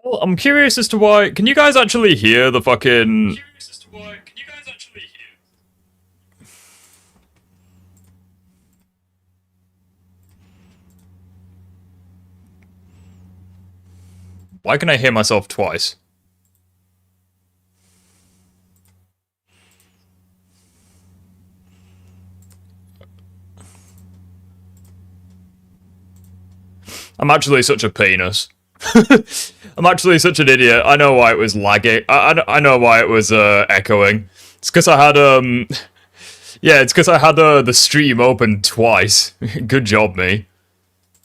Well, I'm curious as to why. Can you guys actually hear the fucking? Why can I hear myself twice? I'm actually such a penis. I'm actually such an idiot. I know why it was lagging. I know why it was echoing. It's because I had yeah, it's because I had the stream open twice. Good job, me.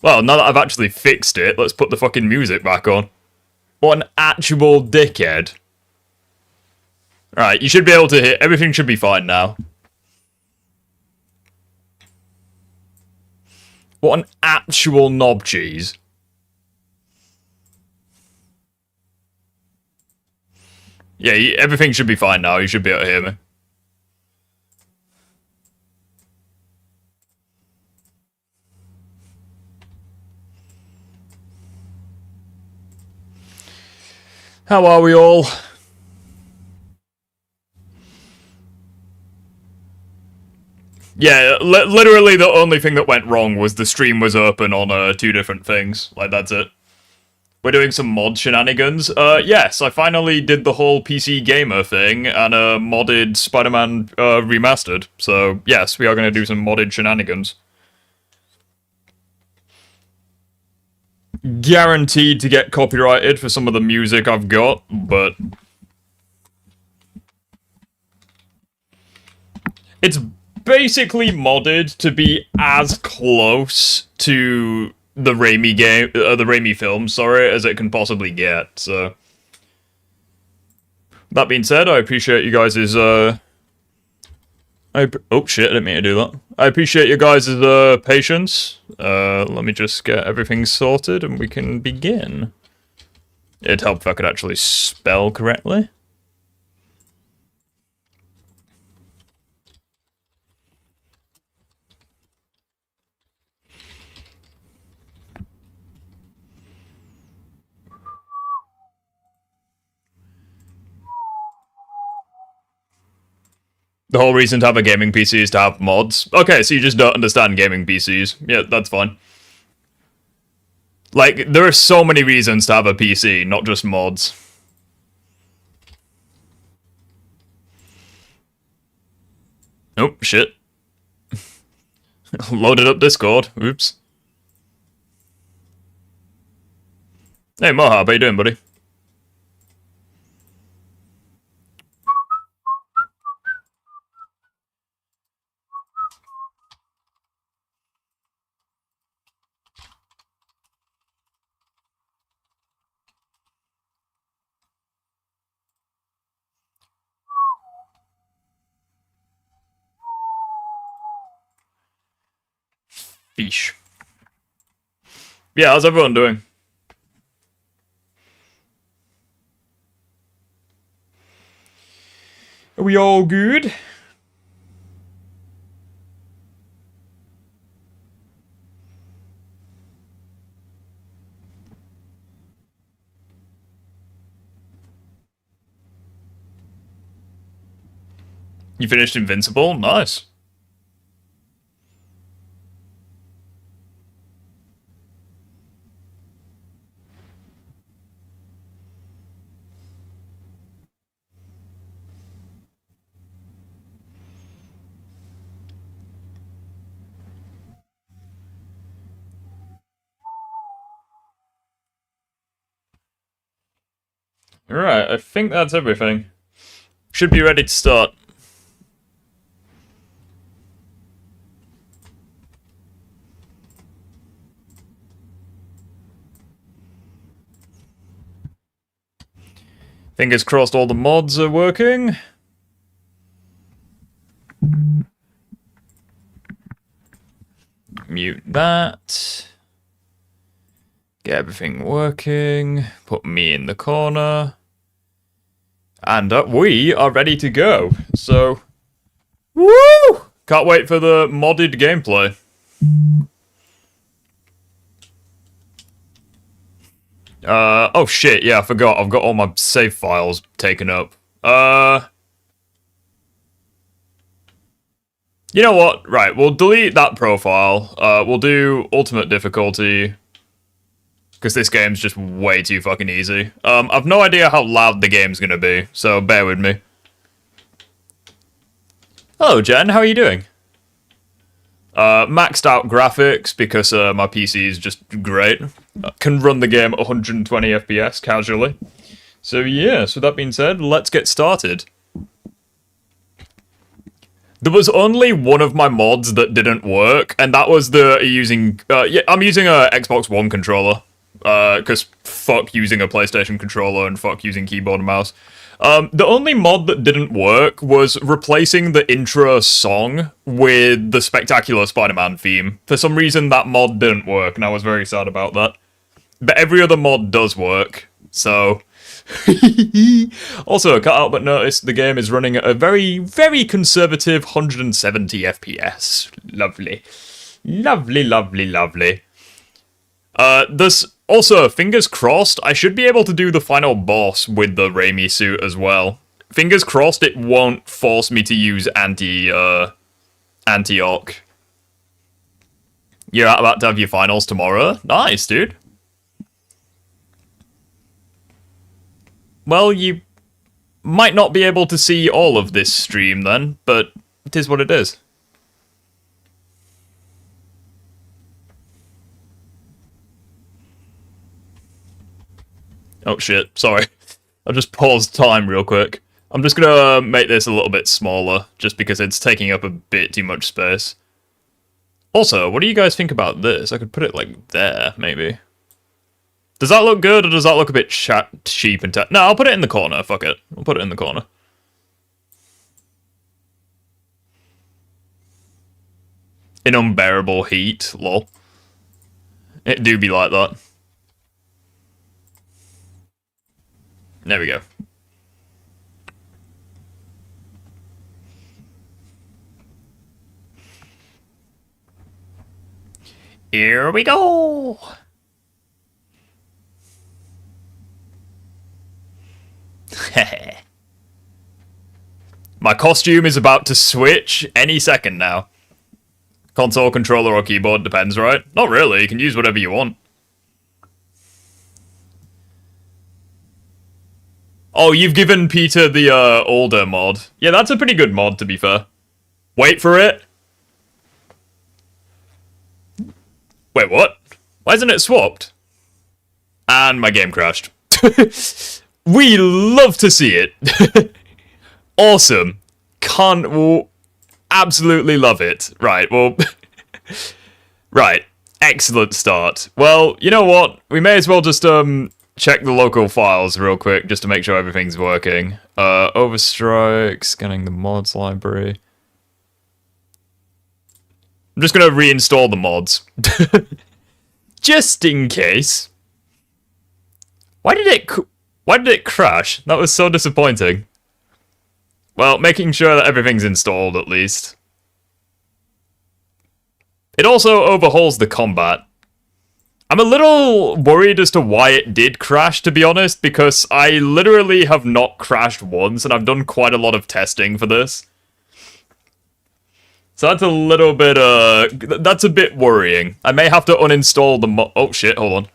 Well, now that I've actually fixed it, let's put the fucking music back on. What an actual dickhead. Right, you should be able to hear. Everything should be fine now. What an actual knob cheese. Yeah, everything should be fine now. You should be able to hear me. How are we all? Yeah, literally the only thing that went wrong was the stream was open on two different things. Like, that's it. We're doing some mod shenanigans. Yes, I finally did the whole PC gamer thing and modded Spider-Man Remastered. So, yes, we are going to do some modded shenanigans. Guaranteed to get copyrighted for some of the music I've got, but it's basically modded to be as close to the RAIMI game, the RAIMI film, sorry, as it can possibly get. So, that being said, I appreciate you guys' oh shit, I didn't mean to do that. I appreciate you guys' patience. Let me just get everything sorted and we can begin. It'd help if I could actually spell correctly. The whole reason to have a gaming PC is to have mods. Okay, so you just don't understand gaming PCs. Yeah, that's fine. Like, there are so many reasons to have a PC, not just mods. Oh, shit. Loaded up Discord. Oops. Hey, Mohab, how you doing, buddy? Fish. Yeah, how's everyone doing? Are we all good? You finished Invincible? Nice. Alright, I think that's everything. Should be ready to start. Fingers crossed all the mods are working. Mute that. Get everything working. Put me in the corner. And we are ready to go. So, woo! Can't wait for the modded gameplay. Oh shit, yeah, I forgot. I've got all my save files taken up. You know what? Right, we'll delete that profile. We'll do ultimate difficulty. Because this game's just way too fucking easy. I've no idea how loud the game's gonna be, so bear with me. Hello, Jen, how are you doing? Maxed out graphics because my PC is just great. Can run the game at 120 FPS casually. So yes, with that being said, let's get started. There was only one of my mods that didn't work, and that was the using... yeah, I'm using a Xbox One controller. Because fuck using a PlayStation controller and fuck using keyboard and mouse. The only mod that didn't work was replacing the intro song with the Spectacular Spider-Man theme. For some reason, that mod didn't work, and I was very sad about that. But every other mod does work, so... Also, I can't help but notice the game is running at a very, very conservative 170 FPS. Lovely. Lovely, lovely, lovely. There's also, fingers crossed, I should be able to do the final boss with the RAIMI suit as well. Fingers crossed it won't force me to use anti-Ock. You're about to have your finals tomorrow? Nice, dude. Well, you might not be able to see all of this stream then, but it is what it is. Oh shit, sorry. I just paused time real quick. I'm just gonna make this a little bit smaller, just because it's taking up a bit too much space. Also, what do you guys think about this? I could put it like there, maybe. Does that look good, or does that look a bit cheap and no, I'll put it in the corner, fuck it. I'll put it in the corner. In unbearable heat, lol. It do be like that. There we go. Here we go! My costume is about to switch any second now. Console, controller, or keyboard, depends, right? Not really, you can use whatever you want. Oh, you've given Peter the older mod. Yeah, that's a pretty good mod, to be fair. Wait for it. Wait, what? Why isn't it swapped? And my game crashed. We love to see it. Awesome. Can't... absolutely love it. Right, well... right. Excellent start. Well, you know what? We may as well just, check the local files real quick, just to make sure everything's working. Overstrike, scanning the mods library. I'm just gonna reinstall the mods. Just in case. Why did it crash? That was so disappointing. Well, making sure that everything's installed at least. It also overhauls the combat. I'm a little worried as to why it did crash, to be honest, because I literally have not crashed once, and I've done quite a lot of testing for this. So that's a little bit, that's a bit worrying. I may have to uninstall the oh shit, hold on.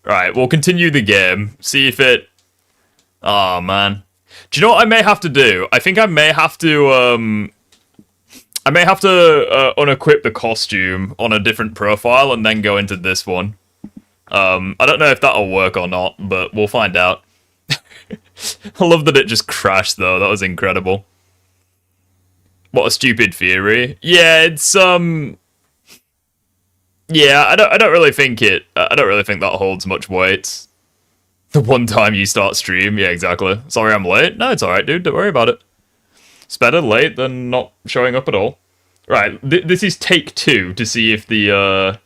Right, we'll continue the game, see if it... Oh, man. Do you know what I may have to do? I think I may have to, unequip the costume on a different profile and then go into this one. I don't know if that'll work or not, but we'll find out. I love that it just crashed, though. That was incredible. What a stupid theory. Yeah, it's, yeah, I don't really think that holds much weight. The one time you start stream, yeah, exactly. Sorry I'm late. No, it's alright, dude. Don't worry about it. It's better late than not showing up at all. Right, this is take 2 to see if the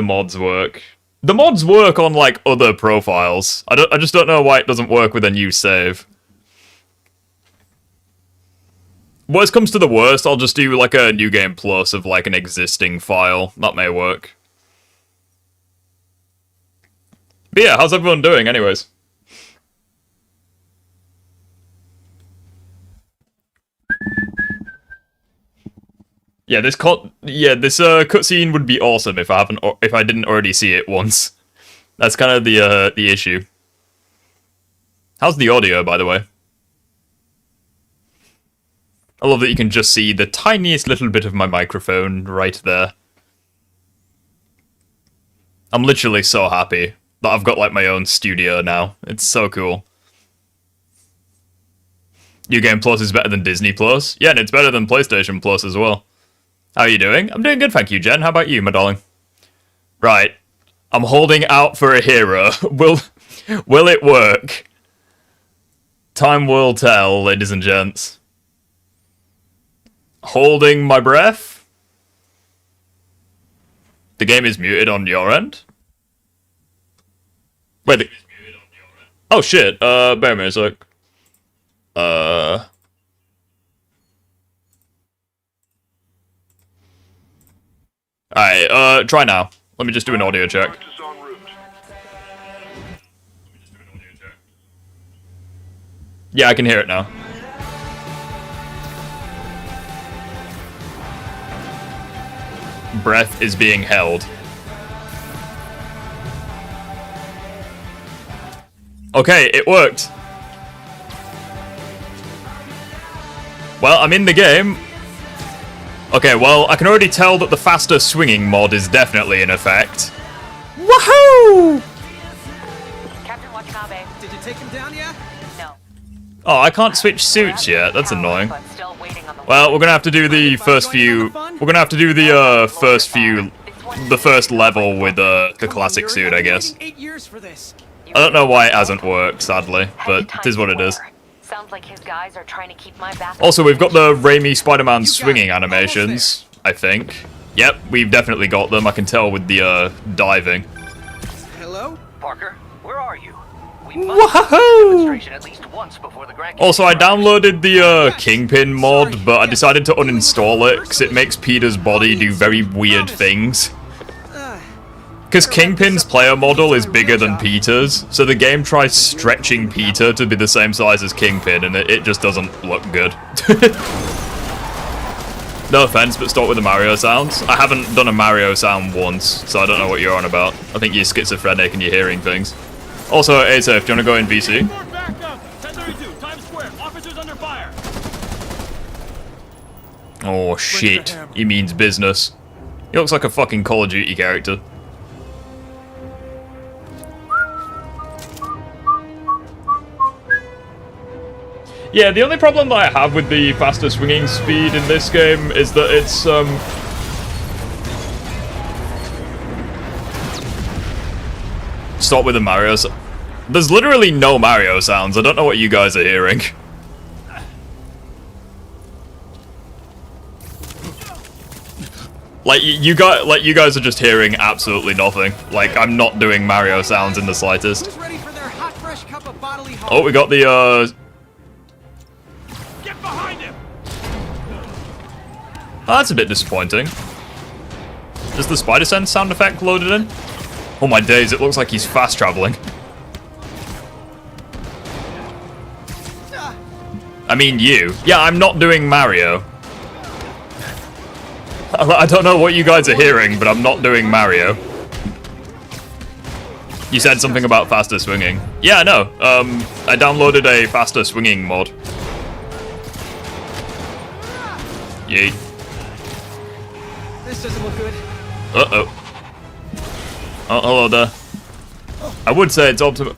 mods work. The mods work on, like, other profiles. I just don't know why it doesn't work with a new save. Worst comes to the worst, I'll just do, like, a New Game Plus of, like, an existing file. That may work. But yeah, how's everyone doing anyways? Yeah, this cutscene would be awesome if I didn't already see it once. That's kind of the issue. How's the audio, by the way? I love that you can just see the tiniest little bit of my microphone right there. I'm literally so happy that I've got like my own studio now. It's so cool. New Game Plus is better than Disney Plus. Yeah, and it's better than PlayStation Plus as well. How are you doing? I'm doing good, thank you, Jen. How about you, my darling? Right. I'm holding out for a hero. Will it work? Time will tell, ladies and gents. Holding my breath. The game is muted on your end? Wait, oh shit, bear with me a sec. Alright, try now. Let me just do an audio check. Yeah, I can hear it now. Breath is being held. Okay, it worked. Well, I'm in the game. Okay, well, I can already tell that the faster swinging mod is definitely in effect. Woohoo! Captain Watanabe. Did you take him down yet? No. Oh, I can't switch suits yet. That's annoying. Well, we're gonna have to do the first few. We're gonna have to do the first level with the classic suit, I guess. 8 years for this. I don't know why it hasn't worked, sadly, but it is what it is. Sounds like his guys are trying to keep my back. Also, we've got the RAIMI Spider-Man swinging animations, I think. Yep, we've definitely got them. I can tell with the diving. Hello? Parker, where are you? We Woohoo! demonstration at least once before the Grand Also, I downloaded the Kingpin mod, but I decided to uninstall it because it makes Peter's body do very weird things. Because Kingpin's player model is bigger than Peter's, so the game tries stretching Peter to be the same size as Kingpin, and it just doesn't look good. No offense, but start with the Mario sounds. I haven't done a Mario sound once, so I don't know what you're on about. I think you're schizophrenic and you're hearing things. Also, Asaf, do you want to go in VC? Oh shit, he means business. He looks like a fucking Call of Duty character. Yeah, the only problem that I have with the faster swinging speed in this game is that it's, Start with the Mario There's literally no Mario sounds. I don't know what you guys are hearing. Like, you guys are just hearing absolutely nothing. Like, I'm not doing Mario sounds in the slightest. Who's ready for their hot, fresh cup of bodily harm? Oh, we got the, Get behind him! Oh, that's a bit disappointing. Is the spider sense sound effect loaded in? Oh my days, it looks like he's fast traveling. I mean you. Yeah, I'm not doing Mario. I don't know what you guys are hearing, but I'm not doing Mario. You said something about faster swinging. Yeah, I know. I downloaded a faster swinging mod. Yeet. This doesn't look good. Uh-oh. Oh, hello there. I would say it's optimal.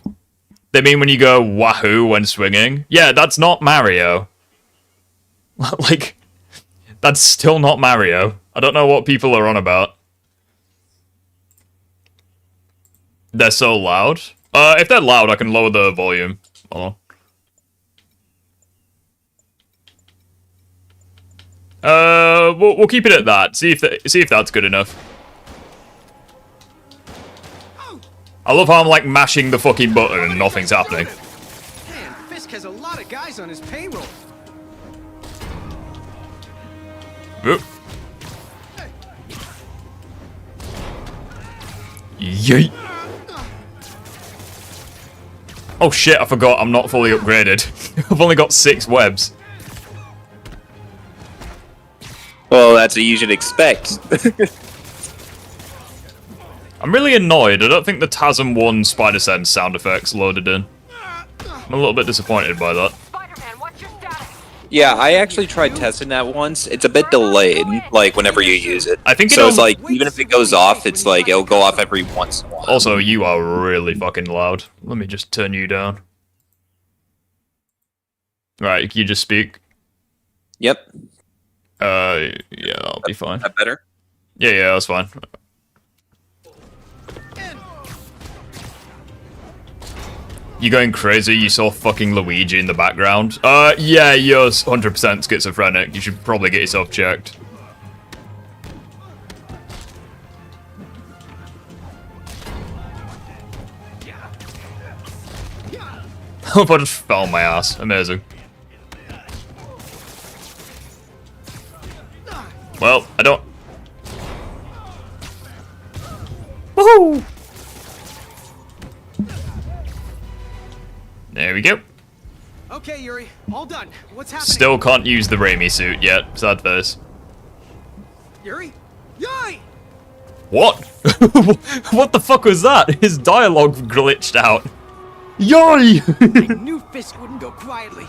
They mean when you go wahoo when swinging? Yeah, that's not Mario. Like, that's still not Mario. I don't know what people are on about. They're so loud. If they're loud, I can lower the volume. Hold on. We'll keep it at that. See if that's good enough. I love how I'm like mashing the fucking button and nothing's happening. Man, Fisk has a lot of guys on his payroll. Oop. Yeet. Oh shit, I forgot I'm not fully upgraded. I've only got 6 webs. Well, that's what you should expect. I'm really annoyed. I don't think the TASM 1 Spider Sense sound effects loaded in. I'm a little bit disappointed by that. Spider-Man, what's your status? Yeah, I actually tried testing that once. It's a bit delayed, like, whenever you use it. I think so it'll- it's like, even if it goes off, it's like, it'll go off every once in a while. Also, you are really fucking loud. Let me just turn you down. Right, can you just speak? Yep. Yeah, I'll be fine. That better? Yeah, that's fine. You going crazy? You saw fucking Luigi in the background? Yeah, you're 100% schizophrenic. You should probably get yourself checked. Hope I just fell on my ass. Amazing. Well, I don't... Woohoo! There we go. Okay, Yuri, all done. What's happening? Still can't use the RAIMI suit yet. Sad face. Yuri? Yuri! What? What the fuck was that? His dialogue glitched out. Yoi! I knew Fisk wouldn't go quietly.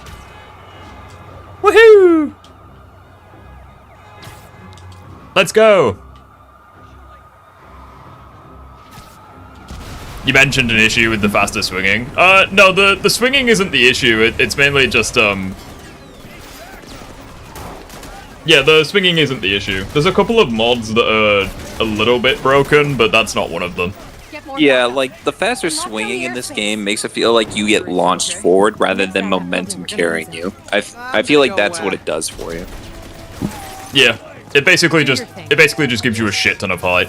Woohoo! Let's go. You mentioned an issue with the faster swinging. No, the swinging isn't the issue. It's mainly just, yeah, the swinging isn't the issue. There's a couple of mods that are a little bit broken, but that's not one of them. Yeah, like, the faster swinging in this game makes it feel like you get launched forward rather than momentum carrying you. I feel like that's what it does for you. Yeah, it basically just gives you a shit ton of height,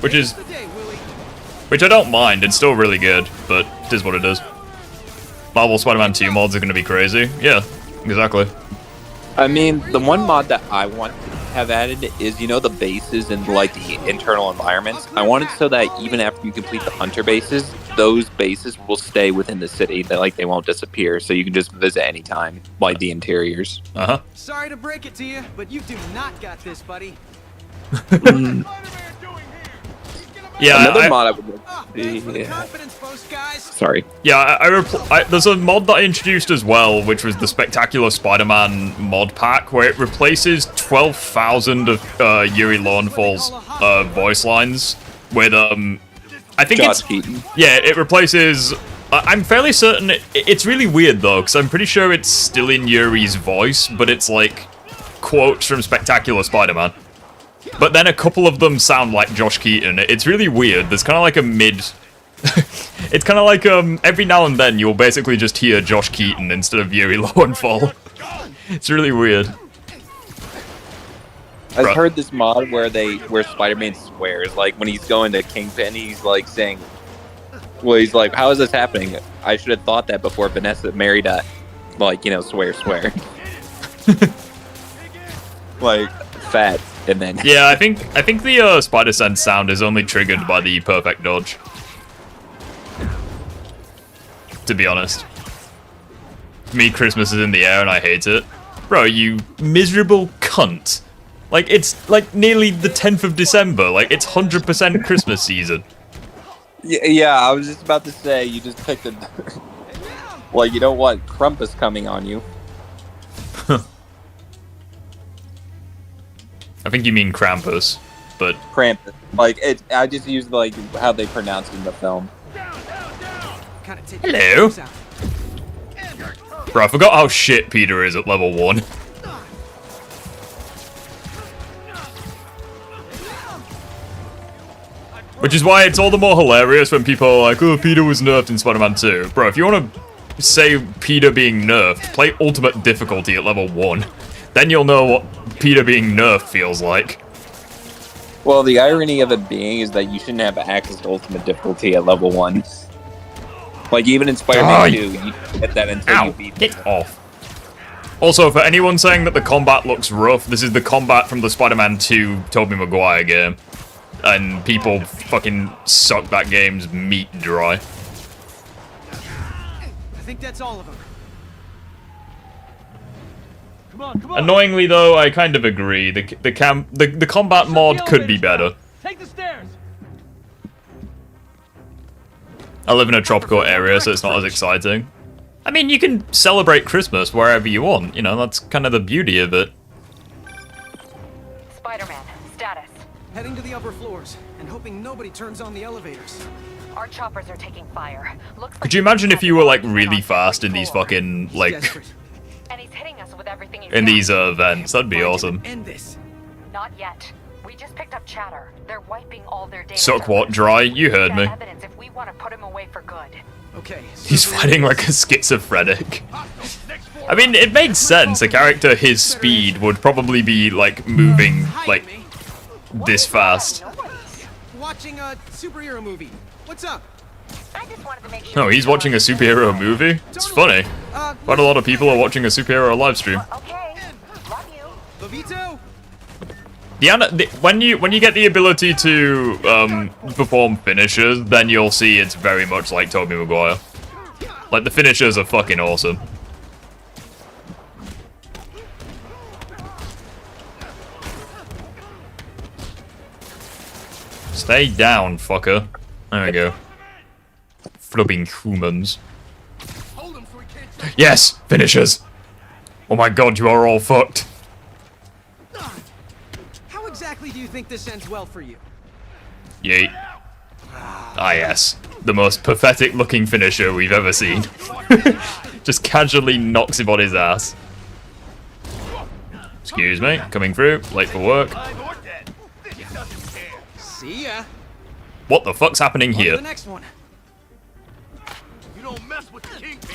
which is... Which I don't mind, it's still really good, but it is what it is. Marvel Spider-Man 2 mods are gonna be crazy. Yeah, exactly. I mean, the one mod that I want to have added is, you know, the bases and, like, the internal environments. I want it so that even after you complete the hunter bases, those bases will stay within the city. That, like, they won't disappear, so you can just visit anytime, like the interiors. Uh-huh. Sorry to break it to you, but you do not got this, buddy. Yeah, Another mod I would like Oh, to thanks for the see. confidence boost, guys. Sorry. yeah, there's a mod that I introduced as well, which was the Spectacular Spider-Man mod pack, where it replaces 12,000 of Yuri Lowenfall's voice lines with, I think Josh it's... Keaton. Yeah, it replaces... I'm fairly certain... It's really weird, though, because I'm pretty sure it's still in Yuri's voice, but it's, like, quotes from Spectacular Spider-Man. But then a couple of them sound like Josh Keaton. It's really weird. There's kind of like a mid... It's kind of like, every now and then you'll basically just hear Josh Keaton instead of Yuri Lowenfall. It's really weird. I've Bruh. heard this mod where Spider-Man swears, like when he's going to Kingpin, he's like saying, well, he's like, how is this happening? I should have thought that before Vanessa married a, like, you know, swear. Like, fat, and then... Yeah, I think the Spider Sense sound is only triggered by the perfect dodge. To be honest. For me, Christmas is in the air and I hate it. Bro, you miserable cunt. Like, it's like nearly the 10th of December. Like, it's 100% Christmas season. Yeah, I was just about to say, you just picked a... Well, you know what? Krampus coming on you. I think you mean Krampus, but... Krampus. Like, I just used, like, how they pronounce it in the film. Kinda take Hello? things out. Bro, I forgot how shit Peter is at level 1. Which is why it's all the more hilarious when people are like, oh, Peter was nerfed in Spider-Man 2. Bro, if you want to say Peter being nerfed, play Ultimate Difficulty at level 1. Then you'll know what Peter being nerfed feels like. Well, the irony of it being is that you shouldn't have access to Ultimate Difficulty at level 1. Like, even in Spider-Man 2, you get that until you beat Get off. Also, for anyone saying that the combat looks rough, this is the combat from the Spider-Man 2 Tobey Maguire game. And people fucking suck that game's meat dry. think that's all of them. Come on, come on. Annoyingly though, I kind of agree. The combat mod could be better. Take the stairs. I live in a tropical area, so it's not as exciting. I mean, you can celebrate Christmas wherever you want. You know, that's kind of the beauty of it. Spider-Man, status. Heading to the upper floors and hoping nobody turns on the elevators. Our choppers are taking fire. Looks Could you imagine if you were like really fast in these fucking like Desperate. And he's hitting us with everything he's in got. these events? That'd be Find him awesome. and End this. Not yet. We just picked up chatter. They're wiping all their data. Suck what, dry? You heard Got me. evidence if we want to put him away for good. Okay. He's fighting like a schizophrenic. I mean, it makes sense. A character his speed would probably be like moving like this fast. Watching a superhero movie. What's up? I just wanted to make sure. No, he's watching a superhero movie. It's funny. Quite a lot of people are watching a superhero live stream. Okay. Love you. Levito? When you get the ability to perform finishers, then you'll see it's very much like Tobey Maguire. Like the finishers are fucking awesome. Stay down, fucker. There we go. Flubbing humans. Yes, finishers. Oh my god, you are all fucked. How exactly do you think this ends well for you? Yeet. Ah yes, the most pathetic looking finisher we've ever seen. Just casually knocks him on his ass. Excuse me, coming through, late for work. See ya. What the fuck's happening On to here? the next one.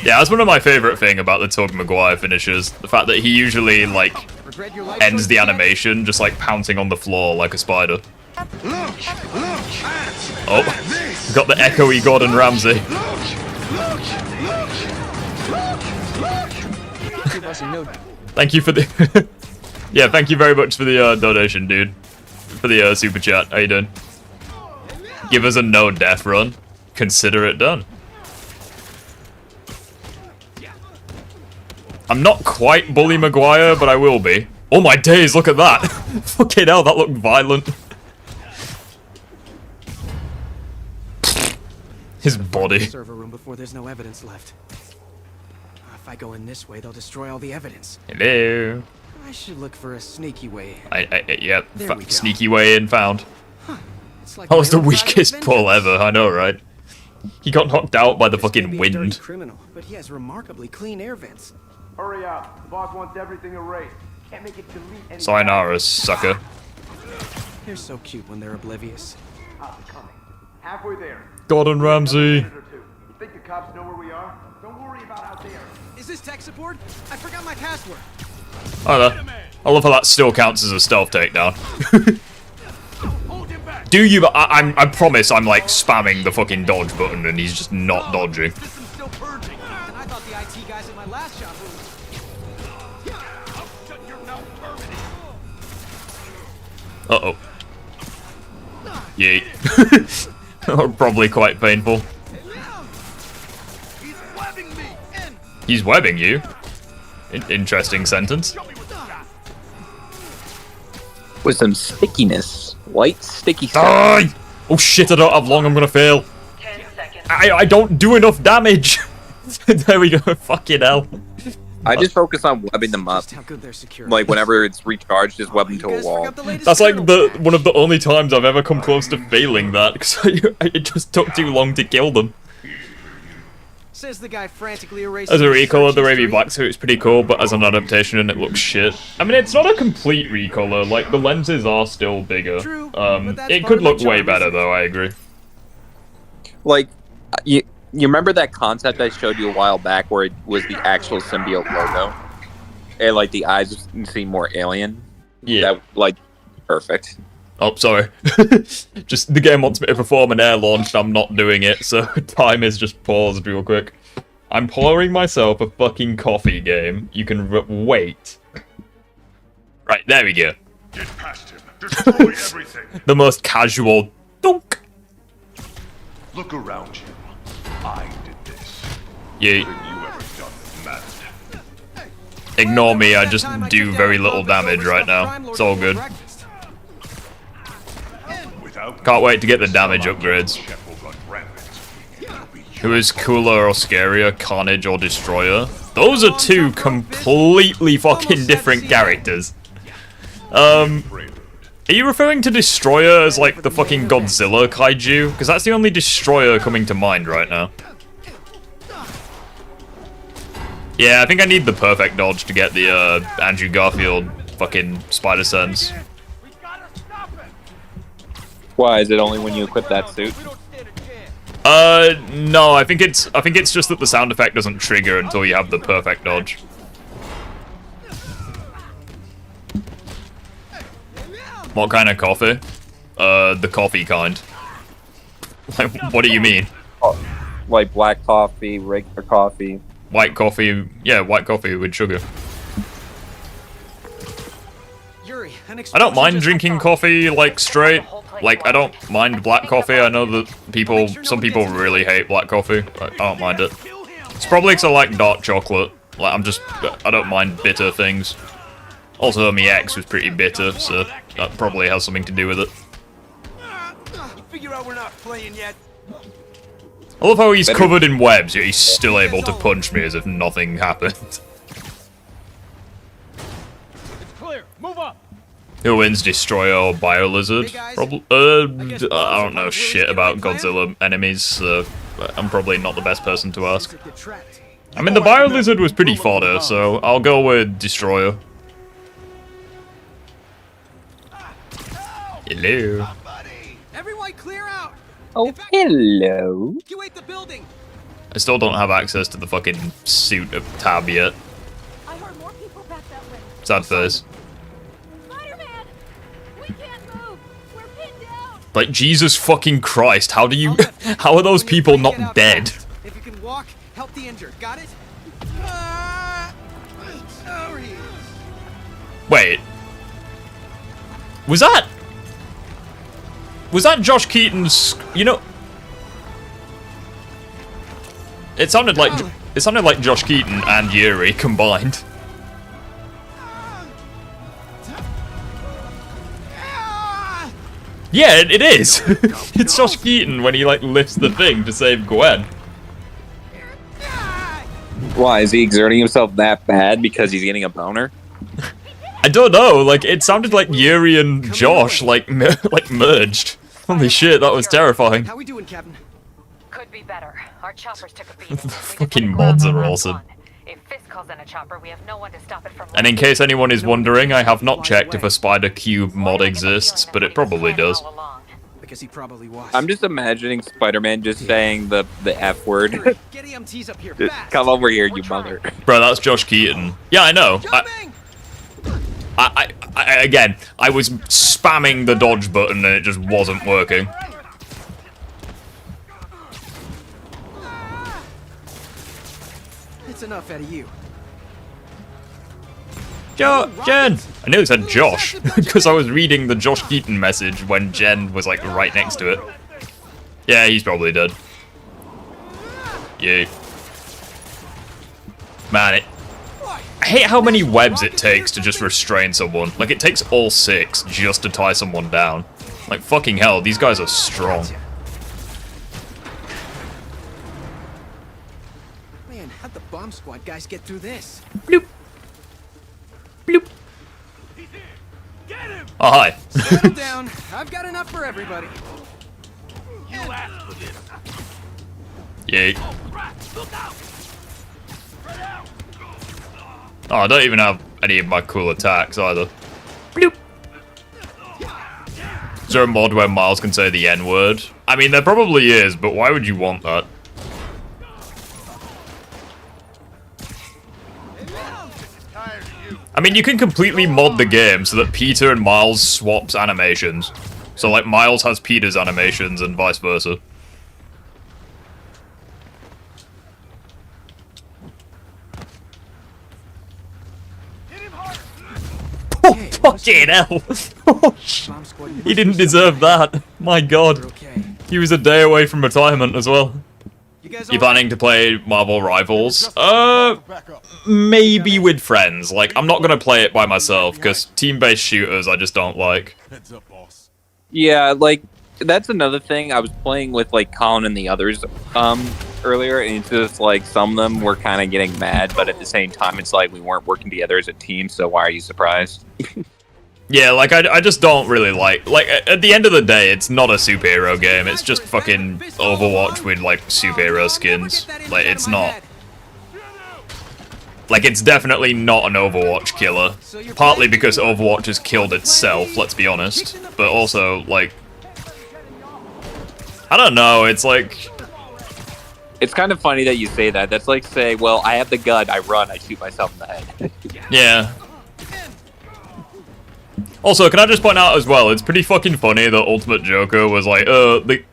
Yeah, that's one of my favorite thing about the Tobey Maguire finishers. The fact that he usually, like, Regret your life ends choice the yet? animation just, like, pouncing on the floor like a spider. Oh, got the echoey Gordon Ramsay. Give us a note. Thank you for the... yeah, thank you very much for the donation, dude. For the super chat. How you doing? Give us a no-death run. Consider it done. I'm not quite Bully Maguire, but I will be. Oh my days, look at that! Fucking hell, that looked violent. His body. Server room before there's no evidence left. If I go in this way, they'll destroy all the evidence. Hello. I should look for a sneaky way. Yep, There we go. sneaky way in found. It's like That was my the own private weakest pull vengeance. ever, I know, right? He got knocked out by the This may fucking be a dirty wind. criminal, but he has remarkably clean air vents. Hurry up. The boss wants everything erased. Can't make it delete any. Sayonara, sucker. They're so cute when they're oblivious. How's it coming? Halfway there. Gordon Ramsay. Minute or two. You think the cops know where we are? Don't worry about out there. Is this tech support? I forgot my password. Hi there. I love how that still counts as a stealth takedown. Do you? I promise I'm like spamming the fucking dodge button and he's just not dodging. System's still purging. And I thought the IT guys at my last shop were... Uh-oh. Yeet. Probably quite painful. He's webbing you? Interesting sentence. With some stickiness. White sticky stuff. Die! Oh shit, I don't have long, I'm gonna fail. 10 seconds. I don't do enough damage! There we go, fucking hell. I just focus on webbing them up. Just how good they're secure. Like whenever it's recharged, just web them You to a guys wall. forgot the latest That's like kernel one of the only times I've ever come close to failing that, because it just took too long to kill them. Says the guy frantically erasing As a his recolor, the search RAIMI history. black suit's pretty cool, but as an adaptation, it looks shit. I mean, it's not a complete recolor, like, the lenses are still bigger. True, but that's It part could of the look way charm, better, isn't it? though, I agree. Like, you remember that concept I showed you a while back where it was the actual symbiote logo? And like the eyes seem more alien? Yeah. That, like, perfect. Oh, sorry. Just, the game wants me to perform an air launch, I'm not doing it, so time is just paused real quick. I'm pouring myself a fucking coffee game. You can wait. Right, there we go. Get past him. Destroy everything. The most casual dunk. Look around you. I did this. Yeet. Putting you Ignore me, I just do very little damage right now. It's all good. Can't wait to get the damage upgrades. Who is cooler or scarier, Carnage or Destroyer? Those are two completely fucking different characters. Are you referring to Destroyer as like the fucking Godzilla kaiju? Because that's the only Destroyer coming to mind right now. Yeah, I think I need the perfect dodge to get the Andrew Garfield fucking spider sense. Why is it only when you equip that suit? No, I think it's just that the sound effect doesn't trigger until you have the perfect dodge. What kind of coffee? The coffee kind. Like, what do you mean? Like black coffee, regular coffee. White coffee, yeah, white coffee with sugar. Yuri, I don't mind drinking coffee, like, straight. Like, I don't mind black coffee. I know that some people really hate black coffee. I don't mind it. It's probably because I like dark chocolate. Like, I don't mind bitter things. Also, my ex was pretty bitter, so that probably has something to do with it. Figure out we're not playing yet. I love how he's covered in webs, yet he's still able to punch me as if nothing happened. It's clear. Move up. Who wins, Destroyer or Biolizard? Probably. I don't know shit about Godzilla enemies, so I'm probably not the best person to ask. I mean, the Biolizard was pretty fodder, so I'll go with Destroyer. Hello. Everyone clear out. Oh, hello. Evacuate the building. I still don't have access to the fucking suit of tab yet. I heard more people back that way. Sad face. Spider-Man! We can't move! We're pinned down! Like, Jesus fucking Christ, how are those people not dead? If you can walk, help the injured. Got it? Sorry. Wait. Was that Josh Keaton's, you know? It sounded like Josh Keaton and Yuri combined. Yeah, it is. It's Josh Keaton when he like lifts the thing to save Gwen. Why, is he exerting himself that bad because he's getting a boner? I don't know, like, it sounded like Yuri and Josh, like merged. Holy shit, that was terrifying. How we doing, Captain? Could be better. Our choppers took a beating. The fucking mods are awesome. If Fisk calls in a chopper, we have no one to stop it from. And in case anyone is wondering, I have not checked if a Spider Cube mod exists, but it probably does. Because he probably was. I'm just imagining Spider-Man just saying the F word. Get EMTs up here Just fast. come over here, you mother. Bro, that's Josh Keaton. Yeah, I know. Jumping! Again, I was spamming the dodge button and it just wasn't working. It's enough out of you. Jen! I nearly said Josh, because I was reading the Josh Keaton message when Jen was like right next to it. Yeah, he's probably dead. Yeah. Man, I hate how many webs it takes to just restrain someone. Like, it takes all 6 just to tie someone down. Like, fucking hell, these guys are strong. Man, how'd the bomb squad guys get through this? Bloop. Bloop. Oh, hi. Settle down. I've got enough for everybody. Yay. Oh, I don't even have any of my cool attacks either. Bloop. Is there a mod where Miles can say the N-word? I mean, there probably is, but why would you want that? I mean, you can completely mod the game so that Peter and Miles swaps animations. So, like, Miles has Peter's animations and vice versa. Oh, fucking hell! Oh, he didn't deserve that. My god. He was a day away from retirement as well. guys You all planning to play Marvel Rivals? Maybe with friends. Like, I'm not gonna play it by myself, because team-based shooters I just don't like. Heads up, boss. Yeah, like that's another thing. I was playing with like Colin and the others earlier, and it's just like some of them were kind of getting mad, but at the same time, it's like we weren't working together as a team. So why are you surprised? Yeah, like, I just don't really like at the end of the day, it's not a superhero game, it's just fucking Overwatch with, like, superhero skins. Like, it's not. Like, it's definitely not an Overwatch killer. Partly because Overwatch has killed itself, let's be honest. But also, like, I don't know, it's like... It's kind of funny that you say that. That's like say, well, I have the gun, I run, I shoot myself in the head. Yeah. Also, can I just point out as well, it's pretty fucking funny that Ultimate Joker was like, oh, the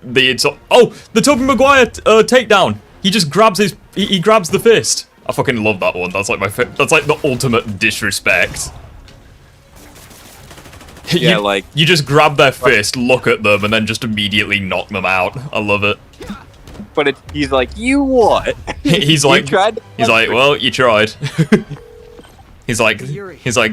Tobey Maguire takedown. He just grabs he grabs the fist. I fucking love that one. That's like that's like the ultimate disrespect. Yeah, like you just grab their fist, look at them, and then just immediately knock them out. I love it. But he's like, you what? He's like, well, you tried. He's like,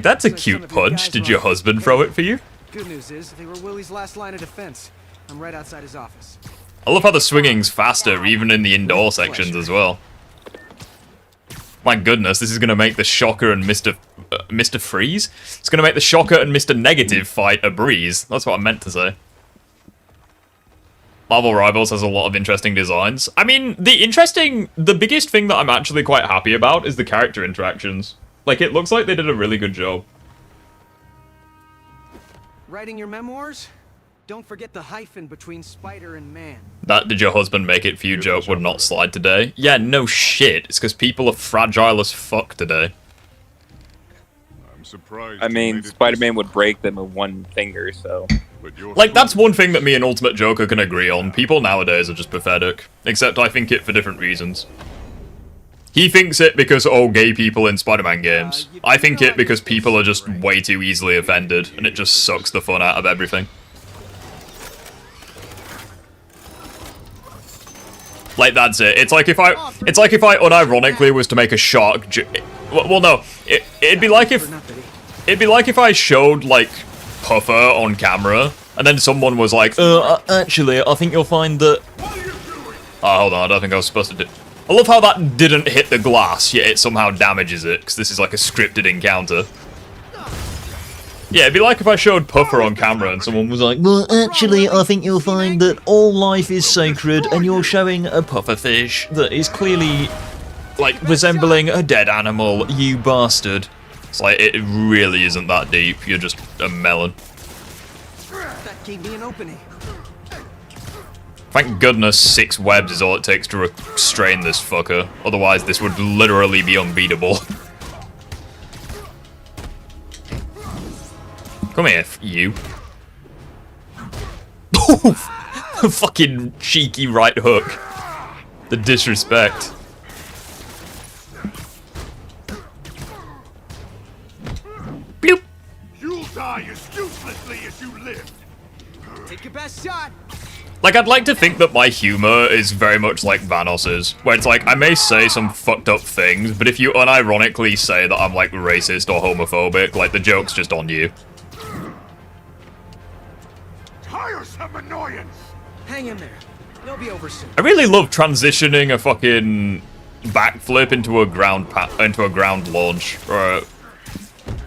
that's a cute punch. Did your husband throw it for you? Good news is, they were Willie's last line of defense. I'm right outside his office. I love how the swinging's faster, even in the indoor sections as well. My goodness, this is gonna make the Shocker and Mr. Freeze? It's gonna make the Shocker and Mr. Negative fight a breeze. That's what I meant to say. Marvel Rivals has a lot of interesting designs. I mean, the biggest thing that I'm actually quite happy about is the character interactions. Like, it looks like they did a really good job. Writing your memoirs? Don't forget the hyphen between spider and man. That "did your husband make it for you" joke would not slide today. Yeah, no shit. It's because people are fragile as fuck today. I'm surprised. I mean, Spider-Man would break them with one finger, so... Like, that's one thing that me and Ultimate Joker can agree on. People nowadays are just pathetic. Except I think it for different reasons. He thinks it because all gay people in Spider-Man games. I think it because people are just way too easily offended, and it just sucks the fun out of everything. Like, that's it. It's like if I unironically was to make a shark well, no. It'd be like if I showed, like, Puffer on camera, and then someone was like, actually, I think you'll find that... Oh, hold on, I don't think I was supposed to do... I love how that didn't hit the glass, yet it somehow damages it, because this is like a scripted encounter. Yeah, it'd be like if I showed Puffer on camera and someone was like, well, actually, I think you'll find that all life is sacred, and you're showing a pufferfish that is clearly, like, resembling a dead animal, you bastard. It's like, it really isn't that deep, you're just a melon. That gave me an opening. Thank goodness 6 webs is all it takes to restrain this fucker. Otherwise, this would literally be unbeatable. Come here, you. Fucking cheeky right hook. The disrespect. Bloop. You'll die as uselessly as you lived. Take your best shot. Like, I'd like to think that my humor is very much like Vanos's, where it's like, I may say some fucked up things, but if you unironically say that I'm, like, racist or homophobic, like, the joke's just on you. Tiresome annoyance. Hang in there. It'll be over soon. I really love transitioning a fucking backflip into a ground launch, or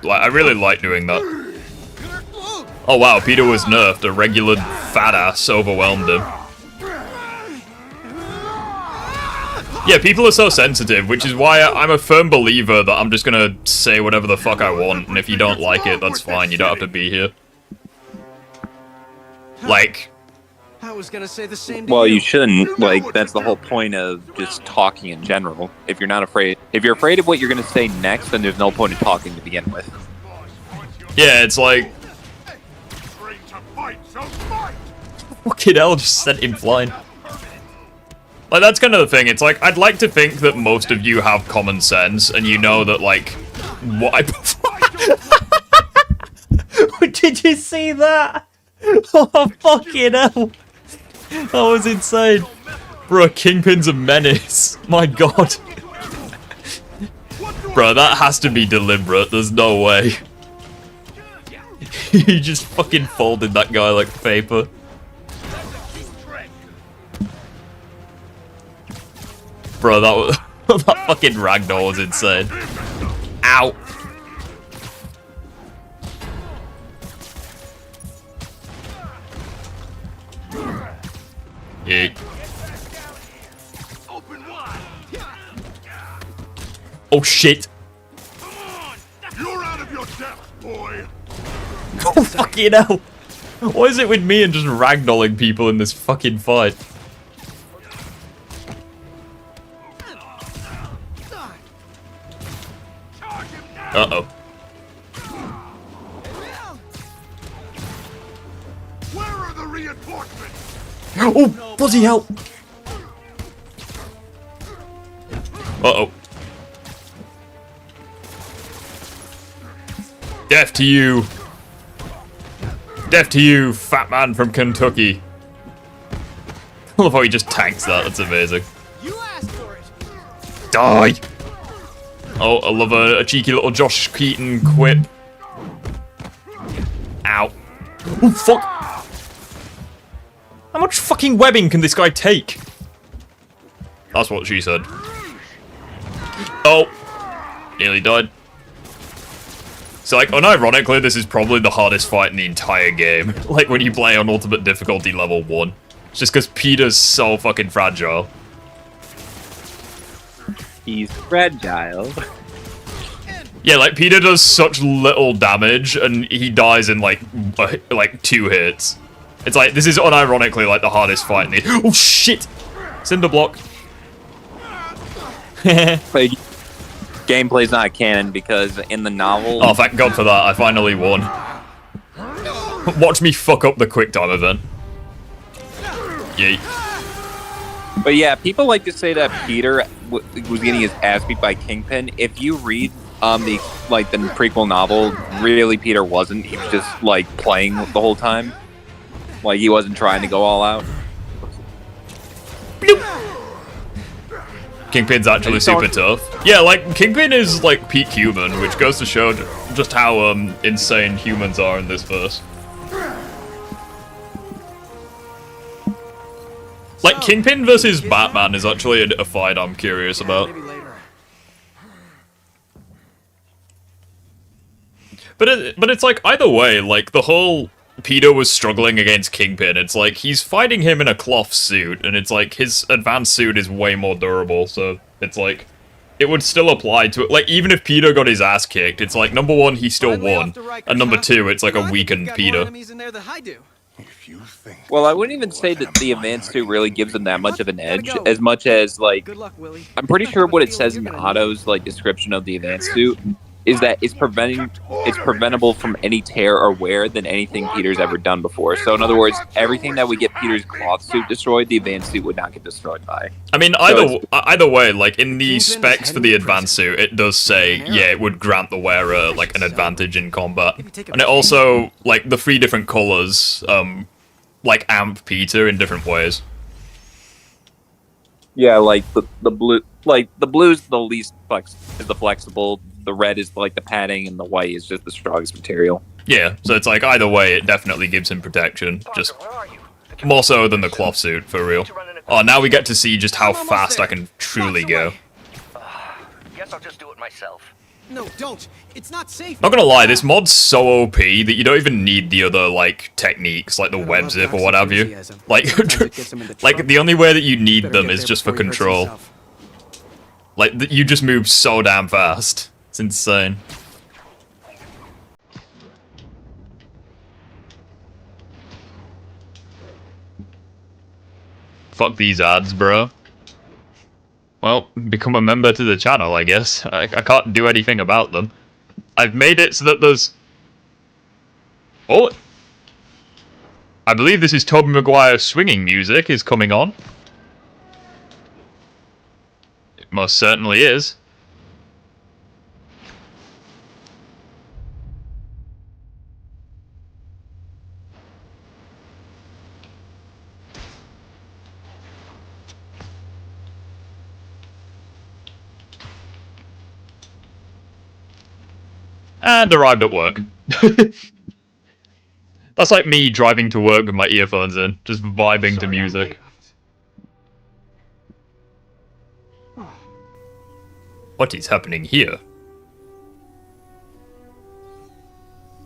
like, I really like doing that. Oh wow, Peter was nerfed. A regular fat ass overwhelmed him. Yeah, people are so sensitive, which is why I'm a firm believer that I'm just gonna say whatever the fuck I want, and if you don't like it, that's fine, you don't have to be here. Like... I was gonna say the same to Well, you shouldn't. Like, that's the whole point of just talking in general. If you're not afraid... If you're afraid of what you're gonna say next, then there's no point in talking to begin with. Yeah, it's like... Fucking hell, just sent him flying. Like, that's kind of the thing. It's like, I'd like to think that most of you have common sense, and you know that, like, what I... Did you see that? Oh, fucking hell. That was insane. Bro, Kingpin's a menace. My god. Bro, that has to be deliberate. There's no way. He just fucking folded that guy like paper. Bro, that was that fucking ragdoll was insane. Ow. Yeah. Oh shit. You're out of your depth, boy. Oh fucking hell. What is it with me and just ragdolling people in this fucking fight? Uh-oh. Where are the reinforcements? Oh, bloody hell. Uh-oh. Death to you. Death to you, fat man from Kentucky. I love how he just tanks that. That's amazing. You asked for it. Die. Oh, I love a cheeky little Josh Keaton quip. Ow. Oh, fuck. How much fucking webbing can this guy take? That's what she said. Oh. Nearly died. So, like, unironically, this is probably the hardest fight in the entire game. Like, when you play on Ultimate Difficulty level 1. It's just because Peter's so fucking fragile. He's fragile. Yeah, like, Peter does such little damage, and he dies in, like 2 hits. It's like, this is unironically, like, the hardest fight in the... Oh, shit! Cinder block. Like, gameplay's not canon because in the novel... Oh, thank God for that. I finally won. Watch me fuck up the quick time event. Yeet. But yeah, people like to say that Peter was getting his ass beat by Kingpin. If you read the prequel novel, really Peter wasn't. He was just like playing the whole time. Like he wasn't trying to go all out. Bloop. Kingpin's actually super tough. Yeah, like Kingpin is like peak human, which goes to show just how insane humans are in this verse. Like, Kingpin versus Batman is actually a fight I'm curious about. But it's like, either way, like, the whole Peter was struggling against Kingpin, it's like, he's fighting him in a cloth suit, and it's like, his advanced suit is way more durable, so it's like, it would still apply to it. Like, even if Peter got his ass kicked, it's like, number one, he still won, and number two, it's like a weakened Peter. Well, I wouldn't even say that the advanced suit really gives him that much of an edge, as much as, like, I'm pretty sure what it says in Otto's, like, description of the advanced suit is that it's preventable from any tear or wear than anything Peter's ever done before. So, in other words, everything that would get Peter's cloth suit destroyed, the advanced suit would not get destroyed by. I mean, either way, like, in the specs for the advanced suit, it does say, yeah, it would grant the wearer, like, an advantage in combat. And it also, like, the 3 different colors, like, amp Peter in different ways. Yeah, like, the blue, like, the blue's the least flexible, the red is, like, the padding, and the white is just the strongest material. Yeah, so it's like, either way, it definitely gives him protection, just more so than the cloth suit, for real. Oh, now we get to see just how fast I can truly go. Guess I'll just do it myself. No, don't. It's not safe. Not gonna lie, this mod's so OP that you don't even need the other, like, techniques, like the web zip or what have you. Like, like, the only way that you need them is just for control. Like, you just move so damn fast. It's insane. Fuck these ads, bro. Well, become a member to the channel, I guess. I can't do anything about them. I've made it so that there's... Oh! I believe this is Tobey Maguire's swinging music is coming on. It most certainly is. And arrived at work. That's like me driving to work with my earphones in, just vibing to music. What is happening here?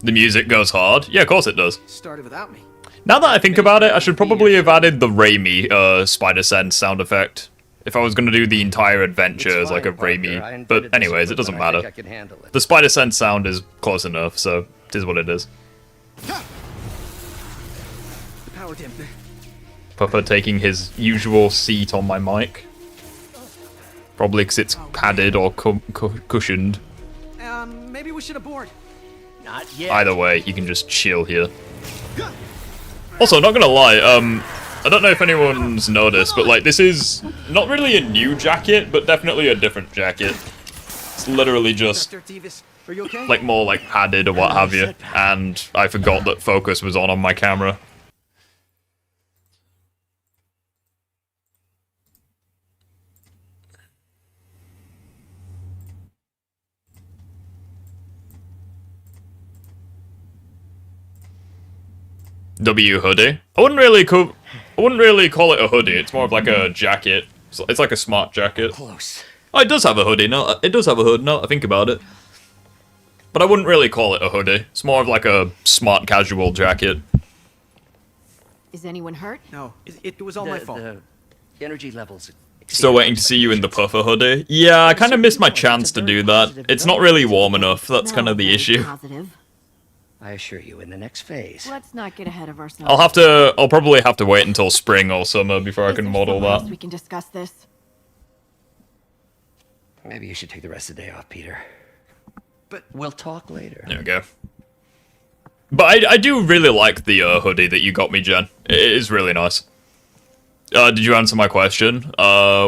The music goes hard? Yeah, of course it does. Started without me. Now that I think about it, I should probably have added the RAIMI spider sense sound effect. If I was going to do the entire adventure as like a RAIMI. But anyways, it doesn't matter. The spider sense sound is close enough, so it is what it is. The power dim. Puffer taking his usual seat on my mic. Probably because it's padded or cushioned. Maybe we should abort. Not yet. Either way, you can just chill here. Also, not gonna lie, I don't know if anyone's noticed, but like, this is not really a new jacket, but definitely a different jacket. It's literally just Dr. Davis, are you okay? like more like padded or what have you, and I forgot that focus was on my camera. W hoodie. I wouldn't really call it a hoodie. It's more of like a jacket. It's like a smart jacket. Close. Oh, it does have a hoodie. No, it does have a hood. No, I think about it. But I wouldn't really call it a hoodie. It's more of like a smart casual jacket. Is anyone hurt? No, it was all my fault. The energy levels. Still waiting to see you in the puffer hoodie. Yeah, I kind of missed my chance to do that. It's not really warm enough. That's kind of the issue. Positive. I assure you, in the next phase. Let's not get ahead of ourselves. I'll probably have to wait until spring or summer before I can model that. We can discuss this. Maybe you should take the rest of the day off, Peter. But we'll talk later. There we go. But I do really like the hoodie that you got me, Jen. It is really nice. Did you answer my question?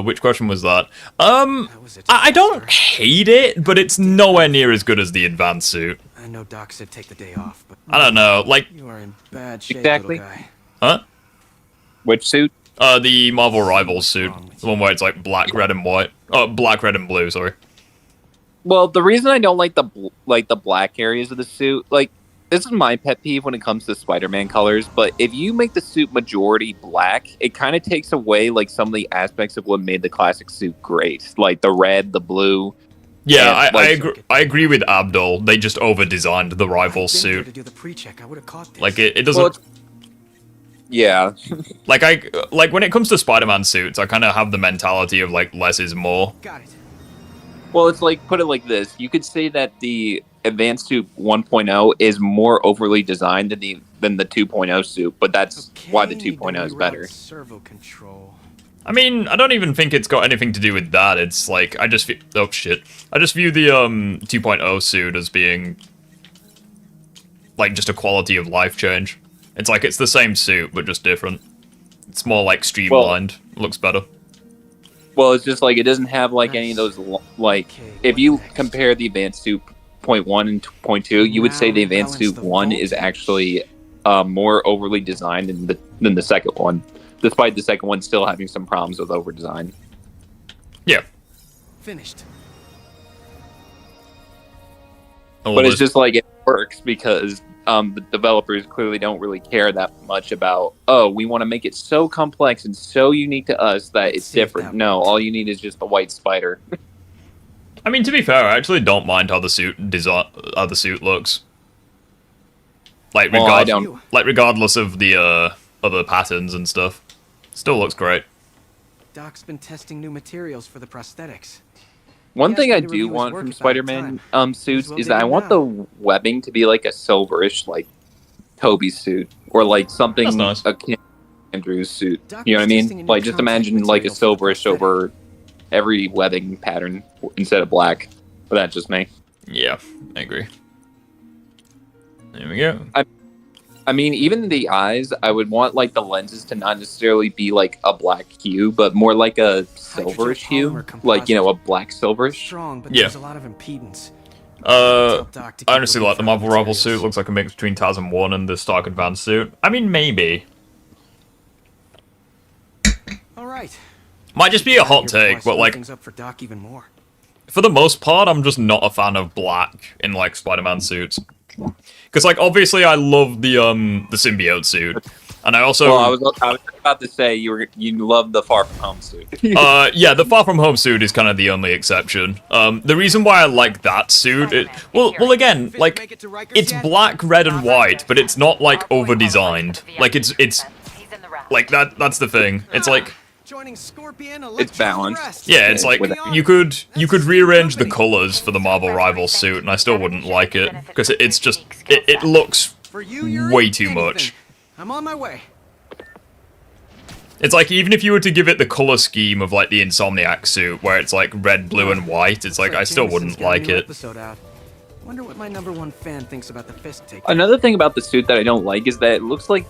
Which question was that? I don't hate it, but it's nowhere near as good as the advanced suit. I know Doc said take the day off, but I don't know, like... you are in bad shape, Exactly. little guy. Huh? Which suit? The Marvel Rivals suit. The one where it's like black, red, and white. Oh, black, red, and blue, sorry. Well, the reason I don't like the black areas of the suit, like, this is my pet peeve when it comes to Spider-Man colors, but if you make the suit majority black, it kind of takes away, like, some of the aspects of what made the classic suit great. Like, the red, the blue. Yeah, And, I agree with Abdul. They just over-designed the Rivals I've been there suit. to do the pre-check. I would have caught this. Like, it doesn't... Well, yeah. like, when it comes to Spider-Man suits, I kind of have the mentality of, like, less is more. Got it. Well, it's like, put it like this. You could say that the Advanced Suit 1.0 is more overly designed than the 2.0 suit, but that's why the 2.0 is better. Servo control. I mean, I don't even think it's got anything to do with that. It's like, I just view the 2.0 suit as being like just a quality of life change. It's like it's the same suit but just different. It's more like streamlined. Looks better. Well, it's just like it doesn't have like any of those like. If you compare the Advanced Suit 0.1 and 0.2, you would say the Advanced Suit 1 is actually more overly designed than the second one, despite the second one still having some problems with over design. Yeah. Finished. But it's just like it works because the developers clearly don't really care that much about, oh, we want to make it so complex and so unique to us that it's different. No, all you need is just the white spider. I mean, to be fair, I actually don't mind how the suit looks. Like, regardless of the other patterns and stuff, still looks great. Doc's been testing new materials for the prosthetics. One thing I do want from Spider-Man suits is that I want the webbing to be like a silverish, like Tobey suit, or like something akin to Andrew's suit. You know what I mean? Like, just imagine like a silverish over every webbing pattern instead of black. But that's just me. Yeah, I agree. There we go. I mean, even the eyes, I would want like the lenses to not necessarily be like a black hue, but more like a silverish hue, like, you know, a black silverish. Strong, but there's a lot of impedance. I honestly like the Marvel Rivals suit. Looks like a mix between TASM 1 and the Stark Advanced suit. I mean, maybe. All right. Might just be a hot take, but like, things up for Doc even more. for the most part, I'm just not a fan of black in like Spider-Man suits. Because like obviously I love the symbiote suit, and I also Well, I was about to say you love the Far From Home suit. yeah, the Far From Home suit is kind of the only exception. The reason why I like that suit, well again, like it's black, red, and white, but it's not like over designed. Like it's like that's the thing. It's like It's balanced. yeah, it's like you could rearrange the colors for the Marvel Rival suit, and I still wouldn't like it because it's just it looks way too much. I'm on my way. It's like even if you were to give it the color scheme of like the Insomniac suit, where it's like red, blue, and white, it's like I still wouldn't like it. Wonder what my #1 fan thinks about the fist take. Another thing about the suit that I don't like is that it looks like,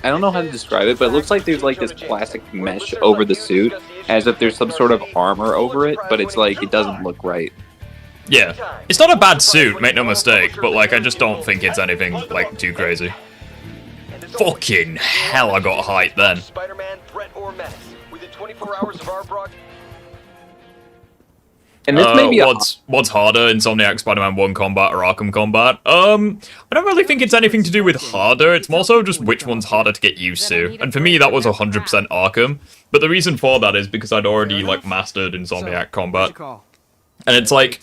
I don't know how to describe it, but it looks like there's like this plastic mesh over the suit, as if there's some sort of armor over it, but it's like, it doesn't look right. Yeah, it's not a bad suit, make no mistake, but like I just don't think it's anything like too crazy. Fucking hell, I got height then. Spider-Man, threat or menace. Within 24 hours of our broadcast. And this may be what's harder, Insomniac Spider-Man 1 combat or Arkham combat? I don't really think it's anything to do with harder, it's more so just which one's harder to get used to. And for me, that was 100% Arkham. But the reason for that is because I'd already, like, mastered Insomniac combat. And it's like,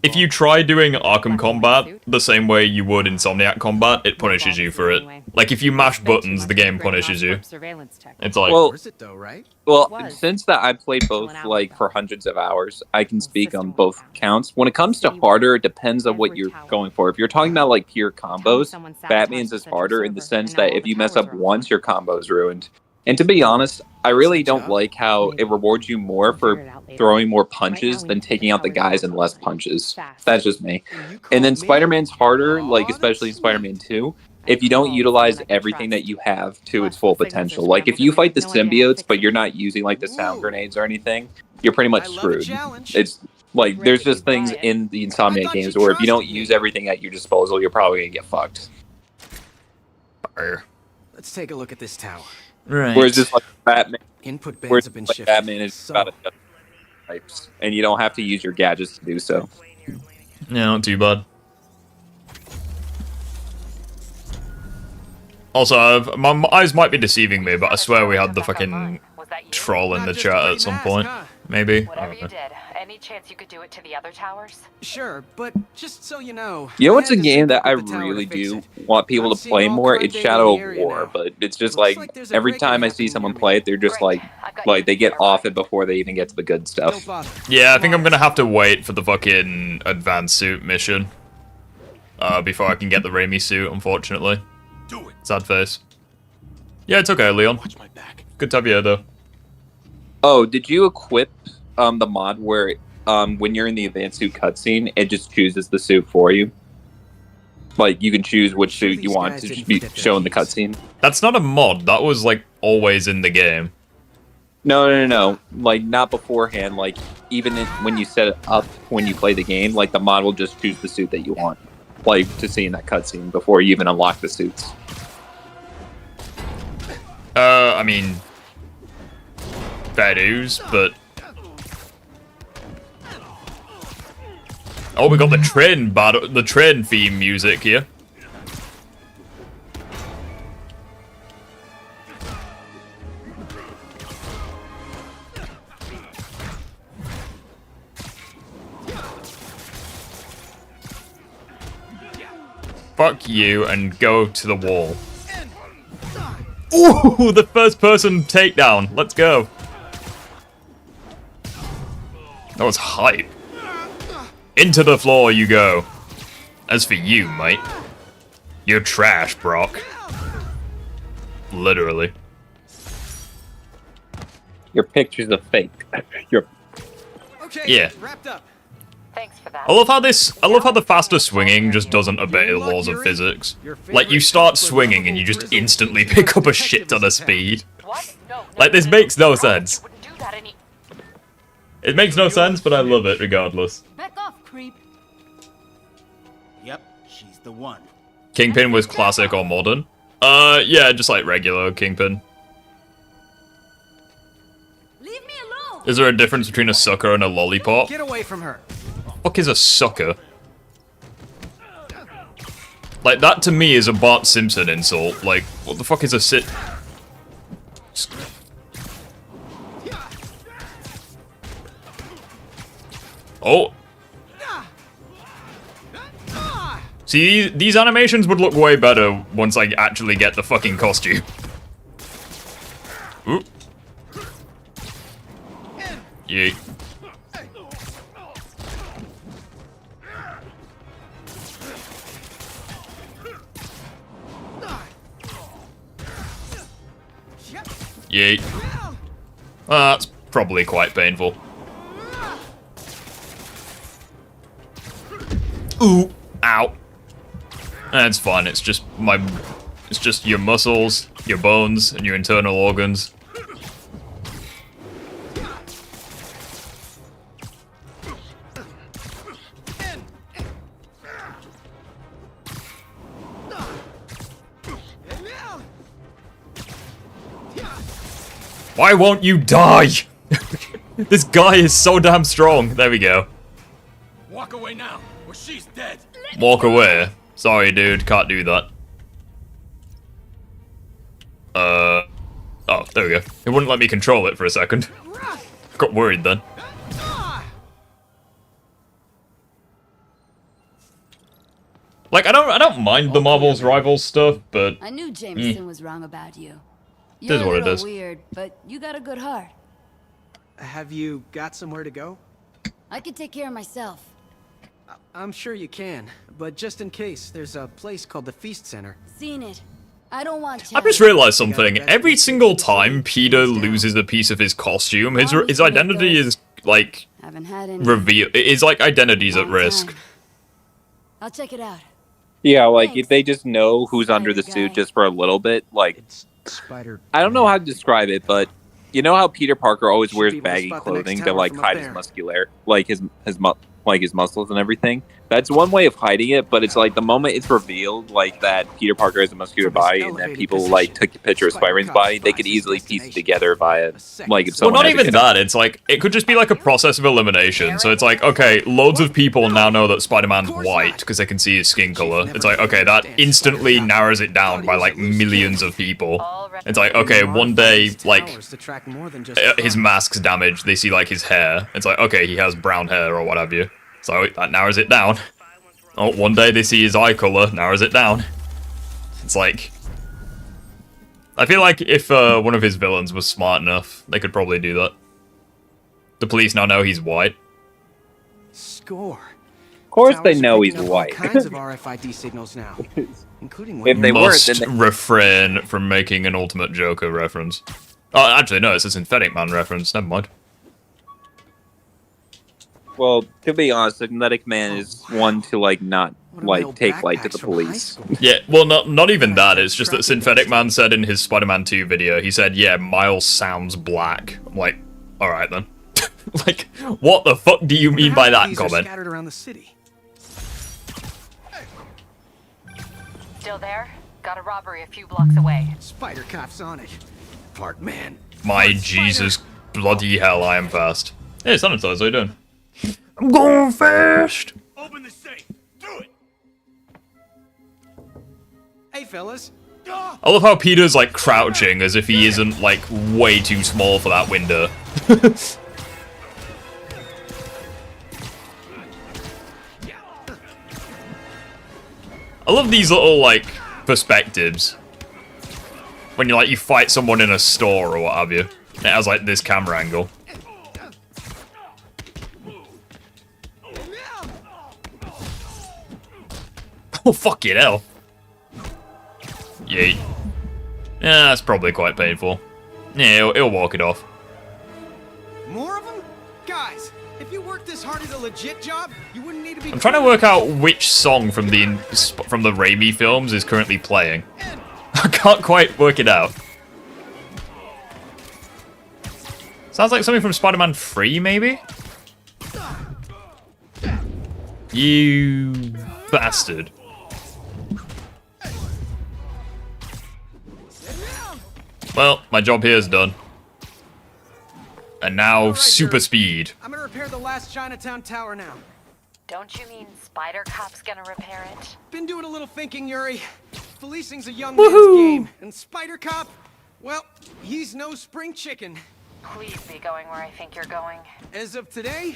if you try doing Arkham combat the same way you would Insomniac combat, it punishes you for it. Like, if you mash buttons, the game punishes you. It's like... Well, since that I played both, like, for hundreds of hours, I can speak on both counts. When it comes to harder, it depends on what you're going for. If you're talking about, like, pure combos, Batman's is harder in the sense that if you mess up once, your combo's ruined. And to be honest, I really don't like how it rewards you more for throwing more punches than taking out the guys in less punches. That's just me. And then Spider-Man's harder, like especially in Spider-Man 2, if you don't utilize everything that you have to its full potential. Like if you fight the symbiotes, but you're not using like the sound grenades or anything, you're pretty much screwed. It's like there's just things in the Insomniac games where if you don't use everything at your disposal, you're probably gonna get fucked. Let's take a look at this tower. Right. Whereas just like Batman, Input bands have been shifted. Batman is about a types, and you don't have to use your gadgets to do so. Yeah, not too bad. Also, my eyes might be deceiving me, but I swear we had the fucking troll in the chat at some point. Maybe? Whatever you did, any chance you could do it to the other towers? Sure, but just so you know... You know what's a game that I really do want people to play more? It's Shadow of War, but it's just like, every time I see someone play it, they're just like they get off it before they even get to the good stuff. Yeah, I think I'm gonna have to wait for the fucking advanced suit mission. Before I can get the RAIMI suit, unfortunately. Sad face. Yeah, it's okay, Leon. Good to have you here, though. Oh, did you equip the mod where when you're in the advanced suit cutscene, it just chooses the suit for you? Like, you can choose which suit you want to be shown in the cutscene? That's not a mod, that was, like, always in the game. No. Like, not beforehand. Like, even when you set it up when you play the game, like, the mod will just choose the suit that you want. Like, to see in that cutscene before you even unlock the suits. I mean... fair dues, but... Oh, we got the train theme music here. Fuck you and go to the wall. Ooh, the first person takedown. Let's go. That was hype. Into the floor you go. As for you, mate, you're trash, Brock. Literally. Your picture's a fake. Yeah. Wrapped up. Thanks for that. I love how the faster swinging just doesn't obey the laws of physics. Like, you start swinging and you just instantly pick up a shit ton of speed. Like, this makes no sense. It makes no sense, but I love it regardless. Back off, creep. Yep, she's the one. Kingpin was classic or modern? Yeah, just like regular Kingpin. Leave me alone. Is there a difference between a sucker and a lollipop? Get away from her. Fuck is a sucker? Like, that to me is a Bart Simpson insult. Like, what the fuck is a sit... Oh. See, these animations would look way better once I actually get the fucking costume. Ooh. Yeet. Yeet. Well, that's probably quite painful. Ooh. Ow. That's fine, it's just your muscles, your bones, and your internal organs. Why won't you die? This guy is so damn strong. There we go. Walk away now, or she's dead. Walk away. Sorry, dude. Can't do that. Oh, there we go. It wouldn't let me control it for a second. Got worried then. Like, I don't mind the Marvel's Rivals stuff, but I knew Jameson was wrong about you. It You're is what a it little is. weird, but you got a good heart. Have you got somewhere to go? I can take care of myself. I'm sure you can, but just in case, there's a place called the Feast Center. Seen it. I don't want I've just realized something. Every single time Peter loses a piece of his costume, his identity is like Haven't had any. revealed. His like identity's at Long risk. time. I'll check it out. Yeah, like, if Thanks. they just know who's under the Spider suit guy. just for a little bit, like, It's Spider. I don't know how to describe it, but you know how Peter Parker always Should wears be able to baggy spot the next clothing to tower like from up hide his there. muscular, like his muscles and everything. That's one way of hiding it, but it's like the moment it's revealed, like that Peter Parker has a muscular From his body and that elevated people like position, took a picture of Spider-Man's body, they could easily piece it together via like if Well, someone not had to even that. It's like it could just be like a process of elimination. So it's like, okay, loads of people now know that Spider-Man's white because they can see his skin color. It's like, okay, that instantly narrows it down by like millions of people. It's like, okay, one day, like his mask's damaged. They see like his hair. It's like, okay, he has brown hair or what have you. So that narrows it down. Oh, one day they see his eye color, narrows it down. It's like, I feel like if one of his villains was smart enough, they could probably do that. The police now know he's white. Score. Of course they Towers are know picking he's up all white. kinds of RFID signals now, including If they weren't, Must then refrain from making an Ultimate Joker reference. Oh, actually, no, it's a Synthetic Man reference. Never mind. well, to be honest, Synthetic Man is one to like not What are my like old take light to backpacks the from high police. school? Yeah, well, not even that. It's just that Synthetic Man said in his Spider-Man 2 video, he said, yeah, Miles sounds black. I'm like, alright then. Like, what the fuck do you mean by that These are comment? scattered around the city. Still there? Got a robbery a few blocks away. Spider Cop's on it. Part man. My Part Jesus spider. bloody hell, I am fast. Hey, Sanitize, how you doing? I'm going fast! Open the safe. Do it. Hey, fellas. I love how Peter's like crouching as if he isn't like way too small for that window. I love these little like perspectives. When you fight someone in a store or what have you. It has like this camera angle. Oh fucking hell. Yeet. Yeah, that's probably quite painful. Yeah, he'll walk it off. More of them? Guys, if you worked this hard at a legit job, you wouldn't need to be. I'm trying to work out which song from the Raimi films is currently playing. I can't quite work it out. Sounds like something from Spider-Man 3, maybe? You bastard. Well, my job here is done. And now All right, super Yuri. speed. I'm gonna repair the last Chinatown tower now. Don't you mean Spider Cop's gonna repair it? Been doing a little thinking, Yuri. Policing's a young Woohoo! man's game, and Spider Cop, well, he's no spring chicken. Please be going where I think you're going. As of today,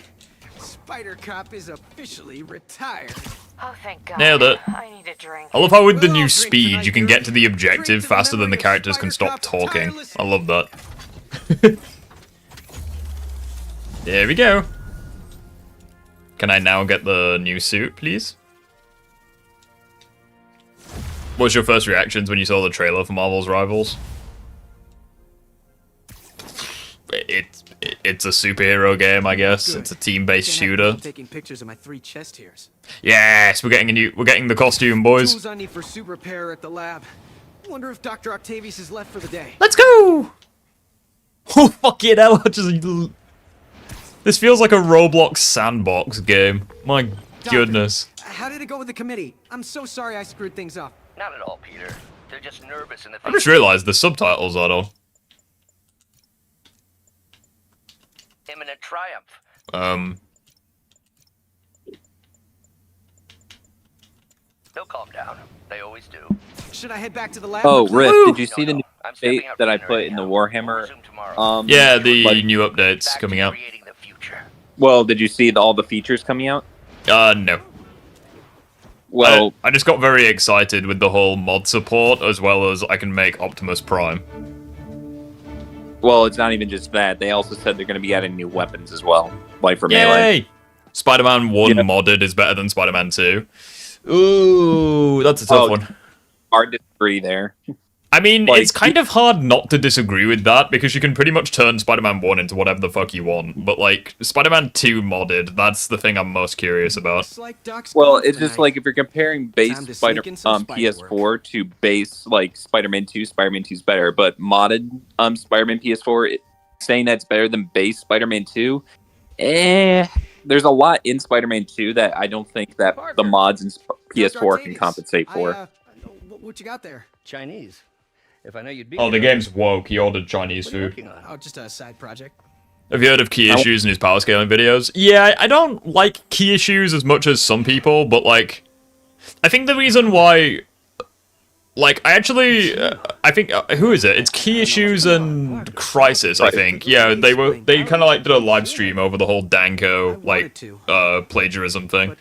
Spider Cop is officially retired. Oh, thank God. Nailed it. I need a drink. I love how with the We'll all new drink speed, tonight, you can Yuri. get to the objective Drink to the faster than the memory of characters can Spider stop Cop's talking. tireless- I love that. There we go. Can I now get the new suit, please? What's your first reactions when you saw the trailer for Marvel's Rivals? It's a superhero game, I guess. Good. It's a team-based Can't have shooter. people taking pictures of my 3 chest hairs. Yes, we're getting the costume, boys. Tools I need for suit repair at the lab. Wonder if Dr. Octavius is left for the day. Let's go! Oh, fuck it, hell. This feels like a Roblox sandbox game. My goodness. How did it go with the committee? I'm so sorry I screwed things up. Not at all, Peter. They're just nervous in the I just realized the subtitles are on. imminent triumph. They'll calm down. They always do. Should I head back to the lab? Oh, quickly? Riff, did you see No, the no, new I'm stepping update out that for I dinner put right in the now. Warhammer? We'll resume tomorrow. Yeah, the like- new updates Back to coming out. creating the future. Well, did you see all the features coming out? No. Well, I just got very excited with the whole mod support, as well as I can make Optimus Prime. well, it's not even just that. They also said they're going to be adding new weapons as well, like for melee. Yay! Spider-Man 1 Yeah. modded is better than Spider-Man 2. Ooh, that's a tough one. Hard to disagree there. I mean, Like- it's kind of hard not to disagree with that, because you can pretty much turn Spider-Man 1 into whatever the fuck you want. But, like, Spider-Man 2 modded, that's the thing I'm most curious about. Looks like Doc's Well, gone it's for just the like night. if you're comparing base Time to Spider sneak in some spider PS4 to base like Spider-Man 2, Spider-Man 2 is better, but modded Spider-Man PS4 saying that's better than base Spider-Man 2, there's a lot in Spider-Man 2 that I don't think that the mods in PS4 can Octavius, compensate for. What you got there? Chinese. If I know you'd be Oh, the here, game's woke. He ordered Chinese what are you food. working on? Oh, just a side project. Have you heard of key issues in his power scaling videos? Yeah, I don't like key issues as much as some people, but, like, I think the reason why... Like, I actually... I think... who is it? It's Key Issues and Crisis, I think. Yeah, they kind of, like, did a live stream over the whole Danko, like, plagiarism thing.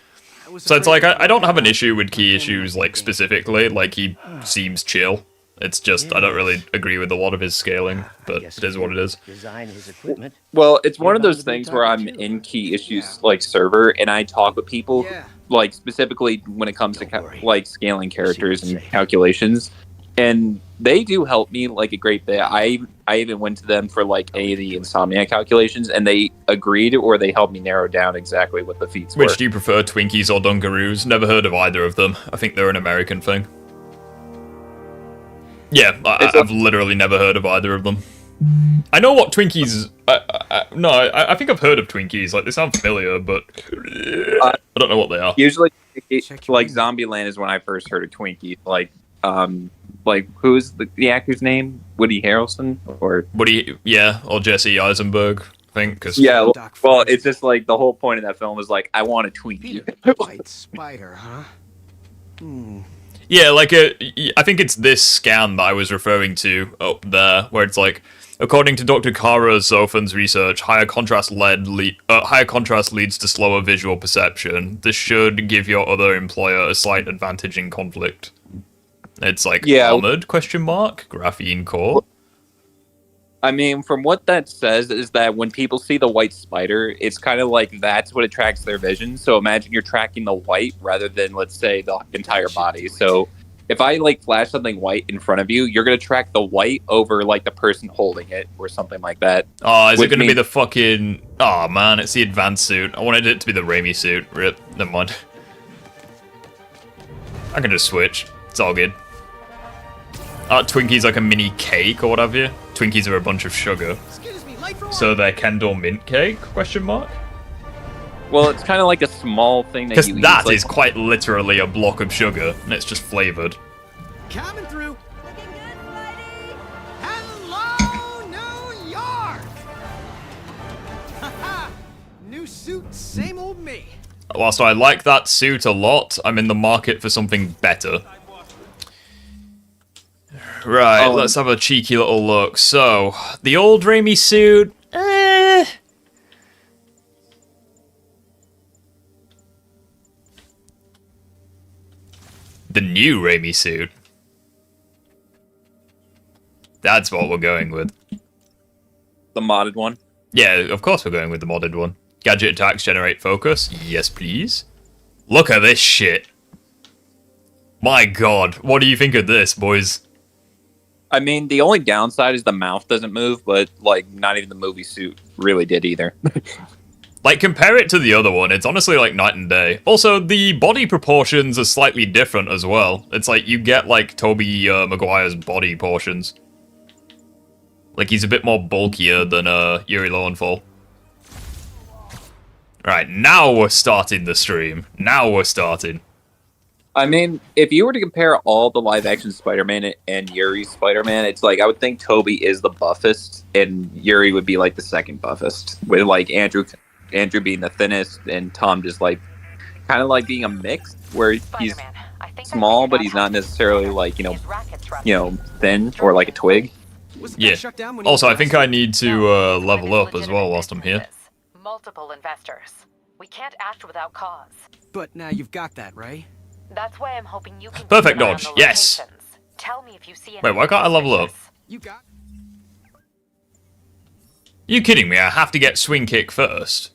So it's like, I don't have an issue with Key Issues, like, specifically. Like, he seems chill. It's just, I don't really agree with a lot of his scaling, but it is what it is. Design his equipment. Well, it's one of those things where I'm in key issues like server and I talk with people Yeah. like specifically when it comes to Don't worry. like scaling characters and say. calculations, and they do help me like a great bit. I even went to them for like any of the Insomnia calculations, and they agreed or they helped me narrow down exactly what the feats were. Which do you prefer, Twinkies or Dunkaroos? Never heard of either of them. I think they're an American thing. Yeah, I've literally never heard of either of them. I know what Twinkies... I think I've heard of Twinkies. Like, they sound familiar, but... I don't know what they are. Usually, Check your like email. Zombieland is when I first heard of Twinkie. Like who's the actor's name? Woody Harrelson or Woody... Yeah, or Jesse Eisenberg, I think, because... yeah. Doc Well, Frost. it's just like the whole point of that film was like, I want a Twinkie. White spider, huh? Yeah, like, I think it's this scan that I was referring to up there, where it's like, according to Dr. Kara Zoffan's research, higher contrast leads to slower visual perception. This should give your other employer a slight advantage in conflict. It's like, Yeah. armored, question mark, graphene core. I mean, from what that says is that when people see the white spider, it's kind of like that's what attracts their vision. So imagine you're tracking the white rather than, let's say, the entire body. So if I like flash something white in front of you, you're gonna track the white over like the person holding it or something like that. Oh, is it Which going to be means- the fucking... Oh, man, it's the advanced suit. I wanted it to be the RAIMI suit. Rip, never mind. I can just switch. It's all good. Twinkie's like a mini cake or whatever. Twinkies are a bunch of sugar. Excuse me, light for one. So they're Kendall mint cake? Question mark? Well, it's kind of like a small thing that Because you that eat, like- is quite literally a block of sugar, and it's just flavored. Coming through. Looking good, Spidey. Hello, New York. New suit, same old me. Whilst I like that suit a lot, I'm in the market for something better. Right, let's have a cheeky little look. So, the old RAIMI suit, the new RAIMI suit. That's what we're going with. The modded one? Yeah, of course we're going with the modded one. Gadget attacks generate focus. Yes, please. Look at this shit. My god, what do you think of this, boys? I mean, the only downside is the mouth doesn't move, but, like, not even the movie suit really did either. Like, compare it to the other one, it's honestly like night and day. Also, the body proportions are slightly different as well. It's like, you get, like, Tobey Maguire's body portions. Like, he's a bit more bulkier than Yuri Lowenthal. Right, now we're starting the stream. Now we're starting. I mean, if you were to compare all the live-action Spider-Man and Yuri's Spider-Man, it's like, I would think Tobey is the buffest, and Yuri would be, like, the second buffest. With, like, Andrew being the thinnest, and Tom just, like, kind of like being a mix, where he's small, but he's not necessarily, like, you know, thin, or like a twig. Yeah. Also, I think I need to level up as well whilst I'm here. Multiple investors. We can't act without cause. But now you've got that, right? That's why I'm hoping you can Perfect keep an eye on dodge, the yes. locations. Tell me if you see any. Wait, why can't I level up? You got. You kidding me? I have to get swing kick first.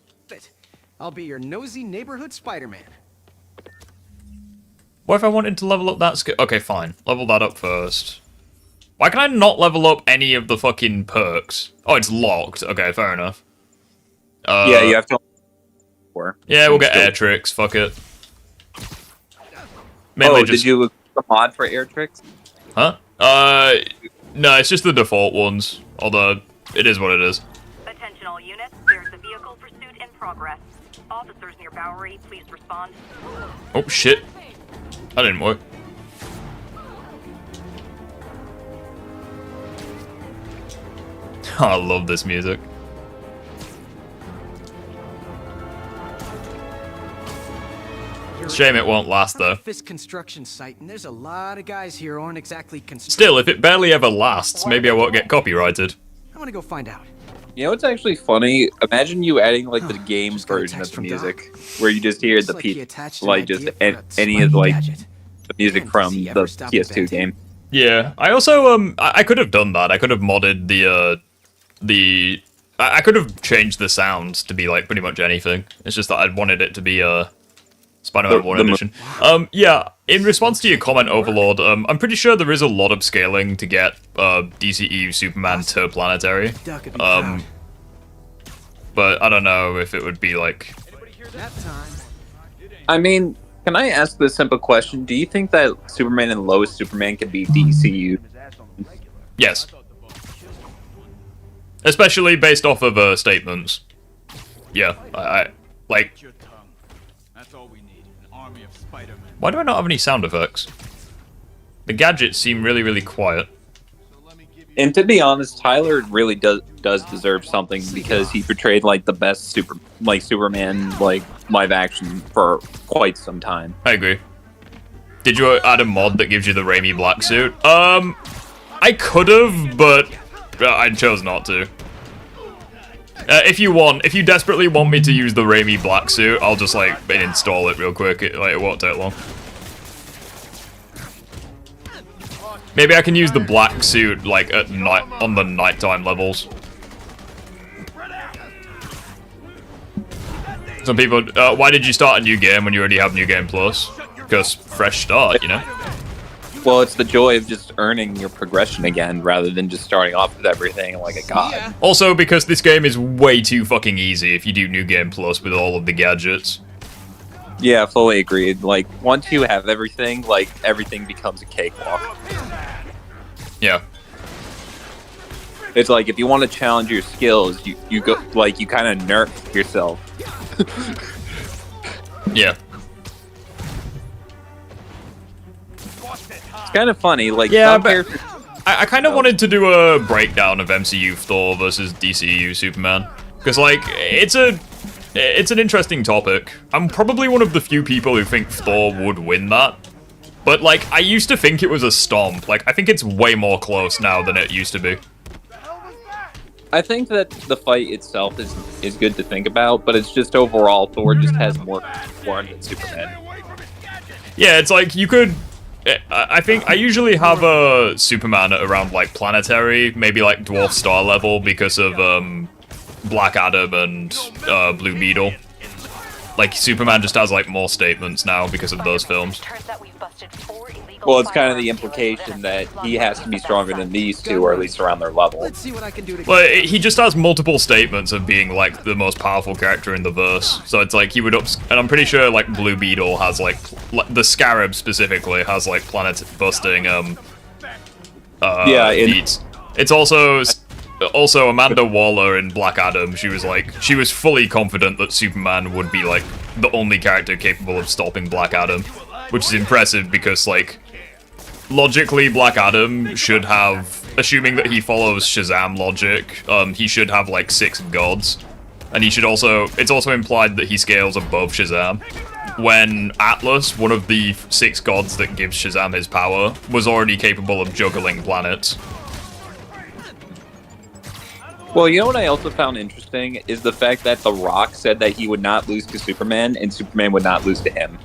I'll be your nosy neighborhood Spider-Man. What if I wanted to level up that skill? Okay, fine. Level that up first. Why can I not level up any of the fucking perks? Oh, it's locked. Okay, fair enough. Yeah, you have to. Yeah, we'll get air tricks. Fuck it. Mainly Did you look at the mod for air tricks? Huh? No, it's just the default ones. Although, it is what it is. Attention all units, there's a vehicle pursuit in progress. Officers near Bowery, please respond. Oh, shit. That didn't work. I love this music. Shame it won't last though. This construction site, and there's a lot of guys here who aren't exactly Still, if it barely ever lasts, maybe I won't get copyrighted. I want to go find out. You know what's actually funny? Imagine you adding like the game version of the music, where you just hear the any of like the music from the PS2 game. Yeah, I also I could have done that. I could have modded I could have changed the sounds to be like pretty much anything. It's just that I wanted it to be Spider-Man 1 edition. Yeah, in response to your comment, Overlord, I'm pretty sure there is a lot of scaling to get DCEU Superman to planetary. But I don't know if it would be like... I mean, can I ask this simple question? Do you think that Superman and Lois Superman can be DCU? Yes. Especially based off of statements. Yeah, I like... Why do I not have any sound effects? The gadgets seem really, really quiet. And to be honest, Tyler really does deserve something because he portrayed like the best Superman like live action for quite some time. I agree. Did you add a mod that gives you the RAIMI black suit? I could have, but I chose not to. If you desperately want me to use the RAIMI black suit, I'll just like install it real quick. It won't take long. Maybe I can use the black suit like at night on the nighttime levels. Some people, why did you start a new game when you already have New Game Plus? Because fresh start, you know. Well, it's the joy of just earning your progression again, rather than just starting off with everything like a god. Also, because this game is way too fucking easy if you do New Game Plus with all of the gadgets. Yeah, fully agreed. Like, once you have everything, like, everything becomes a cakewalk. Yeah. It's like, if you want to challenge your skills, you go, like, you kind of nerf yourself. Yeah. It's kind of funny, like, yeah, but I kind of wanted to do a breakdown of MCU Thor versus DCU Superman. Because, like, it's a it's an interesting topic. I'm probably one of the few people who think Thor would win that. But, like, I used to think it was a stomp. Like, I think it's way more close now than it used to be. I think that the fight itself is good to think about, but it's just overall Thor just has more form than Superman. Yeah, it's like you could. I think I usually have a Superman at around like planetary, maybe like dwarf star level because of Black Adam and Blue Beetle. Like Superman just has like more statements now because of those films. Well, it's kind of the implication that he has to be stronger than these two, or at least around their level. Let's see what I can do to. Well, he just has multiple statements of being like the most powerful character in the verse. So it's like he would and I'm pretty sure like Blue Beetle has like the Scarab specifically has like planet busting feats. It's also Amanda Waller in Black Adam. She was fully confident that Superman would be like the only character capable of stopping Black Adam, which is impressive because like logically Black Adam should have, assuming that he follows Shazam logic, he should have like 6 gods, and he should also, it's also implied that he scales above Shazam, when Atlas, one of the 6 gods that gives Shazam his power, was already capable of juggling planets. Well, you know what I also found interesting is the fact that The Rock said that he would not lose to Superman, and Superman would not lose to him.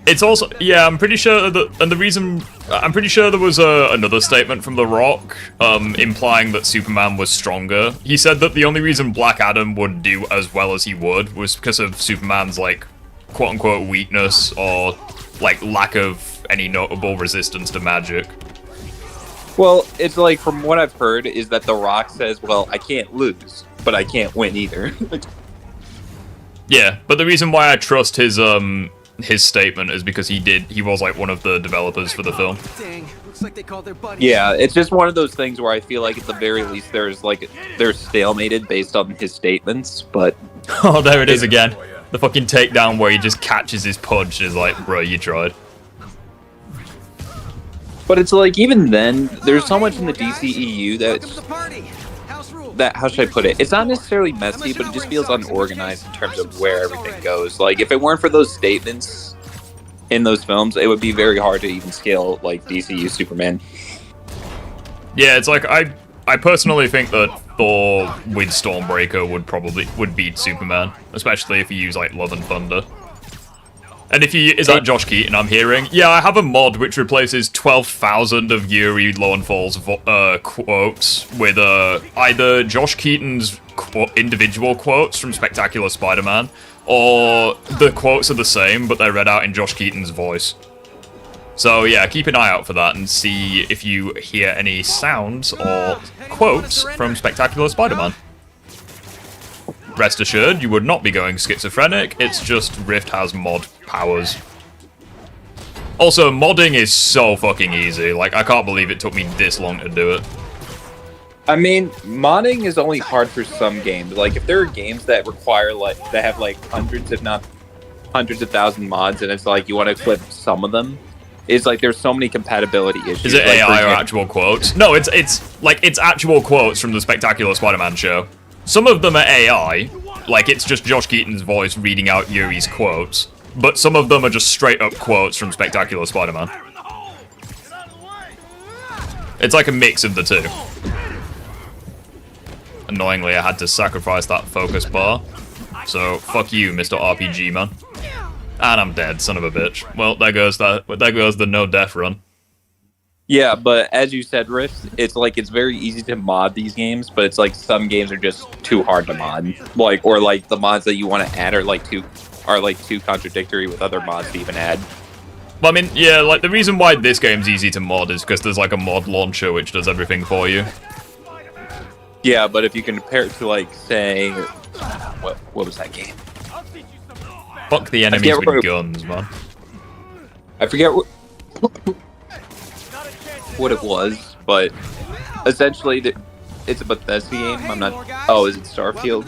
It's also, yeah, I'm pretty sure that, and the reason, I'm pretty sure there was another statement from The Rock, implying that Superman was stronger. He said that the only reason Black Adam would do as well as he would was because of Superman's, like, quote-unquote weakness, or, like, lack of any notable resistance to magic. Well, it's like, from what I've heard, is that The Rock says, well, I can't lose, but I can't win either. Yeah, but the reason why I trust his statement is because he was like one of the developers for the film. Dang, looks like they called their buddy. Yeah, it's just one of those things where I feel like at the very least they're stalemated based on his statements, but oh, there it is again. The fucking takedown where he just catches his punch and is like, bro, you tried. But it's like, even then, there's so much in the DCEU that, how should I put it? It's not necessarily messy, but it just feels unorganized in terms of where everything goes. Like, if it weren't for those statements in those films, it would be very hard to even scale, like, DCU Superman. Yeah, it's like, I personally think that Thor with Stormbreaker would beat Superman, especially if you use, like, Love and Thunder. And if you, is that Josh Keaton I'm hearing? Yeah, I have a mod which replaces 12,000 of Yuri Lowenfall's quotes with either Josh Keaton's individual quotes from Spectacular Spider-Man, or the quotes are the same, but they're read out in Josh Keaton's voice. So yeah, keep an eye out for that and see if you hear any sounds or quotes from Spectacular Spider-Man. Rest assured, you would not be going schizophrenic, it's just Rift has mod powers. Also, modding is so fucking easy, like, I can't believe it took me this long to do it. I mean, modding is only hard for some games. Like, if there are games that require, like, that have, like, hundreds, if not hundreds of thousand mods, and it's like, you want to clip some of them, it's like, there's so many compatibility issues. Is it like, AI or actual quotes? No, it's actual quotes from the Spectacular Spider-Man show. Some of them are AI, like it's just Josh Keaton's voice reading out Yuri's quotes, but some of them are just straight up quotes from Spectacular Spider-Man. It's like a mix of the two. Annoyingly, I had to sacrifice that focus bar, so fuck you, Mr. RPG man. And I'm dead, son of a bitch. Well, there goes the no death run. Yeah, but as you said, Rift, it's like it's very easy to mod these games, but it's like some games are just too hard to mod. Like, or like the mods that you want to add are too contradictory with other mods to even add. Well, I mean, yeah, like the reason why this game's easy to mod is because there's like a mod launcher which does everything for you. Yeah, but if you compare it to like, say, what was that game? Fuck the enemies with guns, man. I forget what it was, but essentially it's a Bethesda game. I'm not. Oh, is it Starfield?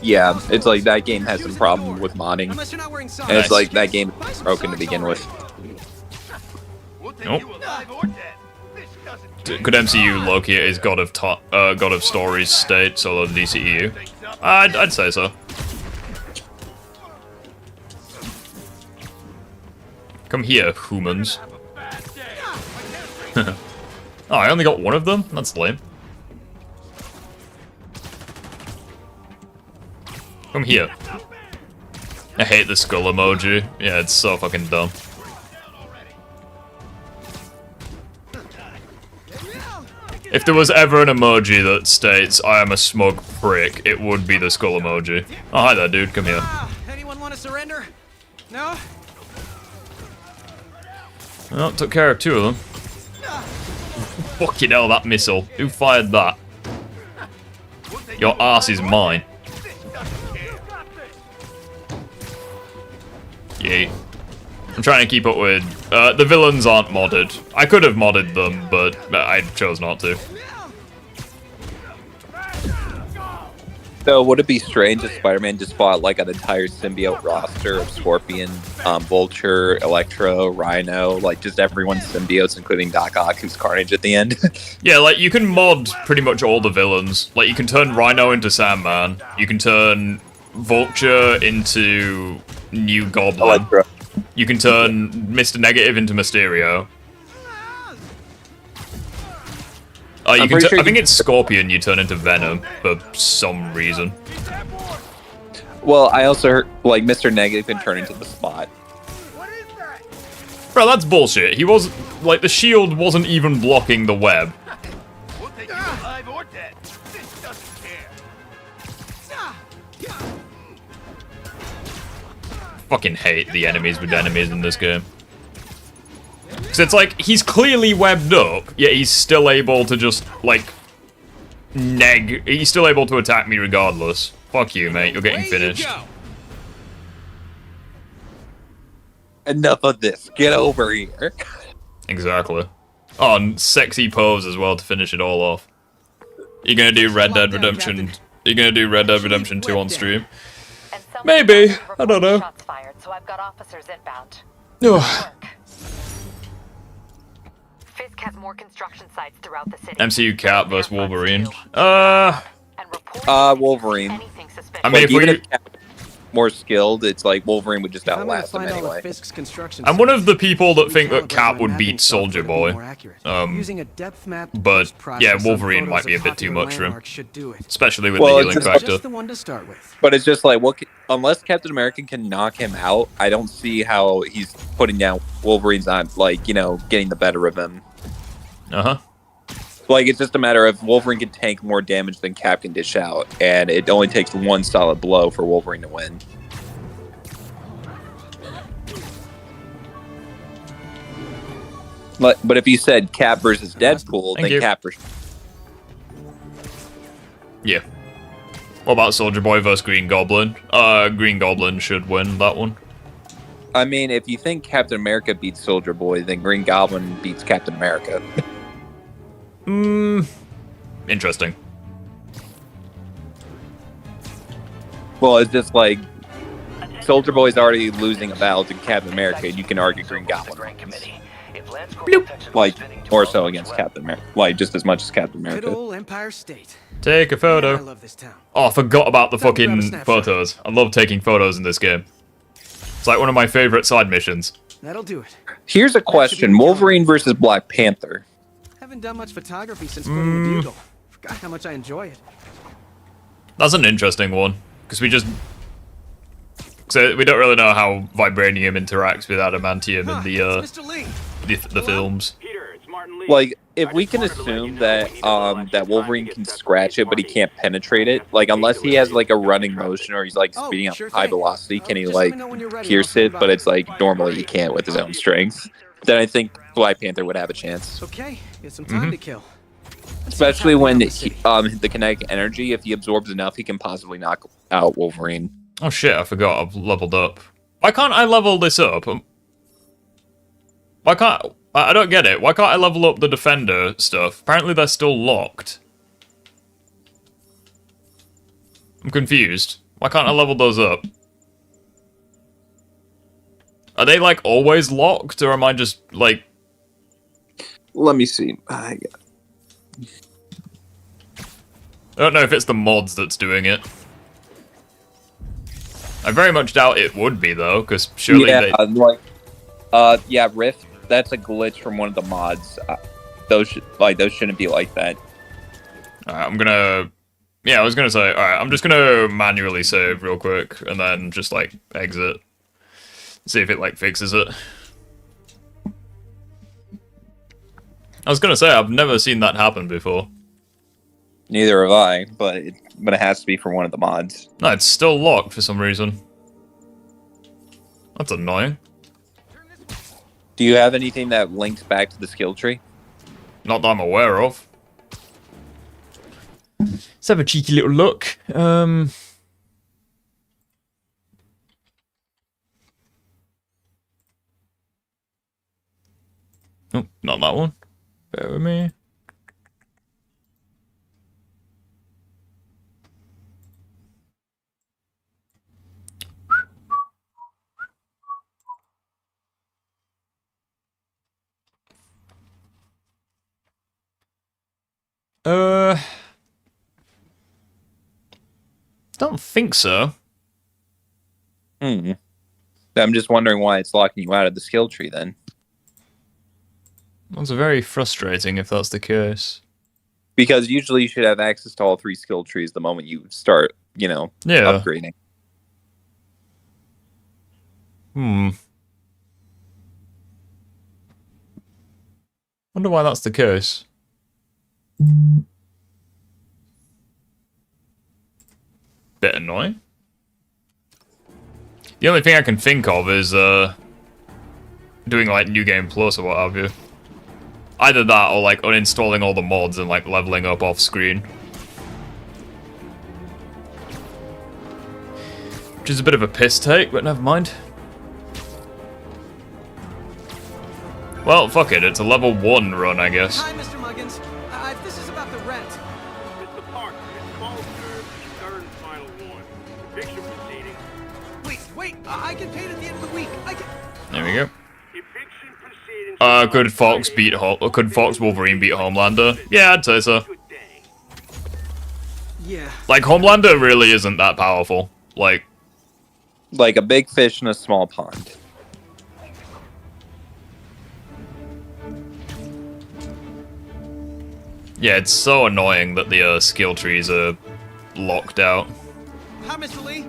Yeah, it's like that game has some problem with modding, and it's like that game is broken to begin with. Nope. Could MCU locate his God of Stories state solo DCEU? I'd say so. Come here, humans. Oh, I only got one of them? That's lame. Come here. I hate the skull emoji. Yeah, it's so fucking dumb. If there was ever an emoji that states, I am a smug prick, it would be the skull emoji. Oh, hi there, dude. Come here. Anyone want to surrender? No? Well, took care of 2 of them. Fucking hell, that missile. Who fired that? Your ass is mine. Yay. I'm trying to keep up with... the villains aren't modded. I could have modded them, but I chose not to. So would it be strange if Spider-Man just fought like an entire symbiote roster of Scorpion, Vulture, Electro, Rhino, like just everyone's symbiotes, including Doc Ock, who's Carnage at the end? Yeah, like you can mod pretty much all the villains. Like you can turn Rhino into Sandman. You can turn Vulture into New Goblin. Electro. You can turn Mr. Negative into Mysterio. I think it's Scorpion you turn into Venom for some reason. Well, I also heard like Mr. Negative can turn into the Spot. Bro, that's bullshit. He was like the shield wasn't even blocking the web. We'll take you alive or dead. This doesn't care. Fucking hate the enemies with enemies in this game. So it's like, he's clearly webbed up, yet he's still able to just, like, he's still able to attack me regardless. Fuck you, mate, you're getting finished. Enough of this. Get over here. Exactly. Oh, and sexy pose as well to finish it all off. You're gonna do Red Dead Redemption... You're gonna do Red Dead Redemption 2 on stream? Maybe. I don't know. Shots fired, so I've got officers inbound. Fisk has more construction sites throughout the city. MCU Cap versus Wolverine. Wolverine. I mean, if we... more skilled, it's like Wolverine would just outlast him anyway. I'm one of the people that think that Cap would beat Soldier Boy. But yeah, Wolverine might be a bit too much for him, especially with the healing factor. But it's just like, unless Captain America can knock him out, I don't see how he's putting down Wolverine's not like, you know, getting the better of him. Like, it's just a matter of Wolverine can tank more damage than Cap can dish out, and it only takes one solid blow for Wolverine to win. But if you said Cap versus Deadpool, then Cap versus... Yeah. What about Soldier Boy versus Green Goblin? Green Goblin should win that one. I mean, if you think Captain America beats Soldier Boy, then Green Goblin beats Captain America. Interesting. Well, it's just like Soldier Boy's already losing a battle to Captain America, and you can argue Green Goblin. Bloop. Like, more so against Captain America. Like, just as much as Captain America. Good old Empire State. Take a photo. I love this town. Oh, I forgot about the fucking photos. I love taking photos in this game. It's like one of my favorite side missions. That'll do it. Here's a question. Wolverine versus Black Panther. Haven't done much photography since quitting the Bugle. Forgot how much I enjoy it. That's an interesting one, because we don't really know how vibranium interacts with adamantium in the films. Like, if we can assume that that Wolverine can scratch it, but he can't penetrate it, like unless he has like a running motion or he's like speeding up high velocity, can he like pierce it? But it's like normally he can't with his own strength. Then I think Black Panther would have a chance. Okay, get some time to kill. Especially when the kinetic energy, if he absorbs enough, he can possibly knock out Wolverine. Oh shit, I forgot I've leveled up. Why can't I level this up? Why can't... I don't get it. Why can't I level up the Defender stuff? Apparently they're still locked. I'm confused. Why can't I level those up? Are they, like, always locked, or am I just, like... Let me see. I don't know if it's the mods that's doing it. I very much doubt it would be, though, because surely like, Yeah, Rift. That's a glitch from one of the mods. Those shouldn't be like that. Alright, I'm gonna... Yeah, I was gonna say, alright, I'm just gonna manually save real quick, and then just, like, exit. See if it, like, fixes it. I was gonna say, I've never seen that happen before. Neither have I, but it has to be for one of the mods. No, it's still locked for some reason. That's annoying. Do you have anything that links back to the skill tree? Not that I'm aware of. Let's have a cheeky little look. Oh, not that one. Bear with me. Don't think so. I'm just wondering why it's locking you out of the skill tree then. That's very frustrating if that's the case. Because usually you should have access to all 3 skill trees the moment you start, upgrading. Wonder why that's the case. Bit annoying. The only thing I can think of is doing like New Game Plus or what have you. Either that or like uninstalling all the mods and like leveling up off screen. Which is a bit of a piss take, but never mind. Well, fuck it, it's a level 1 run, I guess. Hi, Mr. Muggins. This is about the rent. Mr. Parker, it's called for the third and final one. Eviction proceedings. Wait, I can pay it at the end of the week. There we go. Eviction proceedings. Could Fox Wolverine beat Homelander? Yeah, I'd say so. Yeah. Like, Homelander really isn't that powerful. Like a big fish in a small pond. Yeah, it's so annoying that the skill trees are locked out. Hi, Mr. Lee.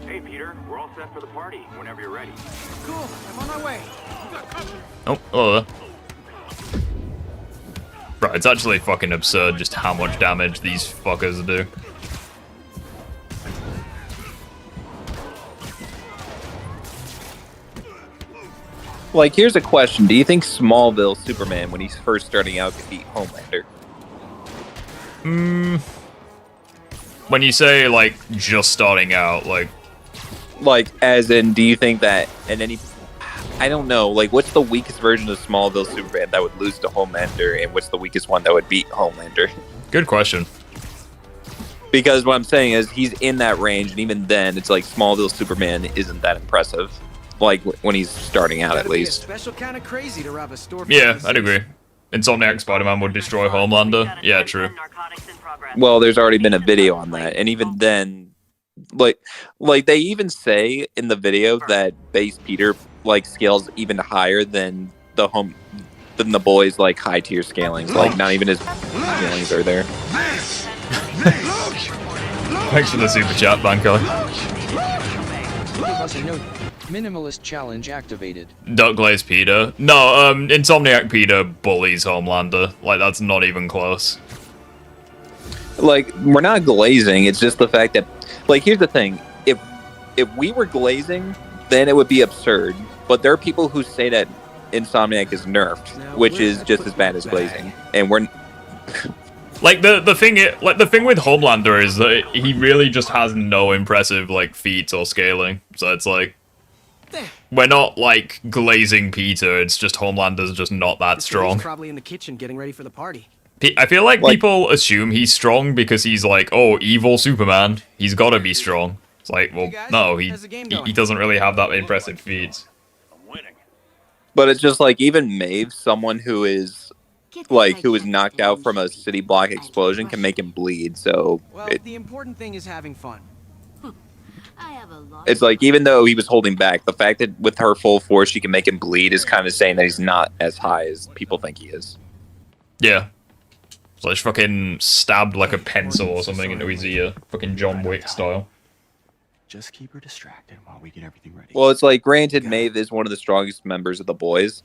Hey, Peter. We're all set for the party whenever you're ready. Cool. I'm on my way. Oh, hello there. Bro, it's actually fucking absurd just how much damage these fuckers do. Like, here's a question. Do you think Smallville Superman, when he's first starting out, could beat Homelander? When you say, like, just starting out, like... Like, as in, do you think that in any... I don't know. Like, what's the weakest version of Smallville Superman that would lose to Homelander, and what's the weakest one that would beat Homelander? Good question. Because what I'm saying is, he's in that range, and even then, it's like Smallville Superman isn't that impressive. Like, when he's starting out, at least. Special kind of crazy to rob a store. Yeah, I'd agree. Insomniac Spider-Man would destroy Homelander. Yeah, true. Well, there's already been a video on that, and even then, like they even say in the video that base Peter like scales even higher than the boys like high tier scalings. Like, not even his scalings are there. Thanks for the super chat, Banco. Minimalist challenge activated. Duck Glaze Peter. No, Insomniac Peter bullies Homelander. Like, that's not even close. Like, we're not glazing, it's just the fact that, like, here's the thing. If we were glazing, then it would be absurd. But there are people who say that Insomniac is nerfed, which is just as bad as glazing. And we're... Like, the thing with Homelander is that he really just has no impressive, like, feats or scaling. So it's like... We're not, like, glazing Peter, it's just Homelander's just not that strong. He's probably in the kitchen getting ready for the party. I feel like people assume he's strong because he's like, oh, evil Superman. He's gotta be strong. It's like, well, no, he doesn't really have that impressive feats. But it's just like, even Maeve, someone who is knocked out from a city block explosion, can make him bleed, so... Well, the important thing is having fun. It's like, even though he was holding back, the fact that with her full force she can make him bleed is kind of saying that he's not as high as people think he is. Yeah. So he's fucking stabbed like a pencil or something into his ear. Fucking John Wick style. Just keep her distracted while we get everything ready. Well, it's like, granted, Maeve is one of the strongest members of the boys,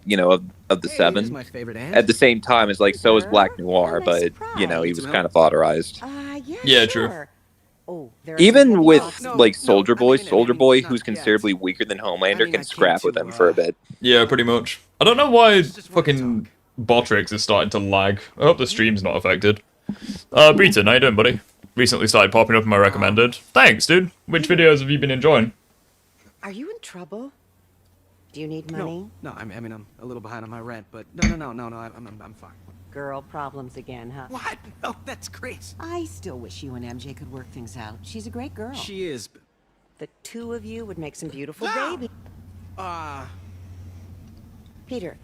you know, of the seven. My favorite aunt. At the same time, it's like, so is Black Noir, but, you know, he was kind of authorized. Yeah, true. Even with, like, Soldier Boy, who's considerably weaker than Homelander, can scrap with him for a bit. Yeah, pretty much. I don't know why fucking Botrix is starting to lag. I hope the stream's not affected. Breton, how you doing, buddy? Recently started popping up in my recommended. Thanks, dude. Which videos have you been enjoying? Are you in trouble? Do you need money? No, I mean, I'm a little behind on my rent, but no, I'm fine. Girl problems again, huh? What? No, that's great. I still wish you and MJ could work things out. She's a great girl. She is. The two of you would make some beautiful babies. Peter.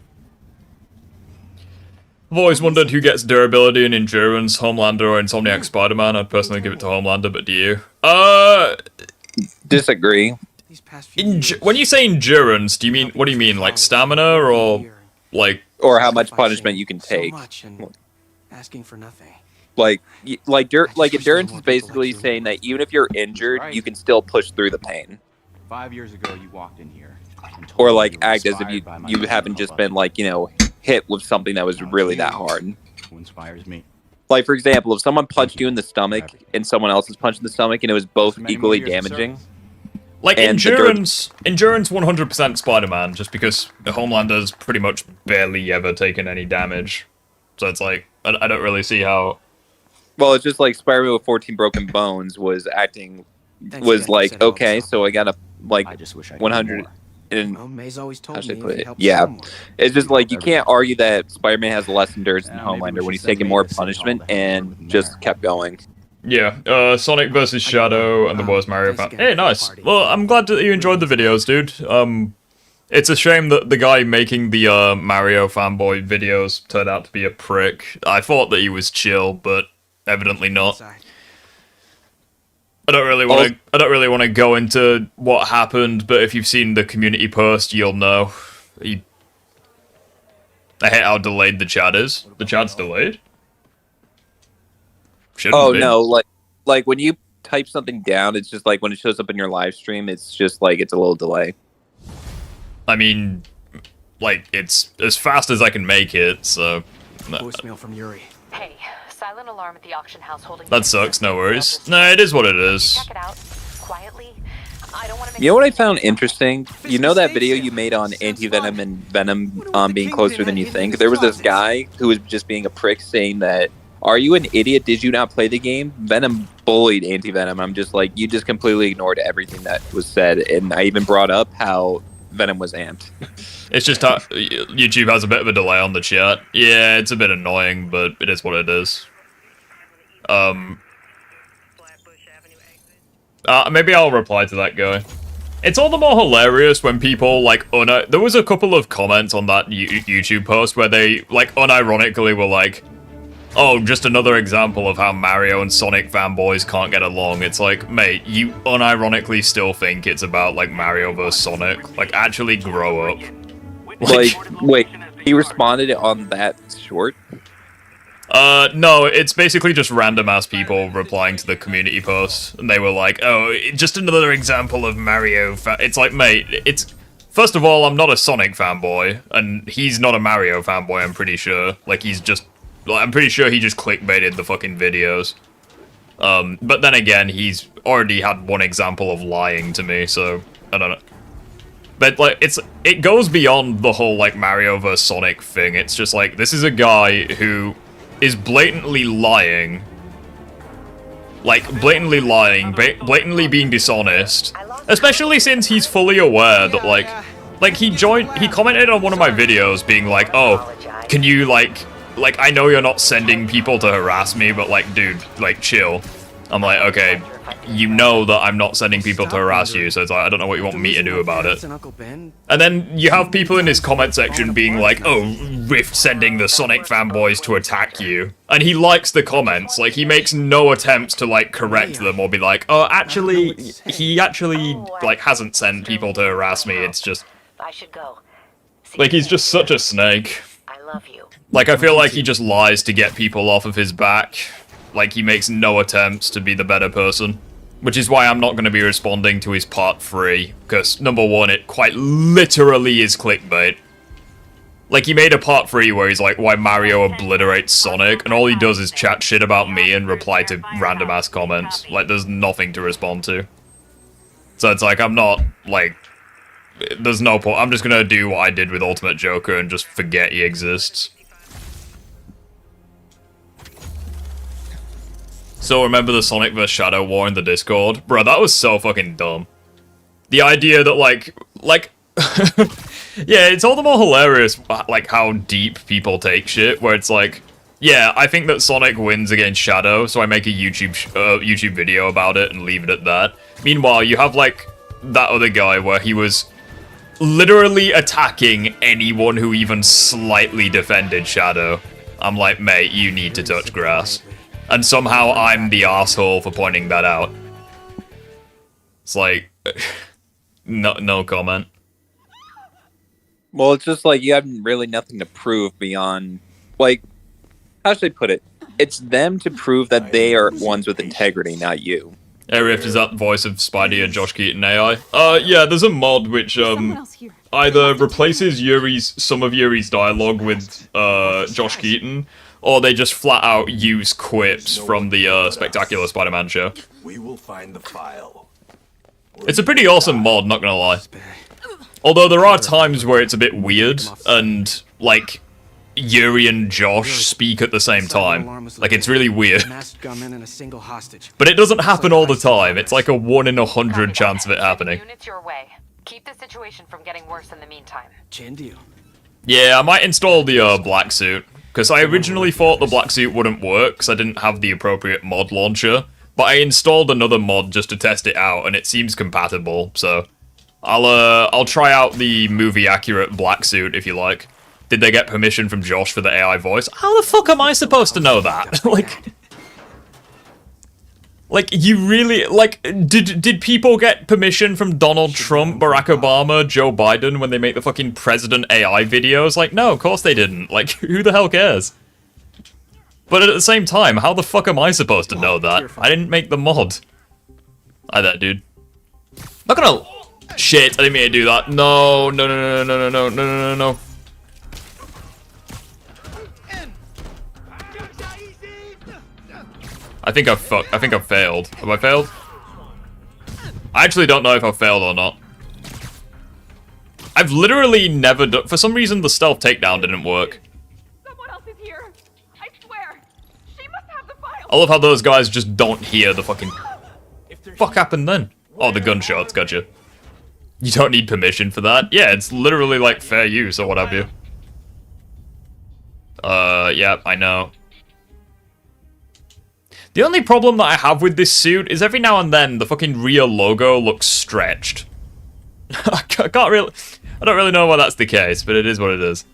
I've always wondered who gets durability and endurance, Homelander or Insomniac Spider-Man. I'd personally give it to Homelander, but do you? Disagree. When you say endurance, do you mean, what do you mean, like stamina or like... Or how much punishment you can take. Asking for nothing. Like endurance is basically saying that even if you're injured, you can still push through the pain. 5 years ago, you walked in here. Or like act as if you haven't just been like, you know, hit with something that was really that hard. Who inspires me? Like, for example, if someone punched you in the stomach and someone else was punched in the stomach and it was both equally damaging. Like, endurance 100% Spider-Man, just because Homelander's pretty much barely ever taken any damage. So it's like, I don't really see how... Well, it's just like Spider-Man with 14 broken bones was acting... was like, okay, so I gotta, like, 100... May's always told me put it? Yeah, it's just like, you can't argue that Spider-Man has less endurance than Homelander when he's taking more punishment and just kept going. Yeah, Sonic vs. Shadow and the worst Mario fan. Hey, nice. Well, I'm glad that you enjoyed the videos, dude. It's a shame that the guy making the Mario fanboy videos turned out to be a prick. I thought that he was chill, but evidently not. I don't really want to go into what happened, but if you've seen the community post, you'll know. I hate how delayed the chat is. The chat's delayed? Shouldn't be. No, like when you type something down, it's just like when it shows up in your live stream, it's just like it's a little delay. I mean, like, it's as fast as I can make it, so... Voicemail from Yuri. Hey, silent alarm at the auction house holding... That sucks, no worries. Nah, it is what it is. Check it out quietly. I don't want to make... You know what I found interesting? You know that video you made on Anti-Venom and Venom being closer than you think? There was this guy who was just being a prick saying that, are you an idiot? Did you not play the game? Venom bullied Anti-Venom. I'm just like, you just completely ignored everything that was said. And I even brought up how Venom was amped. It's just how YouTube has a bit of a delay on the chat. Yeah, it's a bit annoying, but it is what it is. Maybe I'll reply to that guy. It's all the more hilarious when people, like, there was a couple of comments on that YouTube post where they, like, unironically were like, oh, just another example of how Mario and Sonic fanboys can't get along. It's like, mate, you unironically still think it's about, like, Mario vs. Sonic. Like, actually grow up. Like, wait, he responded on that short? No, it's basically just random-ass people replying to the community post. And they were like, oh, just another example of Mario It's like, mate, it's... First of all, I'm not a Sonic fanboy, and he's not a Mario fanboy, I'm pretty sure. Like, he's just... I'm pretty sure he just clickbaited the fucking videos. But then again, he's already had one example of lying to me, so I don't know. But like, it goes beyond the whole like Mario vs Sonic thing. It's just like, this is a guy who is blatantly lying. Like, blatantly lying, blatantly being dishonest. Especially since he's fully aware that like he commented on one of my videos being like, oh, can you like, I know you're not sending people to harass me, but like, dude, like, chill. I'm like, okay, you know that I'm not sending people to harass you, so it's like, I don't know what you want me to do about it. And then you have people in his comment section being like, oh, Rift sending the Sonic fanboys to attack you. And he likes the comments, like, he makes no attempts to, like, correct them or be like, oh, actually, he actually, like, hasn't sent people to harass me, it's just... I should go. Like, he's just such a snake. I love you. Like, I feel like he just lies to get people off of his back. Like, he makes no attempts to be the better person. Which is why I'm not going to be responding to his part 3. Because, number one, it quite literally is clickbait. Like, he made a part 3 where he's like, why Mario obliterates Sonic, and all he does is chat shit about me and reply to random-ass comments. Like, there's nothing to respond to. So it's like, I'm not, like... There's no point. I'm just gonna do what I did with Ultimate Joker and just forget he exists. So remember the Sonic vs. Shadow War in the Discord? Bro, that was so fucking dumb. The idea that, like... yeah, it's all the more hilarious, like, how deep people take shit, where it's like, yeah, I think that Sonic wins against Shadow, so I make a YouTube video about it and leave it at that. Meanwhile, you have, like, that other guy where he was literally attacking anyone who even slightly defended Shadow. I'm like, mate, you need to touch grass. And somehow I'm the asshole for pointing that out. It's like, no comment. Well, it's just like you have really nothing to prove beyond, like, how should I put it? It's them to prove that they are ones with integrity, not you. Rift, is that the voice of Spidey and Josh Keaton AI? Yeah, there's a mod which, either replaces some of Yuri's dialogue with, Josh Keaton, or they just flat out use quips from the, Spectacular Spider-Man show. We will find the file. It's a pretty awesome mod, not gonna lie. Although there are times where it's a bit weird, and, like, Yuri and Josh speak at the same time. Like, it's really weird. But it doesn't happen all the time. It's like a 1 in 100 chance of it happening. Units your way. Keep the situation from getting worse in the meantime. Yeah, I might install the black suit, because I originally thought the black suit wouldn't work, because I didn't have the appropriate mod launcher. But I installed another mod just to test it out, and it seems compatible, so... I'll try out the movie-accurate black suit, if you like. Did they get permission from Josh for the AI voice? How the fuck am I supposed to know that? Like, you really... Like, did people get permission from Donald Trump, Barack Obama, Joe Biden when they make the fucking president AI videos? Like, no, of course they didn't. Like, who the hell cares? But at the same time, how the fuck am I supposed to know that? I didn't make the mod. Hi there, dude. Not gonna... Shit, I didn't mean to do that. No. I think I've failed. Have I failed? I actually don't know if I've failed or not. I've literally never done... For some reason, the stealth takedown didn't work. Someone else is here. I swear. She must have the file. I love how those guys just don't hear the fucking... Fuck happened then? Oh, the gunshots, gotcha. You don't need permission for that? Yeah, it's literally like fair use or what have you. Yeah, I know. The only problem that I have with this suit is every now and then the fucking real logo looks stretched. I don't really know why that's the case, but it is what it is.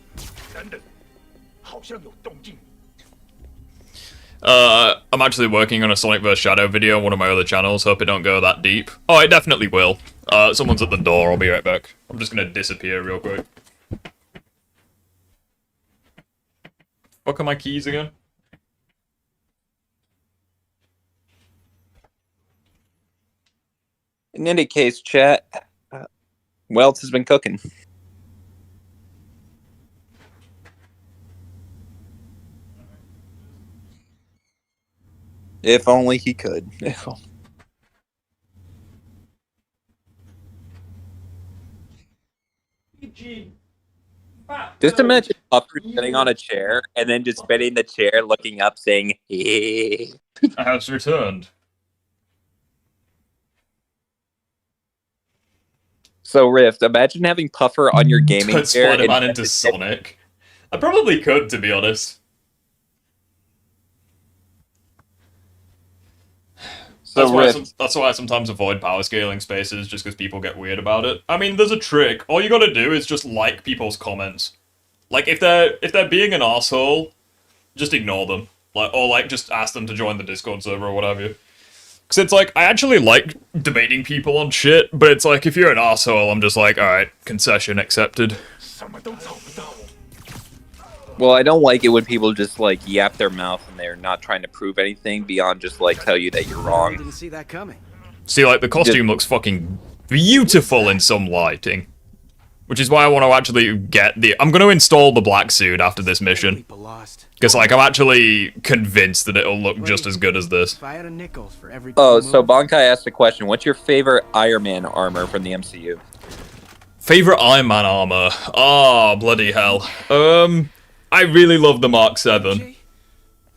I'm actually working on a Sonic vs. Shadow video on one of my other channels. Hope it don't go that deep. Oh, it definitely will. Someone's at the door. I'll be right back. I'm just gonna disappear real quick. Fuck are my keys again? In any case, chat, Welts has been cooking. If only he could. Just imagine Puffer sitting on a chair and then just spinning the chair, looking up, saying, "Hey." I have returned. So, Rift, imagine having Puffer on your gaming Turn chair. Spider-Man into Sonic. I probably could, to be honest. That's why I sometimes avoid power scaling spaces, just because people get weird about it. I mean, there's a trick. All you gotta do is just like people's comments. Like, if they're being an asshole, just ignore them. Or just ask them to join the Discord server or whatever. Because it's like, I actually like debating people on shit, but it's like, if you're an asshole, I'm just like, alright, concession accepted. Well, I don't like it when people just, like, yap their mouth and they're not trying to prove anything beyond just, like, tell you that you're wrong. Didn't see that coming. See, like, the costume looks fucking beautiful in some lighting. Which is why I want to actually get I'm going to install the black suit after this mission. Because, like, I'm actually convinced that it'll look just as good as this. If I had a nickel for every Oh, so Bonkai asked a question. What's your favorite Iron Man armor from the MCU? Favorite Iron Man armor? Oh, bloody hell. I really love the Mark 7.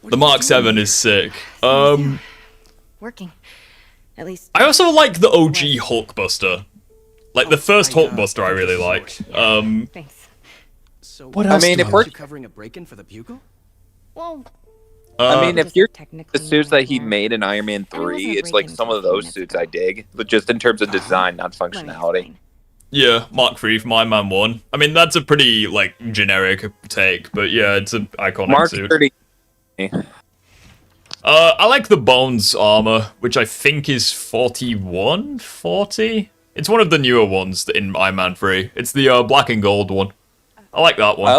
The Mark 7 is sick. Working. At least. I also like the OG Hulkbuster. Like, the first Hulkbuster I really liked. Thanks. So what else? I mean, if we're covering a break-in for the Bugle? Well, I mean, if you're the suits that he made in Iron Man 3, it's like some of those suits I dig, but just in terms of design, not functionality. Yeah, Mark III from Iron Man 1. I mean, that's a pretty, like, generic take, but yeah, it's an iconic Mark suit. 30. I like the Bones armor, which I think is 41? 40? It's one of the newer ones in Iron Man 3. It's the black and gold one. I like that one.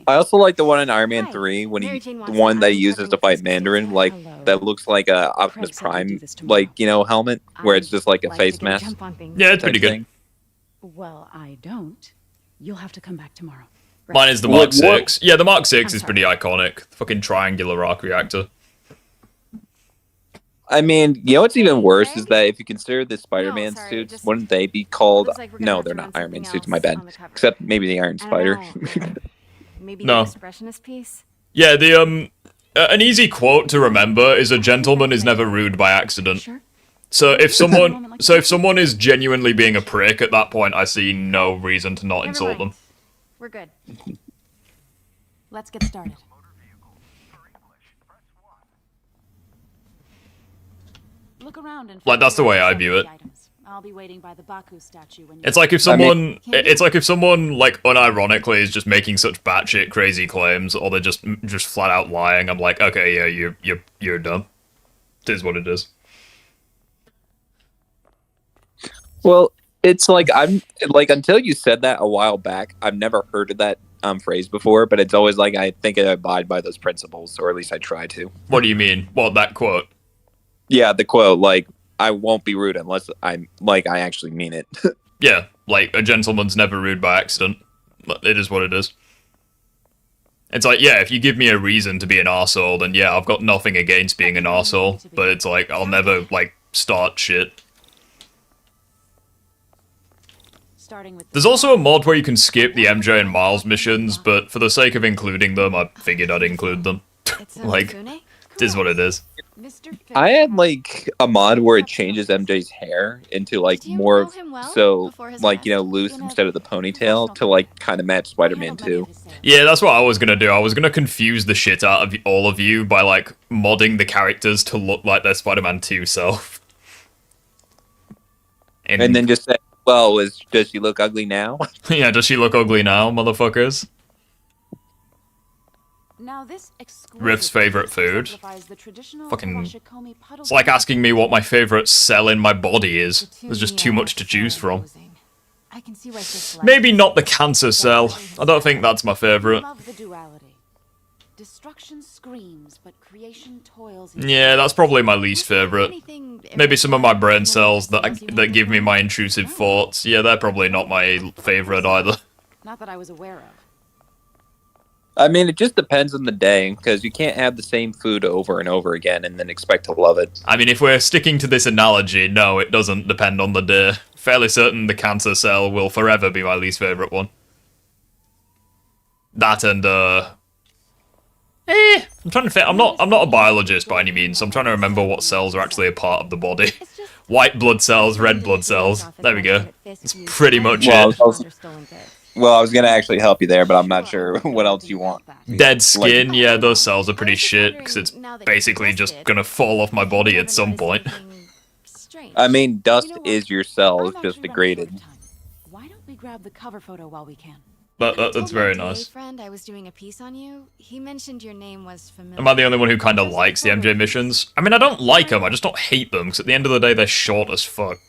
I also like the one in Iron Man 3 when the one that he uses to fight Mandarin, like that looks like a Optimus Prime, like, you know, helmet where it's just like a face mask. Yeah, it's pretty good. Thing. Well, I don't. You'll have to come back tomorrow. Mine is the Mark 6. Yeah, the Mark 6 is pretty iconic. The fucking triangular arc reactor. I mean, you know what's even worse is that if you consider the Spider-Man suits, wouldn't they be called... No, they're not Iron Man suits, my bad. Except maybe the Iron Spider. Maybe No. the expressionist piece. Yeah, the, an easy quote to remember is a gentleman is never rude by accident. So if someone is genuinely being a prick at that point, I see no reason to not insult them. We're good. Let's get started. Look around and Like, that's the way I view it. I'll be waiting by the Baku statue when It's like if someone, like, unironically is just making such batshit crazy claims, or they're just flat out lying. I'm like, okay, yeah, you're dumb. It is what it is. Well, it's like, I'm like, until you said that a while back, I've never heard of that phrase before, but it's always like, I think I abide by those principles, or at least I try to. What do you mean? Well, that quote. Yeah, the quote, like, I won't be rude unless I actually mean it. Yeah, like, a gentleman's never rude by accident. It is what it is. It's like, yeah, if you give me a reason to be an arsehole, then yeah, I've got nothing against being an arsehole, but it's like, I'll never, like, start shit. There's also a mod where you can skip the MJ and Miles missions, but for the sake of including them, I figured I'd include them. Like, it is what it is. I had, like, a mod where it changes MJ's hair into, like, more of, so, like, you know, loose instead of the ponytail to, like, kind of match Spider-Man 2. Yeah, that's what I was gonna do. I was gonna confuse the shit out of all of you by, like, modding the characters to look like their Spider-Man 2 self. And then just say, well, does she look ugly now? Yeah, does she look ugly now, motherfuckers? Now this Riff's favorite food. Fucking... It's like asking me what my favorite cell in my body is. There's just too much to choose from. Maybe not the cancer cell. I don't think that's my favorite. Destruction screams, but creation toils. Yeah, that's probably my least favorite. Maybe some of my brain cells that give me my intrusive thoughts. Yeah, they're probably not my favorite either. Not that I was aware of. I mean, it just depends on the day, because you can't have the same food over and over again and then expect to love it. I mean, if we're sticking to this analogy, no, it doesn't depend on the day. Fairly certain the cancer cell will forever be my least favorite one. That and, I'm trying to think. I'm not a biologist by any means, so I'm trying to remember what cells are actually a part of the body. White blood cells, red blood cells. There we go. That's pretty much it. Well, I was going to actually help you there, but I'm not sure what else you want. Dead skin, yeah, those cells are pretty shit, because it's basically just going to fall off my body at some point. I mean, dust You know what? is your cells, I'm just actually running degraded. short of time. Why don't we grab the cover photo while we can? That's very nice. Friend, I was doing a piece on you. He mentioned your name was familiar. Am I the only one who kind of likes the MJ missions? I mean, I don't like them, I just don't hate them, because at the end of the day, they're short as fuck.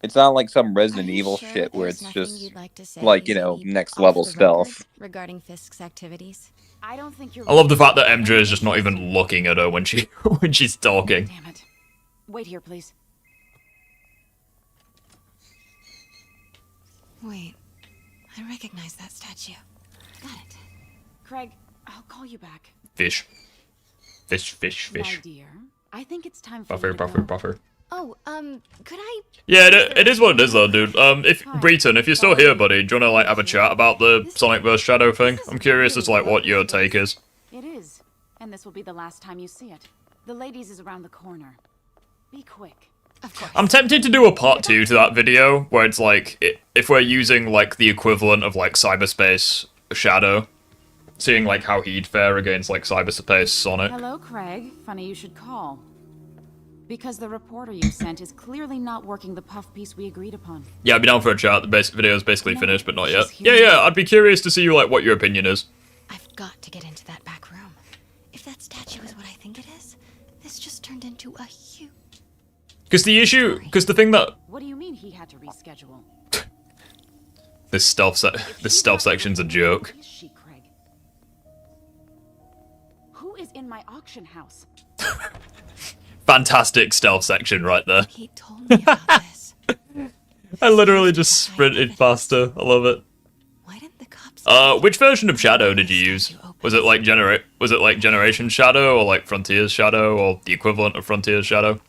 It's not like some Resident Evil Sure shit where there's it's nothing just you'd like to say like, you know, off next the level record stealth. regarding Fisk's activities. I don't think you're. I love the fact that MJ is just not even looking at her when she's talking. Damn it. Wait here, please. Wait, I recognize that statue. Got it. Craig, I'll call you back. Fish. Fish. My dear, I think it's time for you to Buffer. Oh, could I? Yeah, it is what it is though, dude. If Breton, if you're still here, buddy, do you wanna like have a chat about the Sonic vs Shadow thing? I'm curious as to like what your take is. It is, and this will be the last time you see it. The ladies is around the corner. Be quick. Of course. I'm tempted to do a part 2 to that video, where it's like, if we're using like the equivalent of like cyberspace Shadow, seeing like how he'd fare against like cyberspace Sonic. Hello, Craig. Funny you should call. Because the reporter you sent is clearly not working the puff piece we agreed upon. Yeah, I'd be down for a chat. The basic video is basically finished, but not yet. Yeah, I'd be curious to see like what your opinion is. I've got to get into that back room. If that statue is what I think it is, this just turned into a huge... Because the thing that... What do you mean he had to reschedule? This stealth section's a joke. Who is she, Craig? Who is in my auction house? Fantastic stealth section right there. He told me about this. I literally just sprinted faster. I love it. Why didn't the cops... Which version of Shadow did you use? Was it like Generation Shadow or like Frontiers Shadow or the equivalent of Frontiers Shadow?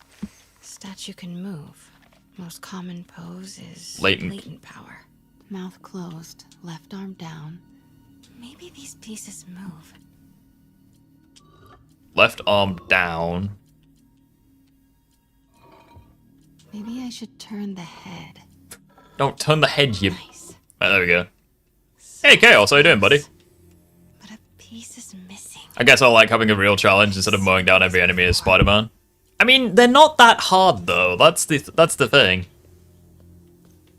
Statue can move. Most common pose is latent power. Mouth closed, left arm down. Maybe these pieces move. Left arm down. Maybe I should turn the head. Don't turn the head, you... Nice. Right, there we go. Hey, Chaos, how you doing, buddy? But a piece is missing. I guess I like having a real challenge instead of mowing down every enemy as Spider-Man. I mean, they're not that hard, though. That's the thing.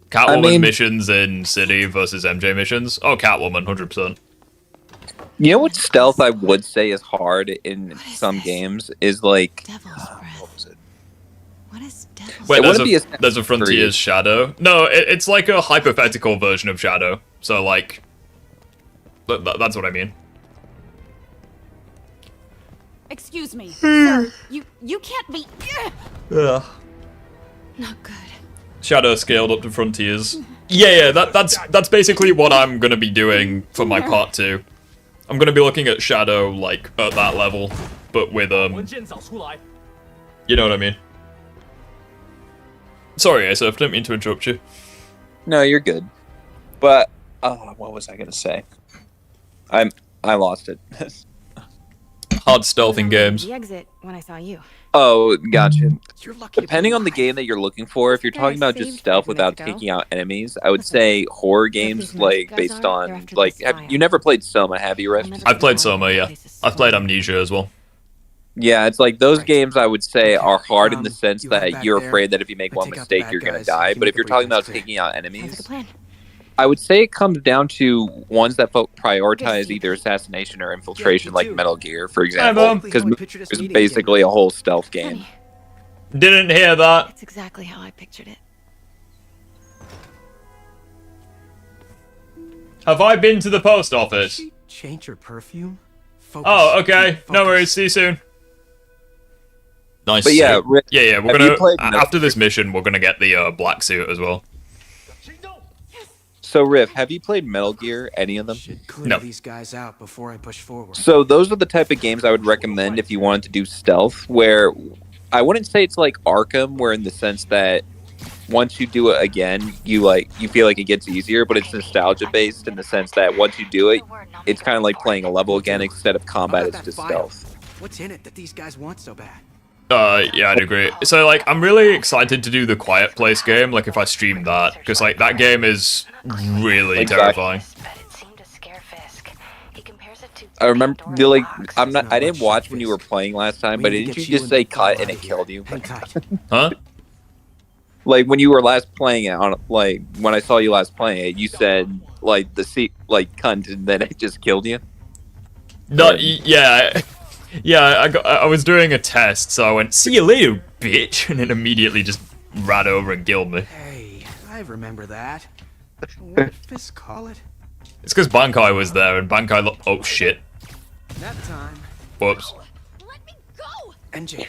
Catwoman missions in City versus MJ missions. Oh, Catwoman, 100%. You know what stealth I would say is hard in some games is like... What was it? What is Devil's Wait, there's a Frontiers Shadow. No, it's like a hypothetical version of Shadow. So, like... That's what I mean. Excuse me, sir. You can't be... Yeah. Not good. Shadow scaled up to Frontiers. Yeah, that's basically what I'm gonna be doing for my part 2. I'm gonna be looking at Shadow, like, at that level, but with, you know what I mean. Sorry, Asaf, didn't mean to interrupt you. No, you're good. But, what was I gonna say? I lost it. Hard stealthing games. The exit when I saw you. Oh, gotcha. Depending on the game that you're looking for, if you're talking about just stealth without taking out enemies, I would say horror games, like, based on, like, you never played Soma, have you, Rift? I've played Soma, yeah. I've played Amnesia as well. Yeah, it's like those games I would say are hard in the sense that you're afraid that if you make one mistake, you're going to die. But if you're talking about taking out enemies, I would say it comes down to ones that prioritize either assassination or infiltration, like Metal Gear, for example. Because it's basically a whole stealth game. Didn't hear that. That's exactly how I pictured it. Have I been to the post office? Change your perfume? Focus. Oh, okay. No worries. See you soon. Nice. But yeah, Rick, yeah, we're gonna after this mission, we're gonna get the black suit as well. So, Riff, have you played Metal Gear? Any of them? No. These guys out before I push forward. So those are the type of games I would recommend if you wanted to do stealth. Where I wouldn't say it's like Arkham, where in the sense that once you do it again, you feel like it gets easier, but it's nostalgia based in the sense that once you do it, it's kind of like playing a level again instead of combat. It's just stealth. What's in it that these guys want so bad? Yeah, I'd agree. So, like, I'm really excited to do the Quiet Place game, like, if I stream that, because, like, that game is really terrifying. I remember, like, I didn't watch when you were playing last time, but didn't you just say cut and it killed you? Huh? Like, when you were last playing it, like, when I saw you last playing it, you said, like, cunt, and then it just killed you? No, yeah. Yeah, I was doing a test, so I went, see you later, bitch, and it immediately just ran over and killed me. Hey, I remember that. What did Fisk call it? It's because Bankai was there, and Bankai looked. Oh shit. That time. Whoops. Let me go! NJ.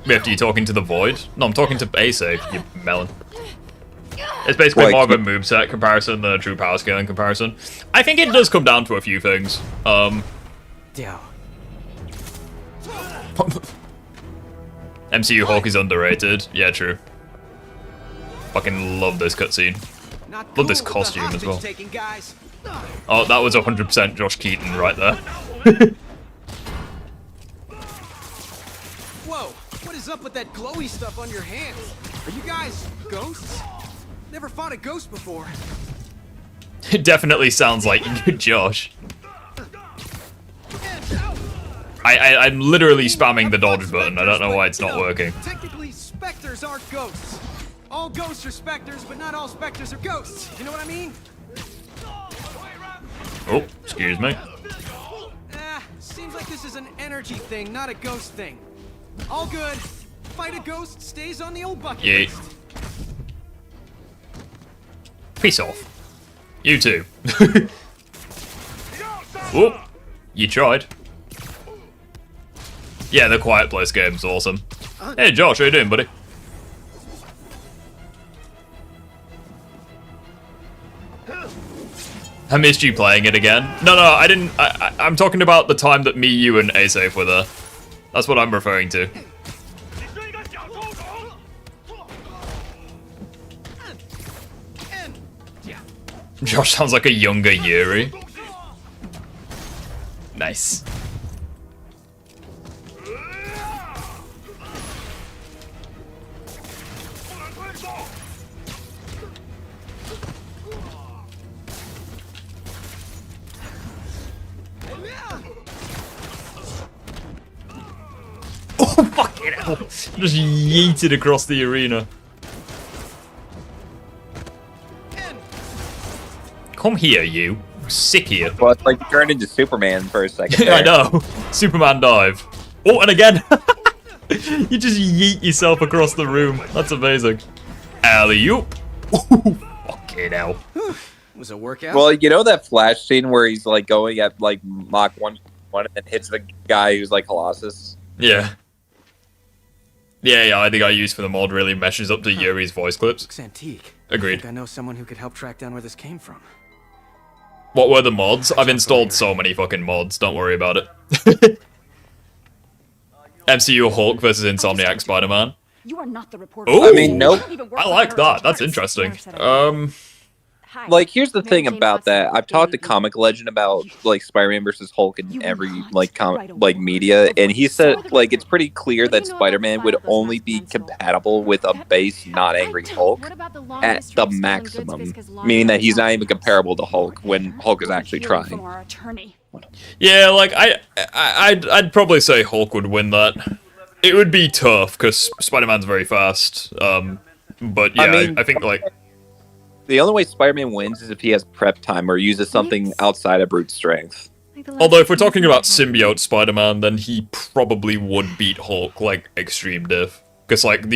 After you talking to the void? No, I'm talking to A-Save, you melon. It's basically more of a moveset comparison than a true power scaling comparison. I think it does come down to a few things. MCU Hulk is underrated. Yeah, true. Fucking love this cutscene. Love this costume as well. Oh, that was 100% Josh Keaton right there. Whoa, what is up with that glowy stuff on your hands? Are you guys ghosts? Never fought a ghost before. It definitely sounds like Josh. I'm literally spamming the dodge button. I don't know why it's not working. Technically, specters are ghosts. All ghosts are specters, but not all specters are ghosts. You know what I mean? Oh, excuse me. Seems like this is an energy thing, not a ghost thing. All good. Fight a ghost stays on the old bucket list. Peace off. You too. Oh, you tried. Yeah, the Quiet Place game's awesome. Hey Josh, how you doing, buddy? I missed you playing it again. No, I didn't. I'm talking about the time that me, you, and A-Safe were there. That's what I'm referring to. Josh sounds like a younger Yuri. Nice. Oh, fucking hell. Just yeeted across the arena. Come here, you. Sick here. Well, it's like you turned into Superman for a second. I know. Superman dive. Oh, and again. You just yeet yourself across the room. That's amazing. Alley-oop. Fucking hell. Was a workout? Well, you know that flash scene where he's like going at like Mach 1 and then hits the guy who's like Colossus? Yeah. Yeah, I think I used for the mod really meshes up to Yuri's voice clips. Looks antique. Agreed. I think I know someone who could help track down where this came from. What were the mods? I've installed so many fucking mods, don't worry about it. MCU Hulk versus Insomniac Spider-Man. You are not the reporter. Ooh, I mean, nope. I like that. That's interesting. Like, here's the thing about that. I've talked to Comic Legend about like Spider-Man versus Hulk in every like media, and he said like it's pretty clear that Spider-Man would only be compatible with a base, not angry Hulk at the maximum, meaning that he's not even comparable to Hulk when Hulk is actually trying. Yeah, like I'd probably say Hulk would win that. It would be tough because Spider-Man's very fast. But yeah, I think like. The only way Spider-Man wins is if he has prep time or uses something outside of brute strength. Although if we're talking about symbiote Spider-Man, then he probably would beat Hulk, like, extreme diff. Because, like,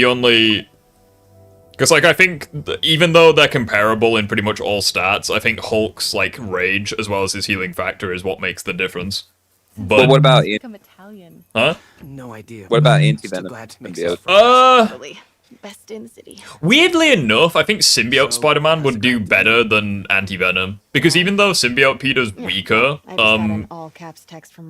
I think, even though they're comparable in pretty much all stats, I think Hulk's, like, rage, as well as his healing factor, is what makes the difference. But what about... Huh? No idea. What about Anti-Venom? Best in the city. Weirdly enough, I think Symbiote Spider-Man would do better than Anti-Venom. Because even though Symbiote Peter's weaker,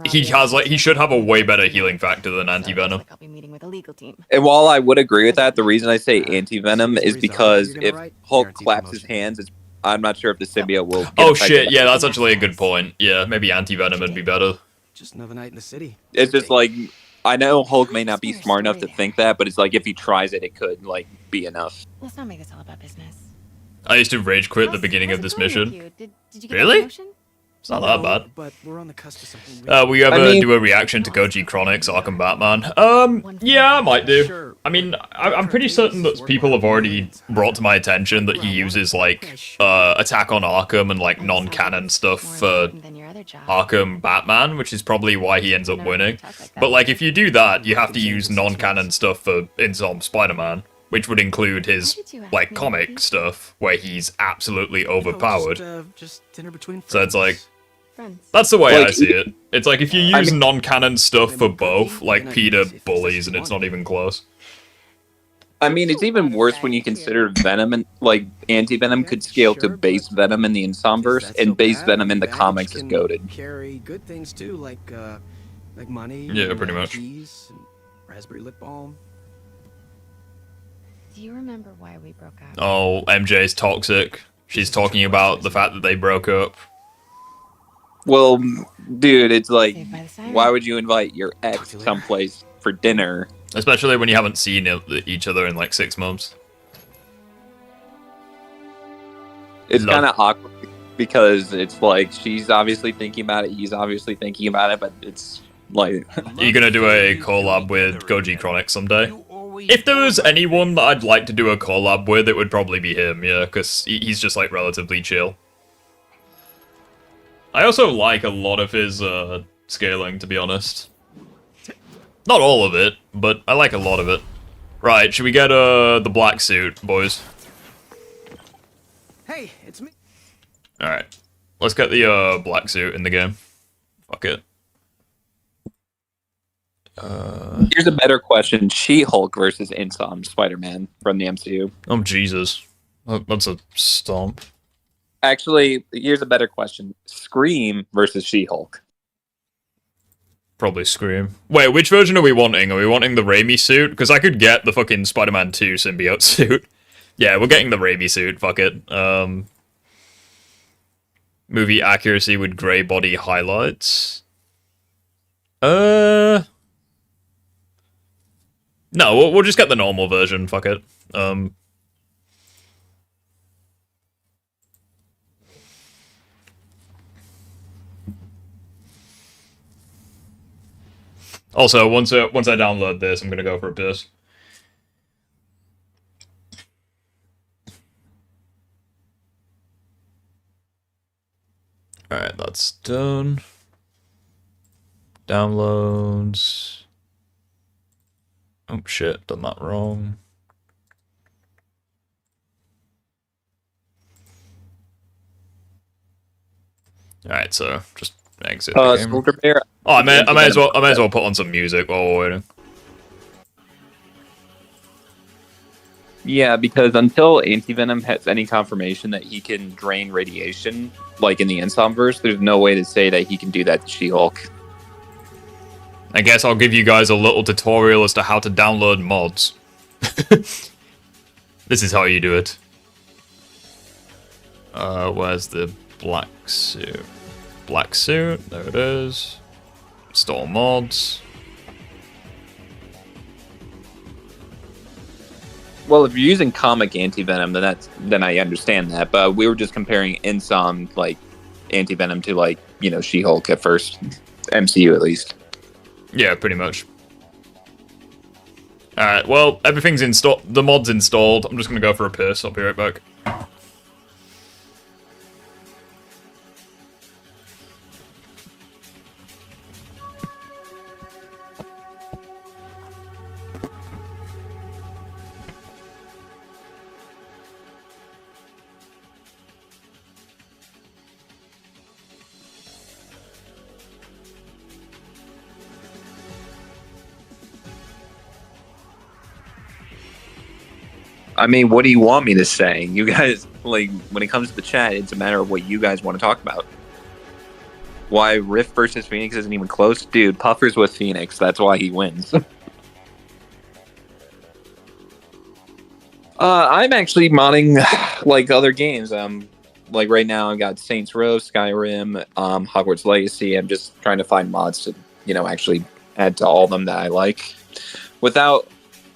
he should have a way better healing factor than Anti-Venom. I'll be meeting with a legal team. And while I would agree with that, the reason I say Anti-Venom is because if Hulk claps his hands, I'm not sure if the symbiote will... Oh shit, yeah, that's actually a good point. Yeah, maybe Anti-Venom would be better. Just another night in the city. It's just like... I know Hulk may not be smart enough to think that, but it's like if he tries it, it could like be enough. Let's not make this all about business. I used to rage quit at the beginning of this mission. Did you get really? It's not that bad. But we're on the cusp of something weird. Will you ever do a reaction to Goji Chronic's Arkham Batman? Yeah, I might do. I mean, I'm pretty certain that people have already brought to my attention that he uses, like, Attack on Arkham and, like, non-canon stuff for Arkham Batman, which is probably why he ends up winning. But, like, if you do that, you have to use non-canon stuff for Insom Spider-Man, which would include his, like, comic stuff, where he's absolutely overpowered. So it's like, that's the way I see it. It's like, if you use non-canon stuff for both, like, Peter bullies and it's not even close. I mean, it's even worse when you consider Venom, and like, Anti-Venom could scale to base Venom in the Insomverse, and base Venom in the comics is goated. Carry good things too, like money. Yeah, pretty much. Cheese and raspberry lip balm. Do you remember why we broke up? Oh, MJ's toxic. She's talking about the fact that they broke up. Well, dude, it's like, why would you invite your ex someplace for dinner? Especially when you haven't seen each other in like 6 months. It's kind of awkward because it's like, she's obviously thinking about it, he's obviously thinking about it, but it's like... Are you gonna do a collab with Goji Chronic someday? If there was anyone that I'd like to do a collab with, it would probably be him, yeah, because he's just like relatively chill. I also like a lot of his scaling, to be honest. Not all of it, but I like a lot of it. Right, should we get the black suit, boys? Hey, it's me. Alright. Let's get the black suit in the game. Fuck it. Here's a better question. She-Hulk versus Insom Spider-Man from the MCU. Oh, Jesus. That's a stomp. Actually, here's a better question. Scream versus She-Hulk. Probably Scream. Wait, which version are we wanting? Are we wanting the Raimi suit? Because I could get the fucking Spider-Man 2 symbiote suit. Yeah, we're getting the Raimi suit. Fuck it. Movie accuracy with grey body highlights. No, we'll just get the normal version. Fuck it. Also, once I download this, I'm gonna go for a piss. Alright, that's done. Downloads. Oh shit, done that wrong. Alright, so just exit the game. Oh, I may as well put on some music while we're waiting. Yeah, because until Anti-Venom has any confirmation that he can drain radiation, like in the Insomverse, there's no way to say that he can do that to She-Hulk. I guess I'll give you guys a little tutorial as to how to download mods. This is how you do it. Where's the black suit? Black suit, there it is. Install mods. Well, if you're using comic Anti-Venom, then I understand that. But we were just comparing Insom, like, Anti-Venom to, like, you know, She-Hulk at first. MCU, at least. Yeah, pretty much. Alright, well, everything's installed. The mod's installed. I'm just gonna go for a piss. I'll be right back. I mean, what do you want me to say? You guys, like, when it comes to the chat, it's a matter of what you guys want to talk about. Why Rift versus Phoenix isn't even close? Dude, Puffer's with Phoenix. That's why he wins. I'm actually modding, like, other games. Like, right now, I've got Saints Row, Skyrim, Hogwarts Legacy. I'm just trying to find mods to, you know, actually add to all of them that I like. Without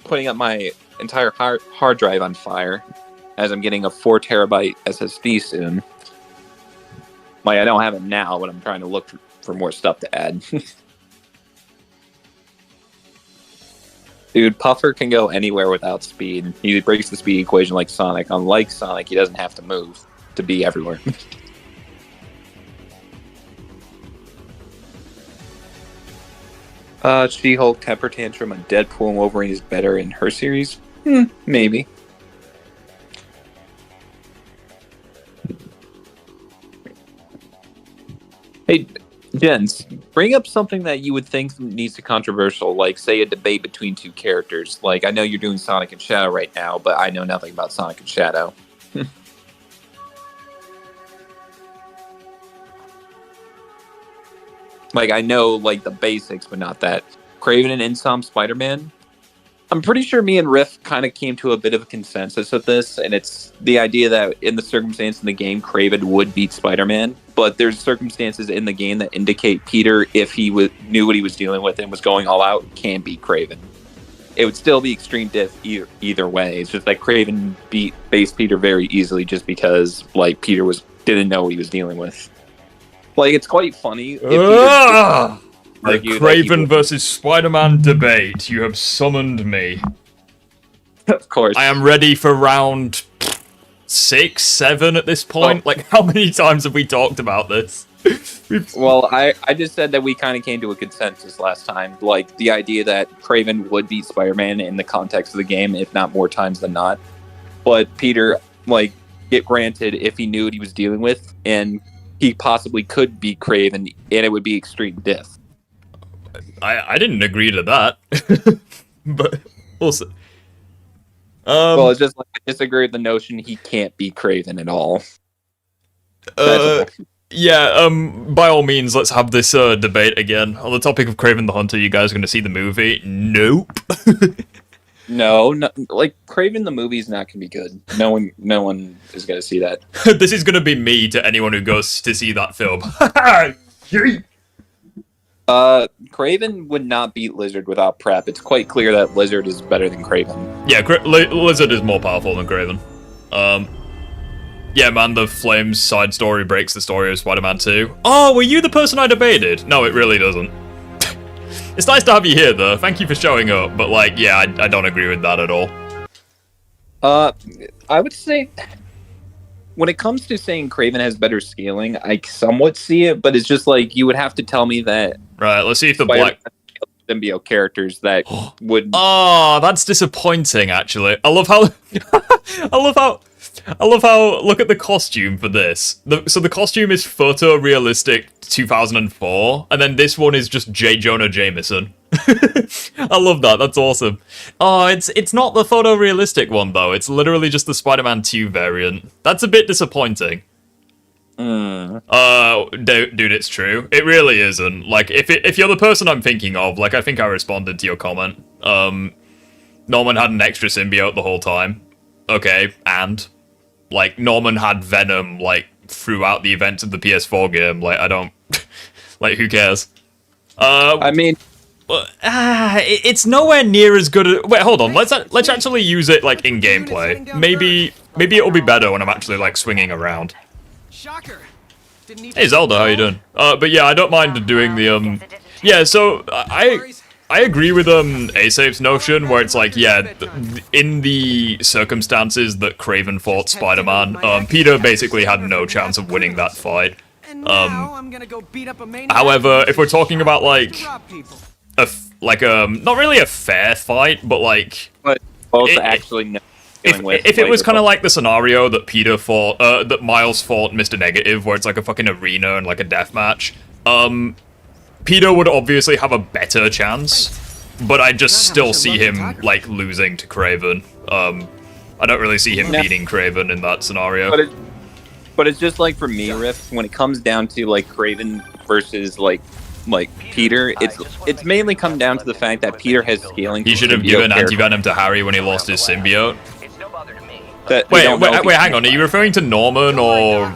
putting up my entire hard drive on fire, as I'm getting a 4 terabyte SSD soon. Like, I don't have it now, but I'm trying to look for more stuff to add. Dude, Puffer can go anywhere without speed. He breaks the speed equation like Sonic. Unlike Sonic, he doesn't have to move to be everywhere. She-Hulk, Temper Tantrum, and Deadpool and Wolverine is better in her series? Maybe. Hey, Jens, bring up something that you would think needs to be controversial, like, say, a debate between two characters. Like, I know you're doing Sonic and Shadow right now, but I know nothing about Sonic and Shadow. Like, I know, like, the basics, but not that. Kraven and Insom Spider-Man? I'm pretty sure me and Riff kind of came to a bit of a consensus with this, and it's the idea that in the circumstance in the game, Kraven would beat Spider-Man, but there's circumstances in the game that indicate Peter, if he knew what he was dealing with and was going all out, can beat Kraven. It would still be extreme diff either way. It's just that Kraven beat base Peter very easily just because, like, Peter didn't know what he was dealing with. Like, it's quite funny. The Kraven versus Spider-Man debate. You have summoned me. Of course. I am ready for round 6, 7 at this point. Oh. Like, how many times have we talked about this? Well, I just said that we kind of came to a consensus last time. Like, the idea that Kraven would beat Spider-Man in the context of the game, if not more times than not. But Peter, like, get granted, if he knew what he was dealing with, and he possibly could beat Kraven, and it would be extreme diff. I didn't agree to that. But also... well, it's just like I disagree with the notion he can't beat Kraven at all. Yeah, by all means, let's have this debate again. On the topic of Kraven the Hunter, you guys are going to see the movie? Nope. No, like, Kraven the movie is not going to be good. No one is going to see that. This is going to be me to anyone who goes to see that film. Kraven would not beat Lizard without prep. It's quite clear that Lizard is better than Kraven. Yeah, Lizard is more powerful than Kraven. Yeah, man, the Flames side story breaks the story of Spider-Man 2. Oh, were you the person I debated? No, it really doesn't. It's nice to have you here, though. Thank you for showing up. But, like, yeah, I don't agree with that at all. I would say, when it comes to saying Kraven has better scaling, I somewhat see it, but it's just like, you would have to tell me that... Right, let's see if the black... symbiote characters that would... Oh, that's disappointing, actually. I love how... look at the costume for this. So the costume is photorealistic 2004, and then this one is just J. Jonah Jameson. I love that. That's awesome. Oh, it's not the photorealistic one though. It's literally just the Spider-Man 2 variant. That's a bit disappointing. Dude, it's true. It really isn't. Like, if you're the person I'm thinking of, like, I think I responded to your comment. Norman had an extra symbiote the whole time. Okay, and like, Norman had Venom, like, throughout the events of the PS4 game. Like, I don't... like, who cares? I mean... it's nowhere near as good as... Wait, hold on. Let's actually use it, like, in gameplay. Maybe it'll be better when I'm actually, like, swinging around. Shocker. Hey, Zelda, how you doing? But yeah, I don't mind doing the, Yeah, so, I agree with Asafe's notion, where it's like, yeah, in the circumstances that Kraven fought Spider-Man, Peter basically had no chance of winning that fight. However, if we're talking about, like, not really a fair fight, but, like... But both actually know. If it was kind of like the scenario that Peter fought, that Miles fought Mr. Negative, where it's like a fucking arena and like a deathmatch, Peter would obviously have a better chance, but I just still see him, like, losing to Kraven. I don't really see him beating Kraven in that scenario. But it's just like, for me, Riff, when it comes down to, like, Kraven versus, like Peter, it's mainly come down to the fact that Peter has scaling. He should have given anti-venom to Harry when he lost his symbiote. Wait, hang on. Are you referring to Norman or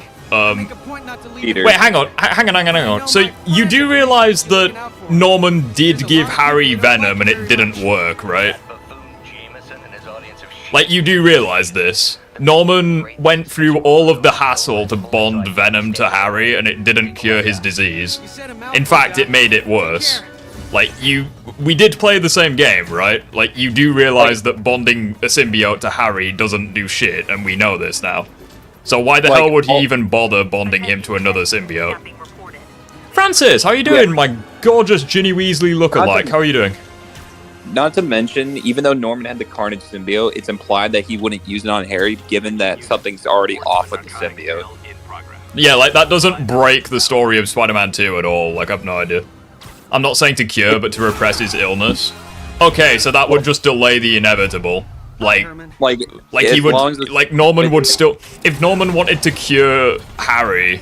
Peter? Wait, hang on. So you do realize that Norman did give Harry venom and it didn't work, right? Like, you do realize this. Norman went through all of the hassle to bond Venom to Harry, and it didn't cure his disease. In fact, it made it worse. Like, we did play the same game, right? Like, you do realize that bonding a symbiote to Harry doesn't do shit, and we know this now. So why the hell would he even bother bonding him to another symbiote? Francis, how you doing, my gorgeous Ginny Weasley lookalike? How are you doing? Not to mention, even though Norman had the Carnage symbiote, it's implied that he wouldn't use it on Harry, given that something's already off with the symbiote. Yeah, like, that doesn't break the story of Spider-Man 2 at all. Like, I've no idea. I'm not saying to cure, but to repress his illness. Okay, so that would just delay the inevitable. Like he would, like, Norman would still... If Norman wanted to cure Harry,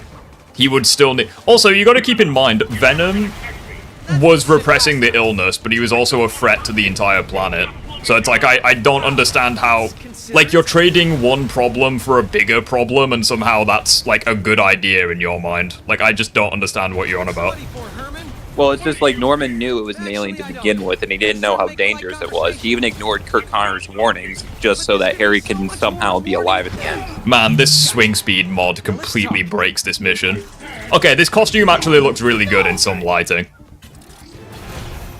he would still need... Also, you gotta keep in mind, Venom was repressing the illness, but he was also a threat to the entire planet. So it's like, I don't understand how... Like, you're trading one problem for a bigger problem, and somehow that's, like, a good idea in your mind. Like, I just don't understand what you're on about. Well, it's just like Norman knew it was an alien to begin with, and he didn't know how dangerous it was. He even ignored Kurt Connor's warnings, just so that Harry can somehow be alive at the end. Man, this swing speed mod completely breaks this mission. Okay, this costume actually looks really good in some lighting.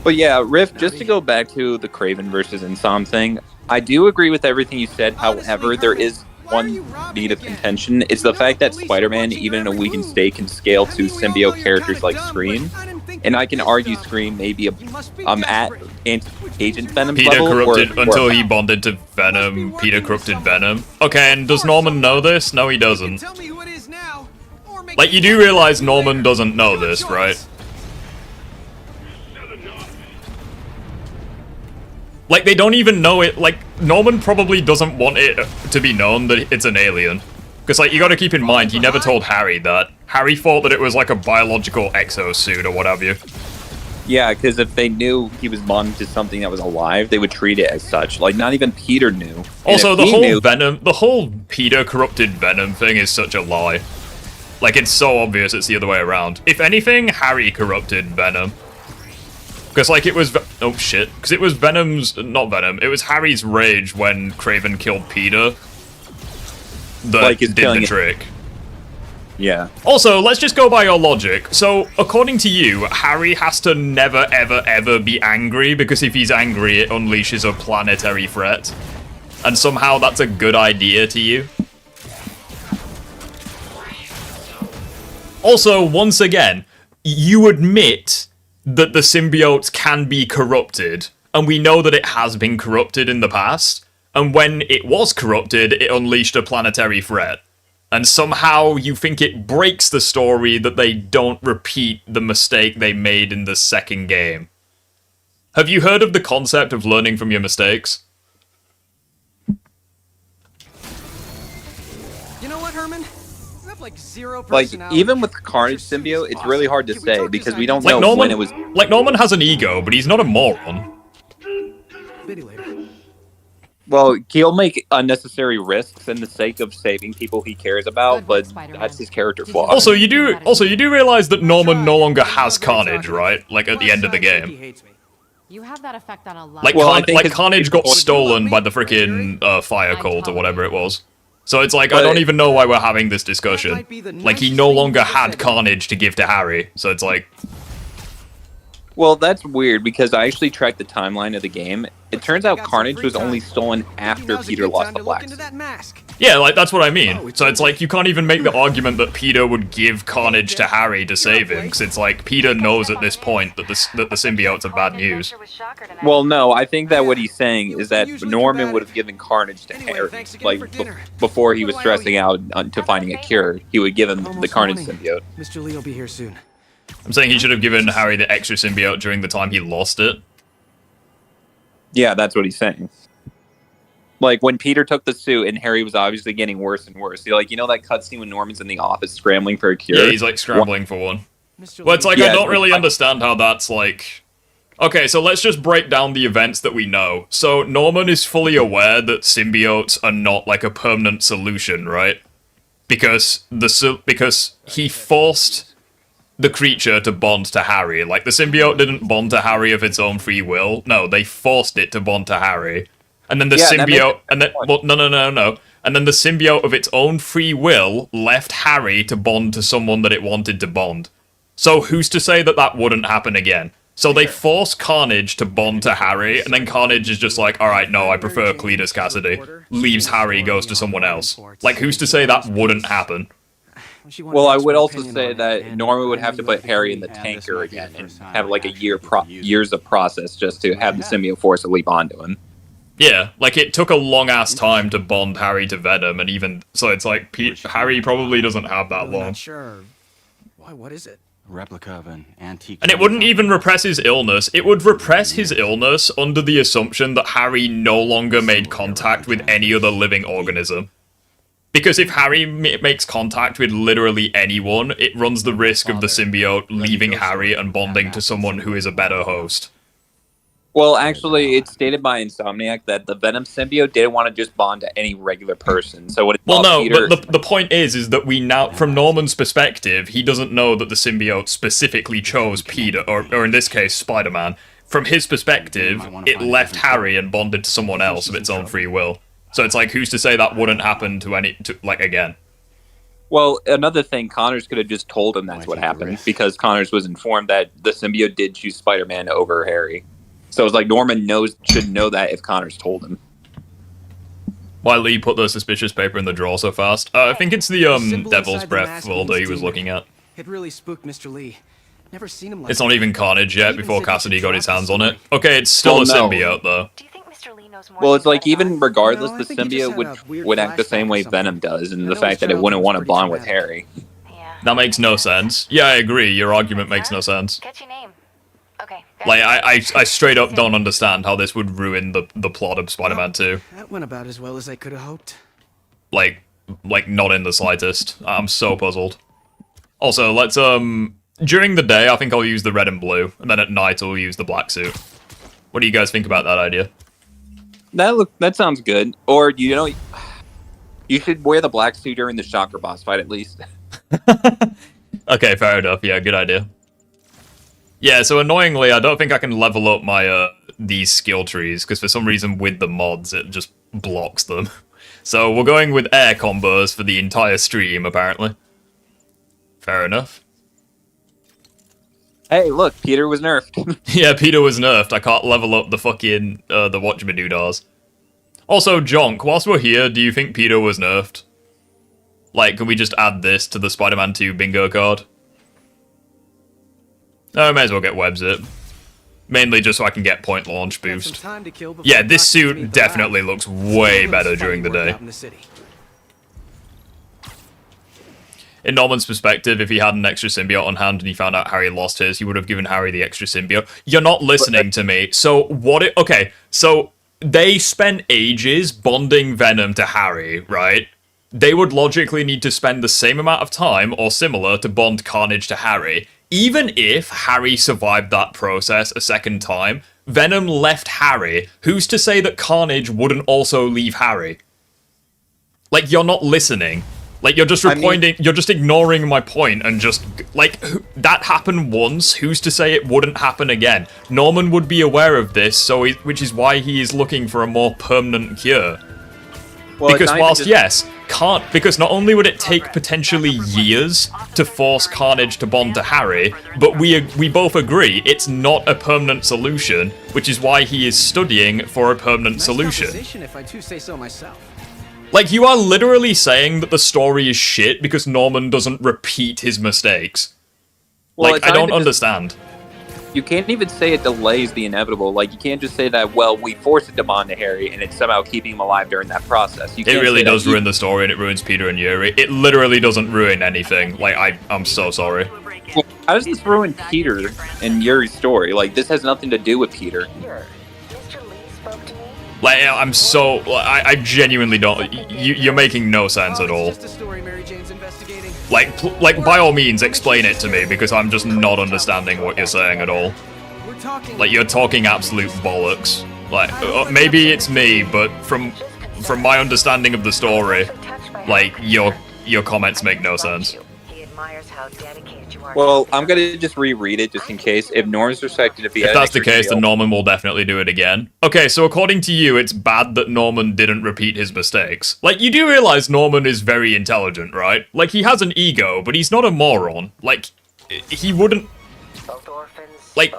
But yeah, Riff, just to go back to the Kraven versus Insom thing, I do agree with everything you said. However, there is one beat of contention. It's the fact that Spider-Man, even in a weakened state, can scale to symbiote characters like Scream. And I can argue Scream may be at Agent Venom's Peter level. corrupted until he bonded to Venom. Peter corrupted Venom. Okay, and does Norman know this? No, he doesn't. Like, you do realize Norman doesn't know this, right? Like, they don't even know it. Like, Norman probably doesn't want it to be known that it's an alien. Because, like, you gotta keep in mind, he never told Harry that. Harry thought that it was, like, a biological exosuit or what have you. Yeah, because if they knew he was bonded to something that was alive, they would treat it as such. Like, not even Peter knew. Also, the whole Peter corrupted Venom thing is such a lie. Like, it's so obvious it's the other way around. If anything, Harry corrupted Venom. Because, like, it was... Oh, shit. Because it was Venom's... Not Venom. It was Harry's rage when Kraven killed Peter that like did the trick. Yeah. Also, let's just go by your logic. So, according to you, Harry has to never, ever, ever be angry, because if he's angry, it unleashes a planetary threat. And somehow that's a good idea to you. Also, once again, you admit that the symbiotes can be corrupted, and we know that it has been corrupted in the past, and when it was corrupted, it unleashed a planetary threat. And somehow you think it breaks the story that they don't repeat the mistake they made in the second game. Have you heard of the concept of learning from your mistakes? You know what, Herman? You have like zero Like, personality. even with Carnage symbiote, it's really hard to say, because we don't know Norman, when it was... Like, Norman has an ego, but he's not a moron. Well, he'll make unnecessary risks in the sake of saving people he cares about, but that's his character flaw. Also, you do realize that Norman no longer has Carnage, right? Like, at the end of the game. You have that effect on a lot. Like, Carnage got stolen by the freaking Fire Cult or whatever it was. So it's like, I don't even know why we're having this discussion. Like, he no longer had Carnage to give to Harry, so it's like... Well, that's weird, because I actually tracked the timeline of the game. It turns out Carnage was only stolen after Peter lost the blacks. Yeah, like, that's what I mean. So it's like, you can't even make the argument that Peter would give Carnage to Harry to save him, because it's like, Peter knows at this point that the symbiotes are bad news. Well, no, I think that what he's saying is that Norman would have given Carnage to Harry, like, before he was stressing out to finding a cure. He would give him the Carnage symbiote. Mr. Lee will be here soon. I'm saying he should have given Harry the extra symbiote during the time he lost it. Yeah, that's what he's saying. Like, when Peter took the suit and Harry was obviously getting worse and worse. Like, you know that cutscene when Norman's in the office scrambling for a cure? Yeah, he's, like, scrambling for one. Well, it's like, I don't really understand how that's, like... Okay, so let's just break down the events that we know. So, Norman is fully aware that symbiotes are not, like, a permanent solution, right? Because he forced the creature to bond to Harry. Like, the symbiote didn't bond to Harry of its own free will. No, they forced it to bond to Harry. And then the symbiote... And then, well, no. and then the symbiote of its own free will left Harry to bond to someone that it wanted to bond. So who's to say that that wouldn't happen again? So they force Carnage to bond to Harry, and then Carnage is just like, alright, no, I prefer Cletus Cassidy. Leaves Harry, goes to someone else. Like, who's to say that wouldn't happen? Well, I would also say that Norman would have to put Harry in the tanker again and have like a years of process just to have the symbiote force to leap onto him. Yeah, like it took a long ass time to bond Harry to Venom, and even so, it's like Harry probably doesn't have that long. Not sure. Why? What is it? Replica of an antique. And it wouldn't even repress his illness. It would repress his illness under the assumption that Harry no longer made contact with any other living organism. Because if Harry makes contact with literally anyone, it runs the risk of the symbiote leaving Harry and bonding to someone who is a better host. Well, actually, it's stated by Insomniac that the Venom symbiote didn't want to just bond to any regular person. So what? Well, no, Peter... but the point is that we now, from Norman's perspective, he doesn't know that the symbiote specifically chose Peter, or in this case, Spider-Man. From his perspective, it left Harry and bonded to someone else of its own free will. So it's like, who's to say that wouldn't happen to again? Well, another thing, Connors could have just told him that's what happened, because Connors was informed that the symbiote did choose Spider-Man over Harry. So it's like Norman should know that if Connors told him. Why Lee put the suspicious paper in the drawer so fast? I think it's the Devil's Breath folder he was looking at. It really spooked Mr. Lee. Never seen him like It's not even Carnage yet before Cassidy got his hands on it. Okay, it's still a symbiote though. Well, it's like even regardless, the symbiote would act the same way Venom does, and the fact that it wouldn't want to bond with Harry. That makes no sense. Yeah, I agree. Your argument makes no sense. Get your name. Okay. Like, I straight up don't understand how this would ruin the plot of Spider-Man 2. That went about as well as I could have hoped. Like, not in the slightest. I'm so puzzled. Also, let's, during the day, I think I'll use the red and blue, and then at night I'll use the black suit. What do you guys think about that idea? That sounds good. Or, you know, you should wear the black suit during the Shocker boss fight, at least. Okay, fair enough. Yeah, good idea. Yeah, so annoyingly, I don't think I can level up my, these skill trees, because for some reason with the mods, it just blocks them. So we're going with air combos for the entire stream, apparently. Fair enough. Hey, look, Peter was nerfed. Yeah, Peter was nerfed. I can't level up the fucking, the whatchamadoodahs. Also, Jonk, whilst we're here, do you think Peter was nerfed? Like, can we just add this to the Spider-Man 2 bingo card? I may as well get web zip. Mainly just so I can get point launch boost. Yeah, this suit definitely looks way better during the day. In Norman's perspective, if he had an extra symbiote on hand and he found out Harry lost his, he would have given Harry the extra symbiote. You're not listening to me. So what it... Okay, so they spent ages bonding Venom to Harry, right? They would logically need to spend the same amount of time, or similar, to bond Carnage to Harry. Even if Harry survived that process a second time, Venom left Harry. Who's to say that Carnage wouldn't also leave Harry? Like, you're not listening. Like, you're just you're just ignoring my point and just, like, that happened once, who's to say it wouldn't happen again? Norman would be aware of this, so which is why he is looking for a more permanent cure. Well, because whilst, yes, because not only would it take potentially years to force Carnage to bond to Harry, but we both agree it's not a permanent solution, which is why he is studying for a permanent solution. If I do say so myself. Like, you are literally saying that the story is shit because Norman doesn't repeat his mistakes. Well, like, I don't understand. You can't even say it delays the inevitable. Like, you can't just say that, well, we forced it to bond to Harry, and it's somehow keeping him alive during that process. It really does ruin the story, and it ruins Peter and Yuri. It literally doesn't ruin anything. Like, I'm so sorry. Well, how does this ruin Peter and Yuri's story? Like, this has nothing to do with Peter. Like, I'm so... I genuinely don't... You're making no sense at all. Like, by all means, explain it to me, because I'm just not understanding what you're saying at all. Like, you're talking absolute bollocks. Like, maybe it's me, but from my understanding of the story, like, your comments make no sense. He admires how dedicated you Well, I'm gonna just reread it just in case. If Norm's respected, if that's the case, then Norman will definitely do it again. Okay, so according to you, it's bad that Norman didn't repeat his mistakes. Like, you do realize Norman is very intelligent, right? Like, he has an ego, but he's not a moron. Like, he wouldn't... Like...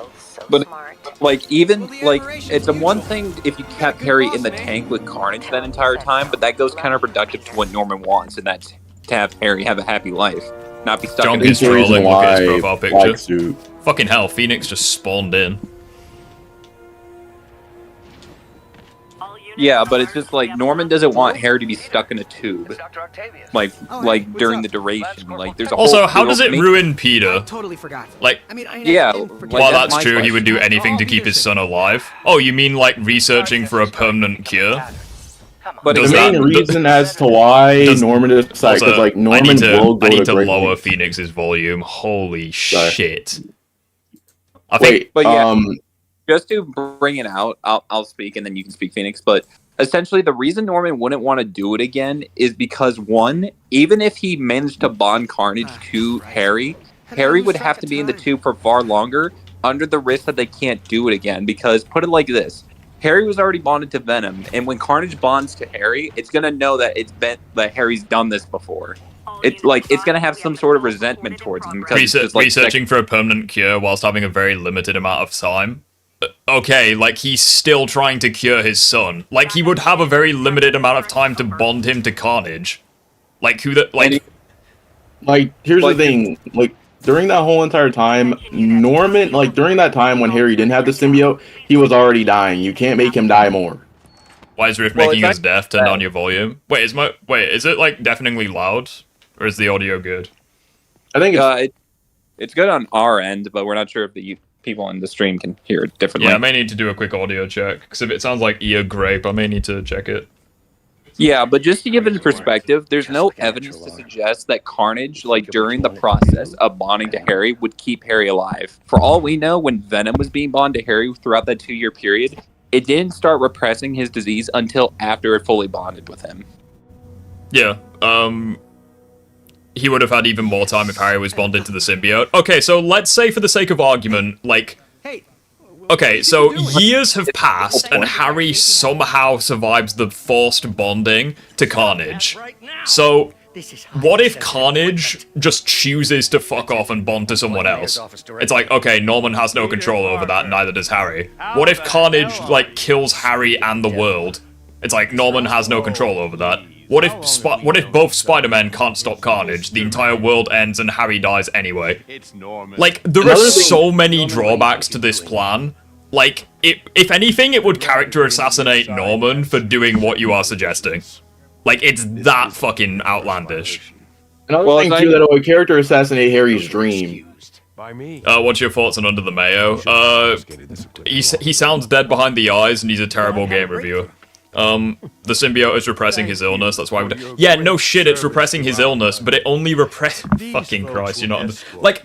But, like, even, like, it's a one thing if you kept Harry in the tank with Carnage that entire time, but that goes counterproductive to what Norman wants, and that's to have Harry have a happy life. Not be stuck Junk in is trolling, look at his profile picture. Suit. Fucking hell, Phoenix just spawned in. Yeah, but it's just like Norman doesn't want Harry to be stuck in a tube, like during the duration. Like there's a also, whole, how does it ruin Peter? Totally forgot. Like, yeah, well, that's true. He would do anything to keep his son alive. Oh, you mean like researching for a permanent cure? But the main reason as to why Norman decided, because like Norman will go I need to Great lower Lakes. Phoenix's volume. Holy shit! I Wait, think, but yeah, just to bring it out, I'll speak and then you can speak, Phoenix. But essentially, the reason Norman wouldn't want to do it again is because one, even if he managed to bond Carnage to Harry, Harry would have to be in the tube for far longer, under the risk that they can't do it again. Because put it like this. Harry was already bonded to Venom, and when Carnage bonds to Harry, it's gonna know that that Harry's done this before. It's like it's gonna have some sort of resentment towards him because it's like researching for a permanent cure whilst having a very limited amount of time. Okay, like he's still trying to cure his son. Like he would have a very limited amount of time to bond him to Carnage. Like who that like? Like here's the thing, like. During that whole entire time, Norman, like during that time when Harry didn't have the symbiote, he was already dying. You can't make him die more. Why is Rift making us deaf? Turn down your volume. Wait, is it like deafeningly loud, or is the audio good? I think it's good on our end, but we're not sure if the people on the stream can hear it differently. Yeah, I may need to do a quick audio check because if it sounds like ear grape, I may need to check it. Yeah, but just to give it a perspective, there's no evidence to suggest that Carnage, like during the process of bonding to Harry, would keep Harry alive. For all we know, when Venom was being bonded to Harry throughout that 2-year period, it didn't start repressing his disease until after it fully bonded with him. Yeah, he would have had even more time if Harry was bonded to the symbiote. Okay, so let's say for the sake of argument, like... Okay, so years have passed, and Harry somehow survives the forced bonding to Carnage. So, what if Carnage just chooses to fuck off and bond to someone else? It's like, okay, Norman has no control over that, neither does Harry. What if Carnage, like, kills Harry and the world? It's like, Norman has no control over that. What if both Spider-Men can't stop Carnage, the entire world ends and Harry dies anyway? Like, there are so many drawbacks to this plan. Like, if anything, it would character assassinate Norman for doing what you are suggesting. Like, it's that fucking outlandish. Another thing, too, that it would character assassinate Harry's dream. What's your thoughts on Under the Mayo? He sounds dead behind the eyes and he's a terrible game reviewer. The symbiote is repressing his illness, that's why yeah, no shit, it's repressing his illness, but it only fucking Christ, you're not like,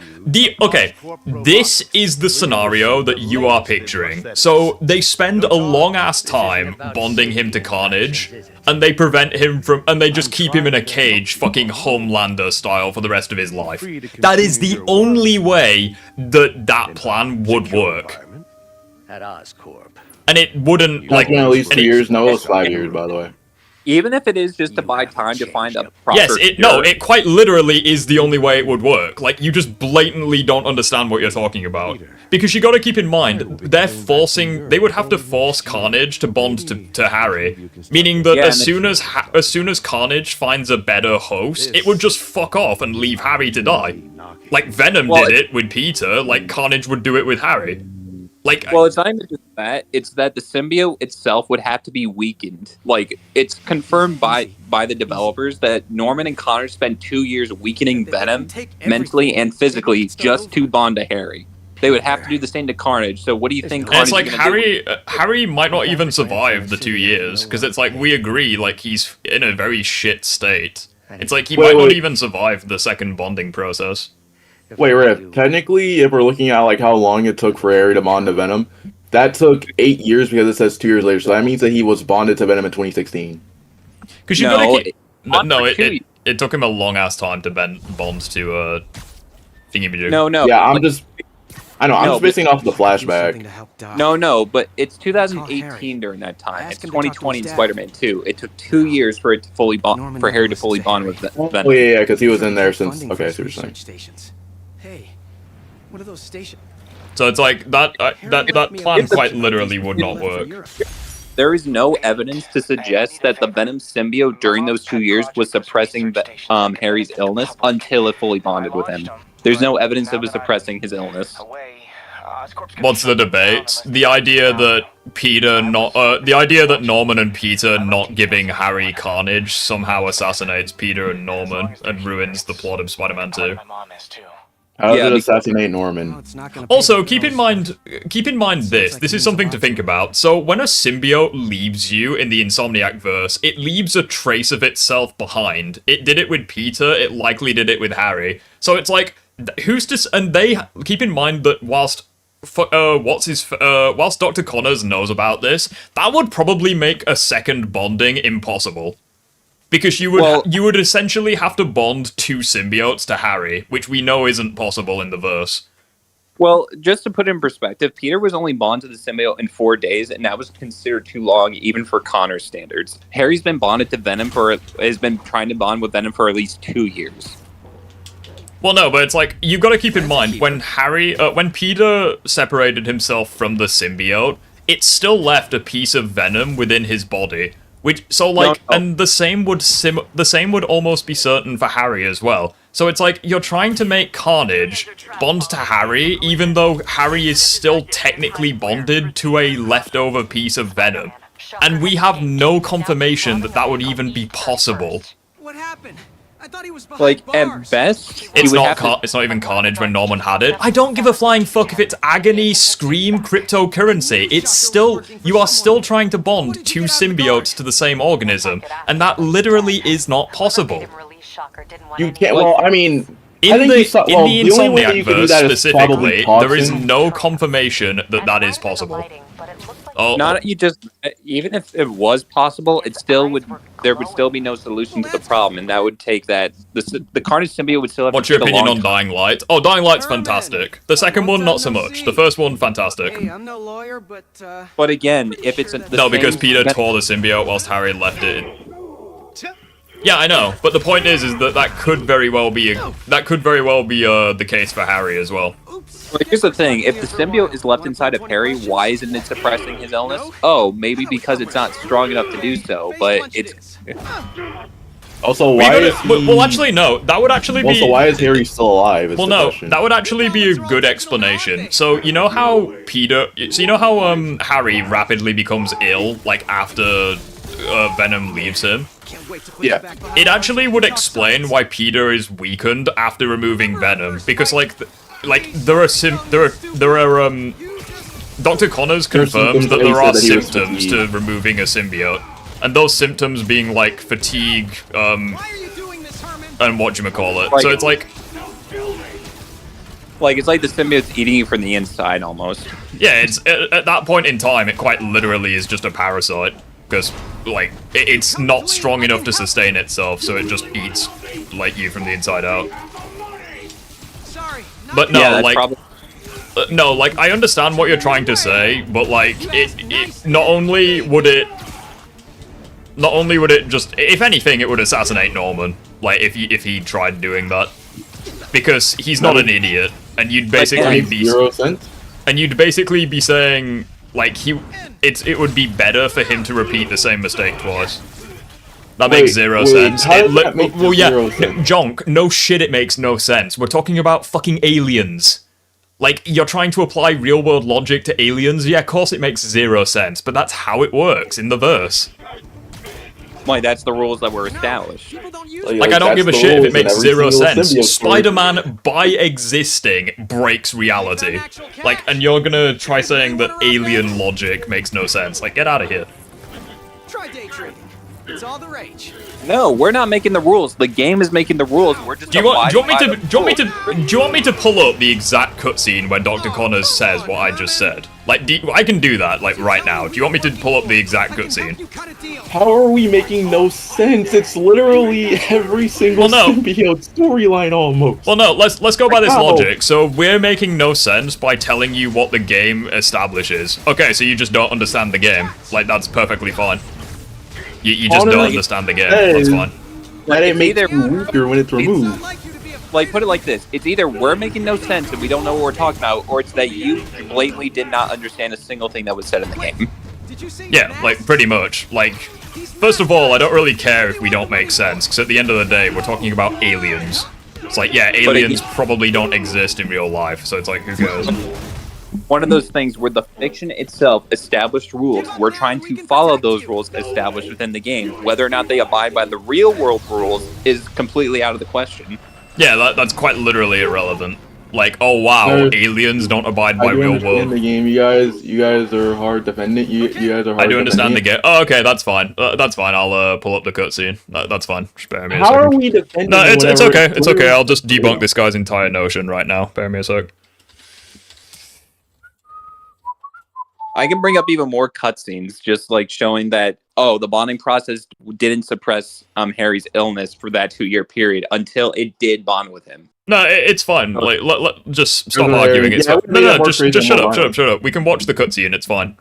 okay, this is the scenario that you are picturing. So, they spend a long-ass time bonding him to Carnage, and they prevent him from, and they just keep him in a cage, fucking Homelander style, for the rest of his life. That is the only way that plan would work. At Oscorp. And it wouldn't, like... At least 2 years? No, it was 5 years, by the way. Even if it is just to buy time to find a proper... Yes, it quite literally is the only way it would work. Like, you just blatantly don't understand what you're talking about. Because you gotta keep in mind, they would have to force Carnage to bond to Harry. Meaning that as soon as Carnage finds a better host, it would just fuck off and leave Harry to die. Like, Venom did it with Peter, like Carnage would do it with Harry. Like, well, it's not even just that. It's that the symbiote itself would have to be weakened. Like, it's confirmed by the developers that Norman and Connor spent 2 years weakening Venom mentally and physically just to bond to Harry. They would have to do the same to Carnage. So what do you think Carnage is like Harry might not even survive the 2 years, because it's like, we agree, like, he's in a very shit state. It's like, he might not even survive the second bonding process. Wait, Riff, technically, if we're looking at like how long it took for Harry to bond to Venom, that took 8 years because it says 2 years later, so that means that he was bonded to Venom in 2016. Because it took him a long-ass time to bond to thingy-majig. No. Yeah, I'm just basing off the flashback. No, but it's 2018 during that time. It's 2020 in Spider-Man 2. It took 2 years for it to fully bond, for Harry to fully bond with Venom. Oh yeah, because he was in there since. Okay, I see what you're saying. Hey, what are those stations? So it's like that plan quite literally would not work. There is no evidence to suggest that the Venom symbiote during those 2 years was suppressing Harry's illness until it fully bonded with him. There's no evidence it was suppressing his illness. What's the debate? The idea that Norman and Peter not giving Harry Carnage somehow assassinates Peter and Norman and ruins the plot of Spider-Man 2. How does it assassinate Norman? Also, keep in mind this. This is something to think about. So, when a symbiote leaves you in the Insomniac verse, it leaves a trace of itself behind. It did it with Peter, it likely did it with Harry. So it's like, who's to... And they... Keep in mind that whilst Dr. Connors knows about this, that would probably make a second bonding impossible. Because you would essentially have to bond 2 symbiotes to Harry, which we know isn't possible in the verse. Well, just to put it in perspective, Peter was only bonded to the symbiote in 4 days, and that was considered too long even for Connor's standards. Harry's been bonded to Venom has been trying to bond with Venom for at least 2 years. Well, no, but it's like, you've got to keep in mind, when Peter separated himself from the symbiote, it still left a piece of Venom within his body. And the same would almost be certain for Harry as well. So it's like, you're trying to make Carnage bond to Harry, even though Harry is still technically bonded to a leftover piece of Venom. And we have no confirmation that that would even be possible. What happened? I thought he was behind Like, bars. at best, it's not even Carnage when Norman had it. I don't give a flying fuck if it's Agony, Scream, cryptocurrency. It's still... You are still trying to bond 2 symbiotes to the same organism, and that literally is not possible. You can't... Well, I mean... In the Insomniac verse specifically, there is no confirmation that that is possible. Even if it was possible, there would still be no solution to the problem, and that would take that the Carnage symbiote would still have. What's your opinion on Dying Light? Oh, Dying Light's fantastic. The second one, not so much. The first one, fantastic. Hey, I'm no lawyer, but But again, if it's because Peter tore the symbiote whilst Harry left it. Yeah, I know, but the point is that could very well be the case for Harry as well. Well, here's the thing: if the symbiote is left inside of Harry, why isn't it suppressing his illness? Oh, maybe because it's not strong enough to do so. But it's also why is he... Well, actually, no. That would actually be. Also, why is Harry still alive? Well, no, that would actually be a good explanation. So you know how Harry rapidly becomes ill like after Venom leaves him. Yeah. It actually would explain why Peter is weakened after removing Venom, because Dr. Connors confirms that there are symptoms to removing a symbiote, and those symptoms being like fatigue, and whatchamacallit. So it's like it's like the symbiote's eating you from the inside almost. Yeah, it's at that point in time, it quite literally is just a parasite. Because, it's not strong enough to sustain itself, so it just eats, you from the inside out. But no, I understand what you're trying to say, but, not only would it just, if anything, it would assassinate Norman, if he tried doing that. Because he's not an idiot, and you'd basically be... 0 cents? And you'd basically be saying... it would be better for him to repeat the same mistake twice. That makes zero sense. Jonk, no shit, it makes no sense. We're talking about fucking aliens. You're trying to apply real-world logic to aliens? Yeah, of course it makes 0 sense, but that's how it works in the verse. That's the rules that were established. I don't give a shit if it makes 0 sense. Spider-Man, by existing, breaks reality. And you're gonna try saying that alien logic makes no sense. Get out of here. Try day trading. It's all the rage. No, we're not making the rules. The game is making the rules. We're just. Do you want me to pull up the exact cutscene where Dr. Connors says what I just said? Like, I can do that, like, right now. Do you want me to pull up the exact cutscene? How are we making no sense? It's literally every single symbiote storyline almost. Well, no, let's go by this logic. So we're making no sense by telling you what the game establishes. Okay, so you just don't understand the game. Like, that's perfectly fine. You just don't understand the game. That's fine. That ain't make it weaker when it's removed. Like, put it like this. It's either we're making no sense and we don't know what we're talking about, or it's that you blatantly did not understand a single thing that was said in the game. Yeah, like, pretty much. Like, first of all, I don't really care if we don't make sense, because at the end of the day, we're talking about aliens. It's like, yeah, aliens probably don't exist in real life, so it's like, who cares? One of those things where the fiction itself established rules. We're trying to follow those rules established within the game. Whether or not they abide by the real world rules is completely out of the question. Yeah, that's quite literally irrelevant. Like, oh wow, aliens don't abide by real world. The game, you guys are hard defending. You guys are hard. I do understand the game. Oh, okay, that's fine. That's fine. I'll pull up the cutscene. That's fine. Just bear me a second. How are we defending? No, it's okay. It's okay. I'll just debunk this guy's entire notion right now. Bear me a sec. I can bring up even more cutscenes, just like showing that, oh, the bonding process didn't suppress Harry's illness for that 2-year period until it did bond with him. No, it's fine. Like, just stop arguing. It's fine. No, just shut up. We can watch the cutscene. It's fine.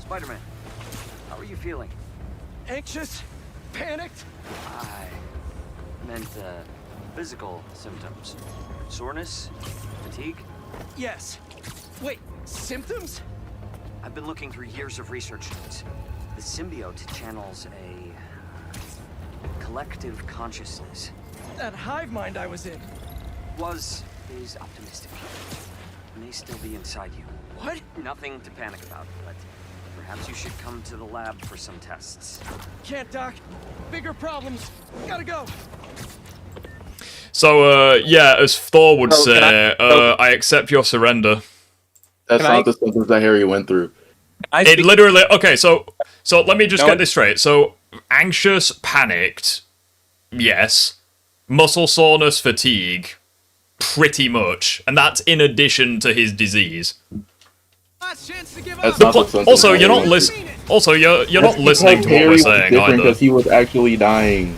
Spider-Man, how are you feeling? Anxious? Panicked? I meant physical symptoms. Soreness? Fatigue? Yes. Wait, symptoms? I've been looking through years of research notes. The symbiote channels a collective consciousness. That hive mind I was in. Is optimistic. May still be inside you. What? Nothing to panic about, but perhaps you should come to the lab for some tests. Can't, Doc. Bigger problems. Gotta go. So, yeah, as Thor would say, I accept your surrender. That's not the symptoms that Harry went through. It literally... Okay, so let me just get this straight. So, anxious, panicked, yes. Muscle soreness, fatigue, pretty much. And that's in addition to his disease. Also, you're not listening. Also, you're not listening to what we're saying either. Because he was actually dying.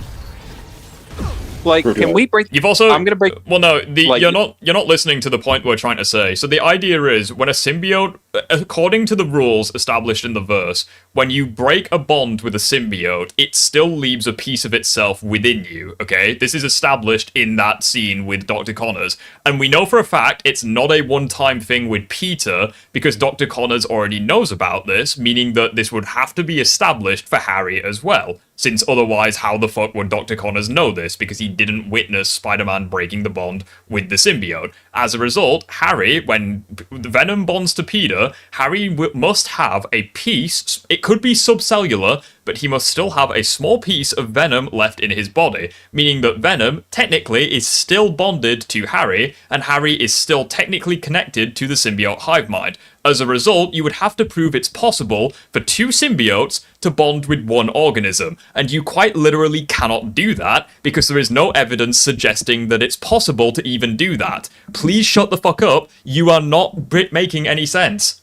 Like, can we break? You've also. I'm gonna break. Well, no, you're not listening to the point we're trying to say. So the idea is, when a symbiote, according to the rules established in the verse, when you break a bond with a symbiote, it still leaves a piece of itself within you. Okay, this is established in that scene with Dr. Connors, and we know for a fact it's not a one-time thing with Peter because Dr. Connors already knows about this, meaning that this would have to be established for Harry as well. Since otherwise, how the fuck would Dr. Connors know this? Because he didn't witness Spider-Man breaking the bond with the symbiote. As a result, Harry, when Venom bonds to Peter, Harry must have a piece, it could be subcellular, but he must still have a small piece of Venom left in his body, meaning that Venom, technically, is still bonded to Harry, and Harry is still technically connected to the symbiote hive mind. As a result, you would have to prove it's possible for 2 symbiotes to bond with one organism, and you quite literally cannot do that, because there is no evidence suggesting that it's possible to even do that. Please shut the fuck up, you are not making any sense.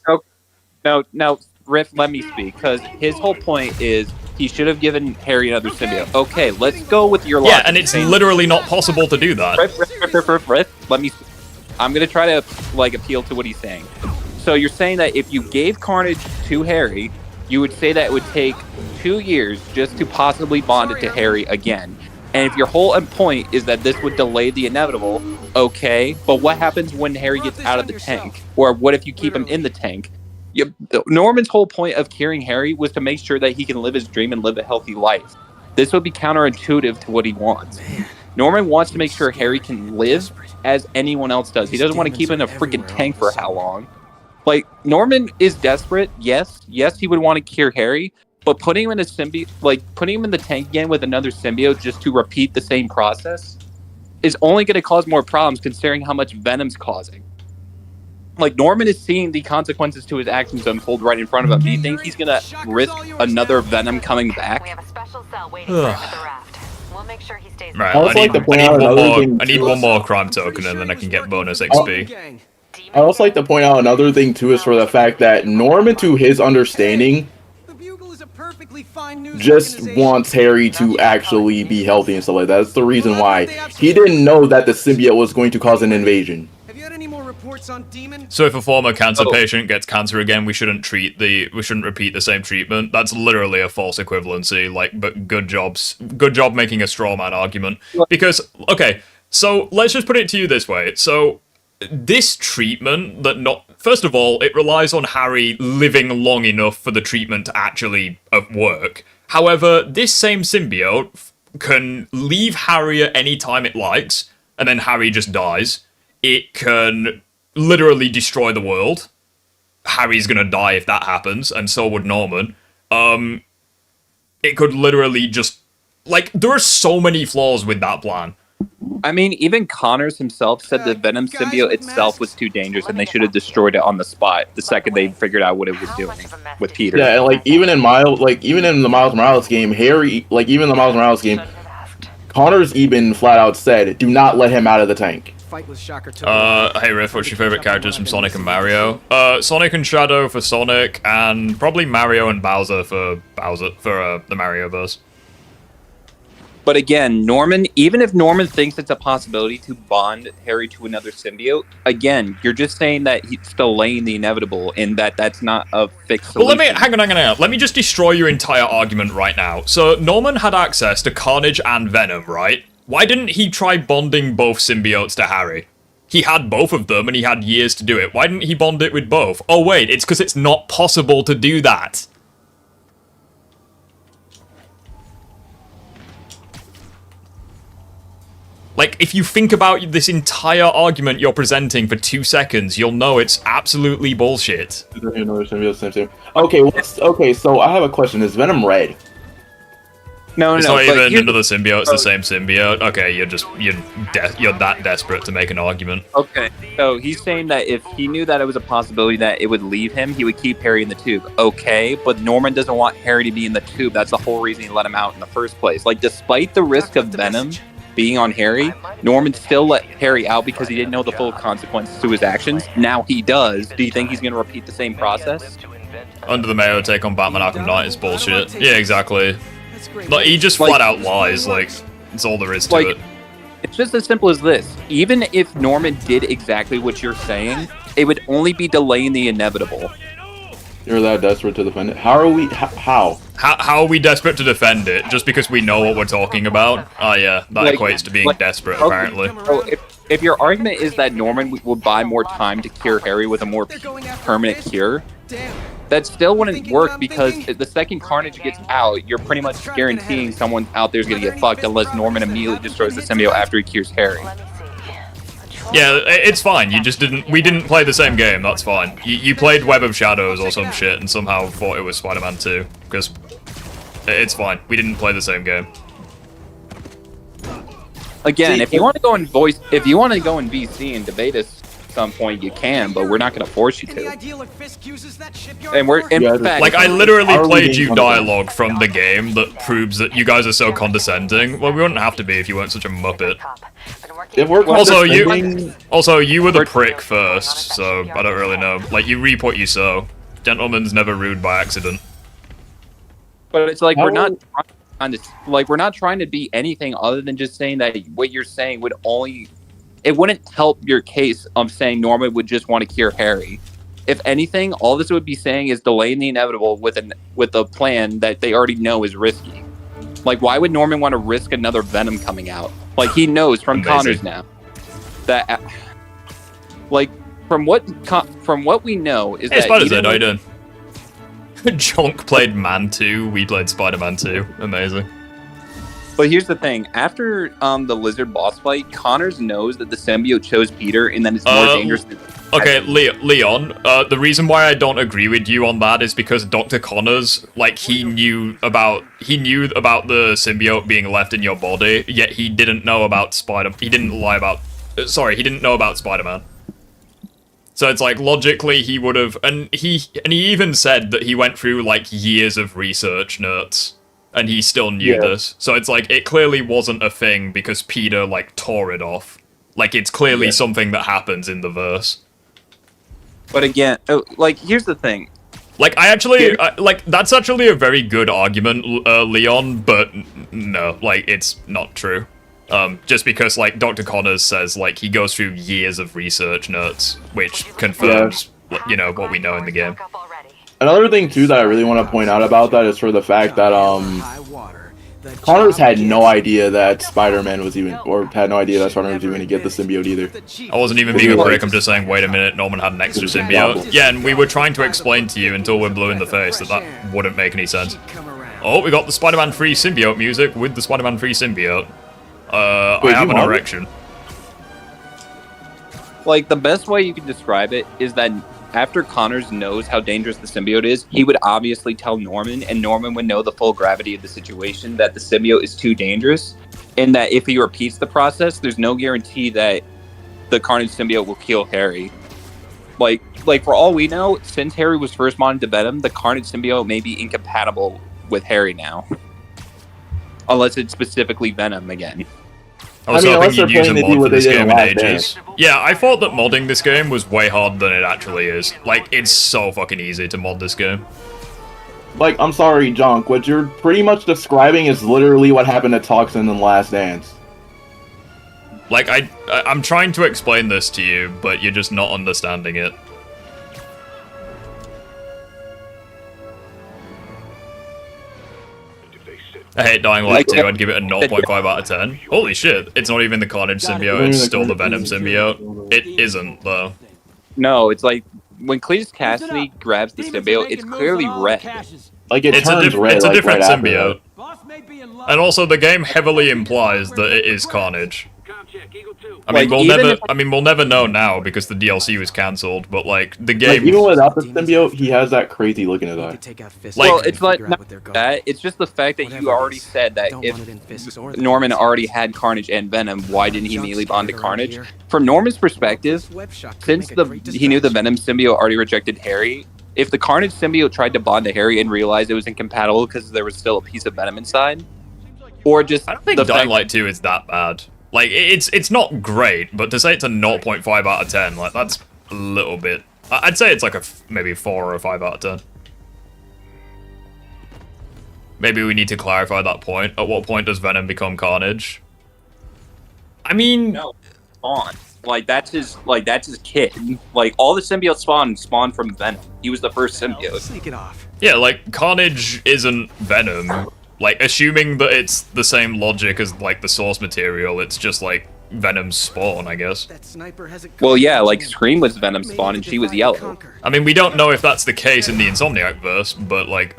No, Riff, let me speak, because his whole point is he should have given Harry another symbiote. Okay, let's go with your logic. Yeah, and it's literally not possible to do that. Riff, let me speak. I'm going to try to, like, appeal to what he's saying. So you're saying that if you gave Carnage to Harry, you would say that it would take 2 years just to possibly bond it to Harry again. And if your whole point is that this would delay the inevitable, okay, but what happens when Harry gets out of the tank? Or what if you keep him in the tank? Norman's whole point of curing Harry was to make sure that he can live his dream and live a healthy life. This would be counterintuitive to what he wants. Norman wants to make sure Harry can live as anyone else does. He doesn't want to keep him in a freaking tank for how long? Like, Norman is desperate. Yes, he would want to cure Harry, but putting him in a symbiote, like putting him in the tank again with another symbiote just to repeat the same process is only going to cause more problems considering how much Venom's causing. like Norman is seeing the consequences to his actions unfold right in front of him. Do you think he's gonna risk another Venom coming back? We have a special cell waiting for him at the raft. We'll make sure he stays. Right, I I need one more crime token and then I can get bonus XP. I also like to point out another thing too is for the fact that Norman, to his understanding, just wants Harry to actually be healthy and stuff like that. That's the reason why. He didn't know that the symbiote was going to cause an invasion. So if a former cancer patient gets cancer again, we shouldn't repeat the same treatment. That's literally a false equivalency. Like, but good job making a straw man argument. Because okay, so let's just put it to you this way. So this treatment first of all, it relies on Harry living long enough for the treatment to actually work. However, this same symbiote can leave Harry at any time it likes, and then Harry just dies. It can literally destroy the world. Harry's gonna die if that happens, and so would Norman. It could literally just... Like, there are so many flaws with that plan. I mean, even Connors himself said the Venom symbiote itself was too dangerous and they should have destroyed it on the spot the second they figured out what it was doing with Peter. Yeah, and like even in the Miles Morales game, Connors even flat out said, "Do not let him out of the tank." Hey Riff, what's your favorite characters from Sonic and Mario? Sonic and Shadow for Sonic, and probably Mario and Bowser for the Marioverse. But again, Norman, even if Norman thinks it's a possibility to bond Harry to another symbiote, again, you're just saying that he's delaying the inevitable and that's not a fixed solution. Well, hang on. Let me just destroy your entire argument right now. So, Norman had access to Carnage and Venom, right? Why didn't he try bonding both symbiotes to Harry? He had both of them and he had years to do it. Why didn't he bond it with both? Oh wait, it's because it's not possible to do that. Like, if you think about this entire argument you're presenting for 2 seconds, you'll know it's absolutely bullshit. Okay, so I have a question. Is Venom red? No, it's not even another symbiote, it's the same symbiote. Okay, you're that desperate to make an argument. Okay, so he's saying that if he knew that it was a possibility that it would leave him, he would keep Harry in the tube. Okay, but Norman doesn't want Harry to be in the tube. That's the whole reason he let him out in the first place. Like, despite the risk of Venom being on Harry, Norman still let Harry out because he didn't know the full consequences to his actions. Now he does. Do you think he's going to repeat the same process? Under the Mayo take on Batman Arkham Knight is bullshit. Yeah, exactly. Like, he just flat out lies, like, that's all there is to it. It's just as simple as this. Even if Norman did exactly what you're saying, it would only be delaying the inevitable. You're that desperate to defend it? How are we... How are we desperate to defend it? Just because we know what we're talking about? Oh yeah, that equates to being desperate, apparently. So if your argument is that Norman would buy more time to cure Harry with a more permanent cure, that still wouldn't work because the second Carnage gets out, you're pretty much guaranteeing someone out there is going to get fucked unless Norman immediately destroys the symbiote after he cures Harry. Yeah, it's fine. We didn't play the same game, that's fine. You played Web of Shadows or some shit and somehow thought it was Spider-Man 2. Because it's fine. We didn't play the same game. Again, if you want to go in VC and debate us at some point, you can, but we're not going to force you to. And we're, in fact... Like, I literally played you dialogue from the game that proves that you guys are so condescending. Well, we wouldn't have to be if you weren't such a muppet. Also, you were the prick first, so I don't really know. Like, you reap what you sow. Gentleman's never rude by accident. But it's like, we're not trying to be anything other than just saying that what you're saying would only... It wouldn't help your case of saying Norman would just want to cure Harry. If anything, all this would be saying is delaying the inevitable with a plan that they already know is risky. Like, why would Norman want to risk another Venom coming out? Like, he knows from Connors now that, like, from what we know is that. Spider-Man, how you doing? Jonk played Man 2. We played Spider-Man 2. Amazing. But here's the thing: after the lizard boss fight, Connors knows that the symbiote chose Peter, and then it's more dangerous. Okay, Leon, the reason why I don't agree with you on that is because Dr. Connors, like, he knew about the symbiote being left in your body, yet he didn't know about he didn't know about Spider-Man. So it's like, logically, he would have... And he even said that he went through, like, years of research notes, and he still knew this. So it's like, it clearly wasn't a thing because Peter, like, tore it off. Like, it's clearly something that happens in the verse. But again, like, here's the thing. Like, I actually... like, that's actually a very good argument, Leon, but no, like, it's not true. Just because, like, Dr. Connors says, like, he goes through years of research notes, which confirms, you know, what we know in the game. Another thing, too, that I really want to point out about that is for the fact that, Connors had no idea that Spider-Man was even, or had no idea that Spider-Man was even going to get the symbiote either. I wasn't even being a prick, I'm just saying, wait a minute, Norman had an extra symbiote. Yeah, and we were trying to explain to you until we're blue in the face that that wouldn't make any sense. Oh, we got the Spider-Man 3 symbiote music with the Spider-Man 3 symbiote. I have an erection. Like, the best way you can describe it is that after Connors knows how dangerous the symbiote is, he would obviously tell Norman, and Norman would know the full gravity of the situation, that the symbiote is too dangerous, and that if he repeats the process, there's no guarantee that the Carnage symbiote will kill Harry. Like for all we know, since Harry was first bonded to Venom, the Carnage symbiote may be incompatible with Harry now. Unless it's specifically Venom again. I was hoping you'd use a mod for this game in ages. Yeah, I thought that modding this game was way harder than it actually is. Like, it's so fucking easy to mod this game. Like, I'm sorry, Junk, what you're pretty much describing is literally what happened to Toxin in Last Dance. Like, I'm trying to explain this to you, but you're just not understanding it. I hate Dying Light 2, I'd give it a 0.5 out of 10. Holy shit, it's not even the Carnage symbiote, it's still the Venom symbiote. It isn't, though. No, it's like, when Cletus Cassidy grabs the symbiote, it's clearly red. Like, it turns red. It's a like, different right symbiote. And also, the game heavily implies that it is Carnage. I mean, we'll never know now because the DLC was cancelled. But like the game, like, even without the symbiote, he has that crazy look in his eye. Like, well, it's like not that. It's just the fact that you already said that if Norman already had Carnage and Venom, why didn't he immediately bond to Carnage? From Norman's perspective, since he knew the Venom symbiote already rejected Harry, if the Carnage symbiote tried to bond to Harry and realized it was incompatible because there was still a piece of Venom inside, or just I don't think Dying Light 2 is that bad. Like, it's not great, but to say it's a 0.5 out of 10, like, that's a little bit... I'd say it's like a maybe 4 or a 5 out of 10. Maybe we need to clarify that point. At what point does Venom become Carnage? I mean... No, Spawn. Like, that's his kid. Like, all the symbiotes spawned from Venom. He was the first symbiote. Sneak it off. Yeah, like, Carnage isn't Venom. Like, assuming that it's the same logic as, like, the source material, it's just, like, Venom's spawn, I guess. Well, yeah, like, Scream was Venom's spawn and she was yellow. I mean, we don't know if that's the case in the Insomniac verse, but, like,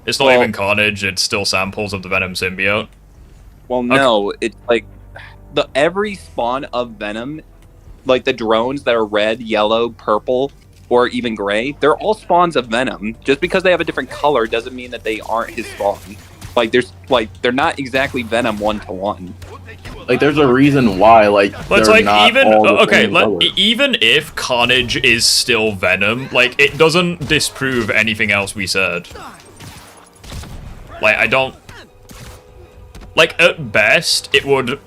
it's not even Carnage, it's still samples of the Venom symbiote. Well, no, it's, like, every spawn of Venom, like, the drones that are red, yellow, purple, or even gray, they're all spawns of Venom. Just because they have a different color doesn't mean that they aren't his spawn. Like, they're not exactly Venom 1-to-1. Like, there's a reason why, like, but it's they're like, not even all the okay, same color. even if Carnage is still Venom, like, it doesn't disprove anything else we said. Like, I don't... Like, at best, it would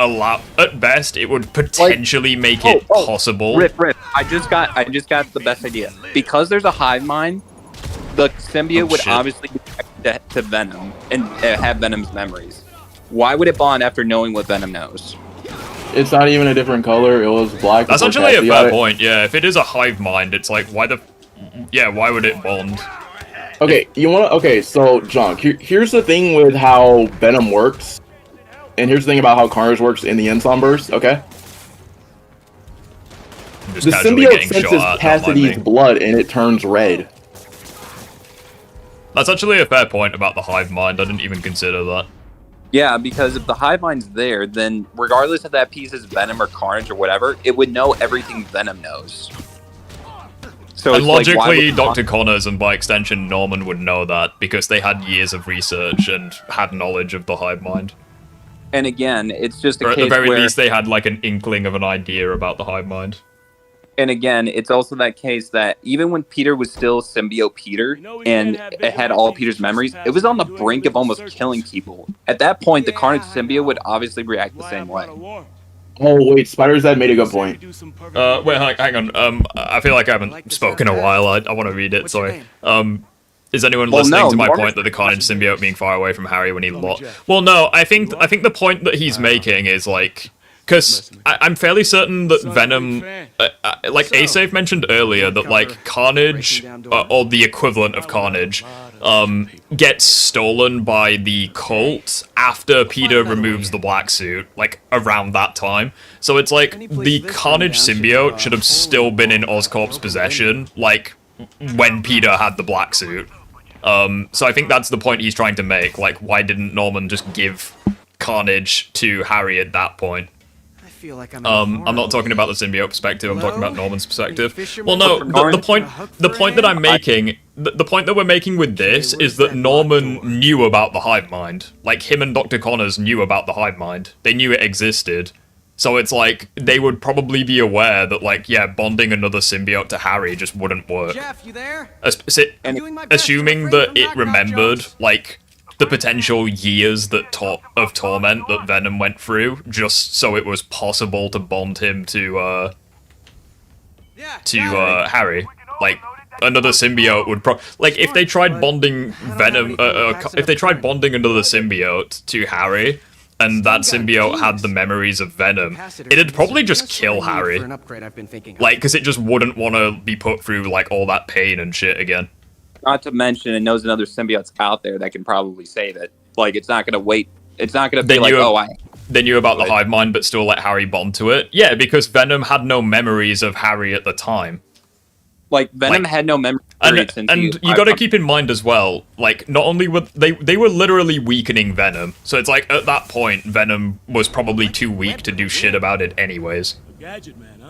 potentially make it possible. Rip. I just got the best idea. Because there's a hive mind, the symbiote would obviously be connected to Venom and have Venom's memories. Why would it bond after knowing what Venom knows? It's not even a different color. It was black. That's actually a fair point. Yeah, if it is a hive mind, it's like, why would it bond? Okay, so John, here's the thing with how Venom works. And here's the thing about how Carnage works in the Ensomburst, okay? The symbiote senses Cassidy's blood and it turns red. That's actually a fair point about the hive mind. I didn't even consider that. Yeah, because if the hive mind's there, then regardless if that piece is Venom or Carnage or whatever, it would know everything Venom knows. So and logically, like, Dr. Connors and by extension Norman would know that because they had years of research and had knowledge of the hive mind. And again, it's just a or at case the very where... least, they had like an inkling of an idea about the hive mind. And again, it's also that case that even when Peter was still symbiote Peter and it had all Peter's memories, it was on the brink of almost killing people. At that point, the Carnage symbiote would obviously react the same way. Oh wait, Spider's Dad made a good point. Wait, hang on. I feel like I haven't spoken a while. I want to read it. Sorry. Is anyone listening to my point that the Carnage symbiote being far away from Harry when he lost? Well, no. I think the point that he's making is like, because I'm fairly certain that Venom, like Asave mentioned earlier, that like Carnage or the equivalent of Carnage, gets stolen by the cult after Peter removes the black suit, like around that time. So it's like the Carnage symbiote should have still been in Oscorp's possession, like when Peter had the black suit. So I think that's the point he's trying to make. Like, why didn't Norman just give Carnage to Harry at that point? I'm not talking about the symbiote perspective. I'm talking about Norman's perspective. Well, no, the point that I'm making, the point that we're making with this is that Norman knew about the hive mind. Like, him and Dr. Connors knew about the hive mind. They knew it existed. So it's like, they would probably be aware that, like, yeah, bonding another symbiote to Harry just wouldn't work. Jeff, you there? Assuming that it remembered, like, the potential years that of torment that Venom went through, just so it was possible to bond him to Harry. Like, another symbiote would like, if they tried bonding Venom, if they tried bonding another symbiote to Harry, and that symbiote had the memories of Venom, it'd probably just kill Harry. Like, because it just wouldn't want to be put through, like, all that pain and shit again. Not to mention, it knows another symbiote's out there that can probably save it. Like, it's not going to wait. It's not going to be like, They knew about the hive mind, but still let Harry bond to it? Yeah, because Venom had no memories of Harry at the time. Like, Venom had no memories. And you got to keep in mind as well, like, not only were they were literally weakening Venom. So it's like, at that point, Venom was probably too weak to do shit about it anyways.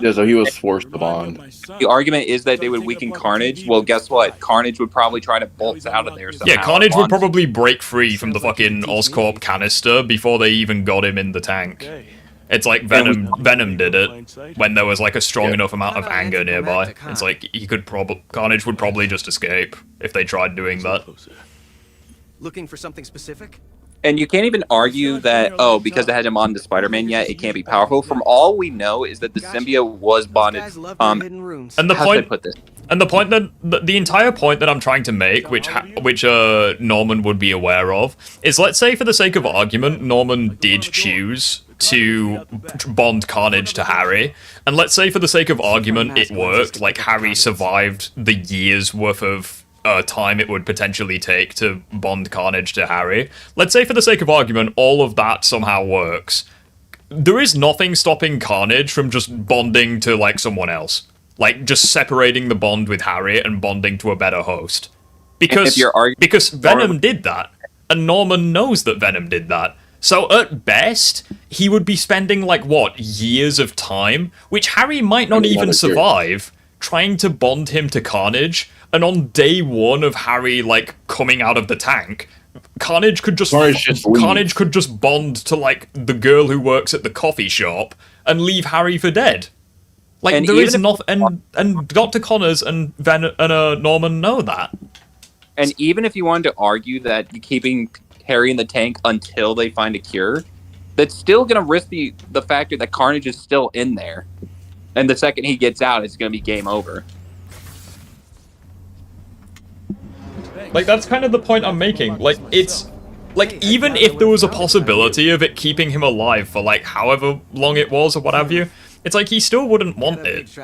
Yeah, so he was forced to bond. The argument is that they would weaken Carnage. Well, guess what? Carnage would probably try to bolt out of there somehow. Yeah, Carnage would probably break free from the fucking Oscorp canister before they even got him in the tank. It's like Venom did it when there was like a strong enough amount of anger nearby. It's like Carnage would probably just escape if they tried doing that. Looking for something specific? And you can't even argue that, oh, because it had him on the Spider-Man yet, it can't be powerful. From all we know is that the symbiote was bonded. And the point that the entire point that I'm trying to make, which Norman would be aware of, is, let's say for the sake of argument, Norman did choose to bond Carnage to Harry, and let's say for the sake of argument it worked, like Harry survived the years worth of time it would potentially take to bond Carnage to Harry. Let's say for the sake of argument all of that somehow works. There is nothing stopping Carnage from just bonding to, like, someone else. Like, just separating the bond with Harry and bonding to a better host. Because Venom did that, and Norman knows that Venom did that. So at best, he would be spending, like, what, years of time, which Harry might not even survive, trying to bond him to Carnage, and on day one of Harry, like, coming out of the tank, Carnage could just bond to, like, the girl who works at the coffee shop and leave Harry for dead. Like, and there is nothing, and Dr. Connors and Norman know that. And even if you wanted to argue that keeping Harry in the tank until they find a cure, that's still going to risk the factor that Carnage is still in there. And the second he gets out, it's going to be game over. Like, that's kind of the point I'm making. Like, it's... Like, even if there was a possibility of it keeping him alive for, like, however long it was or what have you, it's like he still wouldn't want it.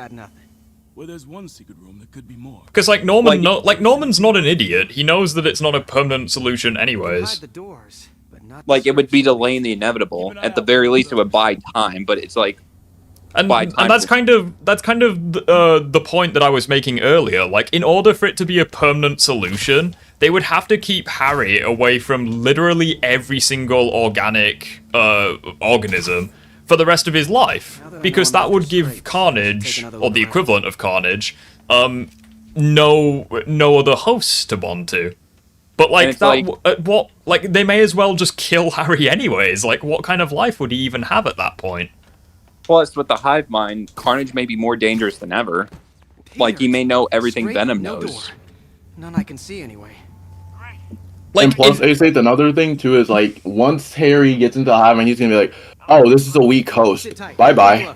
Well, there's one secret room that could be more. Because, like, Norman's not an idiot. He knows that it's not a permanent solution anyways. Like, it would be delaying the inevitable. At the very least, it would buy time, but it's like... And that's kind of the point that I was making earlier. Like, in order for it to be a permanent solution, they would have to keep Harry away from literally every single organic organism for the rest of his life, because that would give Carnage, or the equivalent of Carnage, no other hosts to bond to. But like they may as well just kill Harry anyways. Like, what kind of life would he even have at that point? Plus, with the hive mind, Carnage may be more dangerous than ever. Like, he may know everything Straight, Venom no knows. door. None I can see anyway. And plus, I say another thing too is like once Harry gets into the hive mind, he's gonna be like, "Oh, this is a weak host. Bye bye."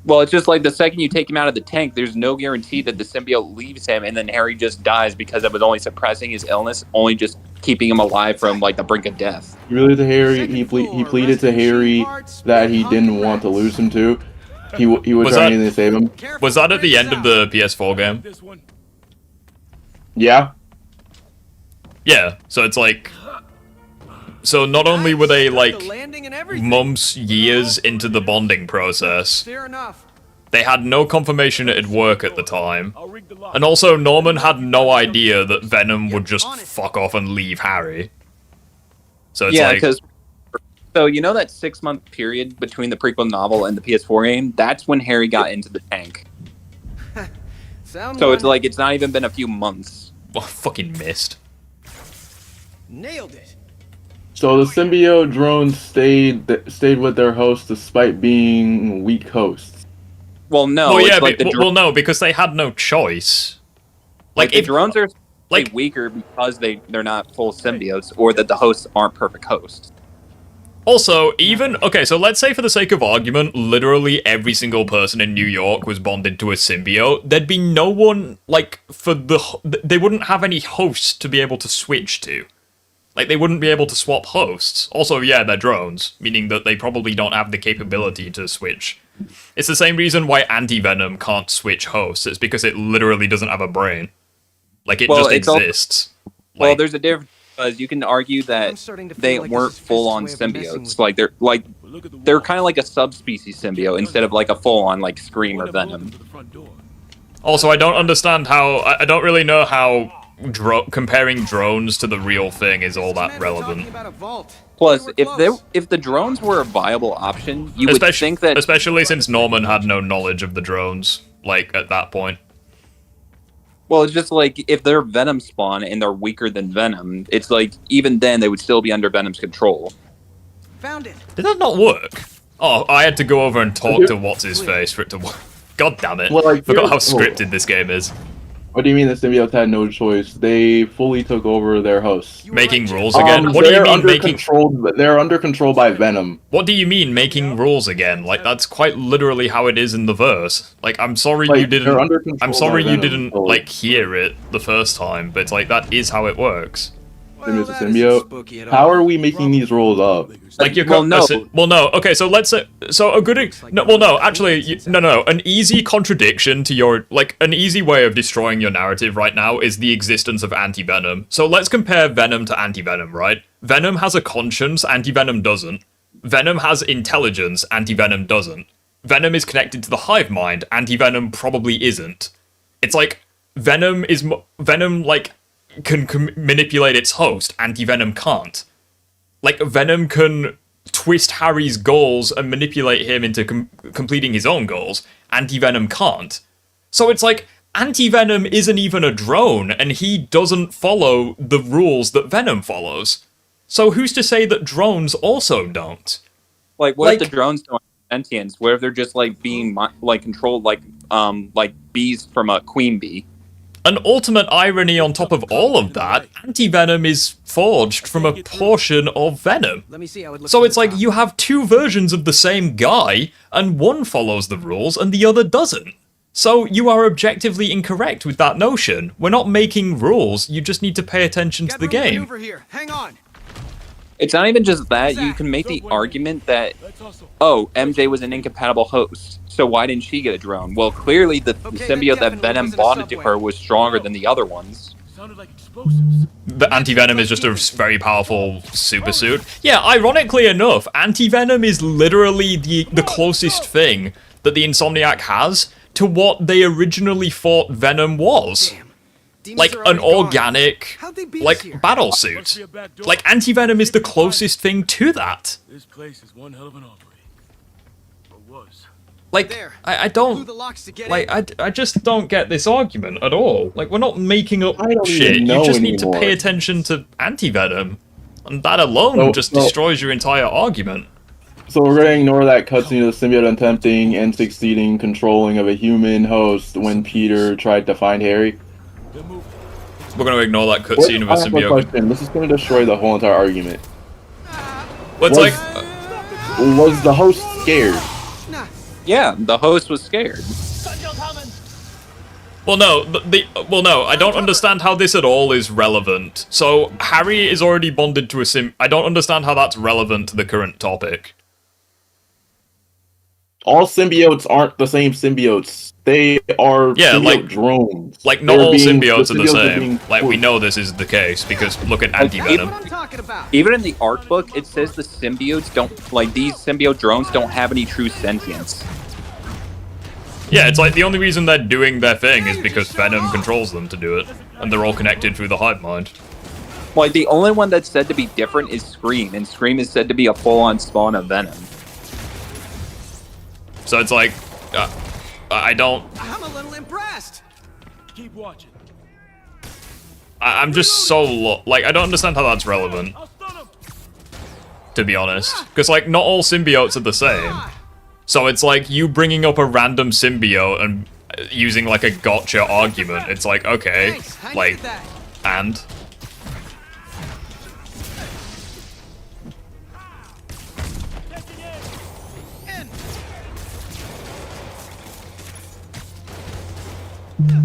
Well, it's just like the second you take him out of the tank, there's no guarantee that the symbiote leaves him, and then Harry just dies because it was only suppressing his illness, only just keeping him alive from like the brink of death. He really to Harry. He pleaded to Harry that he didn't want to lose him too. He would try anything to save him. Was that at the end of the PS4 game? Yeah. Yeah, so it's like... So not only were they, like, months, years into the bonding process, they had no confirmation it'd work at the time, and also Norman had no idea that Venom would just fuck off and leave Harry. So it's like... because... So, you know that 6-month period between the prequel novel and the PS4 game? That's when Harry got into the tank. So it's like, it's not even been a few months. Well, fucking missed. Nailed it. So the symbiote drones stayed with their hosts despite being weak hosts. Well, no. Well, yeah, like no, because they had no choice. Like if drones are like weaker because they're not full symbiotes, or that the hosts aren't perfect hosts. Also, even... Okay, so let's say for the sake of argument, literally every single person in New York was bonded to a symbiote. There'd be no one, like, they wouldn't have any hosts to be able to switch to. Like, they wouldn't be able to swap hosts. Also, yeah, they're drones, meaning that they probably don't have the capability to switch. It's the same reason why Anti-Venom can't switch hosts. It's because it literally doesn't have a brain. Like, it just exists. Well, there's a difference. Because you can argue that they weren't full-on symbiotes. Like they're kind of like a subspecies symbiote instead of like a full-on like Scream or Venom. Also, I don't understand how... I don't really know how comparing drones to the real thing is all that relevant. Plus, if the drones were a viable option, you would think that... Especially since Norman had no knowledge of the drones, like, at that point. Well, it's just like, if they're Venom spawn and they're weaker than Venom, it's like, even then, they would still be under Venom's control. Found it. Did that not work? Oh, I had to go over and talk to What's-His-Face for it to work. God damn it. Well, like, forgot how scripted this game is. What do you mean the symbiotes had no choice? They fully took over their hosts. Making rules again? What do you mean making... They're under control by Venom. What do you mean making rules again? Like, that's quite literally how it is in the verse. Like, I'm sorry you didn't... I'm sorry you didn't, like, hear it the first time, but it's like, that is how it works. Mr. Symbiote. How are we making these rules up? Like you're well, no. Okay, so let's say an easy contradiction to your an easy way of destroying your narrative right now is the existence of Anti-Venom. So let's compare Venom to Anti-Venom, right? Venom has a conscience, Anti-Venom doesn't. Venom has intelligence, Anti-Venom doesn't. Venom is connected to the hive mind, Anti-Venom probably isn't. It's like Venom can manipulate its host, Anti-Venom can't. Like, Venom can twist Harry's goals and manipulate him into completing his own goals. Anti-Venom can't. So it's like, Anti-Venom isn't even a drone, and he doesn't follow the rules that Venom follows. So who's to say that drones also don't? Like, what if the drones don't have sentience? What if they're just, like, being, like, controlled like bees from a queen bee? An ultimate irony on top of all of that, Anti-Venom is forged from a portion of Venom. So it's like you have two versions of the same guy, and one follows the rules and the other doesn't. So you are objectively incorrect with that notion. We're not making rules, you just need to pay attention to the game. Hang on. It's not even just that, you can make the argument that, oh, MJ was an incompatible host, so why didn't she get a drone? Well, clearly the symbiote that Venom bonded to her was stronger than the other ones. The Anti-Venom is just a very powerful super suit. Yeah, ironically enough, Anti-Venom is literally the closest thing that the Insomniac has to what they originally thought Venom was. Like, an organic, like, battle suit. Like, Anti-Venom is the closest thing to that. This place is one hell of an operate. Or was. Like, I don't, like, I just don't get this argument at all. Like, we're not making up shit, you just need to pay attention to Anti-Venom. And that alone just destroys your entire argument. So we're gonna ignore that cutscene of the symbiote attempting and succeeding controlling of a human host when Peter tried to find Harry. We're gonna ignore that cutscene of a symbiote. Question. This is gonna destroy the whole entire argument. Well, it's was the host scared? Yeah, the host was scared. Well, no, no. I don't understand how this at all is relevant. So Harry is already bonded to a I don't understand how that's relevant to the current topic. All symbiotes aren't the same symbiotes. They are symbiote drones. Like, not all symbiotes are the same. Like, we know this is the case, because look at Anti-Venom. Even in the art book, it says the symbiotes don't, like, these symbiote drones don't have any true sentience. Yeah, it's like the only reason they're doing their thing is because Venom controls them to do it, and they're all connected through the hive mind. Like, the only one that's said to be different is Scream, and Scream is said to be a full-on spawn of Venom. So it's like, I don't... I'm a little impressed. Keep watching. I'm just so like, I don't understand how that's relevant. To be honest. Because, like, not all symbiotes are the same. So it's like, you bringing up a random symbiote and using, like, a gotcha argument. It's like, okay, like, and...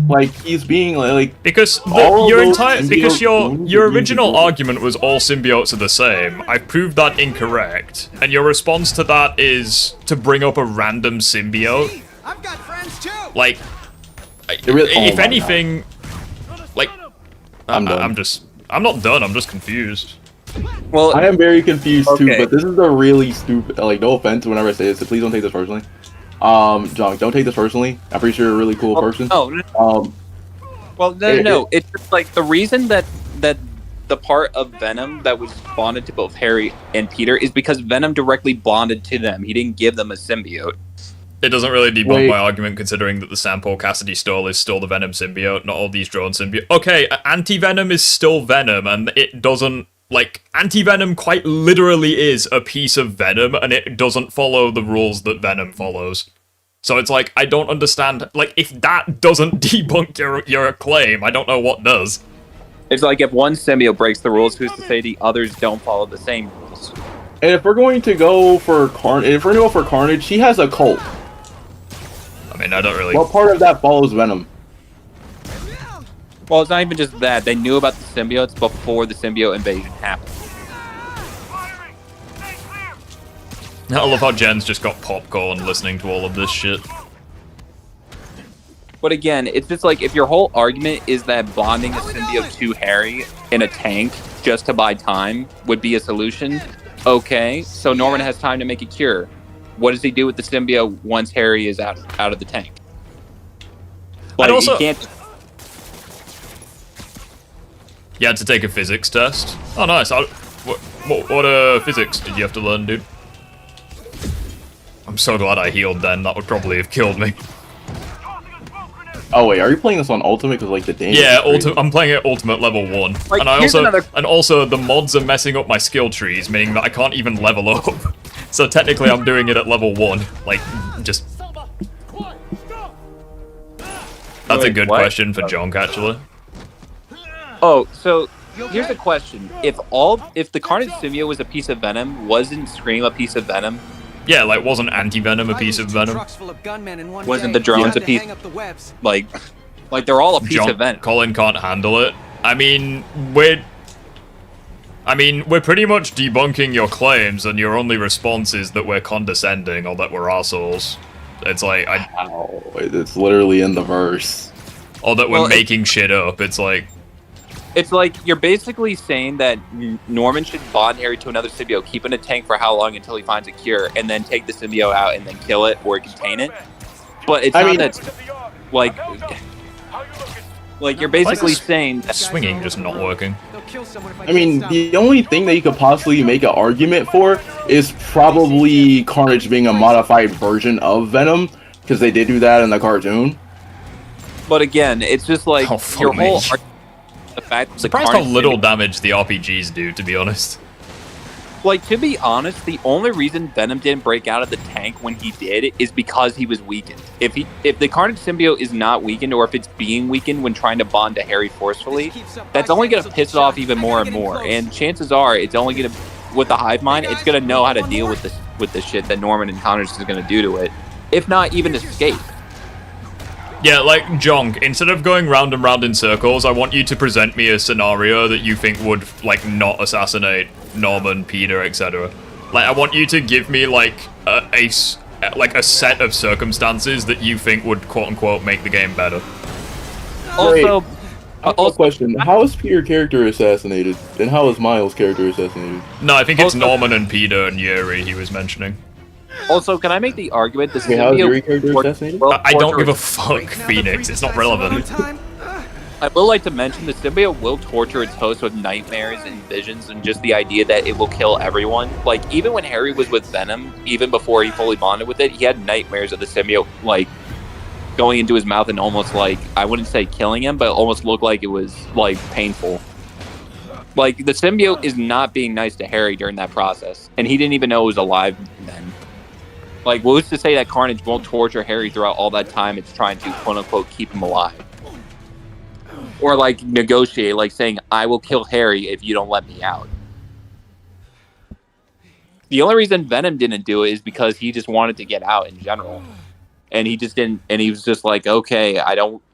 Like, he's being like because your original argument was all symbiotes are the same. I proved that incorrect, and your response to that is to bring up a random symbiote. I've got friends too. Like, if anything, like, I'm not done. I'm just confused. Well, I am very confused too. But this is a really stupid. Like, no offense whenever I say this, so please don't take this personally. John, don't take this personally. I'm pretty sure you're a really cool person. Well, no. It's just like the reason that the part of Venom that was bonded to both Harry and Peter is because Venom directly bonded to them. He didn't give them a symbiote. It doesn't really debunk my argument, considering that the sample Cassidy stole is still the Venom symbiote, not all these drone symbiotes. Okay, Anti-Venom is still Venom, and it doesn't... Like, Anti-Venom quite literally is a piece of Venom, and it doesn't follow the rules that Venom follows. So it's like, I don't understand, like, if that doesn't debunk your claim, I don't know what does. It's like, if one symbiote breaks the rules, who's to say the others don't follow the same rules? And if we're going to go for Carnage, he has a cult. I mean, I don't really... What part of that follows Venom? Well, it's not even just that. They knew about the symbiotes before the symbiote invasion happened. I love how Jen's just got popcorn listening to all of this shit. But again, it's just like, if your whole argument is that bonding a symbiote to Harry in a tank just to buy time would be a solution, okay, so Norman has time to make a cure. What does he do with the symbiote once Harry is out of the tank? Like, he can't... You had to take a physics test? Oh, nice. What physics did you have to learn, dude? I'm so glad I healed then. That would probably have killed me. Oh wait, are you playing this on Ultimate? Because like the damage. Yeah, I'm playing it Ultimate level 1, like, and also the mods are messing up my skill trees, meaning that I can't even level up. So technically, I'm doing it at level 1. Like, just. That's a good question for Jonk, actually. Oh, so here's the question: If the Carnage symbiote was a piece of Venom, wasn't Scream a piece of Venom? Yeah, like, wasn't Anti-Venom a piece of Venom? Wasn't the drones a piece? Like they're all a piece of Venom. Colin can't handle it. I mean, we're pretty much debunking your claims, and your only response is that we're condescending or that we're assholes. It's like, it's literally in the verse. Or that we're making shit up. It's like you're basically saying that Norman should bond Harry to another symbiote, keep in a tank for how long until he finds a cure, and then take the symbiote out and then kill it or contain it. But it's like you're basically saying that swinging just not working. I mean, the only thing that you could possibly make an argument for is probably Carnage being a modified version of Venom, because they did do that in the cartoon. But again, it's just like your whole. The fact Surprised how little damage the RPGs do, to be honest. Like, to be honest, the only reason Venom didn't break out of the tank when he did is because he was weakened. If the Carnage symbiote is not weakened, or if it's being weakened when trying to bond to Harry forcefully, that's only going to piss it off even more and more. And chances are, it's only going to, with the hive mind, it's going to know how to deal with the shit that Norman and Connors is going to do to it, if not even escape. Yeah, like, Jonk, instead of going round and round in circles, I want you to present me a scenario that you think would, like, not assassinate Norman, Peter, etc. Like, I want you to give me, like, a set of circumstances that you think would, quote-unquote, make the game better. Also, I have a question. How is Peter character assassinated? And how is Miles' character assassinated? No, I think it's Norman and Peter and Yuri he was mentioning. Also, can I make the argument the how is Yuri character assassinated? I don't give a fuck, Phoenix. It's not relevant. I will like to mention the symbiote will torture its host with nightmares and visions, and just the idea that it will kill everyone. Like, even when Harry was with Venom, even before he fully bonded with it, he had nightmares of the symbiote, like, going into his mouth and almost, like, I wouldn't say killing him, but it almost looked like it was, like, painful. Like, the symbiote is not being nice to Harry during that process, and he didn't even know it was alive then. Like, who's to say that Carnage won't torture Harry throughout all that time it's trying to, quote-unquote, keep him alive? Or, like, negotiate, like saying, I will kill Harry if you don't let me out. The only reason Venom didn't do it is because he just wanted to get out in general. And he just didn't, and he was just like, okay,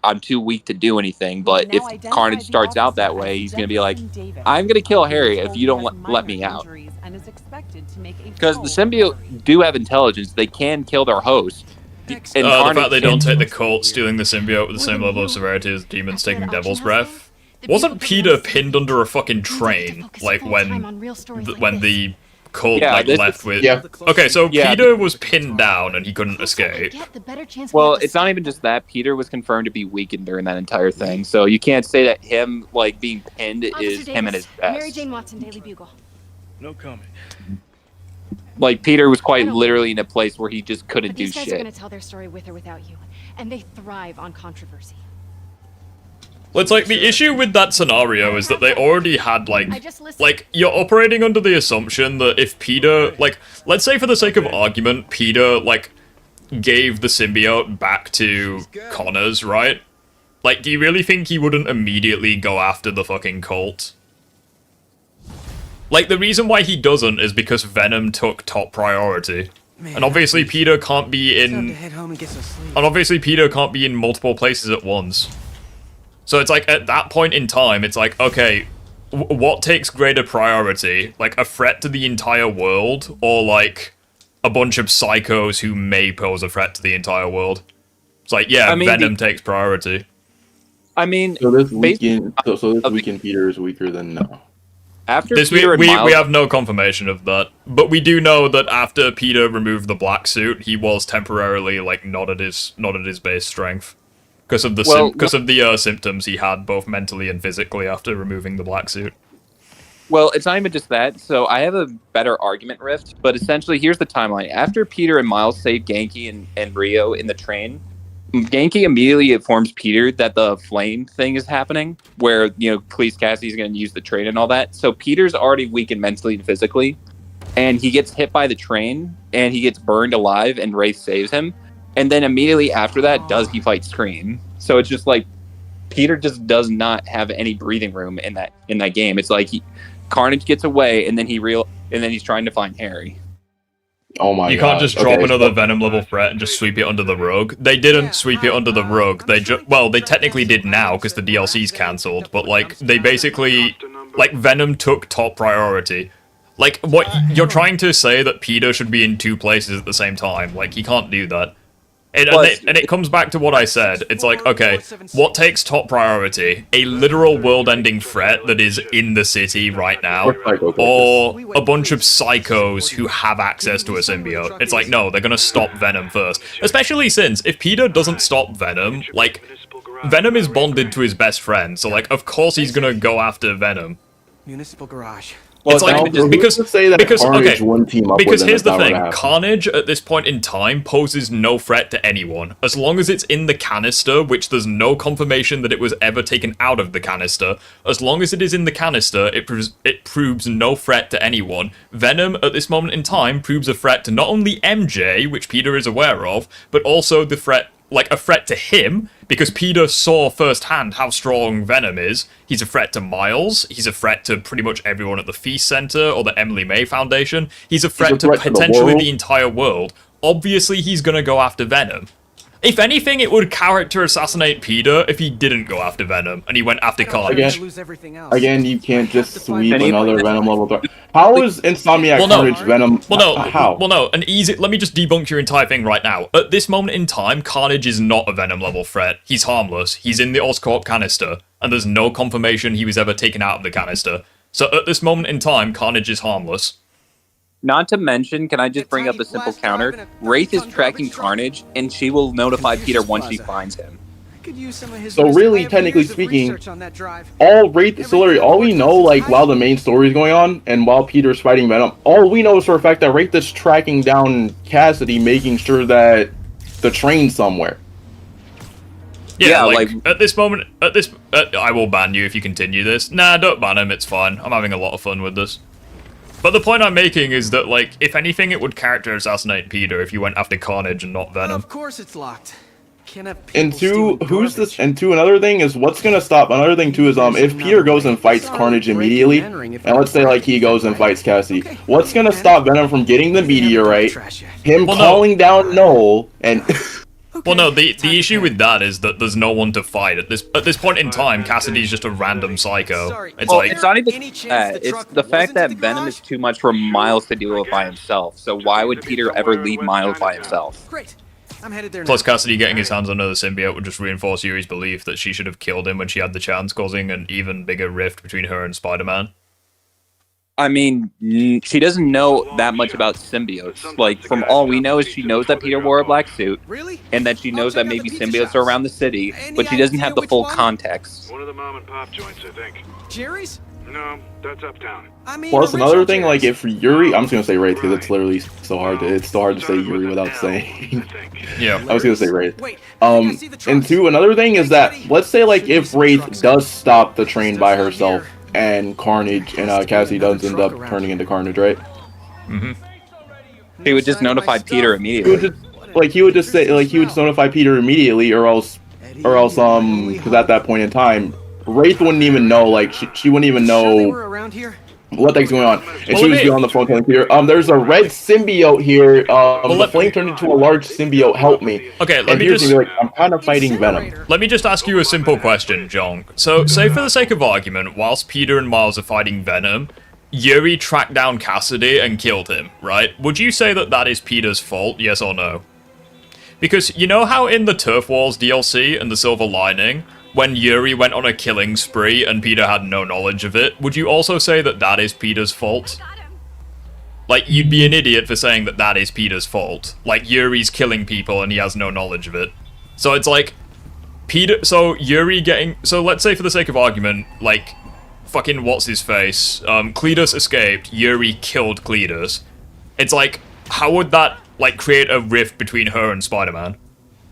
I'm too weak to do anything, but if Carnage starts out that way, he's going to be like, I'm going to kill Harry if you don't let me out. Because the symbiote do have intelligence, they can kill their host. And the fact they don't take the cult stealing the symbiote with the same level of severity as demons taking Devil's Breath. Wasn't Peter pinned under a fucking train, like when the cult left with... Yeah. Okay, so Peter was pinned down and he couldn't escape. Well, it's not even just that. Peter was confirmed to be weakened during that entire thing, so you can't say that him, like, being pinned is him at his best. Mary Jane Watson, Daily Bugle. No comment. Like, Peter was quite literally in a place where he just couldn't do These guys shit. are going to tell their story with or without you, and they thrive on controversy. Well, it's like, the issue with that scenario is that they already had, like, you're operating under the assumption that if Peter, like, let's say for the sake of argument, Peter, like, gave the symbiote back to Connors, right? Like, do you really think he wouldn't immediately go after the fucking cult? Like, the reason why he doesn't is because Venom took top priority. And obviously Peter can't be in... And obviously Peter can't be in multiple places at once. So it's like, at that point in time, it's like, okay, what takes greater priority? Like, a threat to the entire world, or like, a bunch of psychos who may pose a threat to the entire world? It's like, yeah, Venom takes priority. I mean... So this weekend Peter is weaker than... No. After this Peter we have no confirmation of that, but we do know that after Peter removed the black suit, he was temporarily like not at his base strength because of the symptoms he had both mentally and physically after removing the black suit. Well, it's not even just that. So I have a better argument rift, but essentially here's the timeline. After Peter and Miles save Genki and Rio in the train, Genki immediately informs Peter that the flame thing is happening, where, you know, Cleese Cassidy's going to use the train and all that. So Peter's already weakened mentally and physically, and he gets hit by the train, and he gets burned alive, and Wraith saves him. And then immediately after that, does he fight Scream? So it's just like, Peter just does not have any breathing room in that game. It's like Carnage gets away, and then he's trying to find Harry. Oh my god. You can't just drop another Venom level threat and just sweep it under the rug. They didn't sweep it under the rug. They technically did now because the DLC's cancelled, but like they basically Venom took top priority. Like, what you're trying to say that Peter should be in two places at the same time. Like, he can't do that. And it comes back to what I said. It's like, okay, what takes top priority? A literal world-ending threat that is in the city right now, or a bunch of psychos who have access to a symbiote? It's like, no, they're gonna stop Venom first. Especially since, if Peter doesn't stop Venom, like, Venom is bonded to his best friend, so like, of course he's gonna go after Venom. Municipal garage. Well, it's like now, because to say that because Carnage okay, wouldn't team up because with him here's if the that were to thing: happen. Carnage at this point in time poses no threat to anyone as long as it's in the canister, which there's no confirmation that it was ever taken out of the canister. As long as it is in the canister, it proves no threat to anyone. Venom at this moment in time proves a threat to not only MJ, which Peter is aware of, but also the threat. Like, a threat to him, because Peter saw firsthand how strong Venom is. He's a threat to Miles. He's a threat to pretty much everyone at the Feast Center or the Emily May Foundation. He's a threat to potentially the entire world. Obviously, he's gonna go after Venom. If anything, it would character assassinate Peter if he didn't go after Venom and he went after Carnage. Again, you can't just sweep another Venom level threat. How is Insomniac Carnage Venom? How? Well, no, an easy. Let me just debunk your entire thing right now. At this moment in time, Carnage is not a Venom level threat. He's harmless. He's in the Oscorp canister, and there's no confirmation he was ever taken out of the canister. So at this moment in time, Carnage is harmless. Not to mention, can I just bring up a simple counter? Wraith is tracking Carnage, and she will notify Peter once she finds him. So really, technically speaking, all we know, like, while the main story is going on, and while Peter's fighting Venom, all we know is for a fact that Wraith is tracking down Cassidy, making sure that the train's somewhere. Yeah, like at this moment, I will ban you if you continue this. Nah, don't ban him, it's fine. I'm having a lot of fun with this. But the point I'm making is that, like, if anything, it would character assassinate Peter if you went after Carnage and not Venom. Of course it's locked. And two, another thing is what's gonna stop. Another thing too is if Peter goes and fights Carnage immediately, and let's say like he goes and fights Cassidy, what's gonna stop Venom from getting the meteorite, him calling down Noel, and well, no, the issue with that is that there's no one to fight at this point in time. Cassidy's just a random psycho. It's well, like it's not even that. It's the fact that Venom is too much for Miles to deal with by himself. So why would Peter ever leave Miles by himself? Great. I'm headed there Plus, now. Cassidy getting his hands on the symbiote would just reinforce Yuri's belief that she should have killed him when she had the chance, causing an even bigger rift between her and Spider-Man. I mean, she doesn't know that much about symbiotes. Like, from all we know is she knows that Peter wore a black suit, and that she knows that maybe symbiotes are around the city, but she doesn't have the full context. One of the mom and pop joints, I think. Jerry's? No, that's uptown. plus another thing, like if Yuri, I'm just gonna say Wraith because it's literally so hard. It's so hard to say Yuri without saying. Yeah, I was gonna say Wraith. And two, another thing is that let's say like if Wraith does stop the train by herself and Carnage and Cassidy does end up turning into Carnage, right? Mm-hmm. He would just notify Peter immediately. He would just notify Peter immediately, or else, because at that point in time, Wraith wouldn't even know, like, she wouldn't even know what the heck's going on. And she would be on the phone telling Peter, there's a red symbiote here, the flame turned into a large symbiote, help me. Okay, let me just... like, I'm kind of fighting Venom. Let me just ask you a simple question, John. So, say for the sake of argument, whilst Peter and Miles are fighting Venom, Yuri tracked down Cassidy and killed him, right? Would you say that that is Peter's fault, yes or no? Because you know how in the Turf Wars DLC and the Silver Lining, when Yuri went on a killing spree and Peter had no knowledge of it, would you also say that that is Peter's fault? Like, you'd be an idiot for saying that that is Peter's fault. Like, Yuri's killing people and he has no knowledge of it. So it's like, Yuri getting... So let's say for the sake of argument, like, fucking what's-his-face, Cletus escaped, Yuri killed Cletus. It's like, how would that, like, create a rift between her and Spider-Man?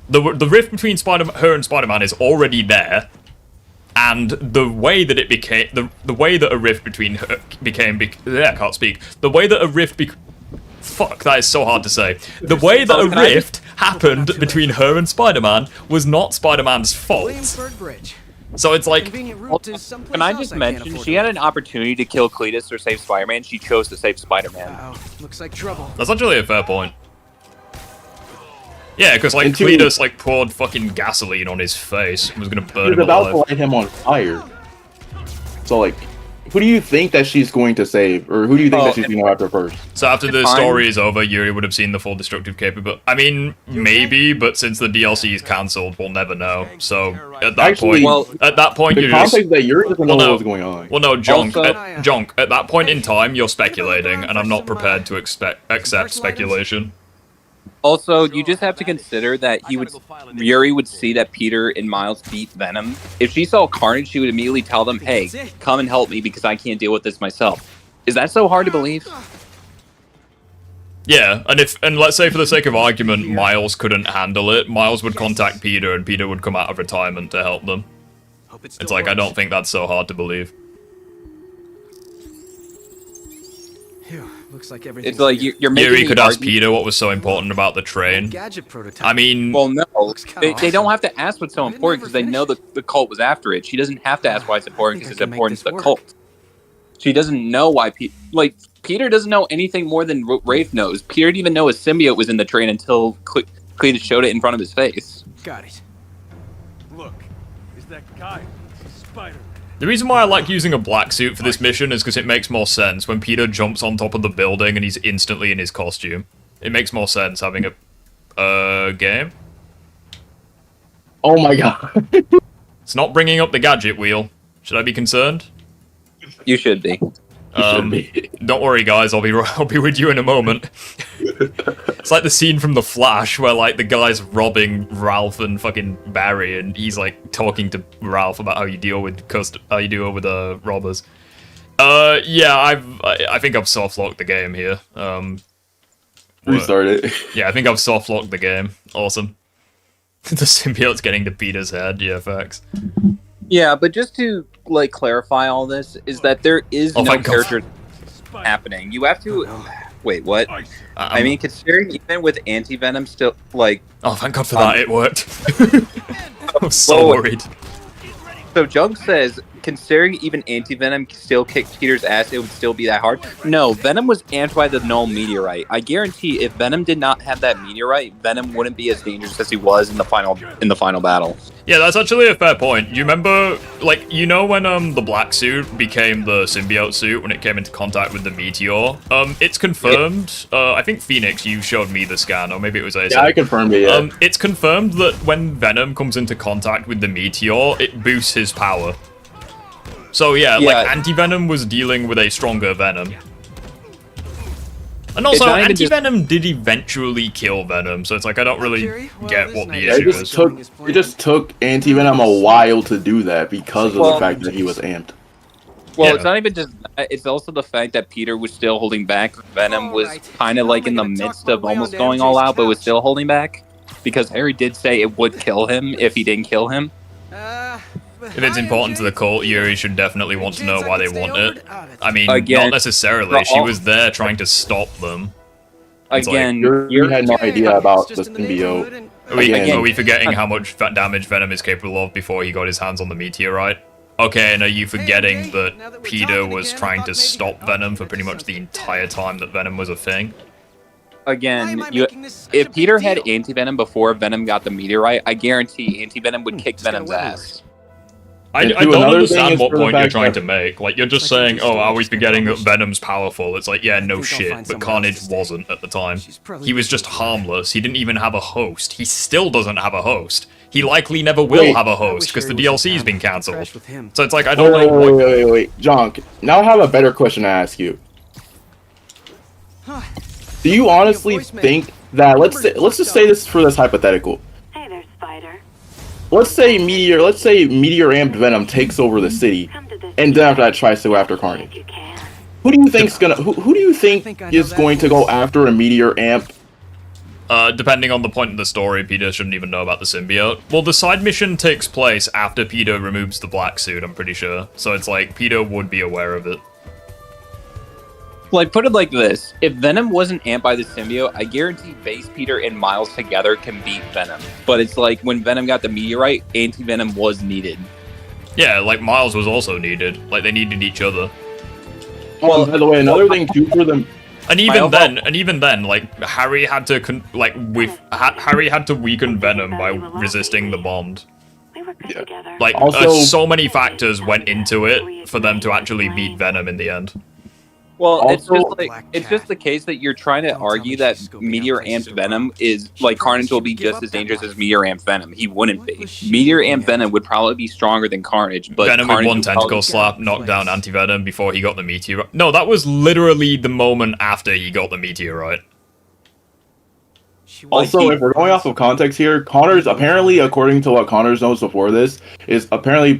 The rift between her and Spider-Man is already there, and the way that it became the way that a rift between her I can't speak. The way that a rift fuck, that is so hard to say. The way that a rift happened between her and Spider-Man was not Spider-Man's fault. So it's like, can I just mention, she had an opportunity to kill Cletus or save Spider-Man. She chose to save Spider-Man. Looks like trouble. That's actually a fair point. Yeah, because like Cletus like poured fucking gasoline on his face and was gonna burn him alive. He was about to light him on fire. So like, who do you think that she's going to save, or who do you think that she's going to go after first? So after the story is over, Yuri would have seen the full destructive capability. I mean, maybe, but since the DLC is cancelled, we'll never know. So at that point, the context that Yuri doesn't know what's going on. Well, no, Jonk, at that point in time, you're speculating, and I'm not prepared to accept speculation. Also, you just have to consider that Yuri would see that Peter and Miles beat Venom. If she saw Carnage, she would immediately tell them, hey, come and help me because I can't deal with this myself. Is that so hard to believe? Yeah, and let's say for the sake of argument, Miles couldn't handle it. Miles would contact Peter, and Peter would come out of retirement to help them. It's like, I don't think that's so hard to believe. Looks like everything's It's like you're making Yuri could ask argue- Peter what was so important about the train. gadget prototype. I mean, Well, no, they don't have to ask what's so important because they know the cult was after it. She doesn't have to ask why it's important because it's important to the cult. She doesn't know why Peter doesn't know anything more than Rafe knows. Peter didn't even know a symbiote was in the train until Cletus showed it in front of his face. Got it. Look, is that guy Spider-Man? the reason why I like using a black suit for this mission is because it makes more sense when Peter jumps on top of the building and he's instantly in his costume. It makes more sense having a game. Oh my god. It's not bringing up the gadget wheel. Should I be concerned? You should be. Don't worry, guys. I'll be with you in a moment. It's like the scene from The Flash where like the guy's robbing Ralph and fucking Barry, and he's like talking to Ralph about how you deal with robbers. Yeah, I think I've soft locked the game here. Restart it. Yeah, I think I've soft locked the game. Awesome. The symbiote's getting to Peter's head. Yeah, facts. Yeah, but just to like clarify all this is that there is no thank God. character happening. You have to wait. What? I mean, considering even with anti-venom still like. Oh, thank God for that! It worked. I'm so worried. So Junk says, considering even anti-venom still kicked Peter's ass, it would still be that hard. No, Venom was amped by the null meteorite. I guarantee, if Venom did not have that meteorite, Venom wouldn't be as dangerous as he was in the final battle. Yeah, that's actually a fair point. You remember, like, you know when the black suit became the symbiote suit when it came into contact with the meteor? It's confirmed. I think Phoenix, you showed me the scan, or maybe it was Asa. Yeah, I confirmed it. Yeah. It's confirmed that when Venom comes into contact with the meteor, it boosts his power. So yeah, like anti-venom was dealing with a stronger Venom. And also, anti-venom did eventually kill Venom, so it's like I don't really get what the issue is. It just took anti-venom a while to do that because of the fact that he was amped. Well, it's not even just that, it's also the fact that Peter was still holding back. Venom was kind of like in the midst of almost going all out, but was still holding back. Because Harry did say it would kill him if he didn't kill him. If it's important to the cult, Yuri should definitely want to know why they want it. I mean, Again, not necessarily. She was there trying to stop them. It's Again, you had no idea about the symbiote. Are we forgetting how much damage Venom is capable of before he got his hands on the meteorite? Okay, and are you forgetting that Peter was trying to stop Venom for pretty much the entire time that Venom was a thing? Again, if Peter had anti-venom before Venom got the meteorite, I guarantee anti-venom would kick Venom's ass. I don't understand what point you're trying to make. Like, you're just saying, oh, are we forgetting that Venom's powerful? It's like, yeah, no shit, but Carnage wasn't at the time. He was just harmless. He didn't even have a host. He still doesn't have a host. He likely never will have a host, because the DLC's been cancelled. So it's like, I don't know... Wait, John, now I have a better question to ask you. Do you honestly think that, let's just say this for this hypothetical. Hey there, Spider. Let's say Meteor amped Venom takes over the city, and then after that tries to go after Carnage. Who do you think's gonna? Who do you think is going to go after a Meteor amp? Depending on the point of the story, Peter shouldn't even know about the symbiote. Well, the side mission takes place after Peter removes the black suit, I'm pretty sure. So it's like, Peter would be aware of it. Like, put it like this. If Venom wasn't amped by the symbiote, I guarantee Base Peter and Miles together can beat Venom. But it's like, when Venom got the meteorite, anti-venom was needed. Yeah, like, Miles was also needed. Like, they needed each other. Well, by the way, another thing too for them... And even then, like, Harry had to Harry had to weaken Venom by resisting the bond. Yeah. Like, also, so many factors went into it for them to actually beat Venom in the end. Well, it's just the case that you're trying to argue that Meteor amped Venom is like Carnage will be just as dangerous as Meteor amped Venom. He wouldn't be. Meteor amped Venom would probably be stronger than Carnage, but Venom Carnage with one tentacle slap knocked down Anti-Venom before he got the meteorite. No, that was literally the moment after he got the meteorite. Also, if we're going off of context here, Connors apparently, according to what Connors knows before this, is apparently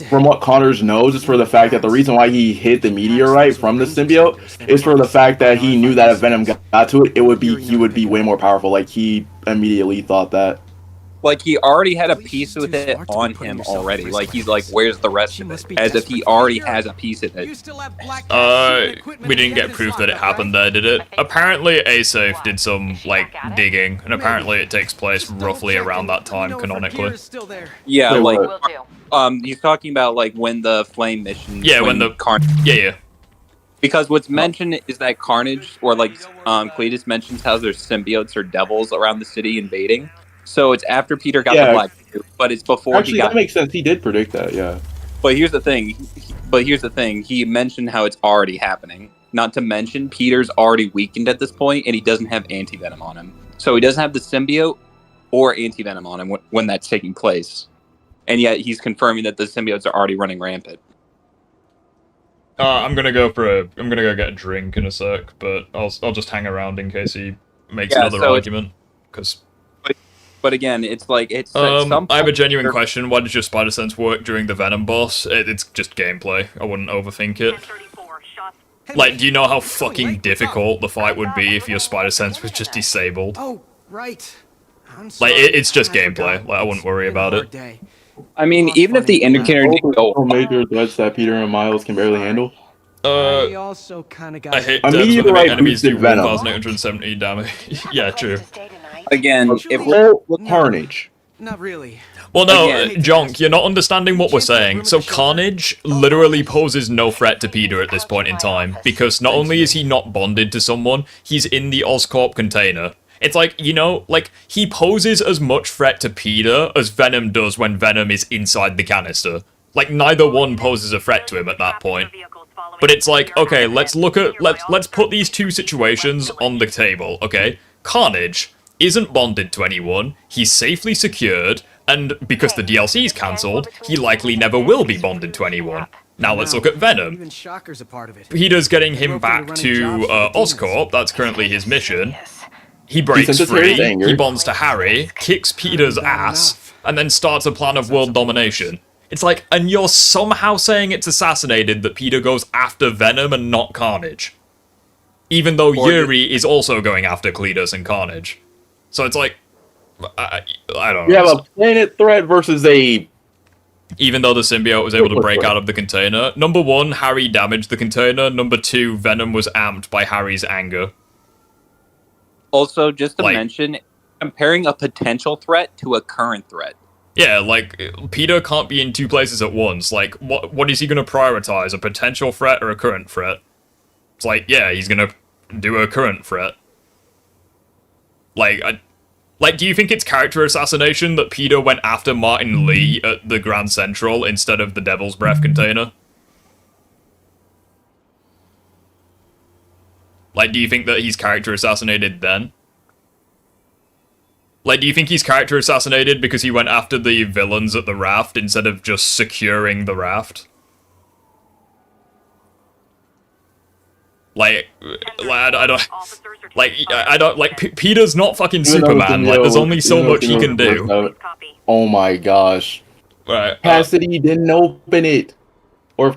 from what Connors knows is for the fact that the reason why he hit the meteorite from the symbiote is for the fact that he knew that if Venom got to it, he would be way more powerful. Like he immediately thought that. Like, he already had a piece with it on him already. Like, he's like, where's the rest of it? As if he already has a piece of it. We didn't get proof that it happened there, did it? Apparently, A-Safe did some, like, digging, and apparently it takes place roughly around that time, canonically. Yeah, like, he's talking about, like, when the Flame mission... Yeah, when the... Carnage... Yeah. Because what's mentioned is that Carnage, or, like, Cletus mentions how there's symbiotes or devils around the city invading. So it's after Peter got the black suit, but it's before Actually, he got... that makes sense. He did predict that, yeah. But here's the thing. He mentioned how it's already happening. Not to mention, Peter's already weakened at this point, and he doesn't have anti-venom on him. So he doesn't have the symbiote or anti-venom on him when that's taking place. And yet he's confirming that the symbiotes are already running rampant. I'm gonna go get a drink in a sec, but I'll just hang around in case he makes another argument. Because... But again, it's like, I have a genuine question. Why does your spider sense work during the Venom boss? It's just gameplay. I wouldn't overthink it. Like, do you know how fucking difficult the fight would be if your spider sense was just disabled? Oh, right. Like, it's just gameplay. Like, I wouldn't worry about it. I mean, even if the indicator didn't go major threats that Peter and Miles can barely handle. I hit enemies do 1,870 damage. Yeah, true. Again, Carnage. Not really. Well, no, Jonk, you're not understanding what we're saying. So Carnage literally poses no threat to Peter at this point in time, because not only is he not bonded to someone, he's in the Oscorp container. It's like, you know, like, he poses as much threat to Peter as Venom does when Venom is inside the canister. Like, neither one poses a threat to him at that point. But it's like, okay, let's put these two situations on the table, okay? Carnage isn't bonded to anyone, he's safely secured, and because the DLC's cancelled, he likely never will be bonded to anyone. Now let's look at Venom. Peter's getting him back to Oscorp, that's currently his mission. He breaks free, he bonds to Harry, kicks Peter's ass, and then starts a plan of world domination. It's like, and you're somehow saying it's assassinated that Peter goes after Venom and not Carnage. Even though Yuri is also going after Cletus and Carnage. So it's like, I don't know. You have a planet threat versus a... Even though the symbiote was able to break out of the container. Number one, Harry damaged the container. Number two, Venom was amped by Harry's anger. Also, just to mention, comparing a potential threat to a current threat. Yeah, like, Peter can't be in two places at once. Like, what is he going to prioritize? A potential threat or a current threat? It's like, yeah, he's going to do a current threat. Like, do you think it's character assassination that Peter went after Martin Lee at the Grand Central instead of the Devil's Breath container? Like, do you think that he's character assassinated then? Like, do you think he's character assassinated because he went after the villains at the raft instead of just securing the raft? Like, I don't, Peter's not fucking Superman, like, there's only so much he can do. Oh my gosh. Right. Cassidy didn't open it. Or if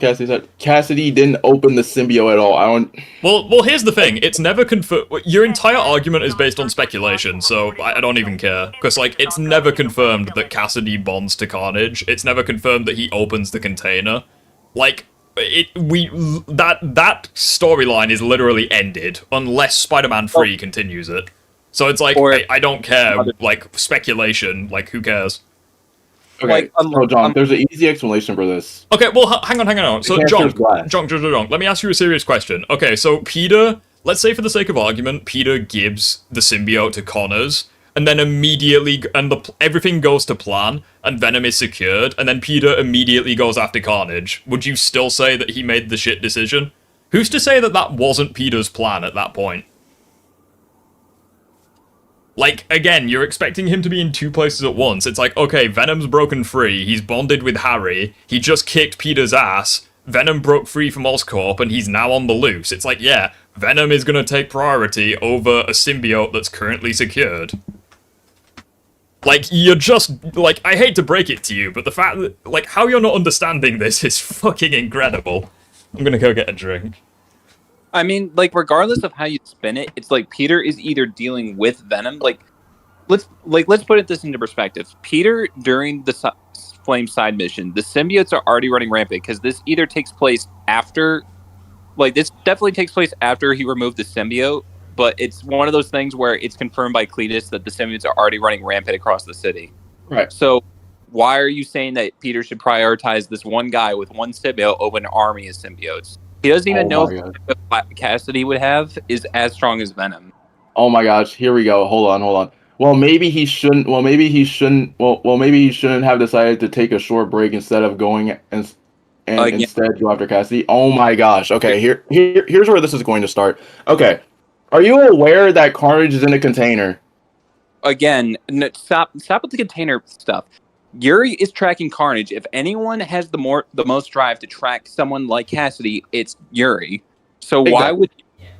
Cassidy didn't open the symbiote at all, I don't... Well, here's the thing, it's never confirmed, your entire argument is based on speculation, so I don't even care. Because, like, it's never confirmed that Cassidy bonds to Carnage, it's never confirmed that he opens the container. Like, that storyline is literally ended, unless Spider-Man 3 continues it. So it's like, I don't care, like, speculation, like, who cares? Okay, so John, there's an easy explanation for this. Okay, well, hang on. So, John, let me ask you a serious question. Okay, so Peter, let's say for the sake of argument, Peter gives the symbiote to Connors, and then immediately, everything goes to plan, and Venom is secured, and then Peter immediately goes after Carnage. Would you still say that he made the shit decision? Who's to say that that wasn't Peter's plan at that point? Like, again, you're expecting him to be in two places at once. It's like, okay, Venom's broken free, he's bonded with Harry, he just kicked Peter's ass, Venom broke free from Oscorp, and he's now on the loose. It's like, yeah, Venom is going to take priority over a symbiote that's currently secured. Like, you're just, like, I hate to break it to you, but the fact that, like, how you're not understanding this is fucking incredible. I'm gonna go get a drink. I mean, like, regardless of how you spin it, it's like Peter is either dealing with Venom, let's put this into perspective. Peter, during the Flame side mission, the symbiotes are already running rampant, because this either takes place after, like, this definitely takes place after he removed the symbiote, but it's one of those things where it's confirmed by Cletus that the symbiotes are already running rampant across the city. Right. So, why are you saying that Peter should prioritize this one guy with one symbiote over an army of symbiotes? He doesn't even know if Cassidy would have is as strong as Venom. Oh my gosh, here we go. Hold on. Well, maybe he shouldn't have decided to take a short break instead of going and instead go after Cassidy. Oh my gosh. Okay, here's where this is going to start. Okay. Are you aware that Carnage is in a container? Again, stop with the container stuff. Yuri is tracking Carnage. If anyone has the most drive to track someone like Cassidy, it's Yuri. So why would,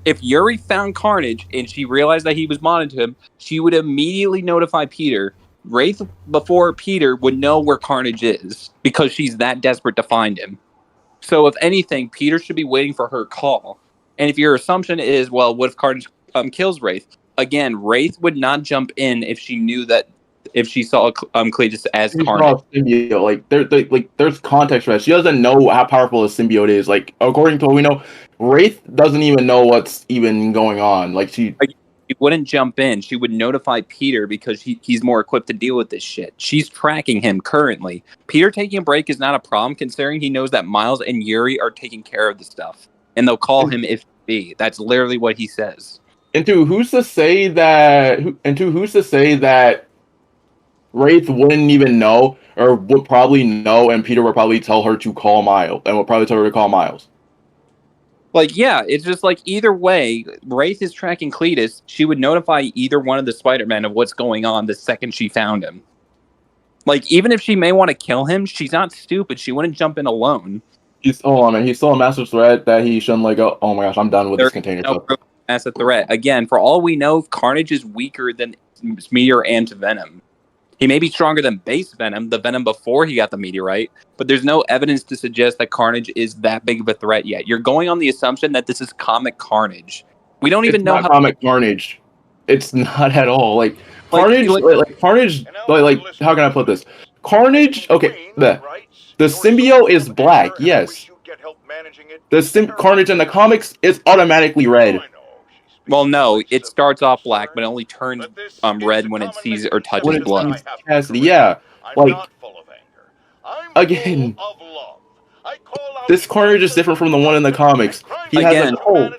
if Yuri found Carnage and she realized that he was bonded to him, she would immediately notify Peter. Wraith, before Peter, would know where Carnage is because she's that desperate to find him. So if anything, Peter should be waiting for her call. And if your assumption is, well, what if Carnage kills Wraith? Again, Wraith would not jump in if she knew that, if she saw Cletus as Carnage. Symbiote. There's context for that. She doesn't know how powerful a symbiote is. Like, according to what we know, Wraith doesn't even know what's even going on. Like, she wouldn't jump in. She would notify Peter because he's more equipped to deal with this shit. She's tracking him currently. Peter taking a break is not a problem, considering he knows that Miles and Yuri are taking care of the stuff. And they'll call him if be. That's literally what he says. And who's to say that Wraith wouldn't even know, or would probably know, and Peter would probably tell her to call Miles, and would probably tell her to call Miles. Like, yeah, it's just like, either way, Wraith is tracking Cletus. She would notify either one of the Spider-Men of what's going on the second she found him. Like, even if she may want to kill him, she's not stupid. She wouldn't jump in alone. He's still a massive threat that he shouldn't let go. Oh my gosh, I'm done with this container stuff. Massive threat. Again, for all we know, Carnage is weaker than Meteor and Venom. He may be stronger than base Venom, the Venom before he got the meteorite, but there's no evidence to suggest that Carnage is that big of a threat yet. You're going on the assumption that this is comic Carnage. We don't even know how comic Carnage. It's not at all. Like Carnage, Carnage. How can I put this? Carnage. Okay, the symbiote is black. Yes. Carnage in the comics is automatically red. Well, no, it starts off black, but it only turns red when it sees or touches blood. Yeah, like, again, this Carnage is different from the one in the comics. He has a cold.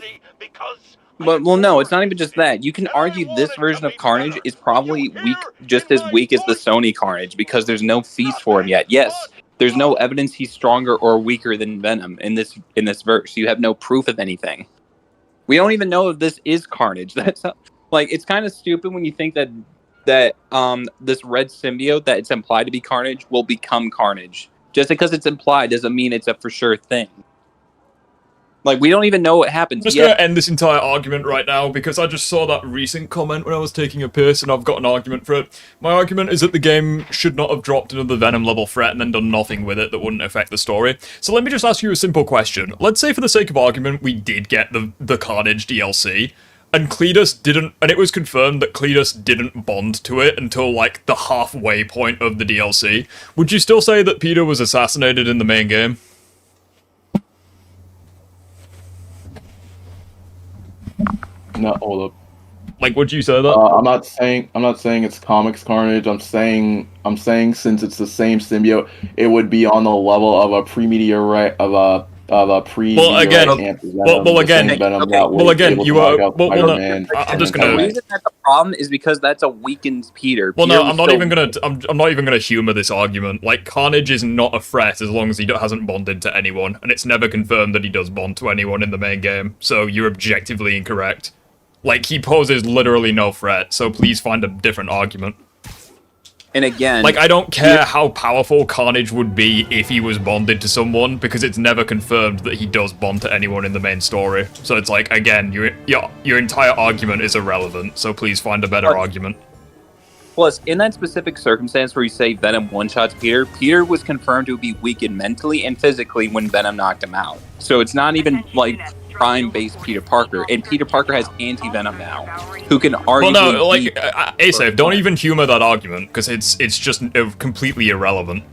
But, well, no, it's not even just that. You can argue this version of Carnage is probably weak, just as weak as the Sony Carnage, because there's no feast for him yet. Yes, there's no evidence he's stronger or weaker than Venom in this verse. You have no proof of anything. We don't even know if this is Carnage. That's like, it's kind of stupid when you think that this red symbiote that it's implied to be Carnage will become Carnage. Just because it's implied doesn't mean it's a for sure thing. Like, we don't even know what happens. I'm just going to end this entire argument right now, because I just saw that recent comment when I was taking a piss, and I've got an argument for it. My argument is that the game should not have dropped another Venom-level threat and then done nothing with it that wouldn't affect the story. So let me just ask you a simple question. Let's say, for the sake of argument, we did get the Carnage DLC, and Cletus didn't, and it was confirmed that Cletus didn't bond to it until, like, the halfway point of the DLC. Would you still say that Peter was assassinated in the main game? No, hold up. Like, would you say that? I'm not saying it's comics Carnage. I'm saying since it's the same symbiote, it would be on the level of a pre-meteorite I'm just gonna. The reason that the problem is because that's a weakened Peter. Well, no, I'm not even gonna humor this argument. Like, Carnage is not a threat as long as he hasn't bonded to anyone, and it's never confirmed that he does bond to anyone in the main game. So you're objectively incorrect. Like, he poses literally no threat. So please find a different argument. And again, like, I don't care how powerful Carnage would be if he was bonded to someone, because it's never confirmed that he does bond to anyone in the main story. So it's like, again, your entire argument is irrelevant, so please find a better argument. Plus, in that specific circumstance where you say Venom one-shots Peter, Peter was confirmed to be weakened mentally and physically when Venom knocked him out. So it's not even, like, prime-based Peter Parker, and Peter Parker has anti-Venom now, who can arguably... Well, no, like, Asafe, don't even humor that argument, because it's just completely irrelevant.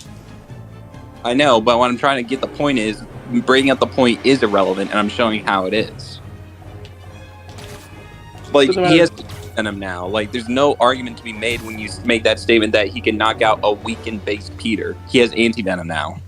I know, but what I'm trying to get the point is, bringing up the point is irrelevant, and I'm showing how it is. Like, he has Venom now. Like, there's no argument to be made when you make that statement that he can knock out a weakened-based Peter. He has anti-Venom now.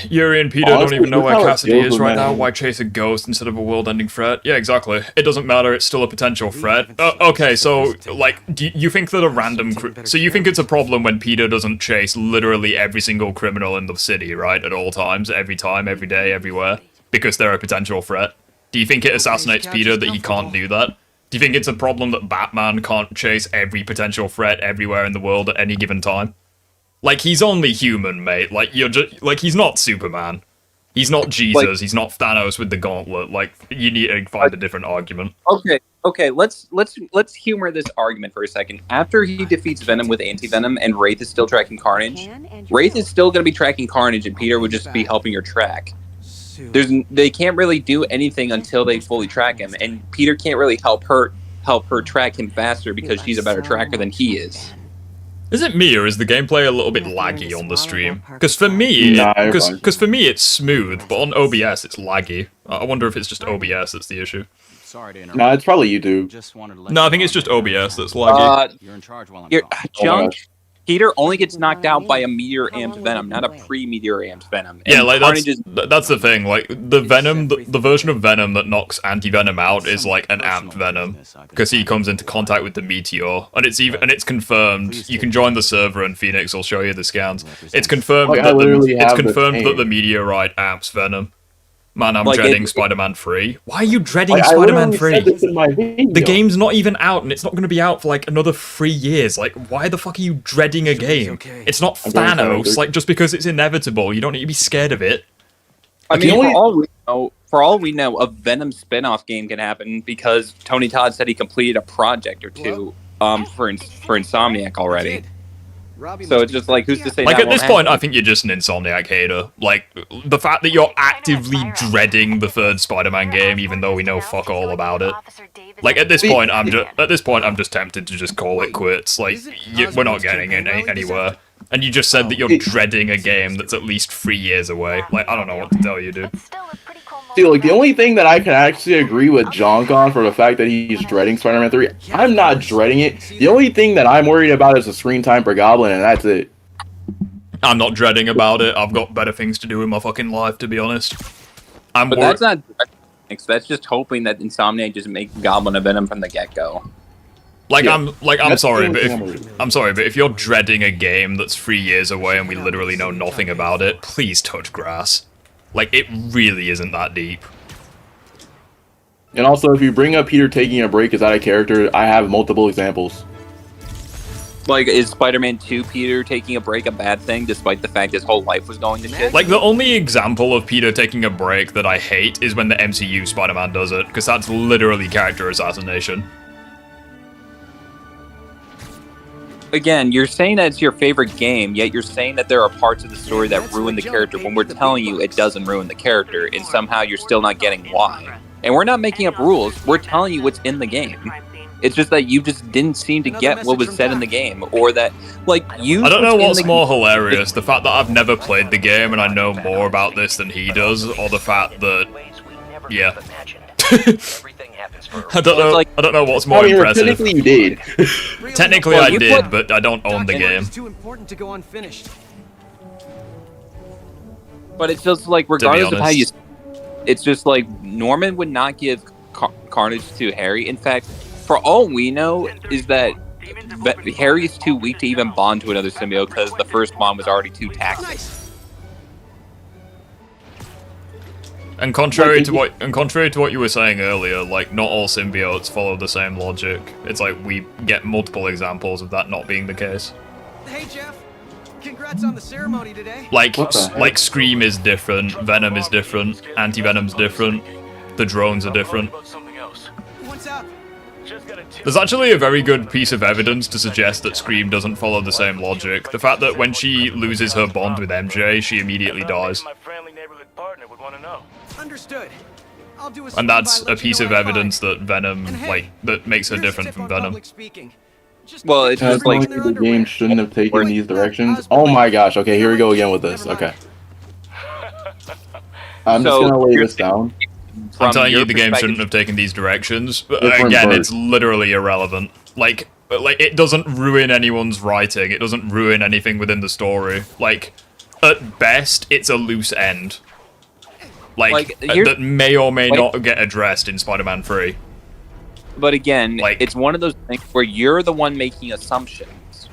Yuri and Peter don't even know where Cassidy is right now. Why chase a ghost instead of a world-ending threat? Yeah, exactly. It doesn't matter, it's still a potential threat. Okay, so, like, do you think that a random... So you think it's a problem when Peter doesn't chase literally every single criminal in the city, right? At all times, every time, every day, everywhere? Because they're a potential threat? Do you think it assassinates Peter that he can't do that? Do you think it's a problem that Batman can't chase every potential threat everywhere in the world at any given time? Like, he's only human, mate. Like, you're just... Like, he's not Superman. He's not Jesus. Like, he's not Thanos with the gauntlet. Like, you need to find a different argument. Okay, let's humor this argument for a second. After he defeats Venom with anti-Venom and Wraith is still tracking Carnage, Wraith is still going to be tracking Carnage and Peter would just be helping her track. They can't really do anything until they fully track him, and Peter can't really help her track him faster because she's a better tracker than he is. Is it me, or is the gameplay a little bit laggy on the stream? Because for me, for me it's smooth, but on OBS it's laggy. I wonder if it's just OBS that's the issue. Sorry to interrupt. No, it's probably YouTube. Just wanted to let No, I think it's just OBS that's laggy. You're in charge while I'm gone. Junk. Peter only gets knocked out by a meteor-amped Venom, not a pre-meteor-amped Venom. And yeah, like that's the thing. Like the Venom, the version of Venom that knocks anti-Venom out is like an amped Venom because he comes into contact with the meteor, and it's confirmed. You can join the server, and Phoenix will show you the scans. It's confirmed that the meteorite amps Venom. Man, I'm dreading Spider-Man 3. Why are you dreading Spider-Man 3? The game's not even out, and it's not going to be out for like another 3 years. Like, why the fuck are you dreading a game? It's not Thanos. Like, just because it's inevitable, you don't need to be scared of it. I mean, for all we know, a Venom spin-off game can happen because Tony Todd said he completed a project or two for Insomniac already. So it's just like, who's to say? Like at this point, I think you're just an Insomniac hater. Like the fact that you're actively dreading the third Spider-Man game, even though we know fuck all about it. Like at this point, I'm just tempted to just call it quits. Like we're not getting anywhere. And you just said that you're dreading a game that's at least 3 years away. Like I don't know what to tell you, dude. See, like, the only thing that I can actually agree with Jonk on for the fact that he's dreading Spider-Man 3, I'm not dreading it. The only thing that I'm worried about is the screen time per goblin, and that's it. I'm not dreading about it. I've got better things to do in my fucking life, to be honest. But that's not... That's just hoping that Insomniac just make Goblin a Venom from the get-go. I'm sorry, but if you're dreading a game that's 3 years away and we literally know nothing about it, please touch grass. Like, it really isn't that deep. And also, if you bring up Peter taking a break as out of character, I have multiple examples. Like, is Spider-Man 2 Peter taking a break a bad thing, despite the fact his whole life was going to shit? Like, the only example of Peter taking a break that I hate is when the MCU Spider-Man does it, because that's literally character assassination. Again, you're saying that it's your favorite game, yet you're saying that there are parts of the story that ruin the character when we're telling you it doesn't ruin the character, and somehow you're still not getting why. And we're not making up rules, we're telling you what's in the game. It's just that you just didn't seem to get what was said in the game, or that, like, you... I don't know what's more hilarious, the fact that I've never played the game and I know more about this than he does, or the fact that... Yeah. I don't know what's more impressive. Technically you did. Technically I did, but I don't own the game. It's too important to go unfinished. But it's just like, regardless of how you... It's just like, Norman would not give Carnage to Harry. In fact, for all we know, is that Harry's too weak to even bond to another symbiote because the first bond was already too taxing. And contrary to what you were saying earlier, like not all symbiotes follow the same logic. It's like we get multiple examples of that not being the case. Hey Jeff, congrats on the ceremony today. Like Scream is different, Venom is different, Anti-Venom's different, the drones are different. What's up? There's actually a very good piece of evidence to suggest that Scream doesn't follow the same logic. The fact that when she loses her bond with MJ, she immediately dies. Understood. I'll do a And that's by a piece of evidence that Venom, that makes her different from Venom. Well, it's just like the game shouldn't have taken these directions. Oh my gosh, okay, here we go again with this. Okay. I'm just gonna lay this down. I'm telling you, the game shouldn't have taken these directions. But again, it's literally irrelevant. Like it doesn't ruin anyone's writing. It doesn't ruin anything within the story. Like, at best, it's a loose end. Like that may or may not get addressed in Spider-Man 3. But again, it's one of those things where you're the one making assumptions.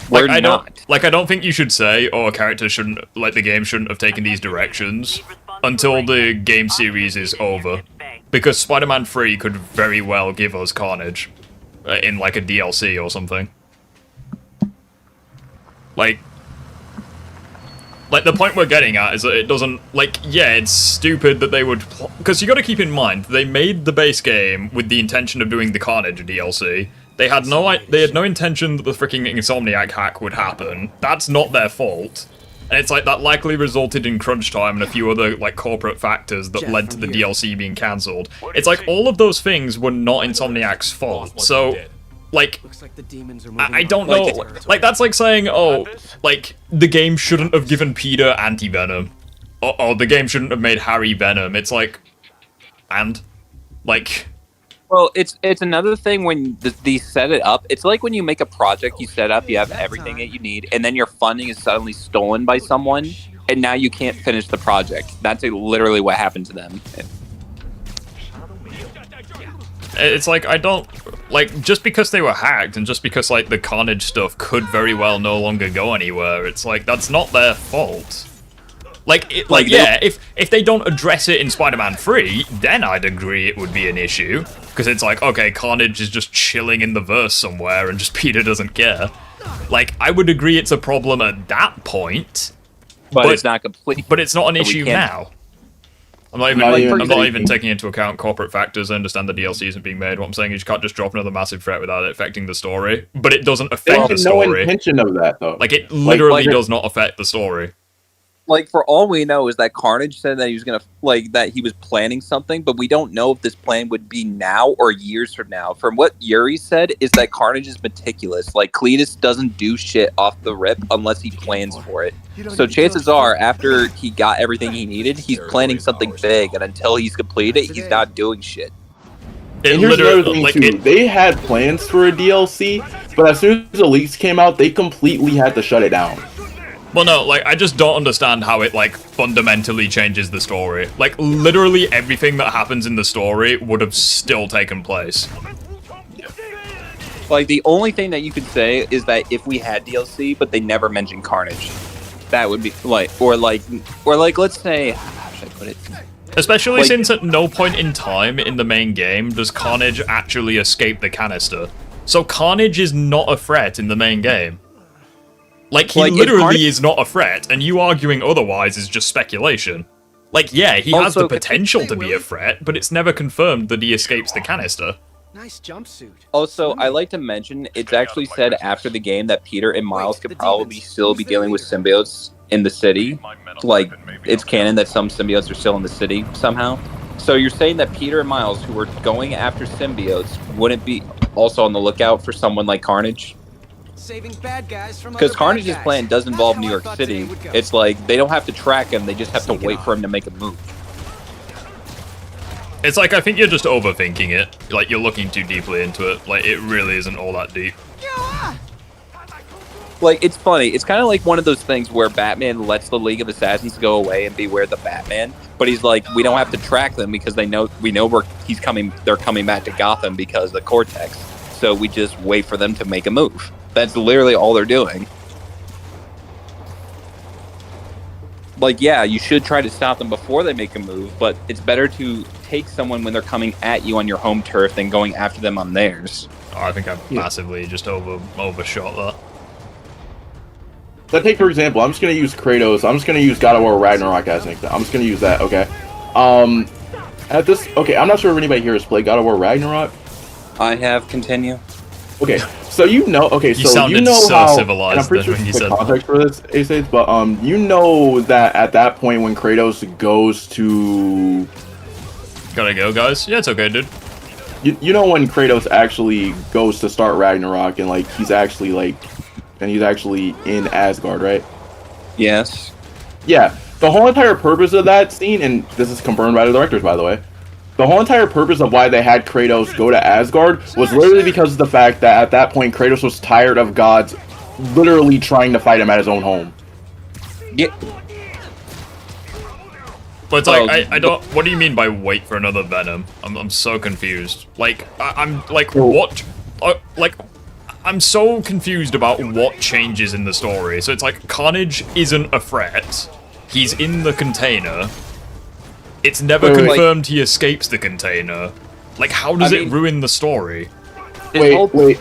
We're not. I don't think you should say, oh, a character shouldn't, like, the game shouldn't have taken these directions until the game series is over. Because Spider-Man 3 could very well give us Carnage in, like, a DLC or something. Like, the point we're getting at is that it doesn't, like, yeah, it's stupid that they would, because you gotta keep in mind, they made the base game with the intention of doing the Carnage DLC. They had no intention that the freaking Insomniac hack would happen. That's not their fault. And it's like, that likely resulted in crunch time and a few other, like, corporate factors that led to the DLC being cancelled. It's like, all of those things were not Insomniac's fault, so, like, I don't know, like, that's like saying, oh, like, the game shouldn't have given Peter Anti-Venom, or the game shouldn't have made Harry Venom. It's like, and, like... Well, it's another thing when they set it up. It's like when you make a project, you set up, you have everything that you need, and then your funding is suddenly stolen by someone, and now you can't finish the project. That's literally what happened to them. It's like, I don't... Like, just because they were hacked, and just because, like, the Carnage stuff could very well no longer go anywhere, it's like, that's not their fault. Like, yeah, if they don't address it in Spider-Man 3, then I'd agree it would be an issue. Because it's like, okay, Carnage is just chilling in the verse somewhere, and just Peter doesn't care. Like, I would agree it's a problem at that point. But it's not complete. But it's not an issue now. I'm not even taking into account corporate factors. I understand the DLC isn't being made. What I'm saying is you can't just drop another massive threat without it affecting the story. But it doesn't affect the story. No intention of that, though. Like, it literally does not affect the story. Like, for all we know is that Carnage said that he was gonna, like, that he was planning something, but we don't know if this plan would be now or years from now. From what Yuri said is that Carnage is meticulous. Like, Cletus doesn't do shit off the rip unless he plans for it. So chances are, after he got everything he needed, he's planning something big, and until he's completed it, he's not doing shit. And here's another thing, too. They had plans for a DLC, but as soon as the leaks came out, they completely had to shut it down. Well, no, like, I just don't understand how it, like, fundamentally changes the story. Like, literally everything that happens in the story would have still taken place. Like, the only thing that you could say is that if we had DLC, but they never mentioned Carnage, that would be, like, or let's say, how should I put it? Especially since at no point in time in the main game does Carnage actually escape the canister. So Carnage is not a threat in the main game. Like, he literally is not a threat, and you arguing otherwise is just speculation. Like, yeah, he has the potential to be a threat, but it's never confirmed that he escapes the canister. Nice jumpsuit. Also, I like to mention, it's actually said after the game that Peter and Miles could probably still be dealing with symbiotes in the city. Like, it's canon that some symbiotes are still in the city somehow. So you're saying that Peter and Miles, who were going after symbiotes, wouldn't be also on the lookout for someone like Carnage? Because Carnage's plan does involve New York City. It's like, they don't have to track him, they just have to wait for him to make a move. It's like, I think you're just overthinking it. Like, you're looking too deeply into it. Like, it really isn't all that deep. Like, it's funny. It's kind of like one of those things where Batman lets the League of Assassins go away and beware the Batman. But he's like, we don't have to track them because we know they're coming back to Gotham because of the Cortex. So we just wait for them to make a move. That's literally all they're doing. like, yeah, you should try to stop them before they make a move, but it's better to take someone when they're coming at you on your home turf than going after them on theirs. Oh, I think I've massively just overshot that. Let's take, for example, I'm just going to use Kratos. I'm just going to use God of War Ragnarok as an example. I'm just going to use that, okay? Okay, I'm not sure if anybody here has played God of War Ragnarok. I have. Continue. Okay, so you know so how, civilized and I'm pretty sure when you the said context for this, Ace, but you know that at that point when Kratos goes to... Gotta go, guys? Yeah, it's okay, dude. You know when Kratos actually goes to start Ragnarok and, like, he's actually in Asgard, right? Yes. Yeah, the whole entire purpose of that scene, and this is confirmed by the directors, by the way, the whole entire purpose of why they had Kratos go to Asgard was literally because of the fact that at that point Kratos was tired of gods literally trying to fight him at his own home. Yeah. But it's like, I don't... What do you mean by wait for another Venom? I'm so confused. Like, I'm like, what? Like, I'm so confused about what changes in the story. So it's like, Carnage isn't a threat. He's in the container. It's never confirmed he escapes the container. Like, how does it ruin the story? Wait.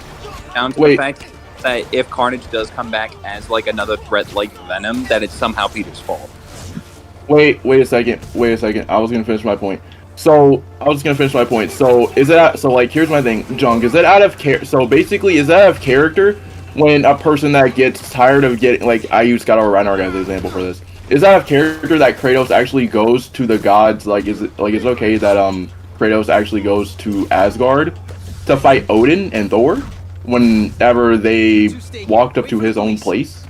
Down to the fact that if Carnage does come back as, like, another threat like Venom, that it's somehow Peter's fault. Wait a second. I was gonna finish my point. So is that like here's my thing, Junk. Is it out of basically is that out of character when a person that gets tired of getting, like, I use God of War Ragnarok as an example for this. Is that out of character that Kratos actually goes to the gods? Like, is it okay that Kratos actually goes to Asgard to fight Odin and Thor whenever they walked up to his own place?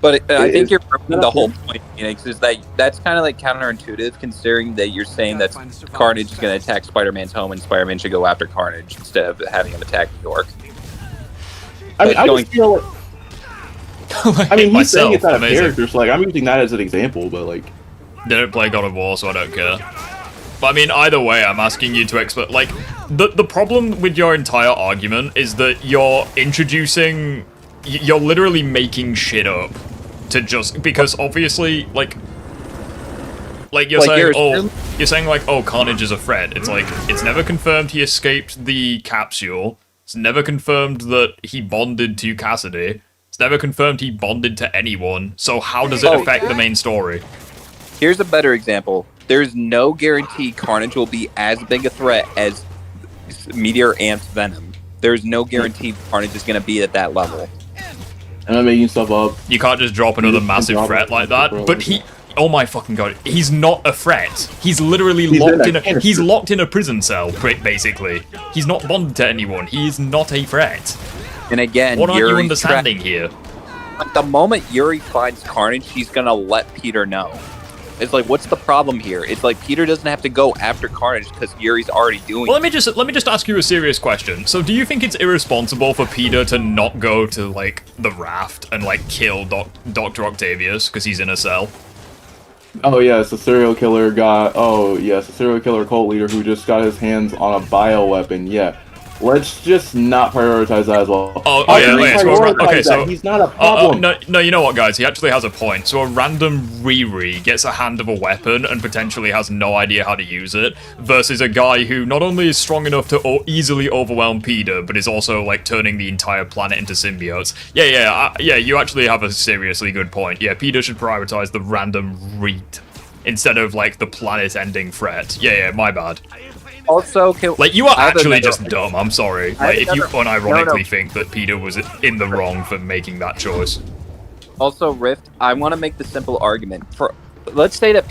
But I think you're the whole point, Phoenix, is that that's kind of like counterintuitive, considering that you're saying that Carnage is going to attack Spider-Man's home and Spider-Man should go after Carnage instead of having him attack New York. I mean, I just feel... he's saying it's out of character, so, like, I'm using that as an example, but, like... Didn't play God of War, so I don't care. But I mean, either way, I'm asking you to explain... Like, the problem with your entire argument is that you're introducing... You're literally making shit up to just... Because, obviously, like, you're saying, like, oh, Carnage is a threat. It's like, it's never confirmed he escaped the capsule. It's never confirmed that he bonded to Cassidy. It's never confirmed he bonded to anyone. So how does it affect the main story? Here's a better example. There's no guarantee Carnage will be as big a threat as Meteor and Venom. There's no guarantee Carnage is going to be at that level. And I'm making stuff up. You can't just drop another massive threat like that. But he... Oh my fucking god. He's not a threat. He's literally he's locked in a prison cell, basically. He's not bonded to anyone. He is not a threat. And again, what aren't you understanding here? At the moment Yuri finds Carnage, he's going to let Peter know. It's like, what's the problem here? It's like Peter doesn't have to go after Carnage because Yuri's already doing it. Well, let me just ask you a serious question. So, do you think it's irresponsible for Peter to not go to, like, the raft and, like, kill Dr. Octavius because he's in a cell? Oh yes, a serial killer cult leader who just got his hands on a bioweapon. Yeah. Let's just not prioritize that as well. So he's not a problem. No, you know what, guys? He actually has a point. So a random Riri gets a hand of a weapon and potentially has no idea how to use it, versus a guy who not only is strong enough to easily overwhelm Peter, but is also, like, turning the entire planet into symbiotes. Yeah, you actually have a seriously good point. Yeah, Peter should prioritize the random read instead of, like, the planet-ending threat. Yeah, my bad. Also, like, you are actually just dumb. I'm sorry. Like, if you unironically think that Peter was in the wrong for making that choice. Also, Rift, I want to make the simple argument. Let's say that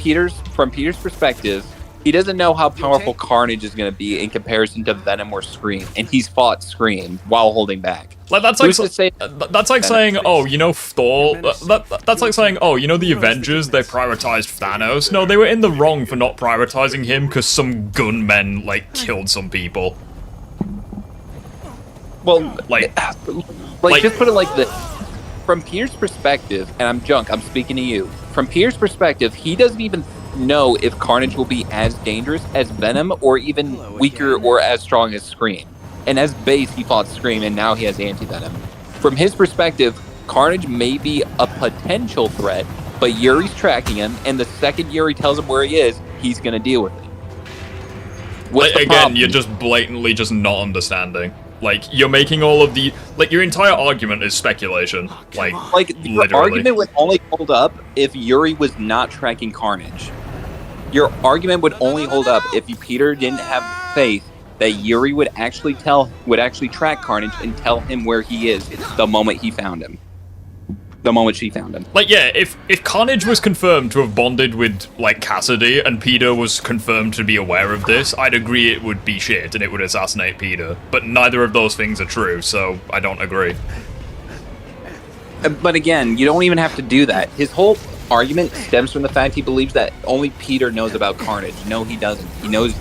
from Peter's perspective, he doesn't know how powerful Carnage is going to be in comparison to Venom or Scream, and he's fought Scream while holding back. Like, that's like saying, oh, you know, Thor. That's like saying, oh, you know, the Avengers, they prioritized Thanos. No, they were in the wrong for not prioritizing him because some gunmen, like, killed some people. Well, like just put it like this. From Peter's perspective, and I'm speaking to you. From Peter's perspective, he doesn't even know if Carnage will be as dangerous as Venom or even weaker or as strong as Scream. And as base, he fought Scream, and now he has anti-Venom. From his perspective, Carnage may be a potential threat, but Yuri's tracking him, and the second Yuri tells him where he is, he's gonna deal with it. Again, you're just blatantly just not understanding. Like, you're making all of the... Like, your entire argument is speculation. Like your literally. argument would only hold up if Yuri was not tracking Carnage. Your argument would only hold up if Peter didn't have faith that Yuri would actually track Carnage and tell him where he is the moment he found him. The moment she found him. Like, yeah, if Carnage was confirmed to have bonded with, like, Cassidy, and Peter was confirmed to be aware of this, I'd agree it would be shit, and it would assassinate Peter. But neither of those things are true, so I don't agree. But again, you don't even have to do that. His whole argument stems from the fact he believes that only Peter knows about Carnage. No, he doesn't. He knows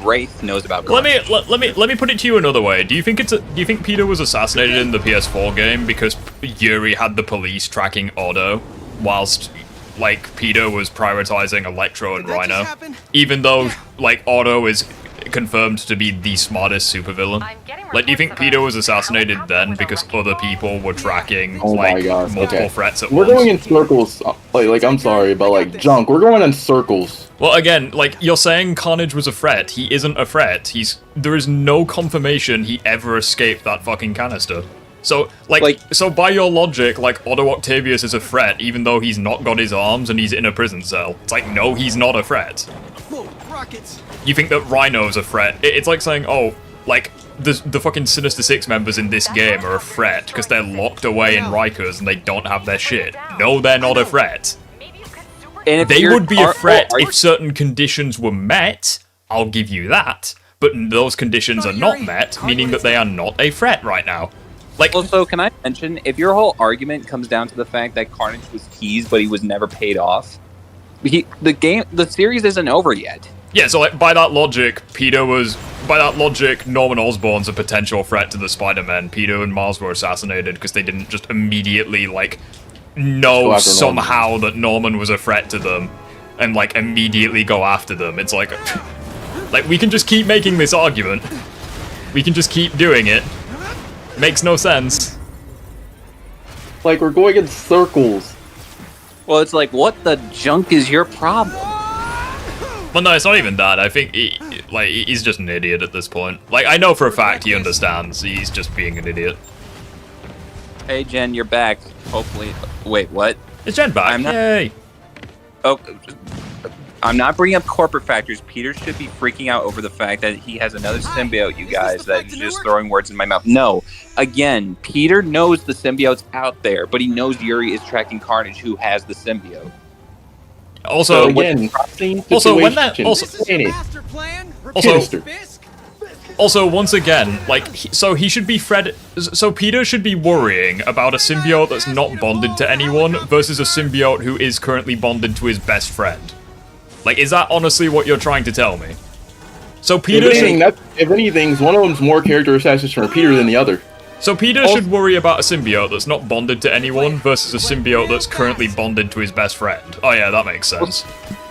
Wraith knows about Carnage. Let me put it to you another way. Do you think Peter was assassinated in the PS4 game because Yuri had the police tracking Otto, whilst like Peter was prioritizing Electro and Rhino, even though like Otto is confirmed to be the smartest supervillain? Like, do you think Peter was assassinated then because other people were tracking multiple threats at once? We're going in circles. Like I'm sorry, but like Junk, we're going in circles. Well, again, like you're saying, Carnage was a threat. He isn't a threat. There is no confirmation he ever escaped that fucking canister. So, so by your logic, like Otto Octavius is a threat, even though he's not got his arms and he's in a prison cell. It's like, no, he's not a threat. Whoa, rockets! You think that Rhino's a threat? It's like saying, oh, like the fucking Sinister Six members in this game are a threat because they're locked away in Rikers and they don't have their shit. No, they're not a threat. And they would be a threat if certain conditions were met. I'll give you that. But those conditions are not met, meaning that they are not a threat right now. Like, also, can I mention, if your whole argument comes down to the fact that Carnage was teased, but he was never paid off, the series isn't over yet. Yeah, so like by that logic, Norman Osborn's a potential threat to the Spider-Men. Peter and Miles were assassinated because they didn't just immediately like know somehow that Norman was a threat to them and like immediately go after them. It's like we can just keep making this argument. We can just keep doing it. Makes no sense. Like, we're going in circles. Well, it's like, what the junk is your problem? Well, no, it's not even that. I think he's just an idiot at this point. Like, I know for a fact he understands. He's just being an idiot. Hey, Jen, you're back. Hopefully. Wait, what? Is Jen back? Yay! Oh, I'm not bringing up corporate factors. Peter should be freaking out over the fact that he has another symbiote, you guys, that he's just throwing words in my mouth. No. Again, Peter knows the symbiote's out there, but he knows Yuri is tracking Carnage, who has the symbiote. Also, when once again, like, so he should be so Peter should be worrying about a symbiote that's not bonded to anyone versus a symbiote who is currently bonded to his best friend. Like, is that honestly what you're trying to tell me? So Peter if anything, one of them's more character assassination for Peter than the other. So Peter should worry about a symbiote that's not bonded to anyone versus a symbiote that's currently bonded to his best friend. Oh yeah, that makes sense.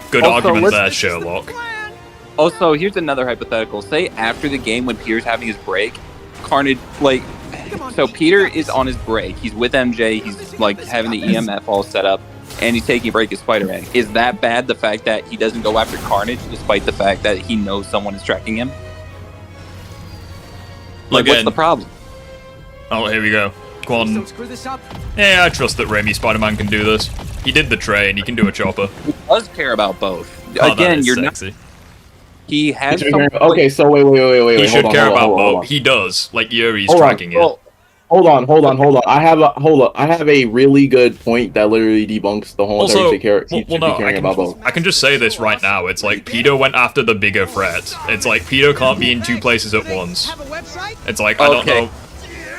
Good argument there, Sherlock. Also, here's another hypothetical. Say after the game when Peter's having his break, Carnage, so Peter is on his break. He's with MJ, he's like having the EMF all set up, and he's taking a break as Spider-Man. Is that bad, the fact that he doesn't go after Carnage despite the fact that he knows someone is tracking him? Like, what's the problem? Oh, here we go. Go on. Yeah, I trust that Raimi Spider-Man can do this. He did the train, he can do a chopper. He does care about both. Oh, again, you're sexy. Not... He has Okay, so wait. He should care about both. He does. Like, Yuri's tracking it. Hold on. I have a really good point that literally debunks the whole thing. I can just say this right now. It's like Peter went after the bigger threat. It's like Peter can't be in two places at once. It's like, I don't know.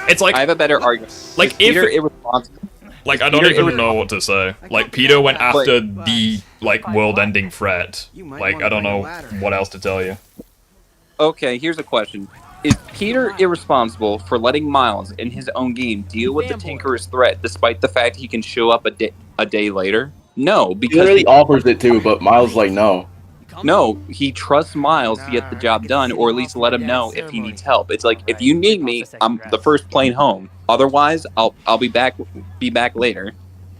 It's like, I have a better argument. Like, Peter irresponsible. Like, I don't even know what to say. Like, Peter went after the, like, world-ending threat. Like, I don't know what else to tell you. Okay, here's a question. Is Peter irresponsible for letting Miles, in his own game, deal with the Tinkerer's threat, despite the fact he can show up a day later? No, because... He literally offers it too, but Miles like, no. No, he trusts Miles to get the job done, or at least let him know if he needs help. It's like, if you need me, I'm the first plane home. Otherwise, I'll be back later.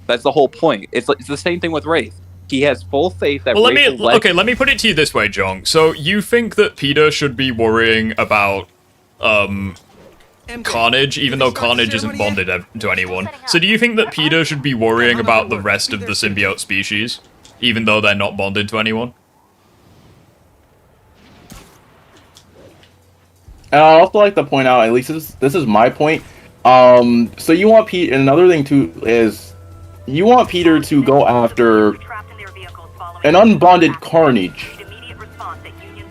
That's the whole point. It's the same thing with Wraith. He has full faith that. Well, Wraith let me put it to you this way, John. So you think that Peter should be worrying about Carnage, even though Carnage isn't bonded to anyone. So do you think that Peter should be worrying about the rest of the symbiote species, even though they're not bonded to anyone? And I also like to point out, at least this is my point. So you want Pete. Another thing too is you want Peter to go after an unbonded Carnage.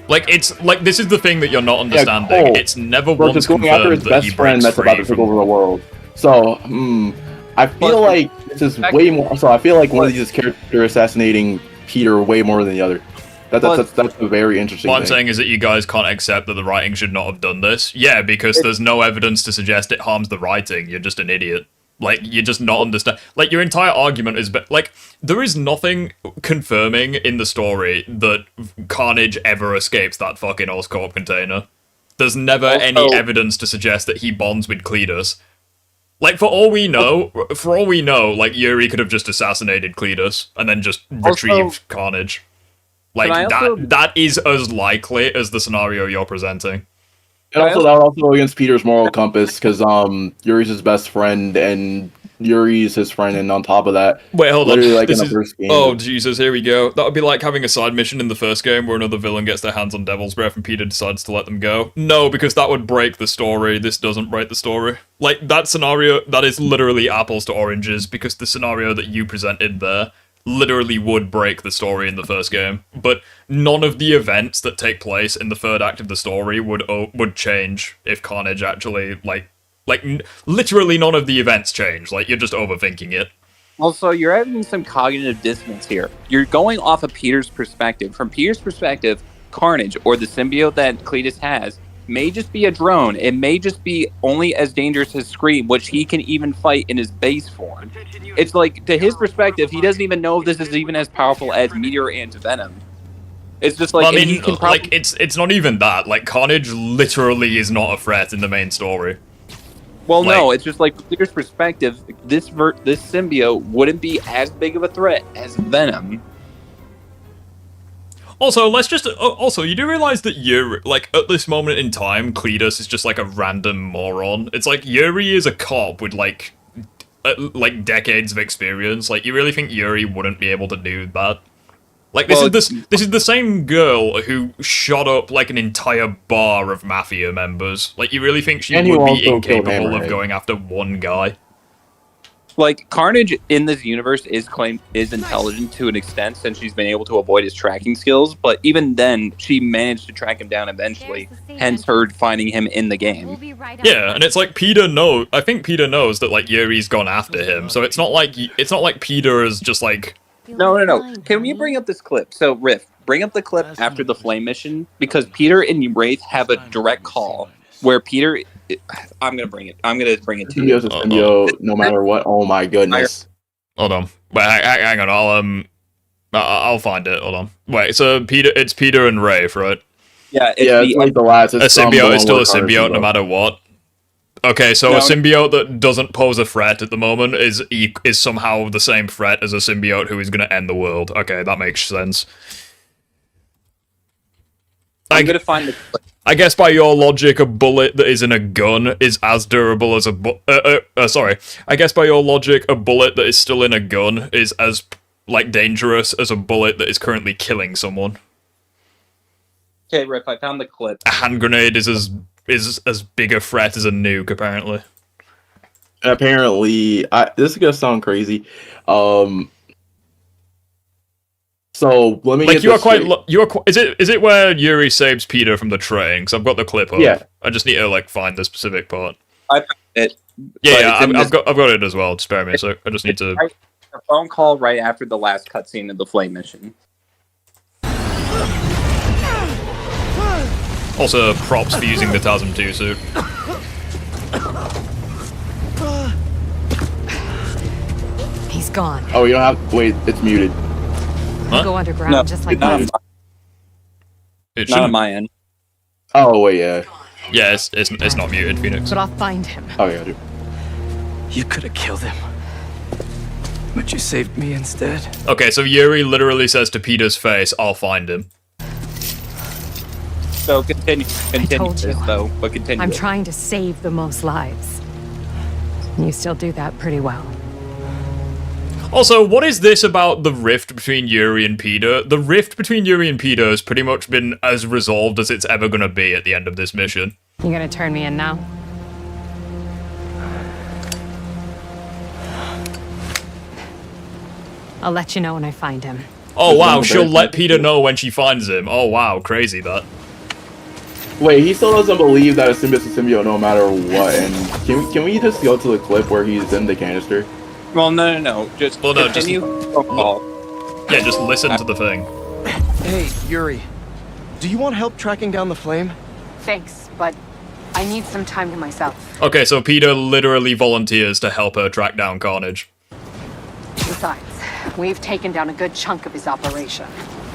Like it's like this is the thing that you're not understanding. Cole it's never versus once going after confirmed his that best he friend breaks that's about free to take from. over the world. So I feel like this is way more. So I feel like one of these is character assassinating Peter way more than the other. That's a very interesting What I'm thing. saying is that you guys can't accept that the writing should not have done this. Yeah, because there's no evidence to suggest it harms the writing. You're just an idiot. Like, you're just not understand. Like, your entire argument is... Like, there is nothing confirming in the story that Carnage ever escapes that fucking Oscorp container. There's never any evidence to suggest that he bonds with Cletus. Like, for all we know, like, Yuri could have just assassinated Cletus and then just retrieved Carnage. Like, that is as likely as the scenario you're presenting. And also, that would also go against Peter's moral compass, because Yuri's his best friend, and Yuri's his friend, and on top of that... Wait, hold on. Like in the first game. Oh, Jesus, here we go. That would be like having a side mission in the first game where another villain gets their hands on Devil's Breath and Peter decides to let them go. No, because that would break the story. This doesn't break the story. Like, that scenario, that is literally apples to oranges, because the scenario that you presented there literally would break the story in the first game, but none of the events that take place in the third act of the story would change if Carnage actually literally none of the events change. Like, you're just overthinking it. Also, you're having some cognitive dissonance here. You're going off of Peter's perspective. From Peter's perspective, Carnage, or the symbiote that Cletus has, may just be a drone. It may just be only as dangerous as Scream, which he can even fight in his base form. It's like, to his perspective, he doesn't even know if this is even as powerful as Meteor and Venom. It's just like, well, I mean, he can probably... like, it's not even that. Like, Carnage literally is not a threat in the main story. Well, no, it's just like, from Peter's perspective, this symbiote wouldn't be as big of a threat as Venom. Also, let's just... Also, you do realize that Yuri... Like, at this moment in time, Cletus is just, like, a random moron. It's like, Yuri is a cop with, like decades of experience. Like, you really think Yuri wouldn't be able to do that? Like, this is the same girl who shot up, like, an entire bar of Mafia members. Like, you really think she would be incapable of going after one guy? Like, Carnage in this universe is intelligent to an extent, since she's been able to avoid his tracking skills, but even then, she managed to track him down eventually, hence her finding him in the game. Yeah, and it's like Peter knows... I think Peter knows that, like, Yuri's gone after him, so it's not like Peter is just, like... No. Can we bring up this clip? So, Riff, bring up the clip after the Flame mission, because Peter and Wraith have a direct call, where Peter... I'm gonna bring it to you. No matter what. Oh my goodness. Hold on. Wait, hang on. I'll find it. Hold on. Wait. So it's Peter and Wraith, right? Yeah. It's like the last. A symbiote is still a symbiote, no matter what. Okay, so a symbiote that doesn't pose a threat at the moment is somehow the same threat as a symbiote who is going to end the world. Okay, that makes sense. I'm gonna find the clip. I guess by your logic, a bullet that is in a gun is as durable as a sorry. I guess by your logic, a bullet that is still in a gun is as, like, dangerous as a bullet that is currently killing someone. Okay, Riff, I found the clip. A hand grenade is as big a threat as a nuke, apparently. Apparently, this is gonna sound crazy. So let me. Like, you are quite. Is it where Yuri saves Peter from the train? Because I've got the clip up. Yeah. I just need to, like, find the specific part. I found it. Yeah, I've got it as well. Spare me. So I just need to. A phone call right after the last cutscene of the Flame mission. Also, props for using the TASM 2 suit. He's gone. Oh, you don't have. Wait, it's muted. Huh? Go underground just like that. It's not on my end. Oh wait, yeah. Yeah, it's not muted, Phoenix. But I'll find him. Oh yeah, dude. You could have killed him. But you saved me instead. Okay, so Yuri literally says to Peter's face, "I'll find him." So continue told this, you. though, but continue. I'm it. trying to save the most lives. You still do that pretty well. Also, what is this about the rift between Yuri and Peter? The rift between Yuri and Peter has pretty much been as resolved as it's ever gonna be at the end of this mission. You gonna turn me in now? I'll let you know when I find him. Oh wow, she'll let Peter know when she finds him. Oh wow, crazy that. Wait, he still doesn't believe that a symbiote's a symbiote no matter what. And can we just go to the clip where he's in the canister? Well, no. Just continue. Yeah, just listen to the thing. Hey, Yuri. Do you want help tracking down the flame? Thanks, but I need some time to myself. Okay, so Peter literally volunteers to help her track down Carnage. Besides, we've taken down a good chunk of his operation,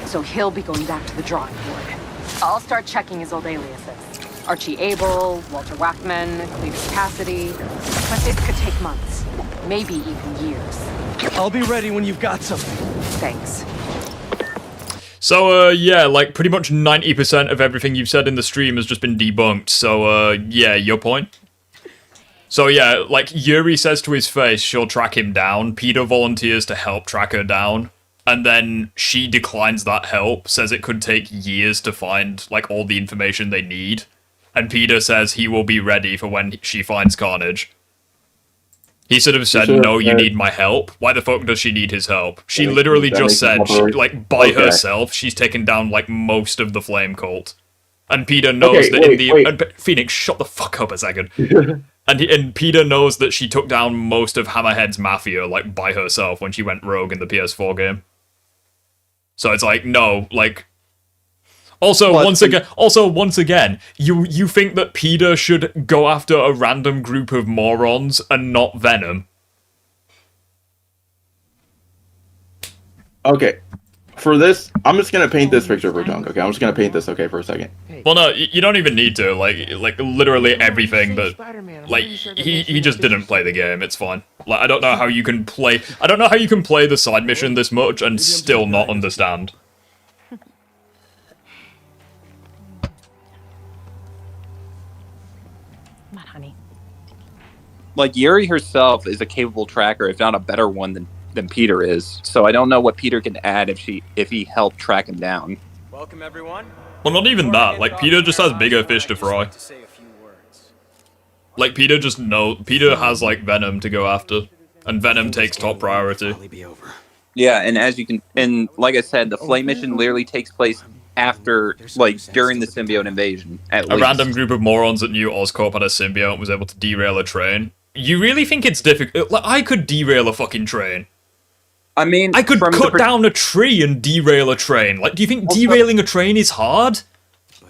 so he'll be going back to the drawing board. I'll start checking his old aliases. Archie Abel, Walter Wackman, Cletus Cassidy. But this could take months, maybe even years. I'll be ready when you've got something. Thanks. So, yeah, like, pretty much 90% of everything you've said in the stream has just been debunked, so, yeah, your point? So, yeah, like, Yuri says to his face she'll track him down, Peter volunteers to help track her down, and then she declines that help, says it could take years to find, like, all the information they need, and Peter says he will be ready for when she finds Carnage. He should have said, "No, you need my help." Why the fuck does she need his help? She literally just said, by herself, she's taken down, like, most of the Flame Cult. And Peter knows that Phoenix, shut the fuck up a second. and Peter knows that she took down most of Hammerhead's Mafia, like, by herself when she went rogue in the PS4 game. So it's like, no, like... Also, once again, you think that Peter should go after a random group of morons and not Venom? Okay, for this, I'm just gonna paint this picture for Junk. Okay, I'm just gonna paint this. Okay, for a second. Well, no, you don't even need to. Like literally everything. But like, he just didn't play the game. It's fine. Like, I don't know how you can play. I don't know how you can play the side mission this much and still not understand. Like, Yuri herself is a capable tracker, if not a better one than Peter is. So I don't know what Peter can add if he helped track him down. Welcome, everyone. Well, not even that. Like, Peter just has bigger fish to fry. Like, Peter has, like, Venom to go after. And Venom takes top priority. Yeah, and like I said, the Flame mission literally takes place after, like, during the symbiote invasion, at least. Random group of morons that knew Oscorp had a symbiote and was able to derail a train. You really think it's difficult? Like, I could derail a fucking train. I mean, I could cut down a tree and derail a train. Like, do you think derailing a train is hard?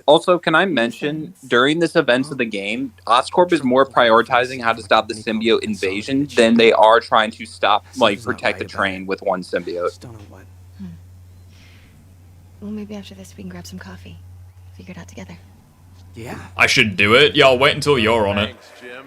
Also, can I mention, during this events of the game, Oscorp is more prioritizing how to stop the symbiote invasion than they are trying to stop, like, protect the train with one symbiote. Well, maybe after this we can grab some coffee. Figure it out together. Yeah. I should do it? Yeah, I'll wait until you're on it. Jim.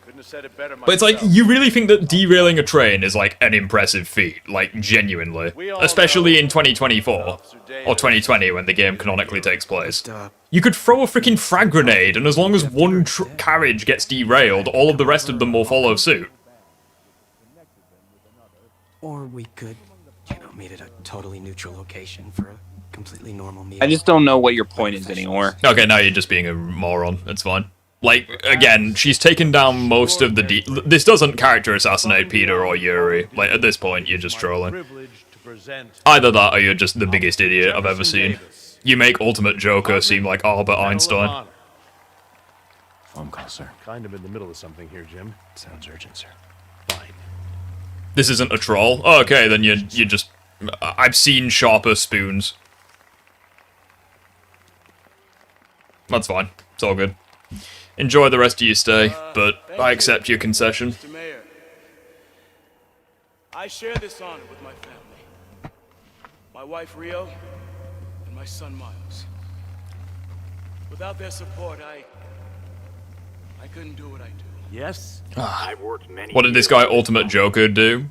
Couldn't have said it better myself. But it's like, you really think that derailing a train is, like, an impressive feat? Like, genuinely. Especially in 2024. Or 2020, when the game canonically takes place. You could throw a freaking frag grenade, and as long as one carriage gets derailed, all of the rest of them will follow suit. Or we could, meet at a totally neutral location for a completely normal meal. I just don't know what your point is anymore. Okay, now you're just being a moron. It's fine. Like, again, she's taken down most of the this doesn't character assassinate Peter or Yuri. Like, at this point, you're just trolling. Either that or you're just the biggest idiot I've ever seen. You make Ultimate Joker seem like Albert Einstein. Phone call, sir. Kind of in the middle of something here, Jim. Sounds urgent, sir. Fine. This isn't a troll? Oh, okay, then you just... I've seen sharper spoons. That's fine. It's all good. Enjoy the rest of your stay, but I accept your concession. Mr. Mayor, I share this honor with my family. My wife Rio, and my son Miles. Without their support, I couldn't do what I do. Yes? What did this guy Ultimate Joker do?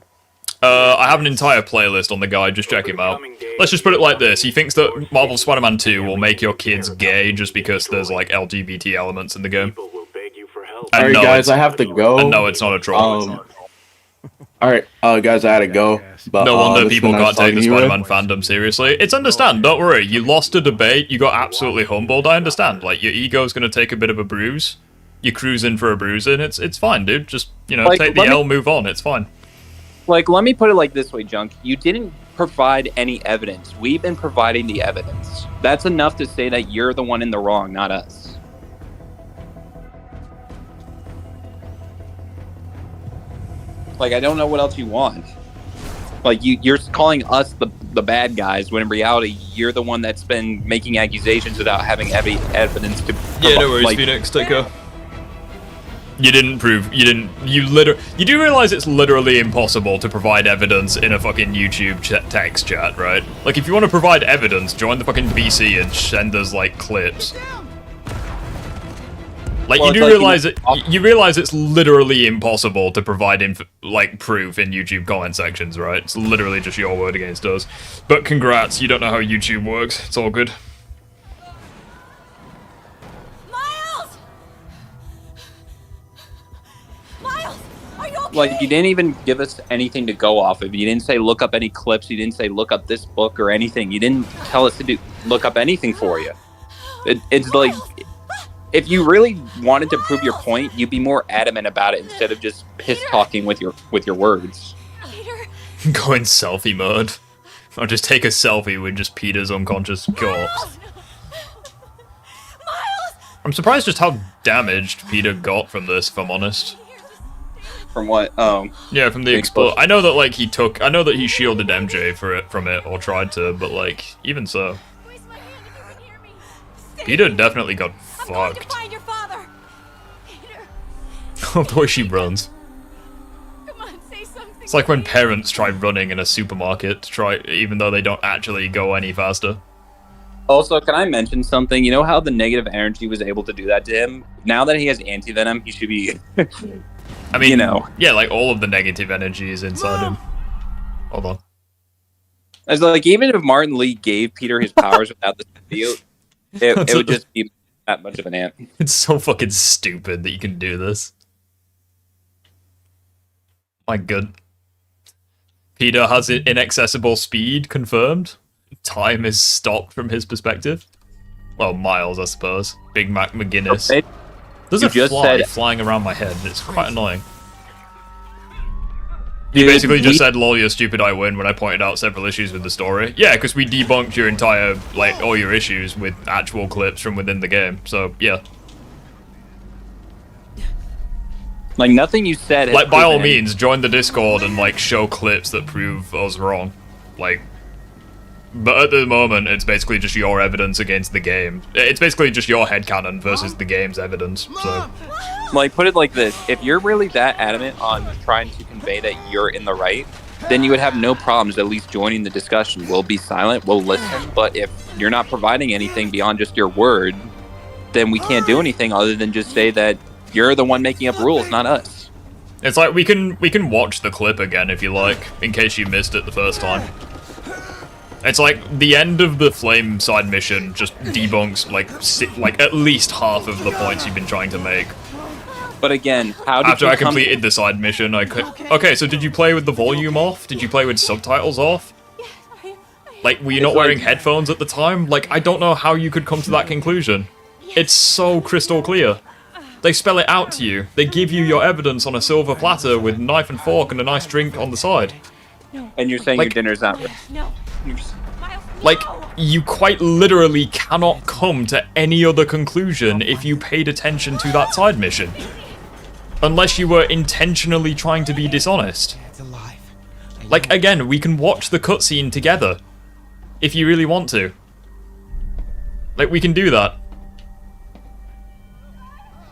I have an entire playlist on the guy, just check him out. Let's just put it like this, he thinks that Marvel Spider-Man 2 will make your kids gay just because there's, like, LGBT elements in the game. Alright, guys, I have to go. And no, it's not a troll. Alright, guys, I had to go. But, no wonder people nice can't take the talking to you. Spider-Man fandom seriously. It's understand, don't worry. You lost a debate, you got absolutely humbled, I understand. Like, your ego's gonna take a bit of a bruise. You're cruising for a bruising, it's fine, dude. Just, you know, Like, take the L, move on, it's fine. Like, let me put it like this way, Junk. You didn't provide any evidence. We've been providing the evidence. That's enough to say that you're the one in the wrong, not us. Like, I don't know what else you want. Like, you're calling us the bad guys, when in reality, you're the one that's been making accusations without having evidence to... Yeah, no worries, Phoenix, take care. You didn't prove, you do realize it's literally impossible to provide evidence in a fucking YouTube text chat, right? Like, if you want to provide evidence, join the fucking BC and send us, like, clips. Like, well, you do realize you realize it's literally impossible to provide proof in YouTube comment sections, right? It's literally just your word against us. But congrats, you don't know how YouTube works. It's all good. Like, you didn't even give us anything to go off of. You didn't say look up any clips. You didn't say look up this book or anything. You didn't tell us to look up anything for you. It's like, if you really wanted to prove your point, you'd be more adamant about it instead of just piss talking with your words. Go in selfie mode. Or just take a selfie with just Peter's unconscious corpse. I'm surprised just how damaged Peter got from this, if I'm honest. From what? Oh. Yeah, from the explosion. I know that, like, I know that he shielded MJ from it, or tried to, but, like, even so. Peter definitely got fucked. Oh, the way she runs. It's like when parents try running in a supermarket, even though they don't actually go any faster. Also, can I mention something? You know how the negative energy was able to do that to him? Now that he has anti-venom, he should be... I mean, you know. Yeah, like, all of the negative energy is inside him. Hold on. As like, even if Martin Lee gave Peter his powers without the video, it would just be that much of an ant. It's so fucking stupid that you can do this. My god. Peter has inaccessible speed, confirmed. Time is stopped from his perspective. Well, Miles, I suppose. Big Mac McGinnis. Okay. There's a fly flying around my head, and it's quite annoying. You basically just said, lol, you're stupid, I win, when I pointed out several issues with the story. Yeah, because we debunked your entire, like, all your issues with actual clips from within the game, so, yeah. Like, nothing you said has like, by all means, join the Discord and, like, show clips that prove us wrong. Like, but at the moment, it's basically just your evidence against the game. It's basically just your headcanon versus the game's evidence, so... Like, put it like this. If you're really that adamant on trying to convey that you're in the right, then you would have no problems at least joining the discussion. We'll be silent, we'll listen, but if you're not providing anything beyond just your word, then we can't do anything other than just say that you're the one making up rules, not us. It's like, we can watch the clip again if you like, in case you missed it the first time. It's like, the end of the Flame side mission just debunks, like at least half of the points you've been trying to make. But again, how did After I completed the side mission, I could... Okay, so did you play with the volume off? Did you play with subtitles off? Like, were you not wearing headphones at the time? Like, I don't know how you could come to that conclusion. It's so crystal clear. They spell it out to you. They give you your evidence on a silver platter with knife and fork and a nice drink on the side. And you're saying, like, your dinner's not ready. No. Like, you quite literally cannot come to any other conclusion if you paid attention to that side mission. Unless you were intentionally trying to be dishonest. Like, again, we can watch the cutscene together. If you really want to. Like, we can do that.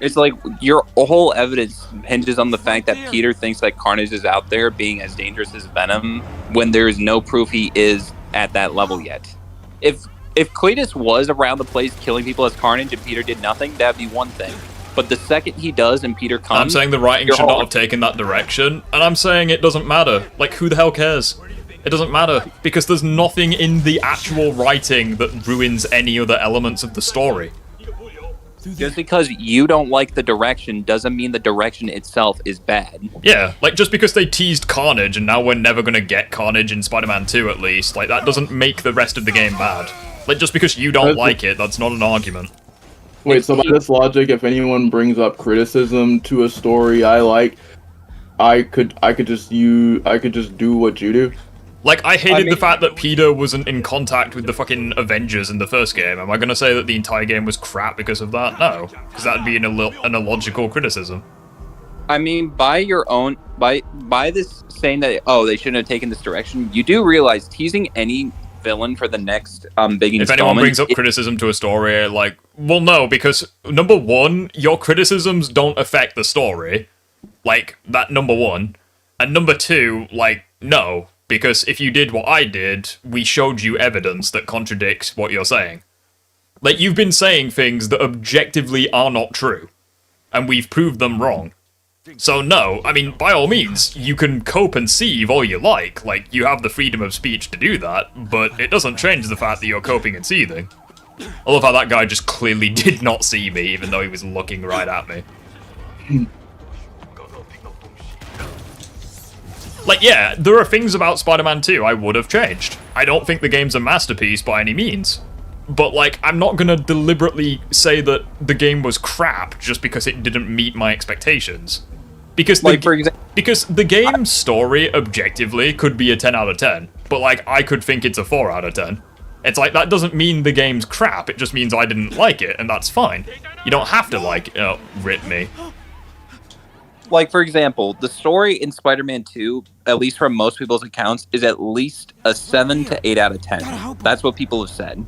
It's like, your whole evidence hinges on the fact that Peter thinks that Carnage is out there being as dangerous as Venom, when there is no proof he is at that level yet. If Cletus was around the place killing people as Carnage and Peter did nothing, that'd be one thing. But the second he does and Peter comes... I'm saying the writing you're should not all- have taken that direction, and I'm saying it doesn't matter. Like, who the hell cares? It doesn't matter, because there's nothing in the actual writing that ruins any other elements of the story. Just because you don't like the direction doesn't mean the direction itself is bad. Yeah, like, just because they teased Carnage and now we're never gonna get Carnage in Spider-Man 2 at least, like, that doesn't make the rest of the game bad. Like, just because you don't like it, that's not an argument. Wait, so by this logic, if anyone brings up criticism to a story I like, I could just do what you do? Like, I hated the fact that Peter wasn't in contact with the fucking Avengers in the first game. Am I gonna say that the entire game was crap because of that? No, because that'd be an illogical criticism. I mean, by this saying that, oh, they shouldn't have taken this direction, you do realize teasing any villain for the next big installment... If anyone brings up criticism to a story, like, well, no, because, number one, your criticisms don't affect the story. Like, that number one. And number two, like, no. Because if you did what I did, we showed you evidence that contradicts what you're saying. Like, you've been saying things that objectively are not true. And we've proved them wrong. So no, I mean, by all means, you can cope and seethe all you like. Like, you have the freedom of speech to do that, but it doesn't change the fact that you're coping and seething. I love how that guy just clearly did not see me, even though he was looking right at me. Like, yeah, there are things about Spider-Man 2 I would have changed. I don't think the game's a masterpiece by any means. But, like, I'm not gonna deliberately say that the game was crap just because it didn't meet my expectations. Because the game's story, objectively, could be a 10 out of 10. But, like, I could think it's a 4 out of 10. It's like, that doesn't mean the game's crap, it just means I didn't like it, and that's fine. You don't have to like it. Oh, rip me. Like, for example, the story in Spider-Man 2, at least from most people's accounts, is at least a 7 to 8 out of 10. That's what people have said.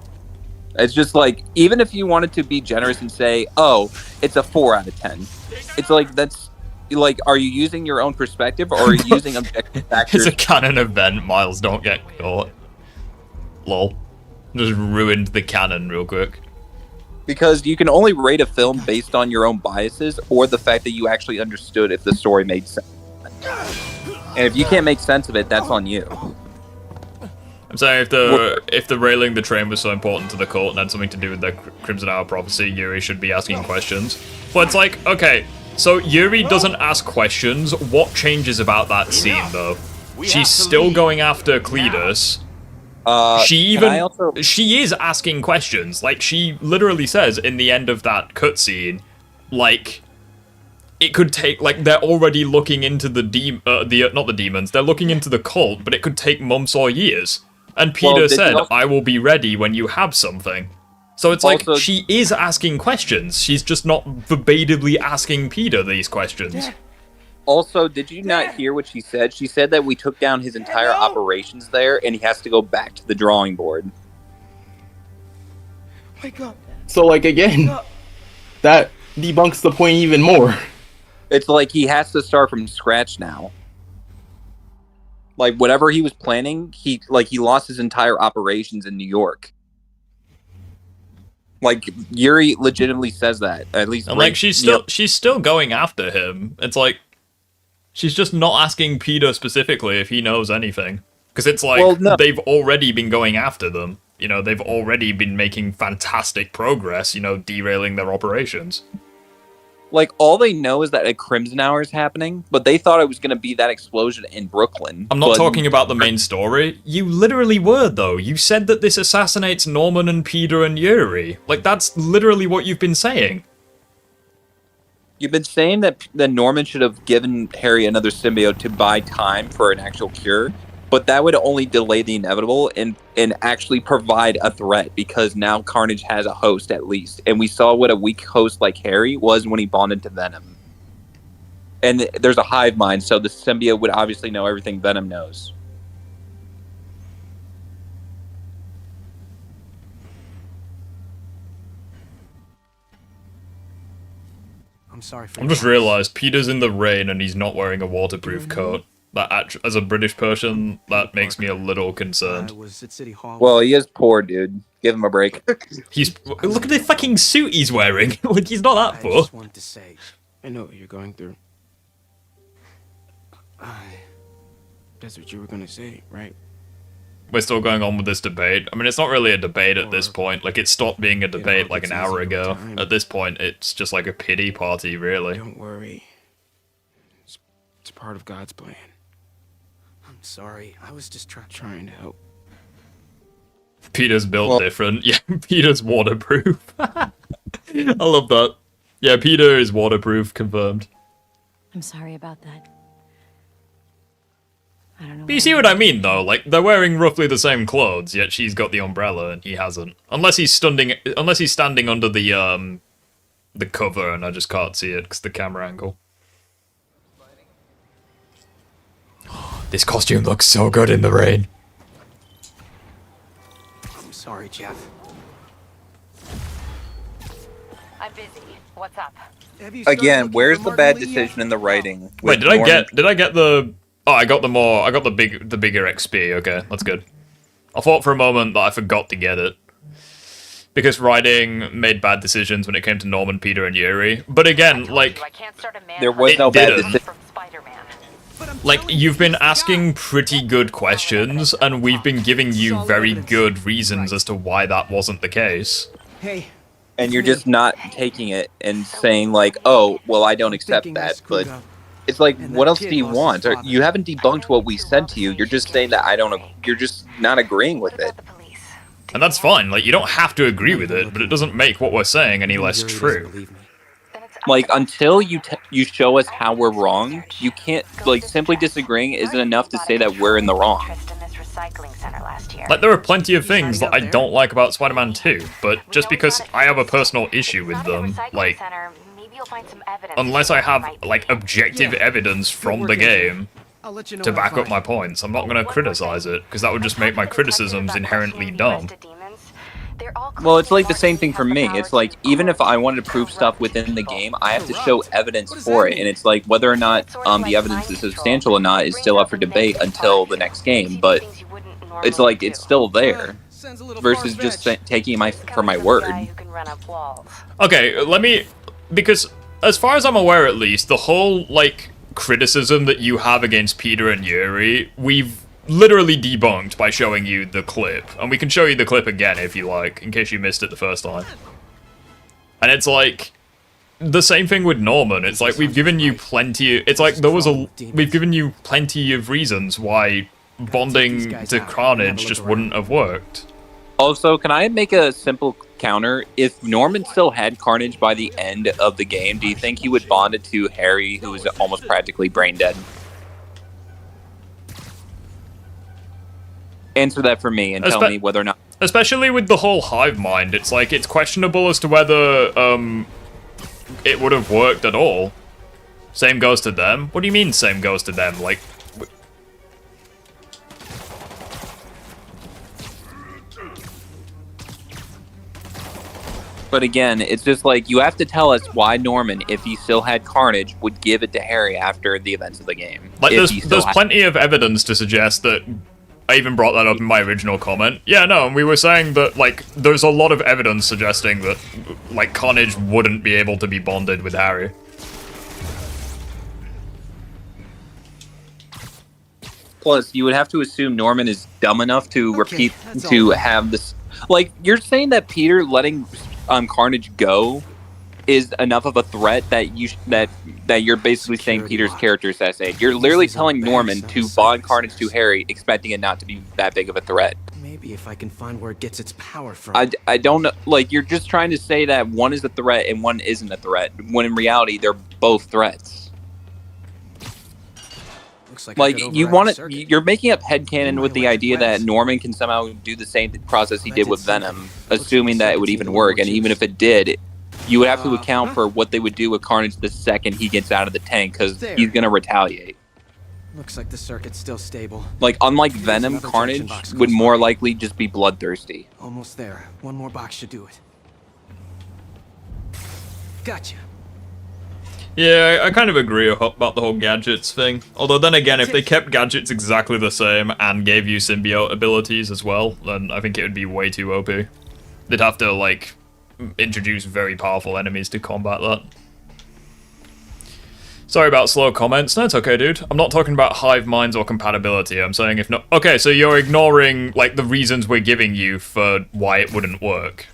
It's just like, even if you wanted to be generous and say, oh, it's a 4 out of 10. It's like, that's, like, are you using your own perspective, or are you using objective factors? It's a canon event, Miles, don't get caught. Lol. Just ruined the canon real quick. Because you can only rate a film based on your own biases or the fact that you actually understood if the story made sense. And if you can't make sense of it, that's on you. I'm saying if the railing the train was so important to the cult and had something to do with the Crimson Hour prophecy, Yuri should be asking questions. But it's like, okay, so Yuri doesn't ask questions. What changes about that scene, though? She's still going after Cletus. She is asking questions. Like, she literally says in the end of that cutscene, like, it could take, like, they're already looking into not the demons, they're looking into the cult, but it could take months or years. And Peter said, I will be ready when you have something. So it's like, she is asking questions. She's just not verbatimly asking Peter these questions. Also, did you not hear what she said? She said that we took down his entire operations there, and he has to go back to the drawing board. Wake up. So, like, again, that debunks the point even more. It's like he has to start from scratch now. Like, whatever he was planning, he lost his entire operations in New York. Like, Yuri legitimately says that. At least, and like, she's still going after him. It's like, she's just not asking Peter specifically if he knows anything. Because it's like, they've already been going after them. You know, they've already been making fantastic progress, you know, derailing their operations. Like, all they know is that a Crimson Hour is happening, but they thought it was going to be that explosion in Brooklyn. I'm not talking about the main story. You literally were, though. You said that this assassinates Norman and Peter and Yuri. Like, that's literally what you've been saying. You've been saying that Norman should have given Harry another symbiote to buy time for an actual cure, but that would only delay the inevitable and actually provide a threat, because now Carnage has a host at least. And we saw what a weak host like Harry was when he bonded to Venom. And there's a hive mind, so the symbiote would obviously know everything Venom knows. I'm sorry for I just realized Peter's in the rain and he's not wearing a waterproof coat. That as a British person, that makes me a little concerned. was at City Hall. Well, he is poor, dude. Give him a break. Look at the fucking suit he's wearing. Like, he's not that I poor. just wanted to say, I know what you're going through. That's what you were gonna say, right? We're still going on with this debate. I mean, it's not really a debate at this point. Like, it stopped being a debate like an hour ago. At this point, it's just like a pity party, really. Don't worry. It's part of God's plan. I'm sorry. I was just trying to help. Peter's built different. Yeah, Peter's waterproof. I love that. Yeah, Peter is waterproof, confirmed. I'm sorry about that. I don't know. But you see what I mean, though? Like, they're wearing roughly the same clothes, yet she's got the umbrella and he hasn't. Unless he's standing under the cover, and I just can't see it because the camera angle. This costume looks so good in the rain. I'm sorry, Jeff. I'm busy. What's up? Again, where's the bad decision in the writing? Wait, did I get the... Oh, I got the bigger XP, okay, that's good. I thought for a moment that I forgot to get it. Because writing made bad decisions when it came to Norman, Peter, and Yuri. But again, like... There was no bad decision. Like, you've been asking pretty good questions, and we've been giving you very good reasons as to why that wasn't the case. Hey. And you're just not taking it and saying, like, oh, well, I don't accept that, but... It's like, what else do you want? You haven't debunked what we said to you. You're just saying that you're just not agreeing with it. And that's fine. Like, you don't have to agree with it, but it doesn't make what we're saying any less true. Like, until you show us how we're wrong, you can't, like, simply disagreeing isn't enough to say that we're in the wrong. Like, there are plenty of things that I don't like about Spider-Man 2, but just because I have a personal issue with them, like... Unless I have, like, objective evidence from the game to back up my points, I'm not going to criticize it, because that would just make my criticisms inherently dumb. Well, it's like the same thing for me. It's like, even if I wanted to prove stuff within the game, I have to show evidence for it, and it's like, whether or not the evidence is substantial or not is still up for debate until the next game, but it's like, it's still there, versus just taking for my word. Okay, because as far as I'm aware at least, the whole, like, criticism that you have against Peter and Yuri, we've literally debunked by showing you the clip. And we can show you the clip again if you like, in case you missed it the first time. And it's like, the same thing with Norman. It's like, we've given you plenty, we've given you plenty of reasons why bonding to Carnage just wouldn't have worked. Also, can I make a simple counter? If Norman still had Carnage by the end of the game, do you think he would bond it to Harry, who is almost practically brain dead? Answer that for me and tell me whether or not... Especially with the whole hive mind, it's like, it's questionable as to whether, it would have worked at all. Same goes to them? What do you mean, same goes to them? Like... But again, it's just like, you have to tell us why Norman, if he still had Carnage, would give it to Harry after the events of the game. Like, there's plenty of evidence to suggest that... I even brought that up in my original comment. Yeah, no, and we were saying that, like, there's a lot of evidence suggesting that, like, Carnage wouldn't be able to be bonded with Harry. Plus, you would have to assume Norman is dumb enough to have this... Like, you're saying that Peter letting Carnage go is enough of a threat that you're basically saying Peter's character is assassinated. You're literally telling Norman to bond Carnage to Harry, expecting it not to be that big of a threat. Maybe if I can find where it gets its power from. I don't know. Like, you're just trying to say that one is a threat and one isn't a threat, when in reality they're both threats. Like, you're making up headcanon with the idea that Norman can somehow do the same process he did with Venom, assuming that it would even work, and even if it did, you would have to account for what they would do with Carnage the second he gets out of the tank, because he's gonna retaliate. Looks like the circuit's still stable. Like, unlike Venom, Carnage would more likely just be bloodthirsty. Almost there. One more box should do it. Gotcha. Yeah, I kind of agree about the whole gadgets thing. Although then again, if they kept gadgets exactly the same and gave you symbiote abilities as well, then I think it would be way too OP. They'd have to, like, introduce very powerful enemies to combat that. Sorry about slow comments. No, it's okay, dude. I'm not talking about hive minds or compatibility. I'm saying if not... Okay, so you're ignoring, like, the reasons we're giving you for why it wouldn't work.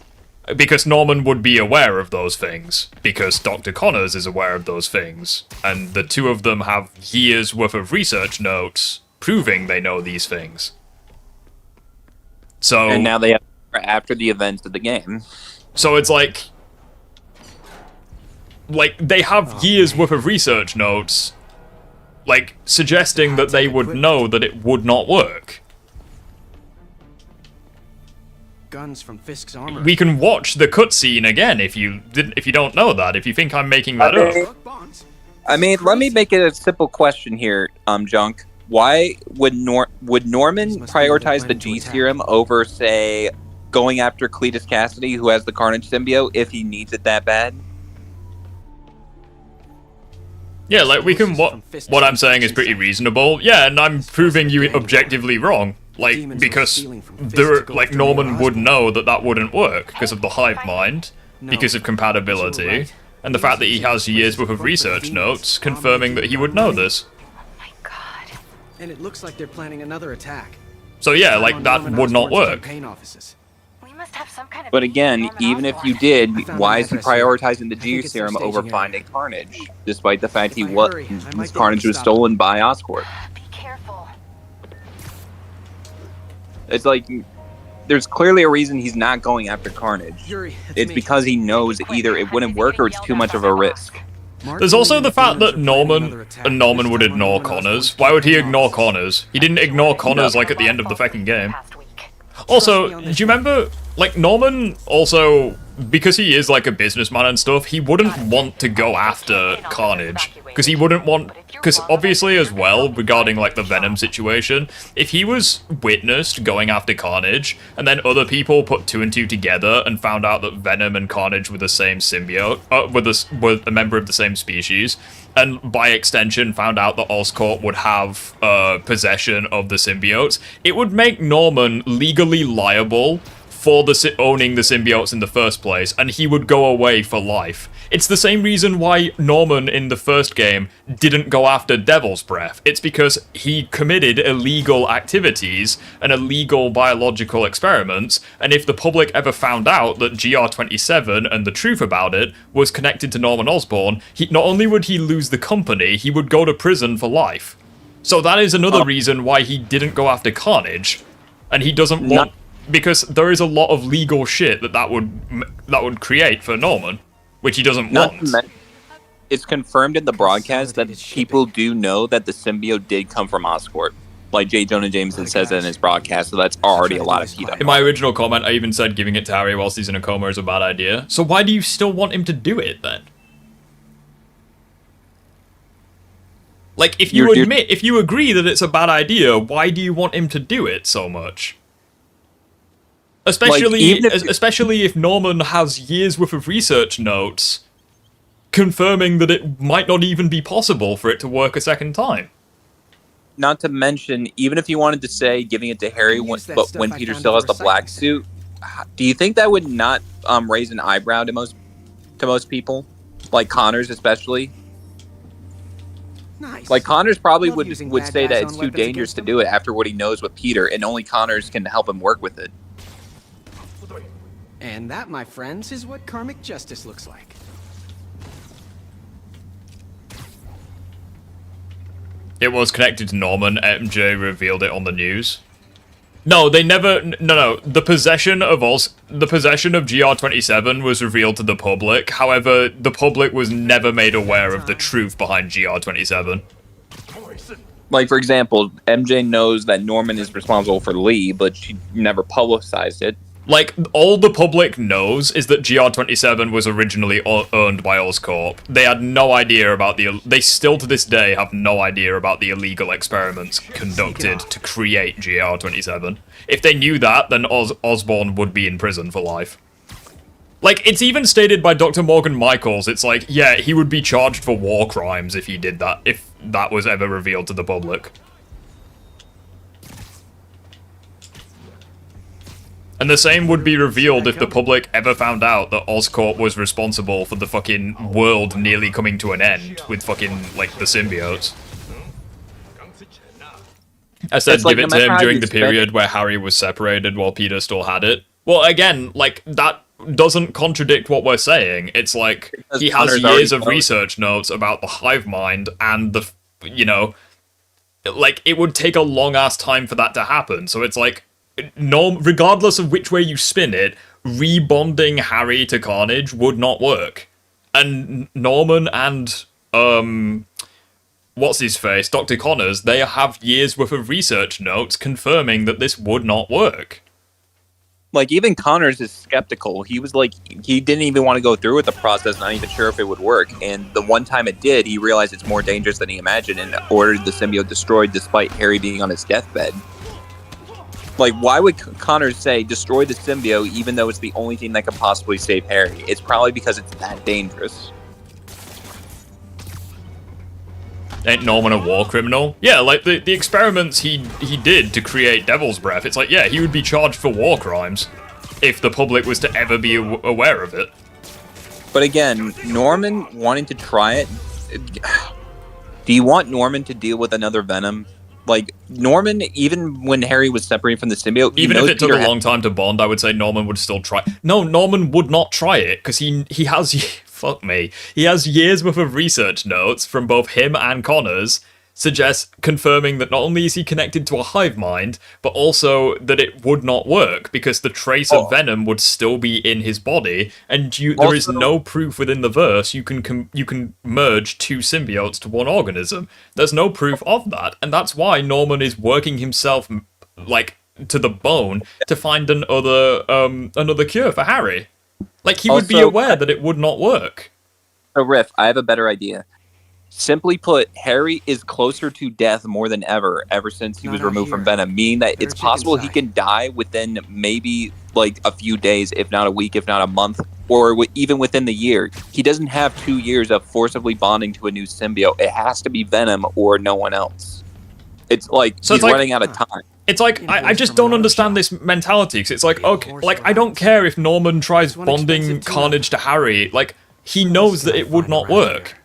Because Norman would be aware of those things. Because Dr. Connors is aware of those things. And the two of them have years' worth of research notes proving they know these things. So... And now they have after the events of the game. So it's like... Like, they have years' worth of research notes, like, suggesting that they would know that it would not work. Guns from Fisk's armor. We can watch the cutscene again if you don't know that. If you think I'm making that up. I mean, let me make it a simple question here, Junk. Why would Norman prioritize the G serum over, say, going after Cletus Cassidy, who has the Carnage symbiote, if he needs it that bad? Yeah, like, we can... What I'm saying is pretty reasonable. Yeah, and I'm proving you objectively wrong. Like, because like, Norman would know that that wouldn't work because of the hive mind, because of compatibility, and the fact that he has years worth of research notes confirming that he would know this. And it looks like they're planning another attack. So yeah, like, that would not work. But again, even if you did, why is he prioritizing the G serum over finding Carnage, despite the fact his Carnage was stolen by Oscorp? Be careful. It's like, there's clearly a reason he's not going after Carnage. It's because he knows either it wouldn't work or it's too much of a risk. There's also the fact that Norman would ignore Connors. Why would he ignore Connors? He didn't ignore Connors, like, at the end of the fucking game. Also, do you remember, like, Norman also, because he is, like, a businessman and stuff, he wouldn't want to go after Carnage. Because he wouldn't want... Because obviously as well, regarding, like, the Venom situation, if he was witnessed going after Carnage, and then other people put two and two together and found out that Venom and Carnage were the same symbiote, were a member of the same species, and by extension found out that Oscorp would have possession of the symbiotes, it would make Norman legally liable for owning the symbiotes in the first place, and he would go away for life. It's the same reason why Norman in the first game didn't go after Devil's Breath. It's because he committed illegal activities and illegal biological experiments, and if the public ever found out that GR27 and the truth about it was connected to Norman Osborn, not only would he lose the company, he would go to prison for life. So that is another reason why he didn't go after Carnage, and he doesn't want... Because there is a lot of legal shit that would create for Norman, which he doesn't want. It's confirmed in the broadcast that people do know that the symbiote did come from Oscorp. Like J. Jonah Jameson says it in his broadcast, so that's already a lot of heat. In my original comment, I even said giving it to Harry whilst he's in a coma is a bad idea. So why do you still want him to do it, then? Like, if you if you agree that it's a bad idea, why do you want him to do it so much? Especially if Norman has years worth of research notes confirming that it might not even be possible for it to work a second time. Not to mention, even if you wanted to say giving it to Harry when Peter still has the black suit, do you think that would not raise an eyebrow to most people, like Connors especially? Nice. Like, Connors probably would say that it's too dangerous to do it after what he knows with Peter, and only Connors can help him work with it. And that, my friends, is what karmic justice looks like. It was connected to Norman. MJ revealed it on the news. No, they never... No. The possession of GR27 was revealed to the public. However, the public was never made aware of the truth behind GR27. Like, for example, MJ knows that Norman is responsible for Lee, but she never publicized it. Like, all the public knows is that GR27 was originally owned by Oscorp. They had no idea about they still to this day have no idea about the illegal experiments conducted to create GR27. If they knew that, then Osborn would be in prison for life. Like, it's even stated by Dr. Morgan Michaels, it's like, yeah, he would be charged for war crimes if he did that, if that was ever revealed to the public. And the same would be revealed if the public ever found out that Oscorp was responsible for the fucking world nearly coming to an end with fucking, like, the symbiotes. I said give it to him during the period where Harry was separated while Peter still had it. Well, again, like, that doesn't contradict what we're saying. It's like, he has years of research notes about the hive mind and the, you know, like, it would take a long-ass time for that to happen. So it's like, regardless of which way you spin it, rebonding Harry to Carnage would not work. And Norman and, what's his face, Dr. Connors, they have years worth of research notes confirming that this would not work. Like, even Connors is skeptical. He was like, he didn't even want to go through with the process, not even sure if it would work. And the one time it did, he realized it's more dangerous than he imagined and ordered the symbiote destroyed despite Harry being on his deathbed. Like, why would Connors say, destroy the symbiote, even though it's the only thing that could possibly save Harry? It's probably because it's that dangerous. Ain't Norman a war criminal? Yeah, like, the experiments he did to create Devil's Breath, it's like, yeah, he would be charged for war crimes if the public was to ever be aware of it. But again, Norman wanting to try it... Do you want Norman to deal with another Venom? Like, Norman, even when Harry was separated from the symbiote... Even if it took a long time to bond, I would say Norman would still try... No, Norman would not try it, because he has... Fuck me. He has years worth of research notes from both him and Connors confirming that not only is he connected to a hive mind, but also that it would not work, because the trace of venom would still be in his body, and there is no proof within the verse you can merge two symbiotes to one organism. There's no proof of that, and that's why Norman is working himself, like, to the bone to find another cure for Harry. Like, he would be aware that it would not work. So, Riff, I have a better idea. Simply put, Harry is closer to death more than ever since he was removed from Venom, meaning that it's possible he can die within maybe, like, a few days, if not a week, if not a month, or even within the year. He doesn't have 2 years of forcibly bonding to a new symbiote. It has to be Venom or no one else. It's like, he's running out of time. It's like, I just don't understand this mentality, because it's like, okay, like, I don't care if Norman tries bonding Carnage to Harry, like, he knows that it would not work.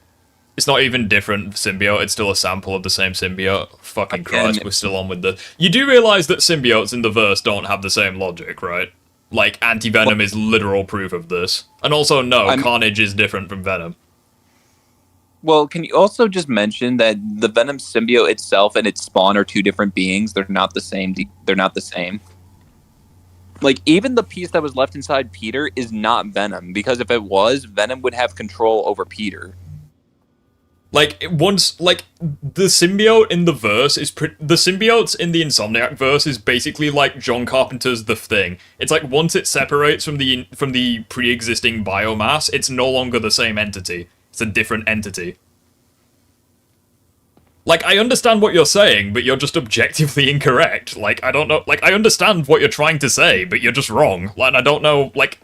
It's not even different symbiote, it's still a sample of the same symbiote. Fucking Christ, we're still on with the... You do realise that symbiotes in the verse don't have the same logic, right? Like, anti-venom is literal proof of this. And also, no, Carnage is different from Venom. Well, can you also just mention that the Venom symbiote itself and its spawn are two different beings? They're not the same. They're not the same. Like, even the piece that was left inside Peter is not Venom, because if it was, Venom would have control over Peter. Like, once, like, the symbiote in the verse is the symbiotes in the Insomniac verse is basically like John Carpenter's The Thing. It's like, once it separates from the pre-existing biomass, it's no longer the same entity. It's a different entity. Like, I understand what you're saying, but you're just objectively incorrect. Like, I don't know, like, I understand what you're trying to say, but you're just wrong. Like, I don't know, like,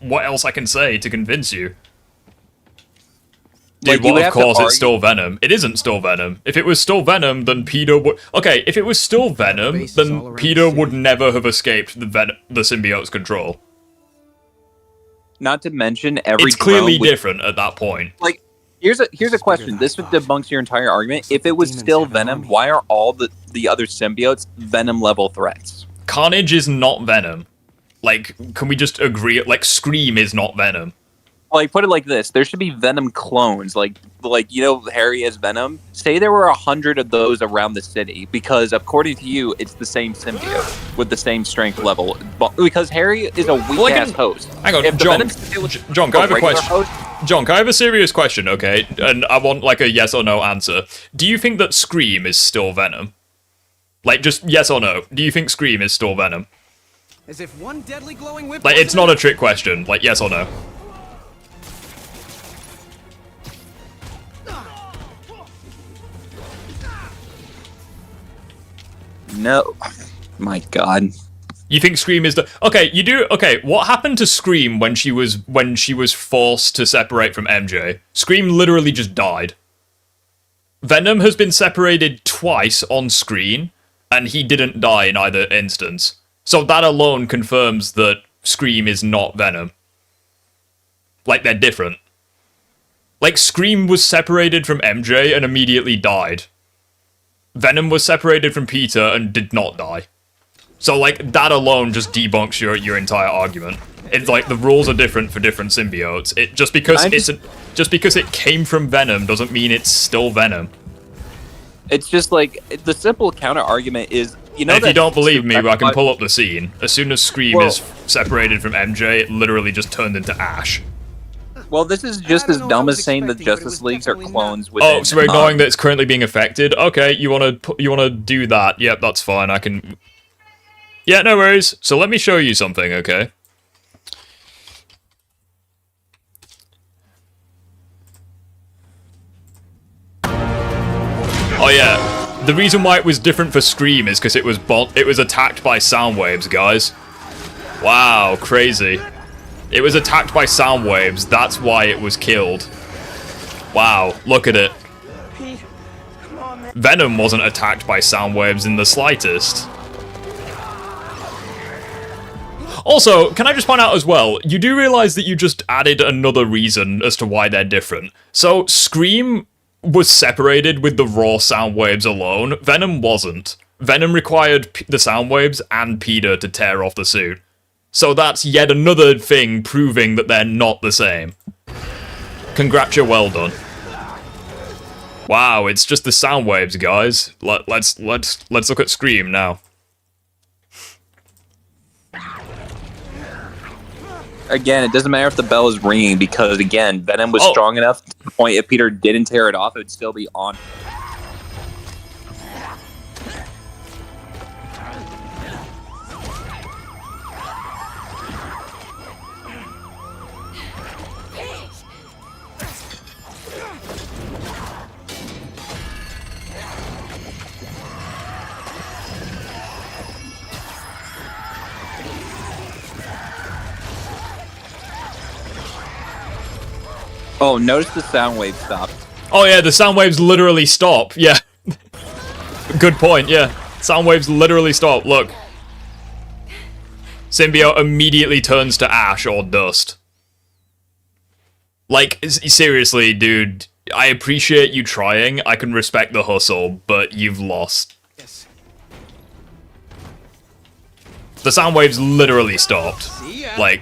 what else I can say to convince you. Dude, well, of course it's still Venom. It isn't still Venom. If it was still Venom, then Peter would... Okay, if it was still Venom, then Peter would never have escaped the symbiote's control. Not to mention every... It's clearly different at that point. Like, here's a question. This debunks your entire argument. If it was still Venom, why are all the other symbiotes Venom-level threats? Carnage is not Venom. Like, can we just agree? Like, Scream is not Venom. Like, put it like this. There should be Venom clones. Like you know, Harry as Venom. Say there were 100 of those around the city, because according to you, it's the same symbiote with the same strength level. Because Harry is a weak-ass host. Hang on, John, can I have a question? John, can I have a serious question, okay? And I want, like, a yes or no answer. Do you think that Scream is still Venom? Like, just yes or no. Do you think Scream is still Venom? As if one deadly glowing whip... Like, it's not a trick question. Like, yes or no. No. My God. You think Scream is the... Okay, you do... Okay, what happened to Scream when she was forced to separate from MJ? Scream literally just died. Venom has been separated twice on screen, and he didn't die in either instance. So that alone confirms that Scream is not Venom. Like, they're different. Like, Scream was separated from MJ and immediately died. Venom was separated from Peter and did not die. So, like, that alone just debunks your entire argument. It's like, the rules are different for different symbiotes. Just because it came from Venom doesn't mean it's still Venom. It's just like, the simple counter-argument is, you know, if you don't believe me, I can pull up the scene. As soon as Scream is separated from MJ, it literally just turned into ash. Well, this is just as dumb as saying that Justice Leagues are clones within... Oh, so we're ignoring that it's currently being affected? Okay, you wanna do that. Yep, that's fine, I can... Yeah, no worries. So let me show you something, okay? Oh yeah, the reason why it was different for Scream is because it was attacked by sound waves, guys. Wow, crazy. It was attacked by sound waves, that's why it was killed. Wow, look at it. Venom wasn't attacked by sound waves in the slightest. Also, can I just point out as well, you do realize that you just added another reason as to why they're different. So, Scream was separated with the raw sound waves alone. Venom wasn't. Venom required the sound waves and Peter to tear off the suit. So that's yet another thing proving that they're not the same. Congrats, well done. Wow, it's just the sound waves, guys. Let's look at Scream now. Again, it doesn't matter if the bell is ringing because, again, Venom was strong enough to the point if Peter didn't tear it off, it would still be on. Oh, notice the sound wave stopped. Oh yeah, the sound waves literally stop. Yeah. Good point, yeah. Sound waves literally stop, look. Symbiote immediately turns to ash or dust. Like, seriously, dude, I appreciate you trying, I can respect the hustle, but you've lost. Yes. The sound waves literally stopped. Like...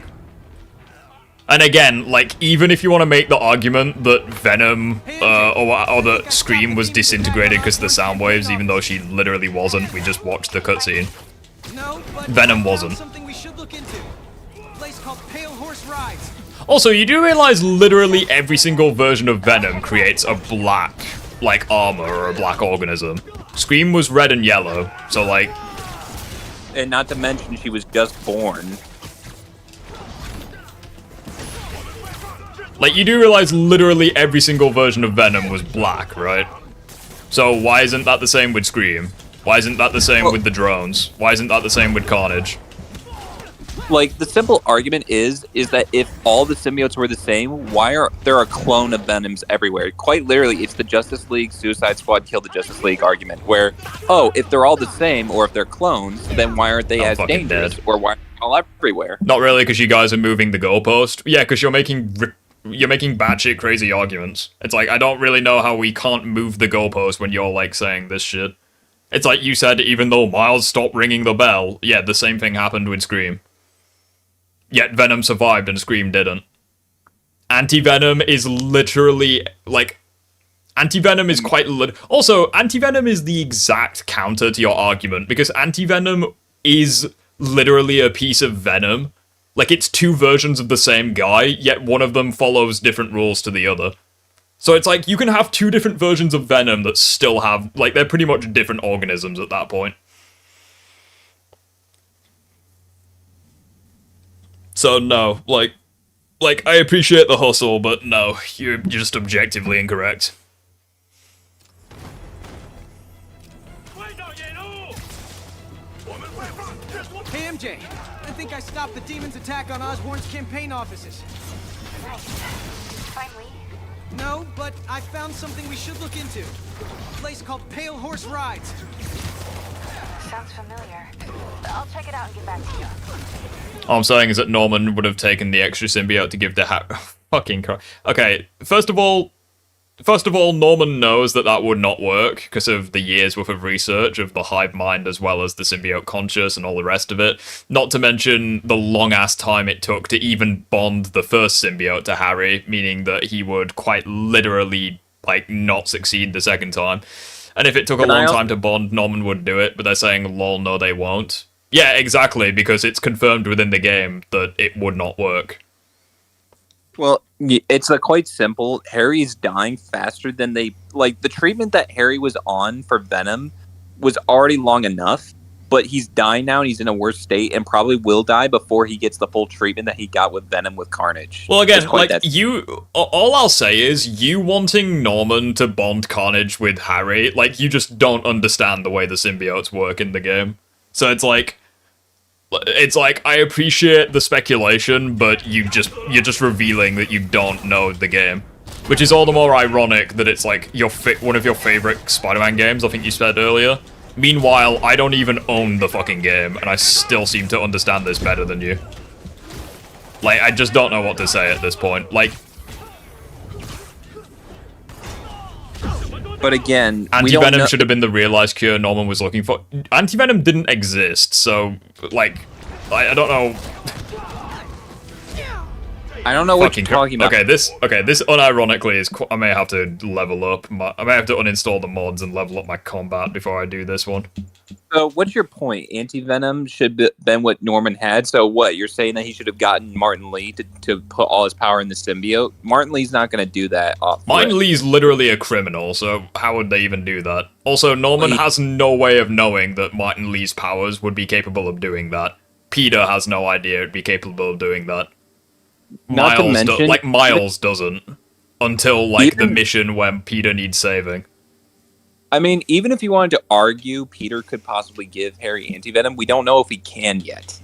And again, like, even if you want to make the argument that Venom, or that Scream was disintegrated because of the sound waves, even though she literally wasn't, we just watched the cutscene. Venom wasn't. Also, you do realize literally every single version of Venom creates a black, like, armor or a black organism. Scream was red and yellow, so like... And not to mention she was just born. Like, you do realize literally every single version of Venom was black, right? So why isn't that the same with Scream? Why isn't that the same with the drones? Why isn't that the same with Carnage? Like, the simple argument is that if all the symbiotes were the same, why are there a clone of Venoms everywhere? Quite literally, it's the Justice League, Suicide Squad, Kill the Justice League argument, where, oh, if they're all the same, or if they're clones, then why aren't they as dangerous? Dead. Or why aren't they all everywhere? Not really, because you guys are moving the goalpost. Yeah, because you're making batshit crazy arguments. It's like, I don't really know how we can't move the goalpost when you're, like, saying this shit. It's like you said, even though Miles stopped ringing the bell, yeah, the same thing happened with Scream. Yet Venom survived and Scream didn't. Anti-Venom is literally, like... Anti-Venom is quite... Also, Anti-Venom is the exact counter to your argument, because Anti-Venom is literally a piece of Venom. Like, it's two versions of the same guy, yet one of them follows different rules to the other. So it's like, you can have two different versions of Venom that still have... Like, they're pretty much different organisms at that point. So, no, like, I appreciate the hustle, but no, you're just objectively incorrect. Hey, MJ. I think I stopped the demon's attack on Osborn's campaign offices. Nice. Finally. No, but I found something we should look into. A place called Pale Horse Rides. Sounds familiar. I'll check it out and get back to you. All I'm saying is that Norman would have taken the extra symbiote to give to fucking Christ. Okay, first of all, Norman knows that that would not work because of the years worth of research of the hive mind as well as the symbiote conscious and all the rest of it. Not to mention the long-ass time it took to even bond the first symbiote to Harry, meaning that he would quite literally, like, not succeed the second time. And if it took a long time to bond, Norman would do it, but they're saying, lol, no they won't. Yeah, exactly, because it's confirmed within the game that it would not work. Well, it's quite simple. Harry's dying faster than they... Like, the treatment that Harry was on for Venom was already long enough, but he's dying now and he's in a worse state and probably will die before he gets the full treatment that he got with Venom with Carnage. Well, again, like, all I'll say is, you wanting Norman to bond Carnage with Harry, like, you just don't understand the way the symbiotes work in the game. So it's like, I appreciate the speculation, but you're just revealing that you don't know the game. Which is all the more ironic that it's like one of your favorite Spider-Man games, I think you said earlier. Meanwhile, I don't even own the fucking game, and I still seem to understand this better than you. Like, I just don't know what to say at this point. Like, but again, Anti-Venom should have been the realized cure Norman was looking for. Anti-Venom didn't exist, so, like, I don't know. I don't know what you're talking about. Okay, this unironically is... I may have to level up. I may have to uninstall the mods and level up my combat before I do this one. So, what's your point? Anti-Venom should have been what Norman had. So, what? You're saying that he should have gotten Martin Lee to put all his power in the symbiote? Martin Lee's not going to do that. Martin Lee's literally a criminal, so how would they even do that? Also, Norman has no way of knowing that Martin Lee's powers would be capable of doing that. Peter has no idea it'd be capable of doing that. Miles doesn't. Until, like, the mission when Peter needs saving. I mean, even if you wanted to argue Peter could possibly give Harry Anti-Venom, we don't know if he can yet.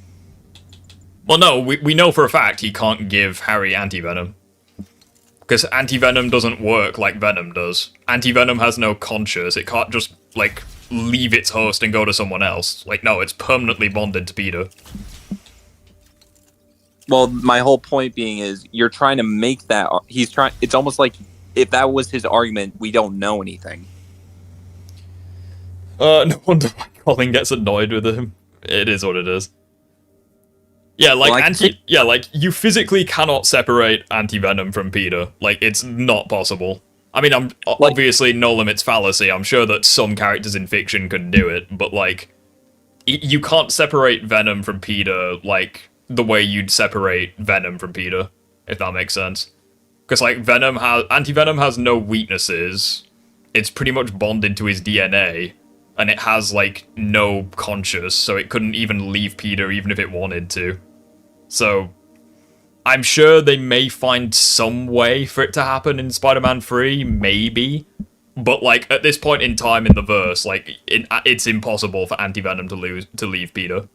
Well, no, we know for a fact he can't give Harry Anti-Venom. Because Anti-Venom doesn't work like Venom does. Anti-Venom has no conscience. It can't just, like, leave its host and go to someone else. Like, no, it's permanently bonded to Peter. Well, my whole point being is you're trying to make that... It's almost like if that was his argument, we don't know anything. No wonder why Colin gets annoyed with him. It is what it is. Yeah, like, you physically cannot separate Anti-Venom from Peter. Like, it's not possible. I mean, obviously, no limits fallacy. I'm sure that some characters in fiction can do it, but, like, you can't separate Venom from Peter, like, the way you'd separate Venom from Peter, if that makes sense. Because, like, Anti-Venom has no weaknesses. It's pretty much bonded to his DNA. And it has, like, no conscience, so it couldn't even leave Peter even if it wanted to. So, I'm sure they may find some way for it to happen in Spider-Man 3, maybe. But, like, at this point in time in the verse, like, it's impossible for Anti-Venom to leave Peter.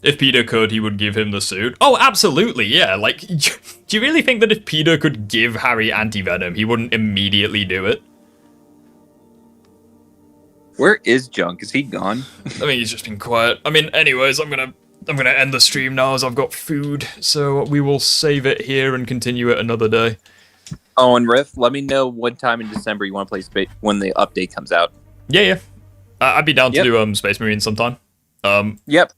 If Peter could, he would give him the suit. Oh, absolutely, yeah. Like, do you really think that if Peter could give Harry Anti-Venom, he wouldn't immediately do it? Where is Junk? Is he gone? I think he's just been quiet. I mean, anyways, I'm gonna end the stream now as I've got food, so we will save it here and continue it another day. Oh, and Riff, let me know what time in December you want to play when the update comes out. Yeah. I'd be down to do Space Marine sometime. Yep.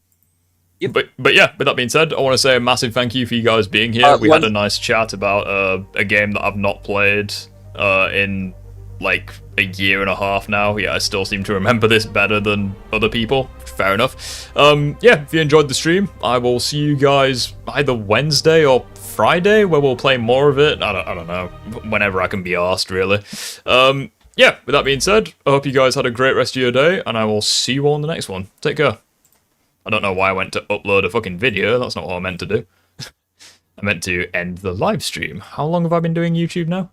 But yeah, with that being said, I want to say a massive thank you for you guys being here. We had a nice chat about a game that I've not played in like a year and a half now. Yeah, I still seem to remember this better than other people. Fair enough. Yeah, if you enjoyed the stream, I will see you guys either Wednesday or Friday, where we'll play more of it. I don't know, whenever I can be asked, really. Yeah, with that being said, I hope you guys had a great rest of your day, and I will see you all in the next one. Take care. I don't know why I went to upload a fucking video. That's not what I meant to do. I meant to end the live stream. How long have I been doing YouTube now?